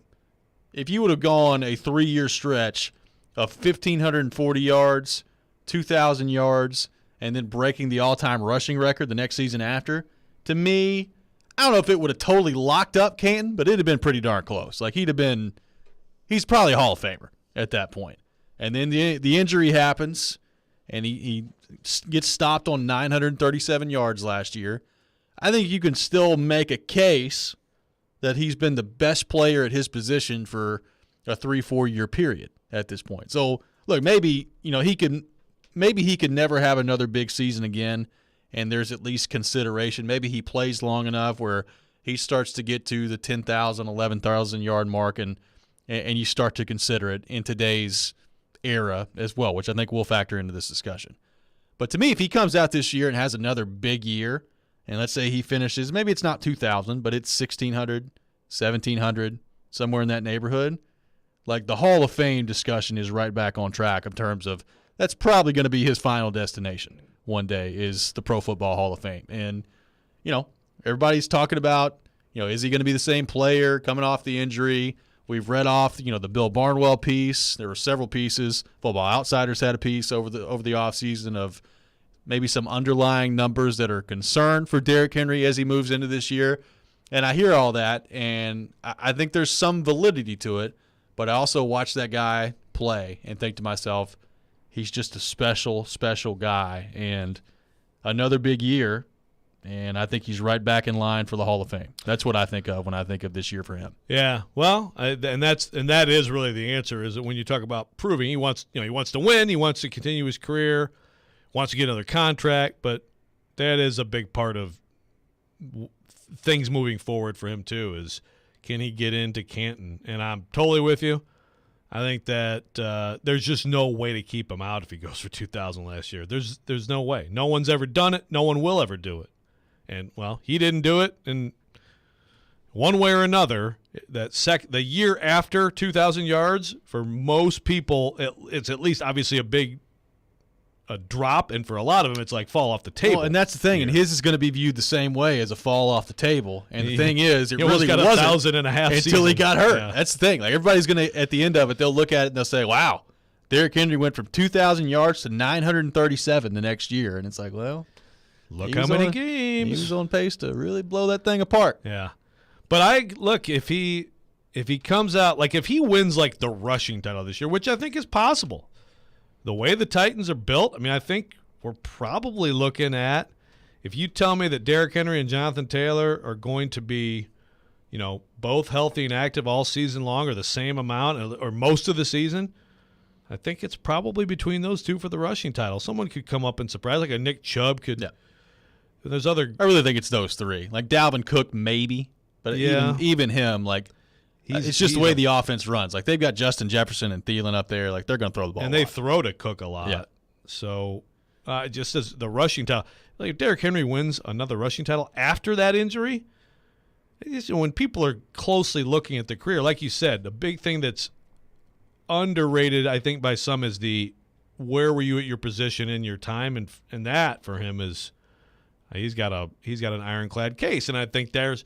Speaker 5: if you would have gone a 3-year stretch of 1,540 yards, 2,000 yards, and then breaking the all-time rushing record the next season after, to me, I don't know if it would have totally locked up Canton, but it'd have been pretty darn close. Like, he's probably a Hall of Famer at that point. And then the injury happens, and he gets stopped on 937 yards last year. I think you can still make a case that he's been the best player at his position for a 3-4 year period at this point. So, look, maybe he can never have another big season again, and there's at least consideration. Maybe he plays long enough where he starts to get to the 10,000, 11,000 yard mark, and you start to consider it in today's era as well, which I think will factor into this discussion. But to me, if he comes out this year and has another big year, and let's say he finishes, maybe it's not 2,000, but it's 1,600, 1,700, somewhere in that neighborhood, like the Hall of Fame discussion is right back on track in terms of that's probably going to be his final destination one day, is the Pro Football Hall of Fame. And, everybody's talking about, is he going to be the same player coming off the injury? We've read off, the Bill Barnwell piece. There were several pieces. Football Outsiders had a piece over the offseason of maybe some underlying numbers that are concerned for Derrick Henry as he moves into this year. And I hear all that, and I think there's some validity to it, but I also watch that guy play and think to myself, he's just a special, special guy, and another big year, and I think he's right back in line for the Hall of Fame. That's what I think of when I think of this year for him.
Speaker 2: Yeah, well, and that is really the answer. Is that when you talk about proving, he wants to win, he wants to continue his career, wants to get another contract, but that is a big part of things moving forward for him too. Is can he get into Canton? And I'm totally with you. I think that there's just no way to keep him out if he goes for 2,000 last year. There's no way. No one's ever done it. No one will ever do it. And, well, he didn't do it. And one way or another, the year after 2,000 yards, for most people, it's at least obviously a drop. And for a lot of them, it's like fall off the table.
Speaker 5: Well, and that's the thing. And his is going to be viewed the same way as a fall off the table. And the thing is, it really
Speaker 2: got
Speaker 5: wasn't
Speaker 2: 1,500
Speaker 5: until
Speaker 2: season.
Speaker 5: he got hurt.
Speaker 2: Yeah.
Speaker 5: That's the thing. Like, everybody's going to, at the end of it, they'll look at it and they'll say, wow, Derrick Henry went from 2,000 yards to 937 the next year. And it's like, well,
Speaker 2: look how many games.
Speaker 5: He was on pace to really blow that thing apart.
Speaker 2: Yeah. But if he comes out, like if he wins like the rushing title this year, which I think is possible, the way the Titans are built, I mean, I think we're probably looking at, if you tell me that Derrick Henry and Jonathan Taylor are going to be, both healthy and active all season long, or the same amount, or most of the season, I think it's probably between those two for the rushing title. Someone could come up and surprise, like a Nick Chubb could. Yeah. There's other.
Speaker 5: I really think it's those three. Like Dalvin Cook, maybe, but even him, like it's just the way the offense runs. Like they've got Justin Jefferson and Thielen up there. Like they're going to throw the ball,
Speaker 2: and they throw to Cook a lot.
Speaker 5: Yeah.
Speaker 2: So just as the rushing title, like if Derrick Henry wins another rushing title after that injury, when people are closely looking at the career, like you said, the big thing that's underrated, I think, by some is where were you at your position in your time, and that for him is. He's got an ironclad case, and I think there's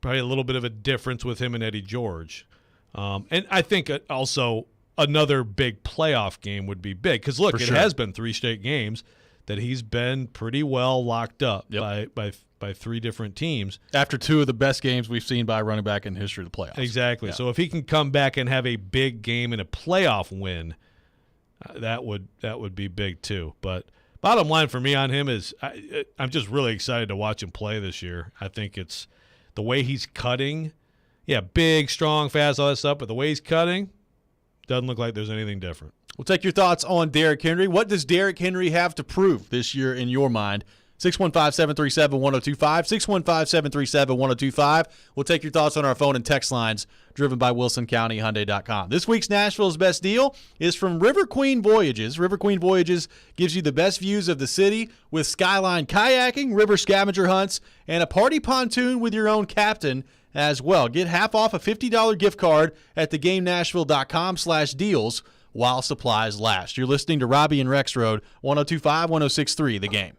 Speaker 2: probably a little bit of a difference with him and Eddie George. And I think also another big playoff game would be big because, look, it has been 3 straight games that he's been pretty well locked up by 3 different teams.
Speaker 5: After 2 of the best games we've seen by a running back in the history of the playoffs.
Speaker 2: Exactly.
Speaker 5: Yeah.
Speaker 2: So if he can come back and have a big game and a playoff win, that would be big too. But bottom line for me on him is I'm just really excited to watch him play this year. I think it's the way he's cutting. Yeah, big, strong, fast, all that stuff, but the way he's cutting doesn't look like there's anything different.
Speaker 5: We'll take your thoughts on Derrick Henry. What does Derrick Henry have to prove this year in your mind? 615-737-1025, 615-737-1025. We'll take your thoughts on our phone and text lines driven by WilsonCountyHyundai.com. This week's Nashville's Best Deal is from River Queen Voyages. River Queen Voyages gives you the best views of the city with skyline kayaking, river scavenger hunts, and a party pontoon with your own captain as well. Get half off a $50 gift card at thegamenashville.com/deals while supplies last. You're listening to Robbie and Rex Road, 102.5, 106.3, The Game.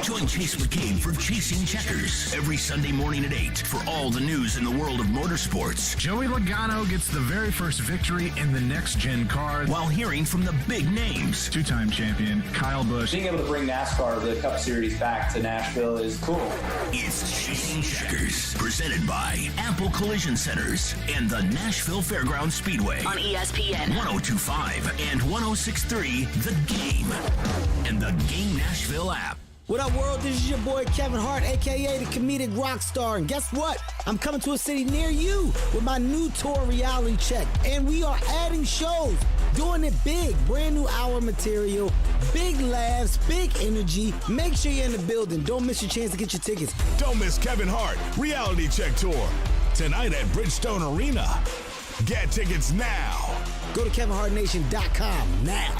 Speaker 1: Join Chase McCabe for Chasing Checkers every Sunday morning at 8 for all the news in the world of motorsports.
Speaker 7: Joey Logano gets the very first victory in the next-gen car
Speaker 1: while hearing from the big names.
Speaker 7: Two-time champion Kyle Busch.
Speaker 8: Being able to bring NASCAR, the Cup Series, back to Nashville is cool.
Speaker 1: It's Chasing Checkers, presented by Ample Collision Centers and the Nashville Fairgrounds Speedway
Speaker 13: on ESPN
Speaker 1: 102.5 and 106.3 The Game and the Game Nashville app.
Speaker 15: What up, world? This is your boy Kevin Hart, a.k.a. the comedic rock star. And guess what? I'm coming to a city near you with my new tour, Reality Check. And we are adding shows, doing it big. Brand new hour material, big laughs, big energy. Make sure you're in the building. Don't miss your chance to get your tickets.
Speaker 6: Don't miss Kevin Hart, Reality Check Tour, tonight at Bridgestone Arena. Get tickets now.
Speaker 15: Go to KevinHartNation.com now.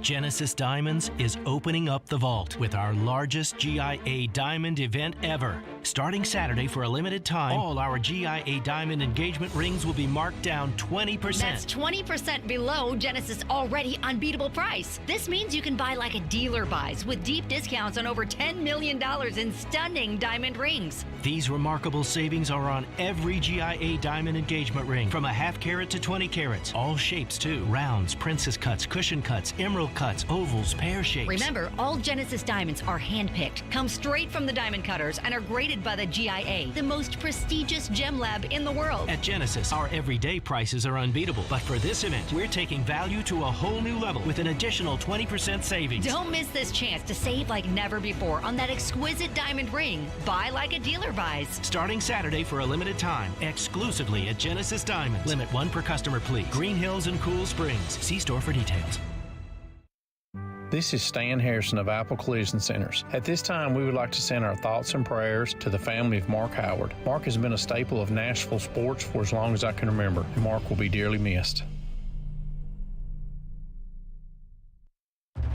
Speaker 17: Genesis Diamonds is opening up the vault with our largest GIA Diamond event ever. Starting Saturday for a limited time, all our GIA Diamond engagement rings will be marked down 20%.
Speaker 19: That's 20% below Genesis' already unbeatable price. This means you can buy like a dealer buys with deep discounts on over $10 million in stunning diamond rings.
Speaker 17: These remarkable savings are on every GIA Diamond engagement ring, from a half carat to 20 carats. All shapes too. Rounds, princess cuts, cushion cuts, emerald cuts, ovals, pear shapes.
Speaker 19: Remember, all Genesis diamonds are hand-picked, come straight from the diamond cutters, and are graded by the GIA, the most prestigious gem lab in the world.
Speaker 17: At Genesis, our everyday prices are unbeatable. But for this event, we're taking value to a whole new level with an additional 20% savings.
Speaker 19: Don't miss this chance to save like never before on that exquisite diamond ring. Buy like a dealer buys.
Speaker 17: Starting Saturday for a limited time, exclusively at Genesis Diamonds. Limit 1 per customer, please. Green Hills and Cool Springs. See store for details.
Speaker 20: This is Stan Harrison of Apple Collision Centers. At this time, we would like to send our thoughts and prayers to the family of Mark Howard. Mark has been a staple of Nashville sports for as long as I can remember, and Mark will be dearly missed.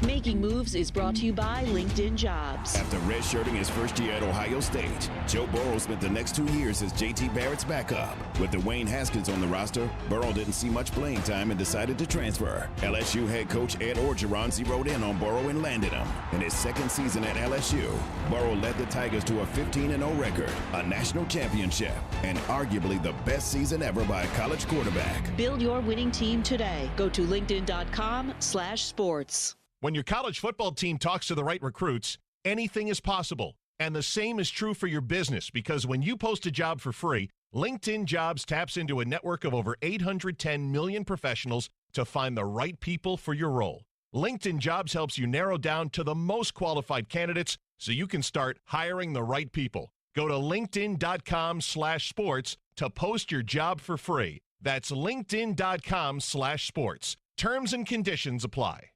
Speaker 21: Making Moves is brought to you by LinkedIn Jobs.
Speaker 6: After redshirting his first year at Ohio State, Joe Burrow spent the next 2 years as JT Barrett's backup. With Dwayne Haskins on the roster, Burrow didn't see much playing time and decided to transfer. LSU head coach Ed Orgeron zeroed in on Burrow and landed him. In his second season at LSU, Burrow led the Tigers to a 15-0 record, a national championship, and arguably the best season ever by a college quarterback.
Speaker 21: Build your winning team today. Go to linkedin.com/sports.
Speaker 6: When your college football team talks to the right recruits, anything is possible. And the same is true for your business, because when you post a job for free, LinkedIn Jobs taps into a network of over 810 million professionals to find the right people for your role. LinkedIn Jobs helps you narrow down to the most qualified candidates so you can start hiring the right people. Go to linkedin.com/sports to post your job for free. That's linkedin.com/sports. Terms and conditions apply.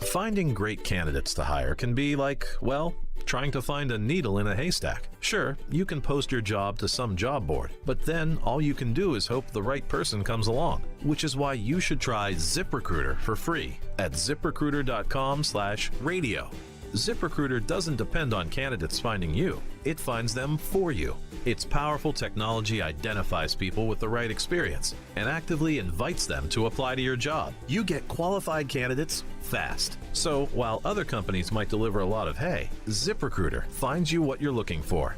Speaker 22: Finding great candidates to hire can be like, well, trying to find a needle in a haystack. Sure, you can post your job to some job board, but then all you can do is hope the right person comes along, which is why you should try ZipRecruiter for free at ZipRecruiter.com/radio. ZipRecruiter doesn't depend on candidates finding you. It finds them for you. Its powerful technology identifies people with the right experience and actively invites them to apply to your job. You get qualified candidates fast. So while other companies might deliver a lot of hay, ZipRecruiter finds you what you're looking for.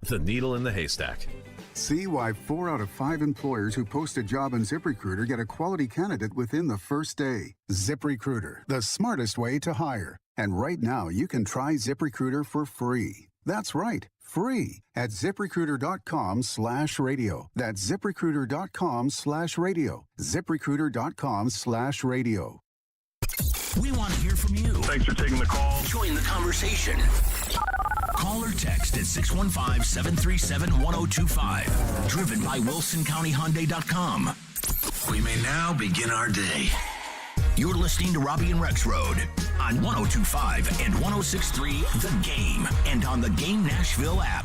Speaker 22: The needle in the haystack.
Speaker 24: See why 4 out of 5 employers who post a job on ZipRecruiter get a quality candidate within the first day. ZipRecruiter, the smartest way to hire. And right now, you can try ZipRecruiter for free. That's right, free at ZipRecruiter.com/radio. That's ZipRecruiter.com/radio. ZipRecruiter.com/radio.
Speaker 1: We want to hear from you.
Speaker 27: Thanks for taking the call.
Speaker 1: Join the conversation. Call or text at 615-737-1025. Driven by WilsonCountyHyundai.com. We may now begin our day. You're listening to Robbie and Rex Road on 102.5 and 106.3 The Game and on the Game Nashville app.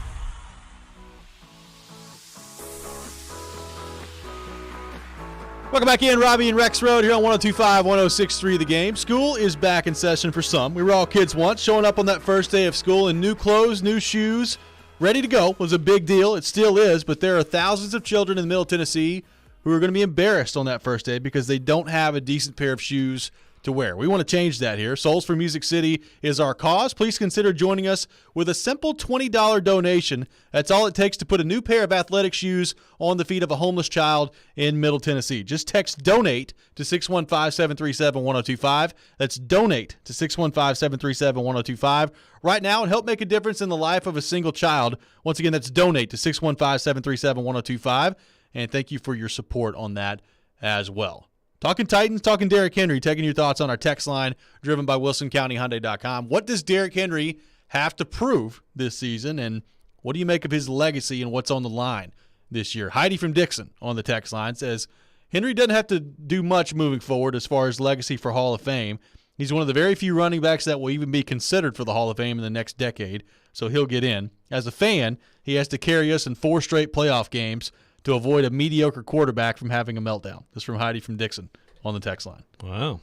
Speaker 5: Welcome back in, Robbie and Rex Road here on 102.5, 106.3 The Game. School is back in session for some. We were all kids once, showing up on that first day of school in new clothes, new shoes, ready to go was a big deal. It still is, but there are thousands of children in Middle Tennessee who are going to be embarrassed on that first day because they don't have a decent pair of shoes to wear. We want to change that here. Souls for Music City is our cause. Please consider joining us with a simple $20 donation. That's all it takes to put a new pair of athletic shoes on the feet of a homeless child in Middle Tennessee. Just text DONATE to 615-737-1025. That's DONATE to 615-737-1025 right now and help make a difference in the life of a single child. Once again, that's DONATE to 615-737-1025. And thank you for your support on that as well. Talking Titans, talking Derrick Henry, taking your thoughts on our text line driven by WilsonCountyHyundai.com. What does Derrick Henry have to prove this season, and what do you make of his legacy and what's on the line this year? Heidi from Dixon on the text line says, Henry doesn't have to do much moving forward as far as legacy for Hall of Fame. He's one of the very few running backs that will even be considered for the Hall of Fame in the next decade, so he'll get in. As a fan, he has to carry us in 4 straight playoff games to avoid a mediocre quarterback from having a meltdown. This is from Heidi from Dixon on the text line.
Speaker 2: Wow.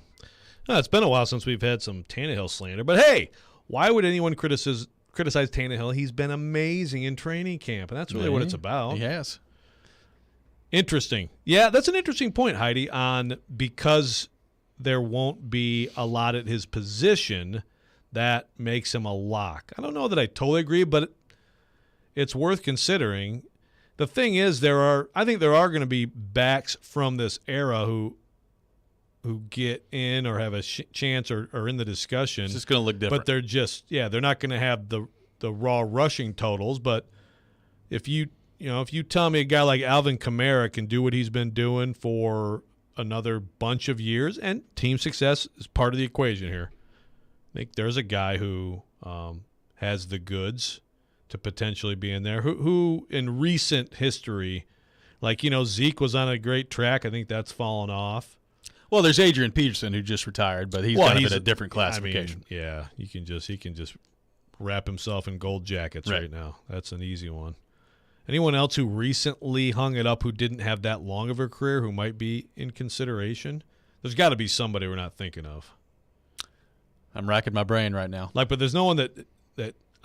Speaker 2: It's been a while since we've had some Tannehill slander. But, hey, why would anyone criticize Tannehill? He's been amazing in training camp, and that's really what it's about.
Speaker 5: He has.
Speaker 2: Interesting. Yeah, that's an interesting point, Heidi, on because there won't be a lot at his position that makes him a lock. I don't know that I totally agree, but it's worth considering. The thing is, I think there are going to be backs from this era who get in or have a chance or are in the discussion.
Speaker 5: It's just going to look different.
Speaker 2: But they're just, they're not going to have the raw rushing totals. But if you tell me a guy like Alvin Kamara can do what he's been doing for another bunch of years, and team success is part of the equation here. I think there's a guy who has the goods to potentially be in there, who in recent history, like, Zeke was on a great track. I think that's fallen off.
Speaker 5: Well, there's Adrian Peterson who just retired, but he's kind of in a different classification.
Speaker 2: He can just wrap himself in gold jackets right now. That's an easy one. Anyone else who recently hung it up who didn't have that long of a career who might be in consideration? There's got to be somebody we're not thinking of.
Speaker 5: I'm racking my brain right now.
Speaker 2: But there's no one that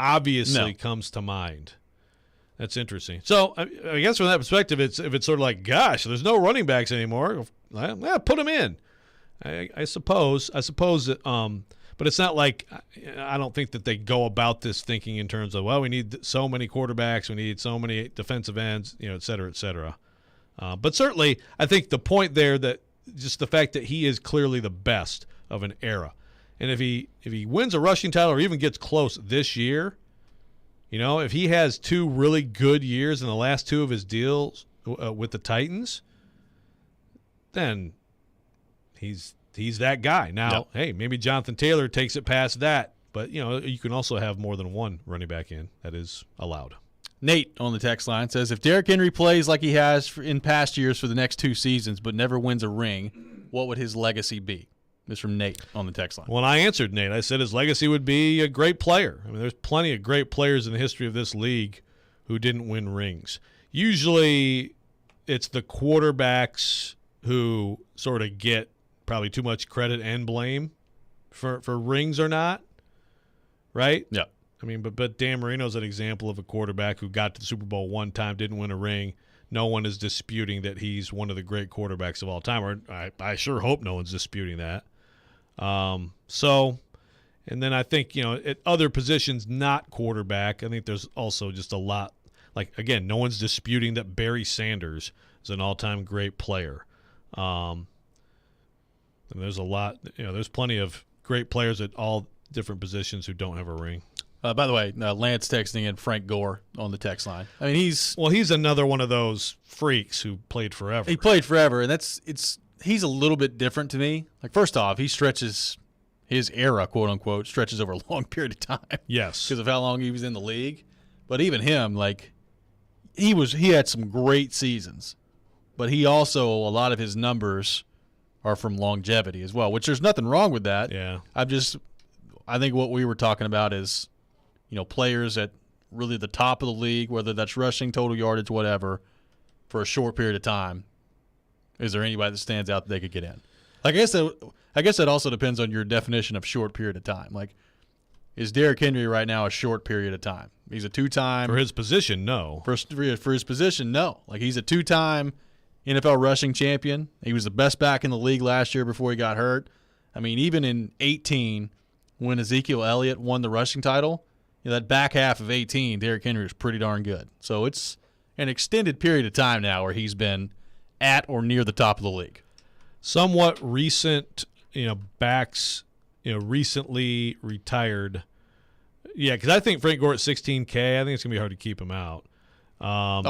Speaker 2: obviously comes to mind. That's interesting. So I guess from that perspective, if it's sort of like, gosh, there's no running backs anymore, put them in. I suppose that, but it's not like, I don't think that they go about this thinking in terms of, well, we need so many quarterbacks, we need so many defensive ends, et cetera, et cetera. But certainly, I think the point there that just the fact that he is clearly the best of an era. And if he wins a rushing title or even gets close this year, if he has 2 really good years in the last 2 of his deals with the Titans, then he's that guy. Now, hey, maybe Jonathan Taylor takes it past that, but you can also have more than one running back in. That is allowed.
Speaker 5: Nate on the text line says, if Derrick Henry plays like he has in past years for the next 2 seasons but never wins a ring, what would his legacy be? This is from Nate on the text line.
Speaker 2: Well, I answered Nate. I said his legacy would be a great player. I mean, there's plenty of great players in the history of this league who didn't win rings. Usually it's the quarterbacks who sort of get probably too much credit and blame for rings or not, right?
Speaker 5: Yeah.
Speaker 2: I mean, but Dan Marino's an example of a quarterback who got to the Super Bowl one time, didn't win a ring. No one is disputing that he's one of the great quarterbacks of all time, or I sure hope no one's disputing that. And then I think, at other positions not quarterback, I think there's also just a lot. Like, again, no one's disputing that Barry Sanders is an all-time great player. And there's a lot, there's plenty of great players at all different positions who don't have a ring.
Speaker 5: By the way, Lance texting in Frank Gore on the text line. I mean, he's
Speaker 2: another one of those freaks who played forever.
Speaker 5: He played forever, and he's a little bit different to me. Like, first off, he stretches his era, quote unquote, stretches over a long period of time.
Speaker 2: Yes,
Speaker 5: because of how long he was in the league. But even him, like, he had some great seasons, but he also, a lot of his numbers are from longevity as well, which there's nothing wrong with that.
Speaker 2: Yeah,
Speaker 5: I think what we were talking about is, players at really the top of the league, whether that's rushing, total yardage, whatever, for a short period of time. Is there anybody that stands out that they could get in? Like, I guess that also depends on your definition of short period of time. Like, is Derrick Henry right now a short period of time? He's a two-time.
Speaker 2: For his position, no.
Speaker 5: For his position, no. Like, he's a two-time NFL rushing champion. He was the best back in the league last year before he got hurt. I mean, even in 2018, when Ezekiel Elliott won the rushing title, that back half of 2018, Derrick Henry was pretty darn good. So it's an extended period of time now where he's been at or near the top of the league.
Speaker 2: Somewhat recent, backs, recently retired. Yeah, because I think Frank Gore at $16K, I think it's going to be hard to keep him out.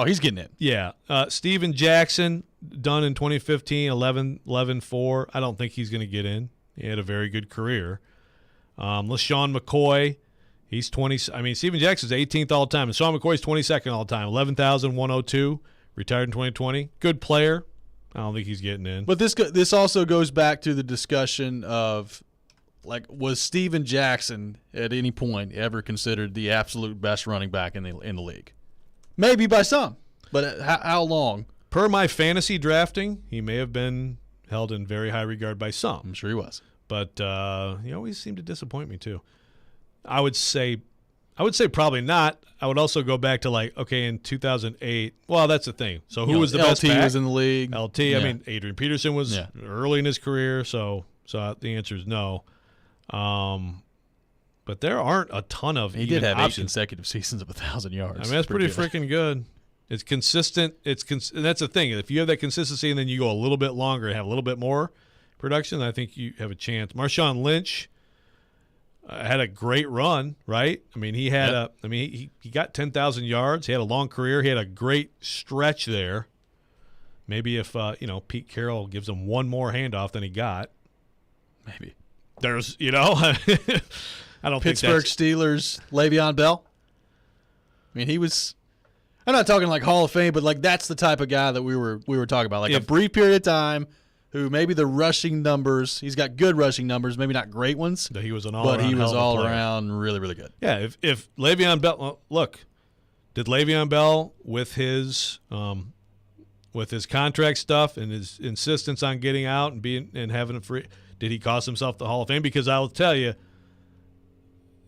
Speaker 5: He's getting in.
Speaker 2: Yeah. Steven Jackson, done in 2015, 11-4. I don't think he's going to get in. He had a very good career. LaShawn McCoy, he's 20. I mean, Steven Jackson's 18th all time, and LaShawn McCoy's 22nd all time, 11,102, retired in 2020. Good player. I don't think he's getting in.
Speaker 5: But this also goes back to the discussion of, like, was Steven Jackson at any point ever considered the absolute best running back in the league? Maybe by some, but how long?
Speaker 2: Per my fantasy drafting, he may have been held in very high regard by some.
Speaker 5: I'm sure he was.
Speaker 2: But he always seemed to disappoint me too. I would say probably not. I would also go back to, like, okay, in 2008. Well, that's the thing. So who was the best back?
Speaker 5: LT was in the league.
Speaker 2: LT. Yeah. I mean, Adrian Peterson was early in his career. So the answer is no. But there aren't a ton of.
Speaker 5: He did have
Speaker 2: options.
Speaker 5: 8 consecutive seasons of 1,000 yards.
Speaker 2: I mean, that's pretty freaking good. It's consistent. And that's the thing. If you have that consistency and then you go a little bit longer and have a little bit more production, I think you have a chance. Marshawn Lynch had a great run, right? I mean, he had he got 10,000 yards. He had a long career. He had a great stretch there. Maybe if Pete Carroll gives him one more handoff than he got,
Speaker 5: maybe
Speaker 2: there's I don't
Speaker 5: Pittsburgh
Speaker 2: think
Speaker 5: Steelers Le'Veon Bell. I mean, he was. I'm not talking like Hall of Fame, but like that's the type of guy that we were talking about. Like a brief period of time, who maybe the rushing numbers. He's got good rushing numbers, maybe not great ones.
Speaker 2: That he was an
Speaker 5: but he was all around really, really good.
Speaker 2: Yeah, if Le'Veon Bell, look, did Le'Veon Bell with his contract stuff and his insistence on getting out and having a free, did he cost himself the Hall of Fame? Because I will tell you,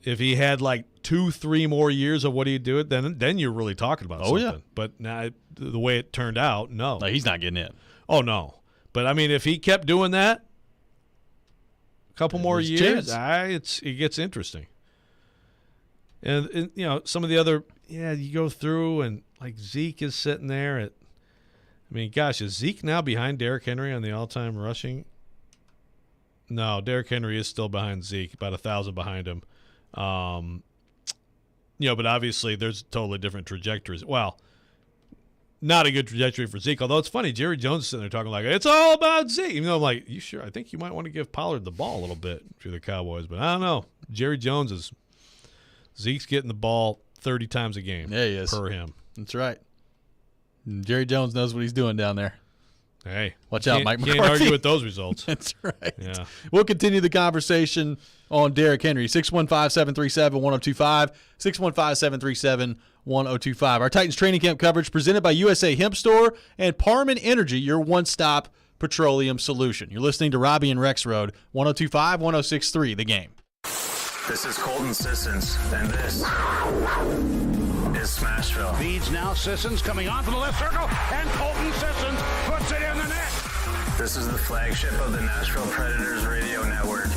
Speaker 2: if he had like 2-3 more years of what he'd do it, then you're really talking about something.
Speaker 5: Yeah.
Speaker 2: But now the way it turned out, no.
Speaker 5: He's not getting in.
Speaker 2: Oh, no. But, I mean, if he kept doing that a couple more years, it gets interesting. And some of the other, you go through and, like, Zeke is sitting there at, I mean, gosh, is Zeke now behind Derrick Henry on the all-time rushing? No, Derrick Henry is still behind Zeke, about 1,000 behind him. But obviously there's totally different trajectories. Well, not a good trajectory for Zeke, although it's funny. Jerry Jones is sitting there talking like, it's all about Zeke. Even though I'm like, you sure? I think you might want to give Pollard the ball a little bit if you're the Cowboys. But I don't know. Jerry Jones is – Zeke's getting the ball 30 times a game.
Speaker 5: Yeah, he is.
Speaker 2: Per him.
Speaker 5: That's right. And Jerry Jones knows what he's doing down there.
Speaker 2: Hey.
Speaker 5: Watch out, Mike McCarthy.
Speaker 2: Can't argue with those results.
Speaker 5: That's right.
Speaker 2: Yeah.
Speaker 5: We'll continue the conversation on Derrick Henry. 615-737-1025. 615-737-1025. Our Titans training camp coverage presented by USA Hemp Store and Parman Energy, your one-stop petroleum solution. You're listening to Robbie and Rex Road, 102.5, 106.3, The Game.
Speaker 3: This is Colton Sissons, and this is Smashville.
Speaker 4: Feeds now, Sissons coming on from the left circle, and Colton Sissons puts it in the net.
Speaker 3: This is the flagship of the Nashville Predators radio network.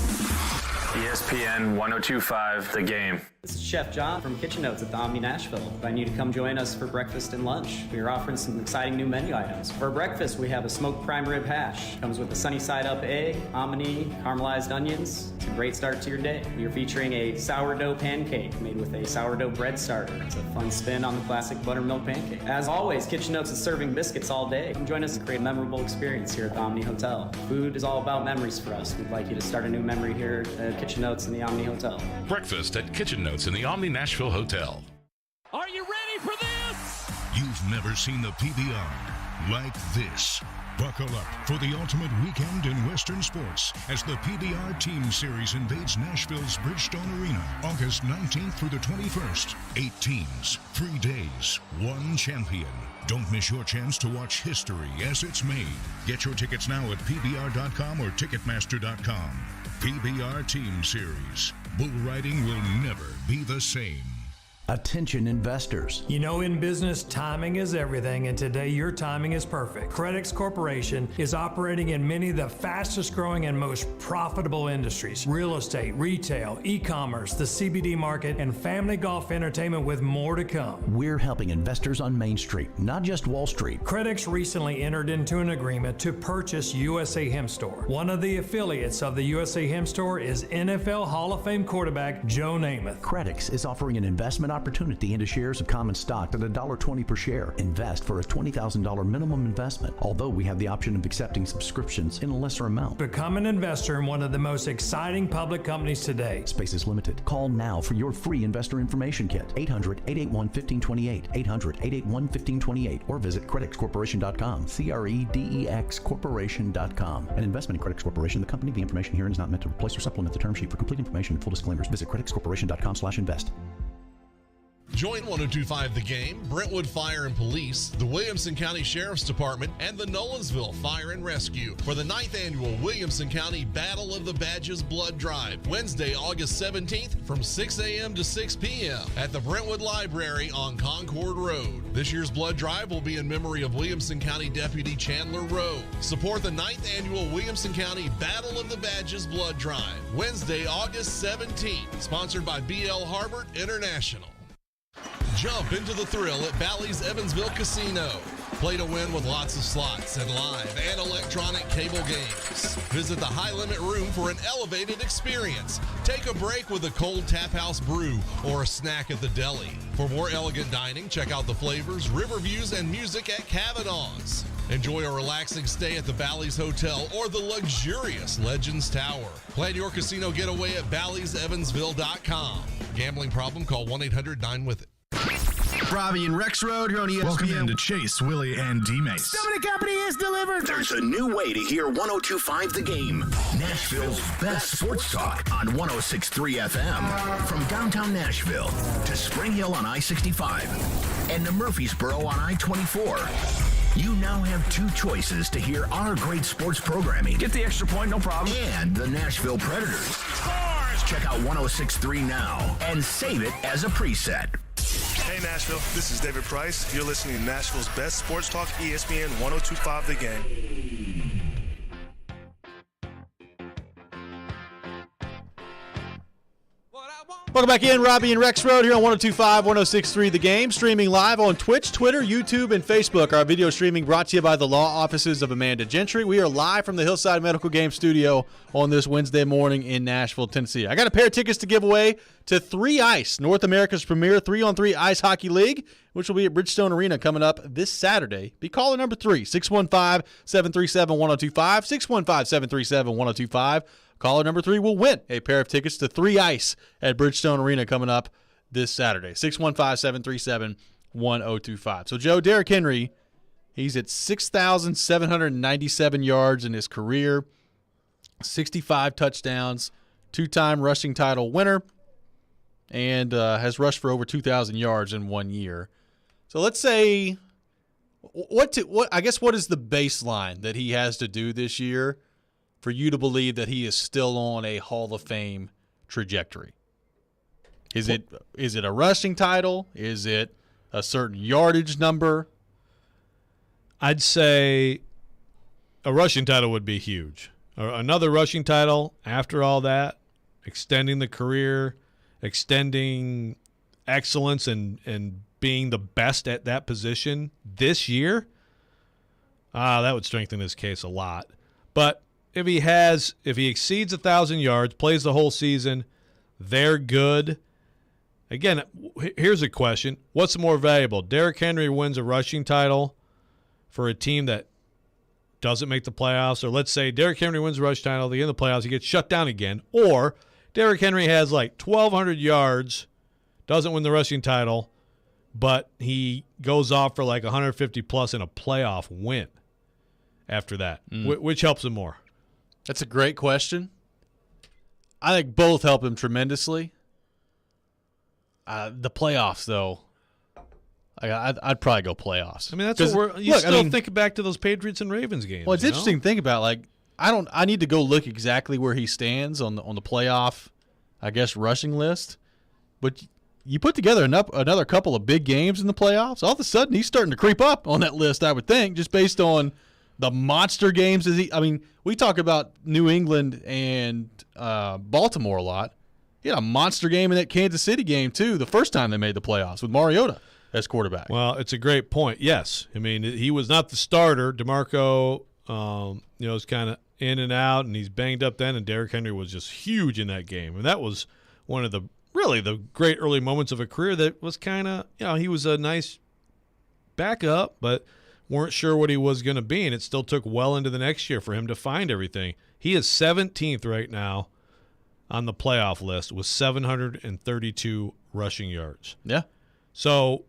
Speaker 3: ESPN 1025, The Game.
Speaker 9: This is Chef John from Kitchen Notes at the Omni Nashville. Inviting you to come join us for breakfast and lunch. We are offering some exciting new menu items. For breakfast, we have a smoked prime rib hash. Comes with a sunny side up egg, hominy, caramelized onions. It's a great start to your day. We are featuring a sourdough pancake made with a sourdough bread starter. It's a fun spin on the classic buttermilk pancake. As always, Kitchen Notes is serving biscuits all day. Come join us and create a memorable experience here at the Omni Hotel. Food is all about memories for us. We'd like you to start a new memory here at Kitchen Notes in the Omni Hotel.
Speaker 10: Breakfast at Kitchen Notes in the Omni Nashville Hotel.
Speaker 4: Are you ready for this?
Speaker 7: You've never seen the PBR like this. Buckle up for the ultimate weekend in Western sports as the PBR Team Series invades Nashville's Bridgestone Arena, August 19th through the 21st. 8 teams, 3 days, 1 champion. Don't miss your chance to watch history as it's made. Get your tickets now at PBR.com or Ticketmaster.com. PBR Team Series. Bull riding will never be the same.
Speaker 11: Attention investors.
Speaker 12: You know, in business, timing is everything, and today your timing is perfect. Credix Corporation is operating in many of the fastest growing and most profitable industries: real estate, retail, e-commerce, the CBD market, and family golf entertainment, with more to come.
Speaker 11: We're helping investors on Main Street, not just Wall Street.
Speaker 12: Credix recently entered into an agreement to purchase USA Hemp Store. One of the affiliates of the USA Hemp Store is NFL Hall of Fame quarterback Joe Namath.
Speaker 11: Credix is offering an investment opportunity into shares of common stock at $1.20 per share. Invest for a $20,000 minimum investment, although we have the option of accepting subscriptions in a lesser amount.
Speaker 12: Become an investor in one of the most exciting public companies today.
Speaker 11: Space is limited. Call now for your free investor information kit. 800-881-1528. 800-881-1528. Or visit CredixCorporation.com. CREDEX Corporation.com. An investment in Credix Corporation, the company. The information herein is not meant to replace or supplement the term sheet. For complete information and full disclaimers, visit CredixCorporation.com/invest.
Speaker 13: Join 1025 The Game, Brentwood Fire and Police, the Williamson County Sheriff's Department, and the Nolensville Fire and Rescue for the 9th Annual Williamson County Battle of the Badges Blood Drive, Wednesday, August 17th from 6 a.m. to 6 p.m. at the Brentwood Library on Concord Road. This year's blood drive will be in memory of Williamson County Deputy Chandler Rowe. Support the 9th Annual Williamson County Battle of the Badges Blood Drive, Wednesday, August 17th, sponsored by BL Harbert International. Jump into the thrill at Bally's Evansville Casino. Play to win with lots of slots and live and electronic cable games. Visit the High Limit Room for an elevated experience. Take a break with a cold tap house brew or a snack at the deli. For more elegant dining, check out the flavors, river views, and music at Cavanaugh's. Enjoy a relaxing stay at the Bally's Hotel or the luxurious Legends Tower. Plan your casino getaway at Bally'sEvansville.com. Gambling problem? Call 1-800-9-WITH-IT.
Speaker 7: Robbie and Rex Road here on ESPN. Welcome into Chase, Willy, and DMase.
Speaker 15: Dominic Company is delivered.
Speaker 1: There's a new way to hear 1025 The Game. Nashville's best sports talk on 1063 FM. From downtown Nashville to Spring Hill on I-65 and to Murfreesboro on I-24. You now have 2 choices to hear our great sports programming. Get the extra point, no problem. And the Nashville Predators. Scores! Check out 1063 now and save it as a preset.
Speaker 14: Hey Nashville, this is David Price. You're listening to Nashville's best sports talk, ESPN 1025 The Game.
Speaker 5: Welcome back in, Robbie and Rex Road here on 1025, 1063 The Game. Streaming live on Twitch, Twitter, YouTube, and Facebook. Our video streaming brought to you by the law offices of Amanda Gentry. We are live from the Hillside Medical Game Studio on this Wednesday morning in Nashville, Tennessee. I got a pair of tickets to give away to 3 Ice, North America's premier 3-on-3 ice hockey league, which will be at Bridgestone Arena coming up this Saturday. Be caller number 3, 615-737-1025, 615-737-1025. Caller number 3 will win a pair of tickets to 3 Ice at Bridgestone Arena coming up this Saturday. 615-737-1025. So, Joe, Derrick Henry, he's at 6,797 yards in his career, 65 touchdowns, 2-time rushing title winner, and has rushed for over 2,000 yards in 1 year. So let's say, what is the baseline that he has to do this year for you to believe that he is still on a Hall of Fame trajectory? Is it a rushing title? Is it a certain yardage number?
Speaker 2: I'd say a rushing title would be huge. Another rushing title after all that, extending the career, extending excellence, and being the best at that position this year, that would strengthen his case a lot. But if he exceeds 1,000 yards, plays the whole season, they're good. Again, here's a question. What's more valuable? Derrick Henry wins a rushing title for a team that doesn't make the playoffs, or let's say Derrick Henry wins a rush title, they get in the playoffs, he gets shut down again, or Derrick Henry has like 1,200 yards, doesn't win the rushing title, but he goes off for like 150 plus in a playoff win after that. Which helps him more?
Speaker 5: That's a great question. I think both help him tremendously. The playoffs, though, I'd probably go playoffs.
Speaker 2: I mean, that's what we're think back to those Patriots and Ravens games.
Speaker 5: Well, it's interesting to think about. Like, I need to go look exactly where he stands on the playoff, I guess, rushing list. But you put together another couple of big games in the playoffs, all of a sudden he's starting to creep up on that list, I would think, just based on the monster games. We talk about New England and Baltimore a lot. He had a monster game in that Kansas City game, too, the first time they made the playoffs with Mariota as quarterback.
Speaker 2: Well, it's a great point. Yes. I mean, he was not the starter. DeMarco, is kind of in and out, and he's banged up then, and Derrick Henry was just huge in that game. And that was one of the great early moments of a career that was kind of, he was a nice backup, but weren't sure what he was going to be, and it still took well into the next year for him to find everything. He is 17th right now on the playoff list with 732 rushing yards.
Speaker 5: Yeah.
Speaker 2: So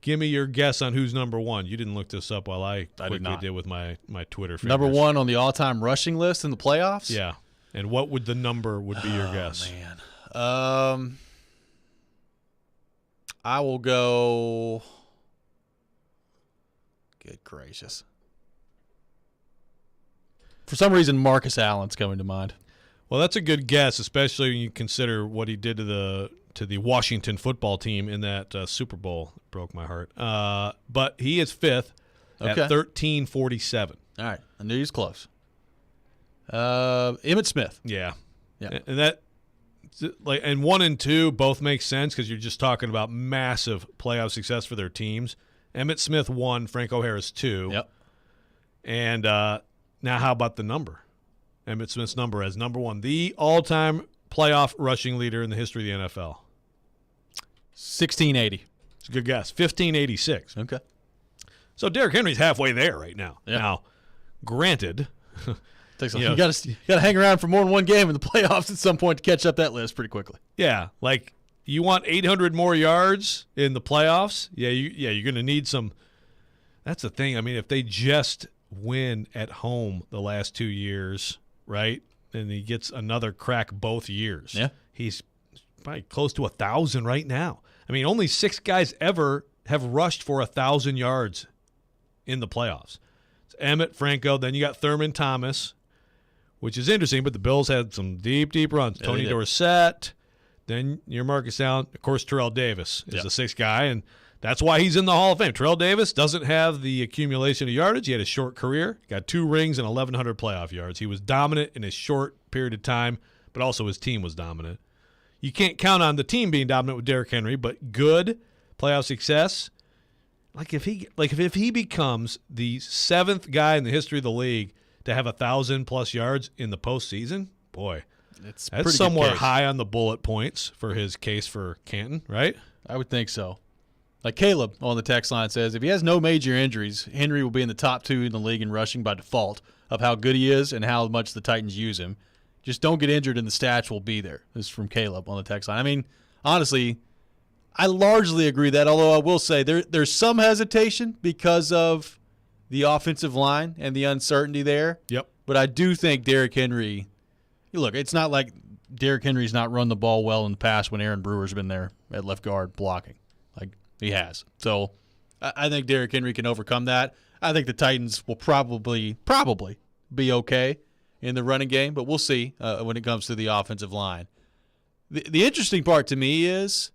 Speaker 2: give me your guess on who's number one. You didn't look this up while I quickly did with my Twitter fingers.
Speaker 5: Number one on the all-time rushing list in the playoffs?
Speaker 2: Yeah. And what would the number be your guess?
Speaker 5: Man. I will go – good gracious. For some reason, Marcus Allen's coming to mind.
Speaker 2: Well, that's a good guess, especially when you consider what he did to the Washington football team in that Super Bowl. It broke my heart. But he is fifth at 1347.
Speaker 5: All right, I knew he was close. Emmitt Smith.
Speaker 2: Yeah. And that, and 1 and 2 both make sense because you're just talking about massive playoff success for their teams. Emmitt Smith 1, Franco Harris 2.
Speaker 5: Yep.
Speaker 2: And now, how about the number? Emmitt Smith's number as number 1, the all-time playoff rushing leader in the history of the NFL.
Speaker 5: 1680.
Speaker 2: It's a good guess. 1586.
Speaker 5: Okay.
Speaker 2: So Derrick Henry's halfway there right now.
Speaker 5: Yep.
Speaker 2: Now, granted,
Speaker 5: you got to hang around for more than one game in the playoffs at some point to catch up that list pretty quickly.
Speaker 2: Yeah, like you want 800 more yards in the playoffs. You're going to need some. That's the thing. I mean, if they just win at home the last 2 years, right, and he gets another crack both years.
Speaker 5: Yeah,
Speaker 2: he's probably close to 1,000 right now. I mean, only 6 guys ever have rushed for 1,000 yards in the playoffs. It's Emmitt, Franco, then you got Thurman Thomas, which is interesting, but the Bills had some deep, deep runs.
Speaker 5: Yeah,
Speaker 2: Tony Dorsett, then your Marcus Allen. Of course, Terrell Davis is the 6th guy, and that's why he's in the Hall of Fame. Terrell Davis doesn't have the accumulation of yardage. He had a short career, got 2 rings and 1,100 playoff yards. He was dominant in a short period of time, but also his team was dominant. You can't count on the team being dominant with Derrick Henry, but good playoff success. If he becomes the 7th guy in the history of the league to have 1,000+ yards in the postseason, boy, that's somewhere high on the bullet points for his case for Canton, right?
Speaker 5: I would think so. Like Caleb on the text line says, if he has no major injuries, Henry will be in the top 2 in the league in rushing by default of how good he is and how much the Titans use him. Just don't get injured and the stats will be there. This is from Caleb on the text line. I mean, honestly, I largely agree that, although I will say there's some hesitation because of the offensive line and the uncertainty there.
Speaker 2: Yep.
Speaker 5: But I do think Derrick Henry – look, it's not like Derrick Henry's not run the ball well in the past when Aaron Brewer's been there at left guard blocking. Like, he has. So I think Derrick Henry can overcome that. I think the Titans will probably be okay in the running game, but we'll see when it comes to the offensive line. The interesting part to me is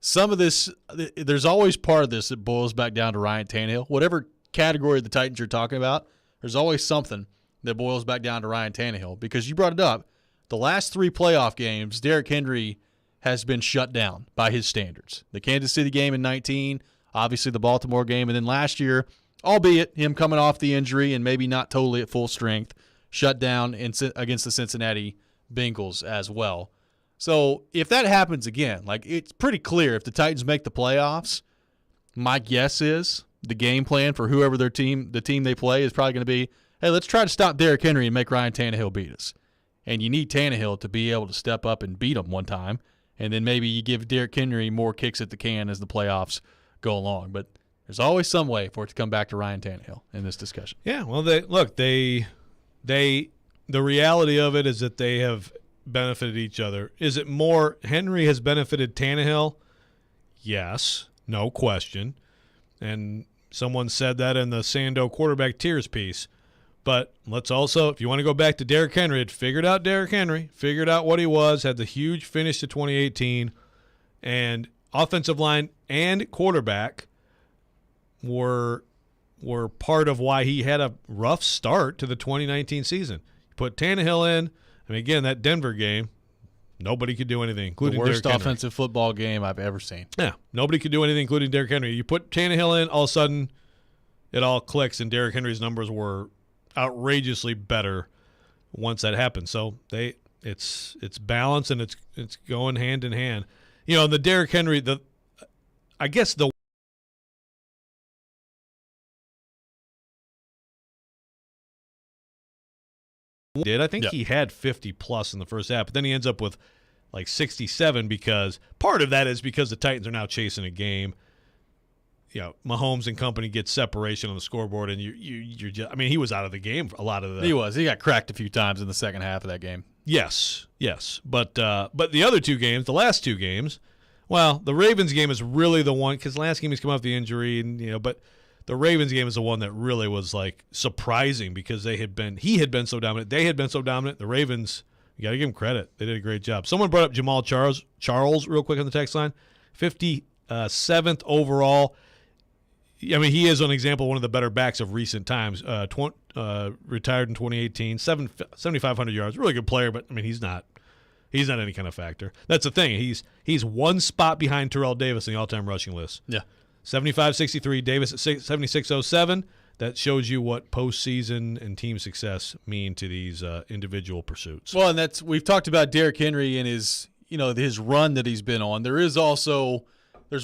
Speaker 5: some of this – there's always part of this that boils back down to Ryan Tannehill. Whatever category the Titans are talking about, there's always something that boils back down to Ryan Tannehill because you brought it up. the last 3 playoff games, Derrick Henry has been shut down by his standards. The Kansas City game in 19, obviously the Baltimore game, and then last year, albeit him coming off the injury and maybe not totally at full strength, shut down against the Cincinnati Bengals as well. So if that happens again, like it's pretty clear if the Titans make the playoffs, my guess is the game plan for whoever the team they play is probably going to be, hey, let's try to stop Derrick Henry and make Ryan Tannehill beat us. And you need Tannehill to be able to step up and beat him one time, and then maybe you give Derrick Henry more kicks at the can as the playoffs go along. But there's always some way for it to come back to Ryan Tannehill in this discussion.
Speaker 2: Yeah, well, the reality of it is that they have benefited each other. Is it more Henry has benefited Tannehill? Yes, no question. And someone said that in the Sando quarterback tiers piece. But let's also, if you want to go back to Derrick Henry, it figured out Derrick Henry, figured out what he was, had the huge finish to 2018, and offensive line and quarterback were part of why he had a rough start to the 2019 season. You put Tannehill in, I mean, again, that Denver game, nobody could do anything, including
Speaker 5: the worst
Speaker 2: Derrick Henry.
Speaker 5: offensive football game I've ever seen.
Speaker 2: Yeah, nobody could do anything, including Derrick Henry. You put Tannehill in, all of a sudden it all clicks, and Derrick Henry's numbers were outrageously better once that happened. So it's balanced, and it's going hand in hand. You know, the Derrick Henry, I guess the I think he had 50 plus in the first half, but then he ends up with like 67 because part of that is because the Titans are now chasing a game. You know, Mahomes and company get separation on the scoreboard, and you're just, I mean, he was out of the game for a lot of the.
Speaker 5: He got cracked a few times in the second half of that game.
Speaker 2: Yes, but the other 2 games, the last 2 games, well, the Ravens game is really the one because last game he's come off the injury, and but the Ravens game is the one that really was like surprising because he had been so dominant, they had been so dominant. The Ravens, you got to give them credit, they did a great job. Someone brought up Jamal Charles real quick on the text line, 57th overall. I mean, he is an example of one of the better backs of recent times. Retired in 2018, 7,500 yards. Really good player, but I mean, he's not any kind of factor. That's the thing. He's one spot behind Terrell Davis in the all-time rushing list.
Speaker 5: Yeah,
Speaker 2: 75-63. Davis at 76-07. That shows you what postseason and team success mean to these individual pursuits.
Speaker 5: Well, and we've talked about Derrick Henry and his run that he's been on. There's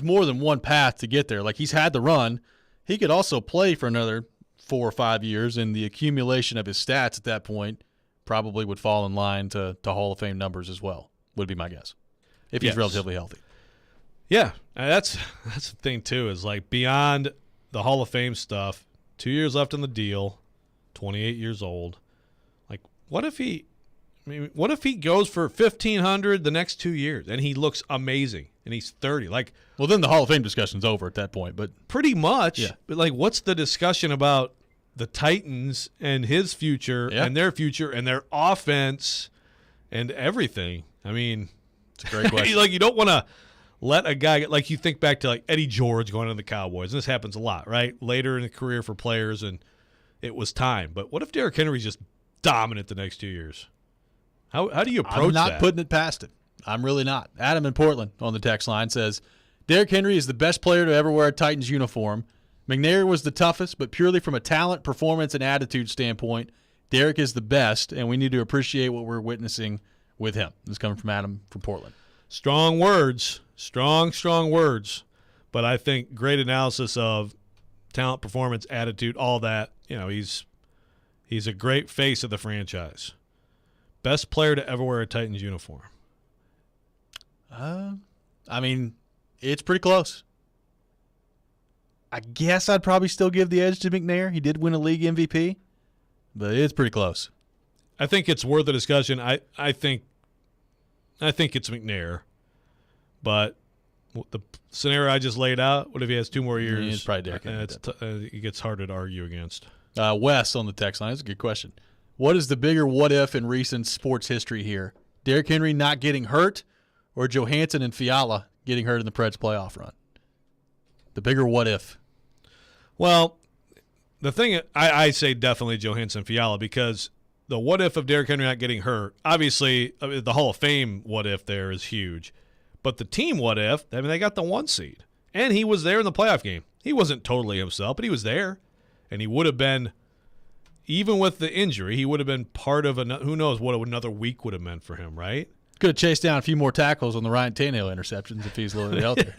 Speaker 5: more than one path to get there. Like, he's had the run. He could also play for another 4 or 5 years, and the accumulation of his stats at that point probably would fall in line to Hall of Fame numbers as well, would be my guess, if he's relatively healthy.
Speaker 2: Yeah, that's the thing, too, is like beyond the Hall of Fame stuff, 2 years left on the deal, 28 years old. Like, what if he goes for 1,500 the next 2 years, and he looks amazing, and he's 30? Like,
Speaker 5: well, then the Hall of Fame discussion's over at that point. But
Speaker 2: pretty much.
Speaker 5: Yeah.
Speaker 2: But like, what's the discussion about the Titans and his future and their future and their offense and everything? I mean,
Speaker 5: it's a great question.
Speaker 2: Like, you don't want to let a guy like you think back to like Eddie George going to the Cowboys, and this happens a lot, right? Later in the career for players, and it was time. But what if Derrick Henry's just dominant the next 2 years? How do you approach that?
Speaker 5: I'm not putting it past him. I'm really not. Adam in Portland on the text line says, Derrick Henry is the best player to ever wear a Titans uniform. McNair was the toughest, but purely from a talent, performance, and attitude standpoint, Derrick is the best, and we need to appreciate what we're witnessing with him. This is coming from Adam from Portland.
Speaker 2: Strong words. Strong words. But I think great analysis of talent, performance, attitude, all that. You know, he's a great face of the franchise. Best player to ever wear a Titans uniform.
Speaker 5: I mean, it's pretty close. I guess I'd probably still give the edge to McNair. He did win a league MVP, but it's pretty close.
Speaker 2: I think it's worth a discussion. I think it's McNair, but the scenario I just laid out, what if he has 2 more years?
Speaker 5: It's probably Derrick Henry.
Speaker 2: It gets harder to argue against.
Speaker 5: Wes on the text line. That's a good question. What is the bigger what if in recent sports history here? Derrick Henry not getting hurt, or Johansson and Fiala getting hurt in the Preds playoff run? The bigger what if?
Speaker 2: Well, the thing I say definitely Johansson and Fiala, because the what if of Derrick Henry not getting hurt, obviously the Hall of Fame what if there is huge. But the team what if, I mean, they got the 1 seed. And he was there in the playoff game. He wasn't totally himself, but he was there. And he would have been, even with the injury, he would have been part of who knows what another week would have meant for him, right?
Speaker 5: Could have chased down a few more tackles on the Ryan Tannehill interceptions if he's a little bit out there.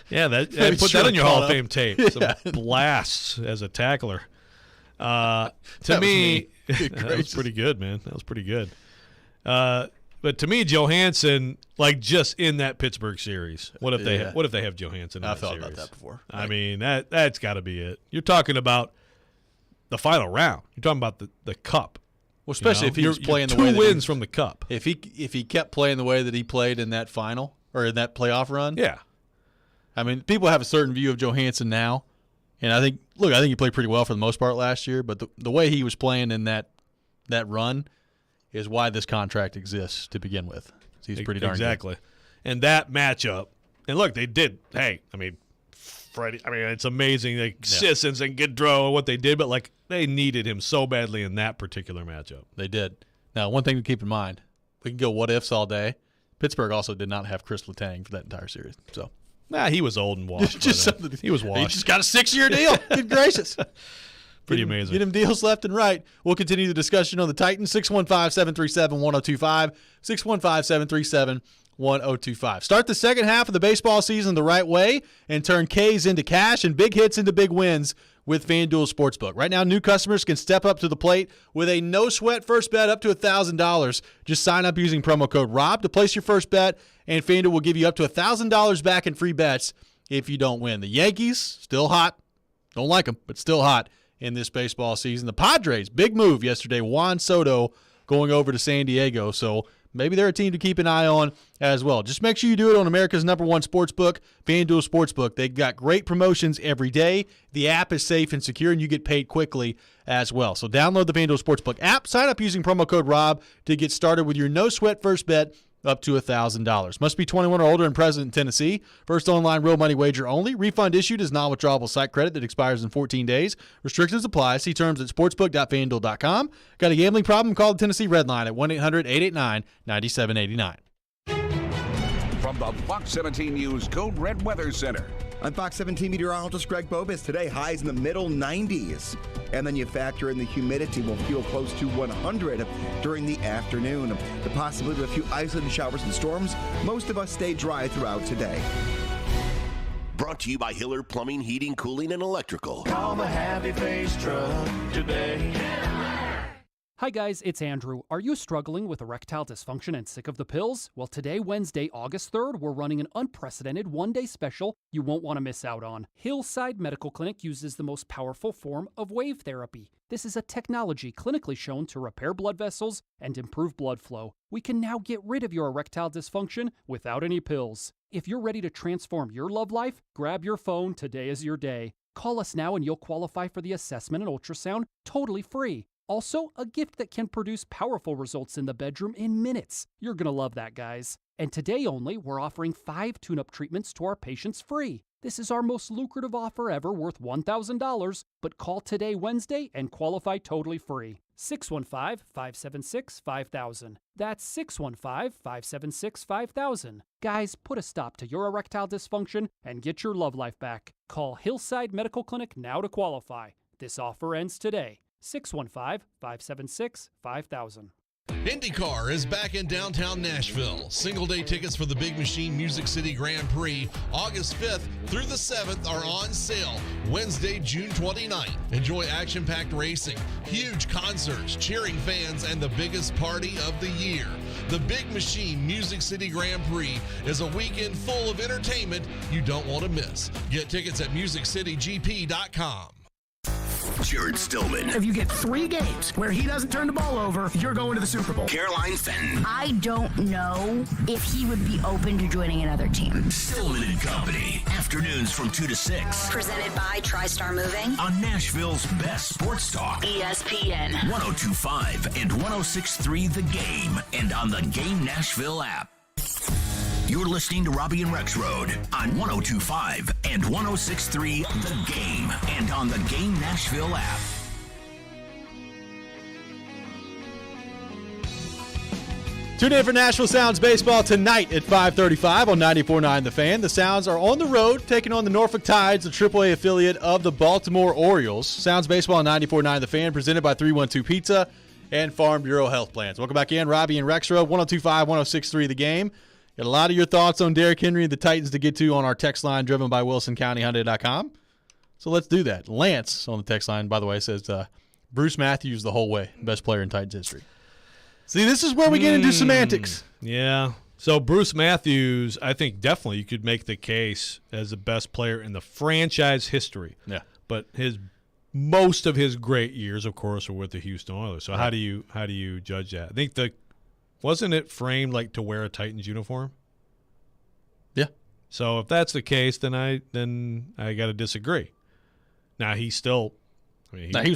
Speaker 2: Yeah, put that on your Hall of Fame tape. Some blasts as a tackler. To me, that was pretty good, man. That was pretty good. But to me, Johansson, like just in that Pittsburgh series, what if they have Johansson in that series?
Speaker 5: I thought about that before.
Speaker 2: I mean, that's got to be it. You're talking about the final round. You're talking about the cup.
Speaker 5: Well, especially if he was playing the way that
Speaker 2: 2 wins from the cup.
Speaker 5: If he kept playing the way that he played in that final or in that playoff run.
Speaker 2: Yeah.
Speaker 5: I mean, people have a certain view of Johansson now, and I think he played pretty well for the most part last year, but the way he was playing in that run is why this contract exists to begin with. He's pretty darn
Speaker 2: good. And that matchup, and look, they did. Hey, I mean, Freddie. I mean, it's amazing. Like Sissons and Gaudreau and what they did, but like they needed him so badly in that particular matchup.
Speaker 5: They did. Now, one thing to keep in mind: we can go what ifs all day. Pittsburgh also did not have Chris Letang for that entire series, so.
Speaker 2: Nah, he was old and washed. He was washed.
Speaker 5: He just got a 6-year deal. Good gracious.
Speaker 2: Pretty amazing.
Speaker 5: Get him deals left and right. We'll continue the discussion on the Titans. 615-737-1025. 615-737-1025. Start the second half of the baseball season the right way and turn Ks into cash and big hits into big wins with FanDuel Sportsbook. Right now, new customers can step up to the plate with a no-sweat first bet up to $1,000. Just sign up using promo code ROB to place your first bet, and FanDuel will give you up to $1,000 back in free bets if you don't win. The Yankees, still hot. Don't like them, but still hot in this baseball season. The Padres, big move yesterday. Juan Soto going over to San Diego, so maybe they're a team to keep an eye on as well. Just make sure you do it on America's #1 sportsbook, FanDuel Sportsbook. They've got great promotions every day. The app is safe and secure, and you get paid quickly as well. So download the FanDuel Sportsbook app. Sign up using promo code ROB to get started with your no-sweat first bet up to $1,000. Must be 21 or older and present in Tennessee. First online real money wager only. Refund issued is non-withdrawable site credit that expires in 14 days. Restrictions apply. See terms at sportsbook.fanduel.com. Got a gambling problem? Call the Tennessee Red Line at 1-800-889-9789.
Speaker 8: From the Fox 17 News Code Red Weather Center.
Speaker 16: I'm Fox 17 meteorologist Greg Bobis. Today, highs in the middle 90s. And then you factor in the humidity. Will feel close to 100 during the afternoon. The possibility of a few isolated showers and storms. Most of us stay dry throughout today.
Speaker 1: Brought to you by Hiller Plumbing, Heating, Cooling, and Electrical.
Speaker 18: Call the Happy Face Truck today.
Speaker 19: Hi guys, it's Andrew. Are you struggling with erectile dysfunction and sick of the pills? Well, today, Wednesday, August 3rd, we're running an unprecedented one-day special you won't want to miss out on. Hillside Medical Clinic uses the most powerful form of wave therapy. This is a technology clinically shown to repair blood vessels and improve blood flow. We can now get rid of your erectile dysfunction without any pills. If you're ready to transform your love life, grab your phone. Today is your day. Call us now and you'll qualify for the assessment and ultrasound totally free. Also, a gift that can produce powerful results in the bedroom in minutes. You're going to love that, guys. And today only, we're offering 5 tune-up treatments to our patients free. This is our most lucrative offer ever, worth $1,000, but call today, Wednesday, and qualify totally free. 615-576-5000. That's 615-576-5000. Guys, put a stop to your erectile dysfunction and get your love life back. Call Hillside Medical Clinic now to qualify. This offer ends today. 615-576-5000.
Speaker 13: IndyCar is back in downtown Nashville. Single-day tickets for the Big Machine Music City Grand Prix, August 5th through the 7th, are on sale. Wednesday, June 29th. Enjoy action-packed racing, huge concerts, cheering fans, and the biggest party of the year. The Big Machine Music City Grand Prix is a weekend full of entertainment you don't want to miss. Get tickets at MusicCityGP.com.
Speaker 1: Jared Stillman.
Speaker 23: If you get 3 games where he doesn't turn the ball over, you're going to the Super Bowl.
Speaker 1: Caroline Fenton.
Speaker 25: I don't know if he would be open to joining another team.
Speaker 1: Stillman and Company. Afternoons from 2 to 6.
Speaker 21: Presented by TriStar Moving.
Speaker 1: On Nashville's best sports talk.
Speaker 21: ESPN.
Speaker 1: 102.5 and 106.3 The Game. And on the Game Nashville app. You're listening to Robbie and Rex Road on 102.5 and 106.3 The Game and on the Game Nashville app.
Speaker 5: Tune in for Nashville Sounds Baseball tonight at 5:35 on 94.9 The Fan. The Sounds are on the road taking on the Norfolk Tides, the AAA affiliate of the Baltimore Orioles. Sounds Baseball on 94.9 The Fan, presented by 312 Pizza and Farm Bureau Health Plans. Welcome back in. Robbie and Rexroad, 102.5, 106.3 The Game. Got a lot of your thoughts on Derrick Henry and the Titans to get to on our text line driven by WilsonCountyHyundai.com. So let's do that. Lance on the text line, by the way, says Bruce Matthews the whole way, best player in Titans history. See, this is where we get into semantics.
Speaker 2: Yeah. So Bruce Matthews, I think definitely you could make the case as the best player in the franchise history.
Speaker 5: Yeah.
Speaker 2: But most of his great years, of course, are with the Houston Oilers. So how do you judge that? I think wasn't it framed like to wear a Titans uniform?
Speaker 5: Yeah.
Speaker 2: So if that's the case, then I got to disagree. Now he was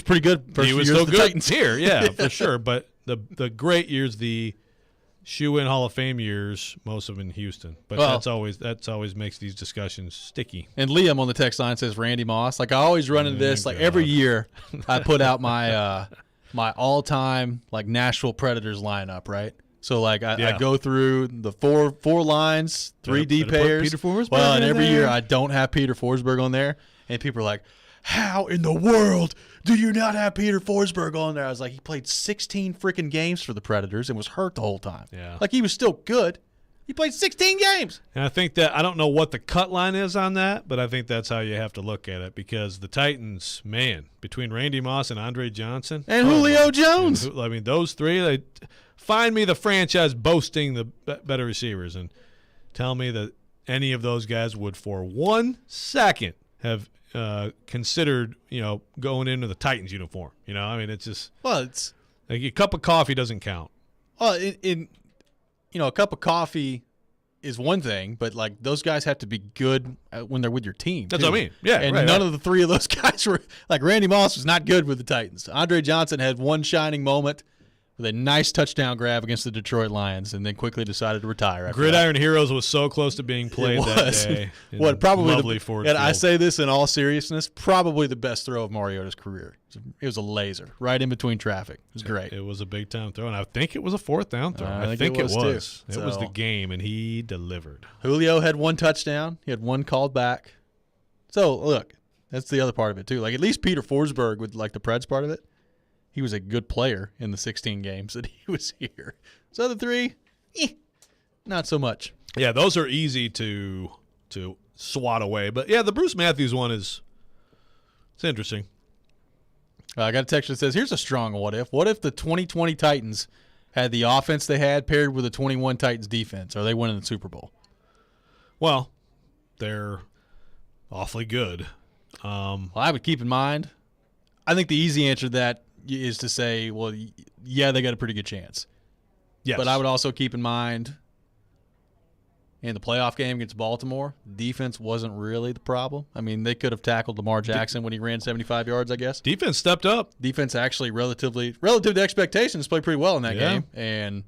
Speaker 2: pretty good.
Speaker 5: He was still good
Speaker 2: Titans here, yeah, for sure. But the great years, the shoe-in Hall of Fame years, most of them in Houston. But that's always makes these discussions sticky.
Speaker 5: And Liam on the text line says Randy Moss. Like I always run into this. Like every year, I put out my my all-time like Nashville Predators lineup, right? So like I go through the four lines, 3 D pairs.
Speaker 2: Peter Forsberg.
Speaker 5: Well, and every year I don't have Peter Forsberg on there, and people are like, "How in the world do you not have Peter Forsberg on there?" I was like, he played 16 freaking games for the Predators and was hurt the whole time.
Speaker 2: Yeah.
Speaker 5: Like he was still good. He played 16 games.
Speaker 2: And I think that I don't know what the cut line is on that, but I think that's how you have to look at it because the Titans, man, between Randy Moss and Andre Johnson.
Speaker 5: And Julio Jones.
Speaker 2: I mean, those three, they find me the franchise boasting the better receivers and tell me that any of those guys would for 1 second have considered, going into the Titans uniform. I mean, it's just
Speaker 5: it's
Speaker 2: like a cup of coffee doesn't count.
Speaker 5: Well, a cup of coffee is one thing, but like those guys have to be good when they're with your team.
Speaker 2: That's
Speaker 5: too.
Speaker 2: what I mean. Yeah,
Speaker 5: and
Speaker 2: right,
Speaker 5: none of the three of those guys were like Randy Moss was not good with the Titans. Andre Johnson had one shining moment with a nice touchdown grab against the Detroit Lions, and then quickly decided to retire. After
Speaker 2: Gridiron Heroes was so close to being played that day.
Speaker 5: Probably
Speaker 2: lovely Ford
Speaker 5: and
Speaker 2: Field.
Speaker 5: I say this in all seriousness, probably the best throw of Mariota's career. It was a laser right in between traffic. It was great.
Speaker 2: It was a big time throw, and I think it was a 4th down throw. I think it was.
Speaker 5: Too.
Speaker 2: It was the game, and he delivered.
Speaker 5: Julio had one touchdown. He had one called back. So look, that's the other part of it too. Like at least Peter Forsberg with like the Preds part of it. He was a good player in the 16 games that he was here. So the three, not so much.
Speaker 2: Yeah, those are easy to swat away. But, yeah, the Bruce Matthews one it's interesting.
Speaker 5: I got a text that says, here's a strong what if. What if the 2020 Titans had the offense they had paired with the 21 Titans defense? Are they winning the Super Bowl?
Speaker 2: Well, they're awfully good.
Speaker 5: Well, I would keep in mind, I think the easy answer to that is to say, well, yeah, they got a pretty good chance.
Speaker 2: Yes.
Speaker 5: But I would also keep in mind, in the playoff game against Baltimore, defense wasn't really the problem. I mean, they could have tackled Lamar Jackson when he ran 75 yards, I guess.
Speaker 2: Defense stepped up.
Speaker 5: Defense actually, relative to expectations, played pretty well in that game. And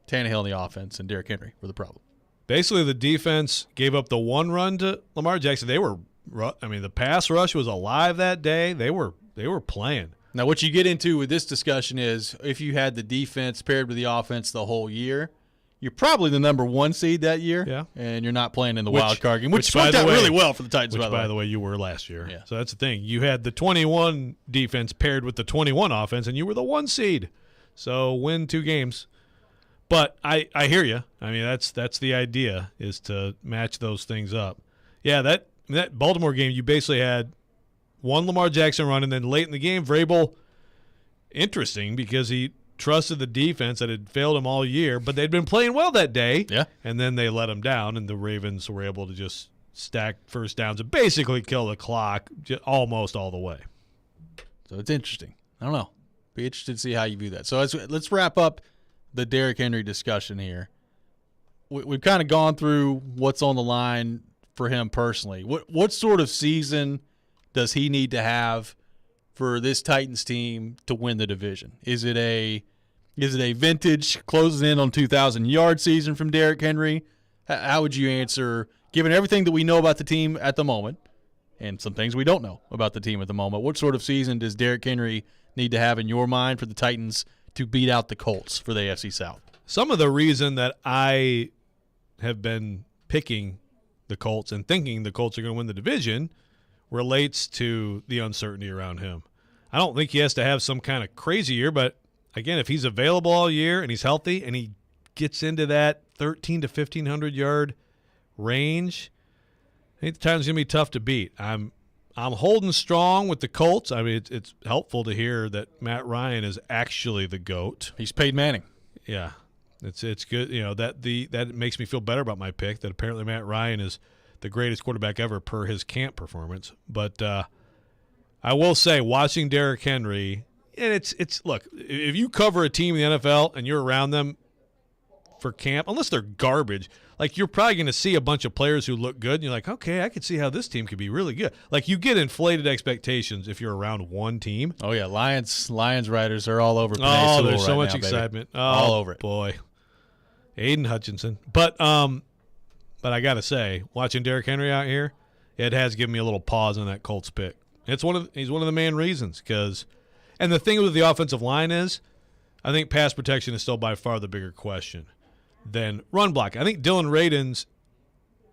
Speaker 5: Tannehill in the offense and Derrick Henry were the problem.
Speaker 2: Basically, the defense gave up the one run to Lamar Jackson. The pass rush was alive that day. They were playing.
Speaker 5: Now, what you get into with this discussion is if you had the defense paired with the offense the whole year, you're probably the number 1 seed that year, and you're not playing in the wild card game, which worked out really well for the Titans,
Speaker 2: by the way, you were last year.
Speaker 5: Yeah.
Speaker 2: So that's the thing. You had the 21 defense paired with the 21 offense, and you were the 1 seed. So win 2 games. But I hear you. I mean, that's the idea, is to match those things up. Yeah, that Baltimore game, you basically had one Lamar Jackson run, and then late in the game, Vrabel, interesting because he trusted the defense that had failed him all year, but they'd been playing well that day.
Speaker 5: Yeah.
Speaker 2: And then they let him down, and the Ravens were able to just stack first downs and basically kill the clock almost all the way.
Speaker 5: So it's interesting. I don't know. Be interested to see how you view that. So let's wrap up the Derrick Henry discussion here. We've kind of gone through what's on the line for him personally. What sort of season does he need to have for this Titans team to win the division? Is it a vintage closing in on 2,000-yard season from Derrick Henry? How would you answer, given everything that we know about the team at the moment and some things we don't know about the team at the moment, what sort of season does Derrick Henry need to have in your mind for the Titans to beat out the Colts for the AFC South?
Speaker 2: some of the reason that I have been picking the Colts and thinking the Colts are going to win the division relates to the uncertainty around him. I don't think he has to have some kind of crazy year, but again, if he's available all year and he's healthy and he gets into that 1,300 to 1,500 yard range, I think the Titans going to be tough to beat. I'm holding strong with the Colts. I mean, it's helpful to hear that Matt Ryan is actually the GOAT.
Speaker 5: He's Peyton Manning.
Speaker 2: Yeah, it's good. You know, that makes me feel better about my pick. That apparently Matt Ryan is the greatest quarterback ever per his camp performance. But I will say, watching Derrick Henry, and it's look, if you cover a team in the NFL and you're around them for camp, unless they're garbage, like you're probably going to see a bunch of players who look good, and you're like, okay, I could see how this team could be really good. Like you get inflated expectations if you're around one team.
Speaker 5: Oh yeah, Lions riders are all over.
Speaker 2: Oh, there's so
Speaker 5: right
Speaker 2: much
Speaker 5: now,
Speaker 2: excitement.
Speaker 5: Baby. All over it,
Speaker 2: boy. Aiden Hutchinson, but I gotta say, watching Derrick Henry out here, it has given me a little pause on that Colts pick. He's one of the main reasons and the thing with the offensive line is, I think pass protection is still by far the bigger question than run block. I think Dylan Radins,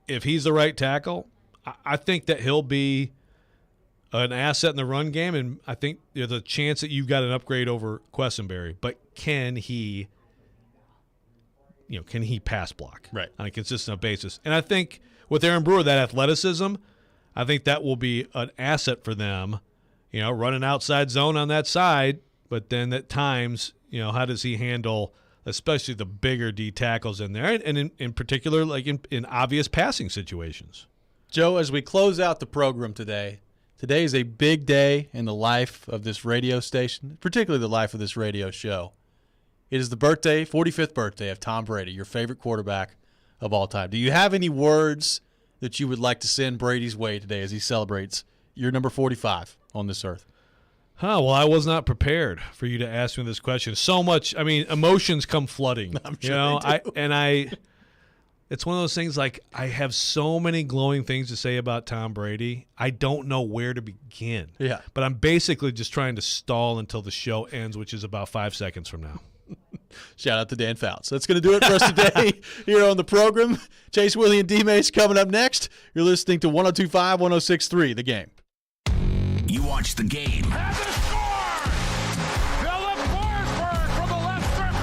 Speaker 2: if he's the right tackle, I think that he'll be an asset in the run game, and I think there's a chance that you've got an upgrade over Quessenberry. But can he pass block on a consistent basis? And I think with Aaron Brewer, that athleticism, I think that will be an asset for them, running outside zone on that side, but then at times, how does he handle especially the bigger D tackles in there, and in particular, like in obvious passing situations.
Speaker 5: Joe, as we close out the program today is a big day in the life of this radio station, particularly the life of this radio show. It is the 45th birthday of Tom Brady, your favorite quarterback of all time. Do you have any words that you would like to send Brady's way today as he celebrates your number 45 on this earth?
Speaker 2: Well, I was not prepared for you to ask me this question. So much, emotions come flooding.
Speaker 5: I'm sure
Speaker 2: they do. It's one of those things like I have so many glowing things to say about Tom Brady. I don't know where to begin.
Speaker 5: Yeah.
Speaker 2: But I'm basically just trying to stall until the show ends, which is about 5 seconds from now.
Speaker 5: Shout out to Dan Fouts. That's going to do it for us today here on the program. Chase, Willy, and DMase coming up next. You're listening to 102.5, 106.3, The Game.
Speaker 1: You watch The Game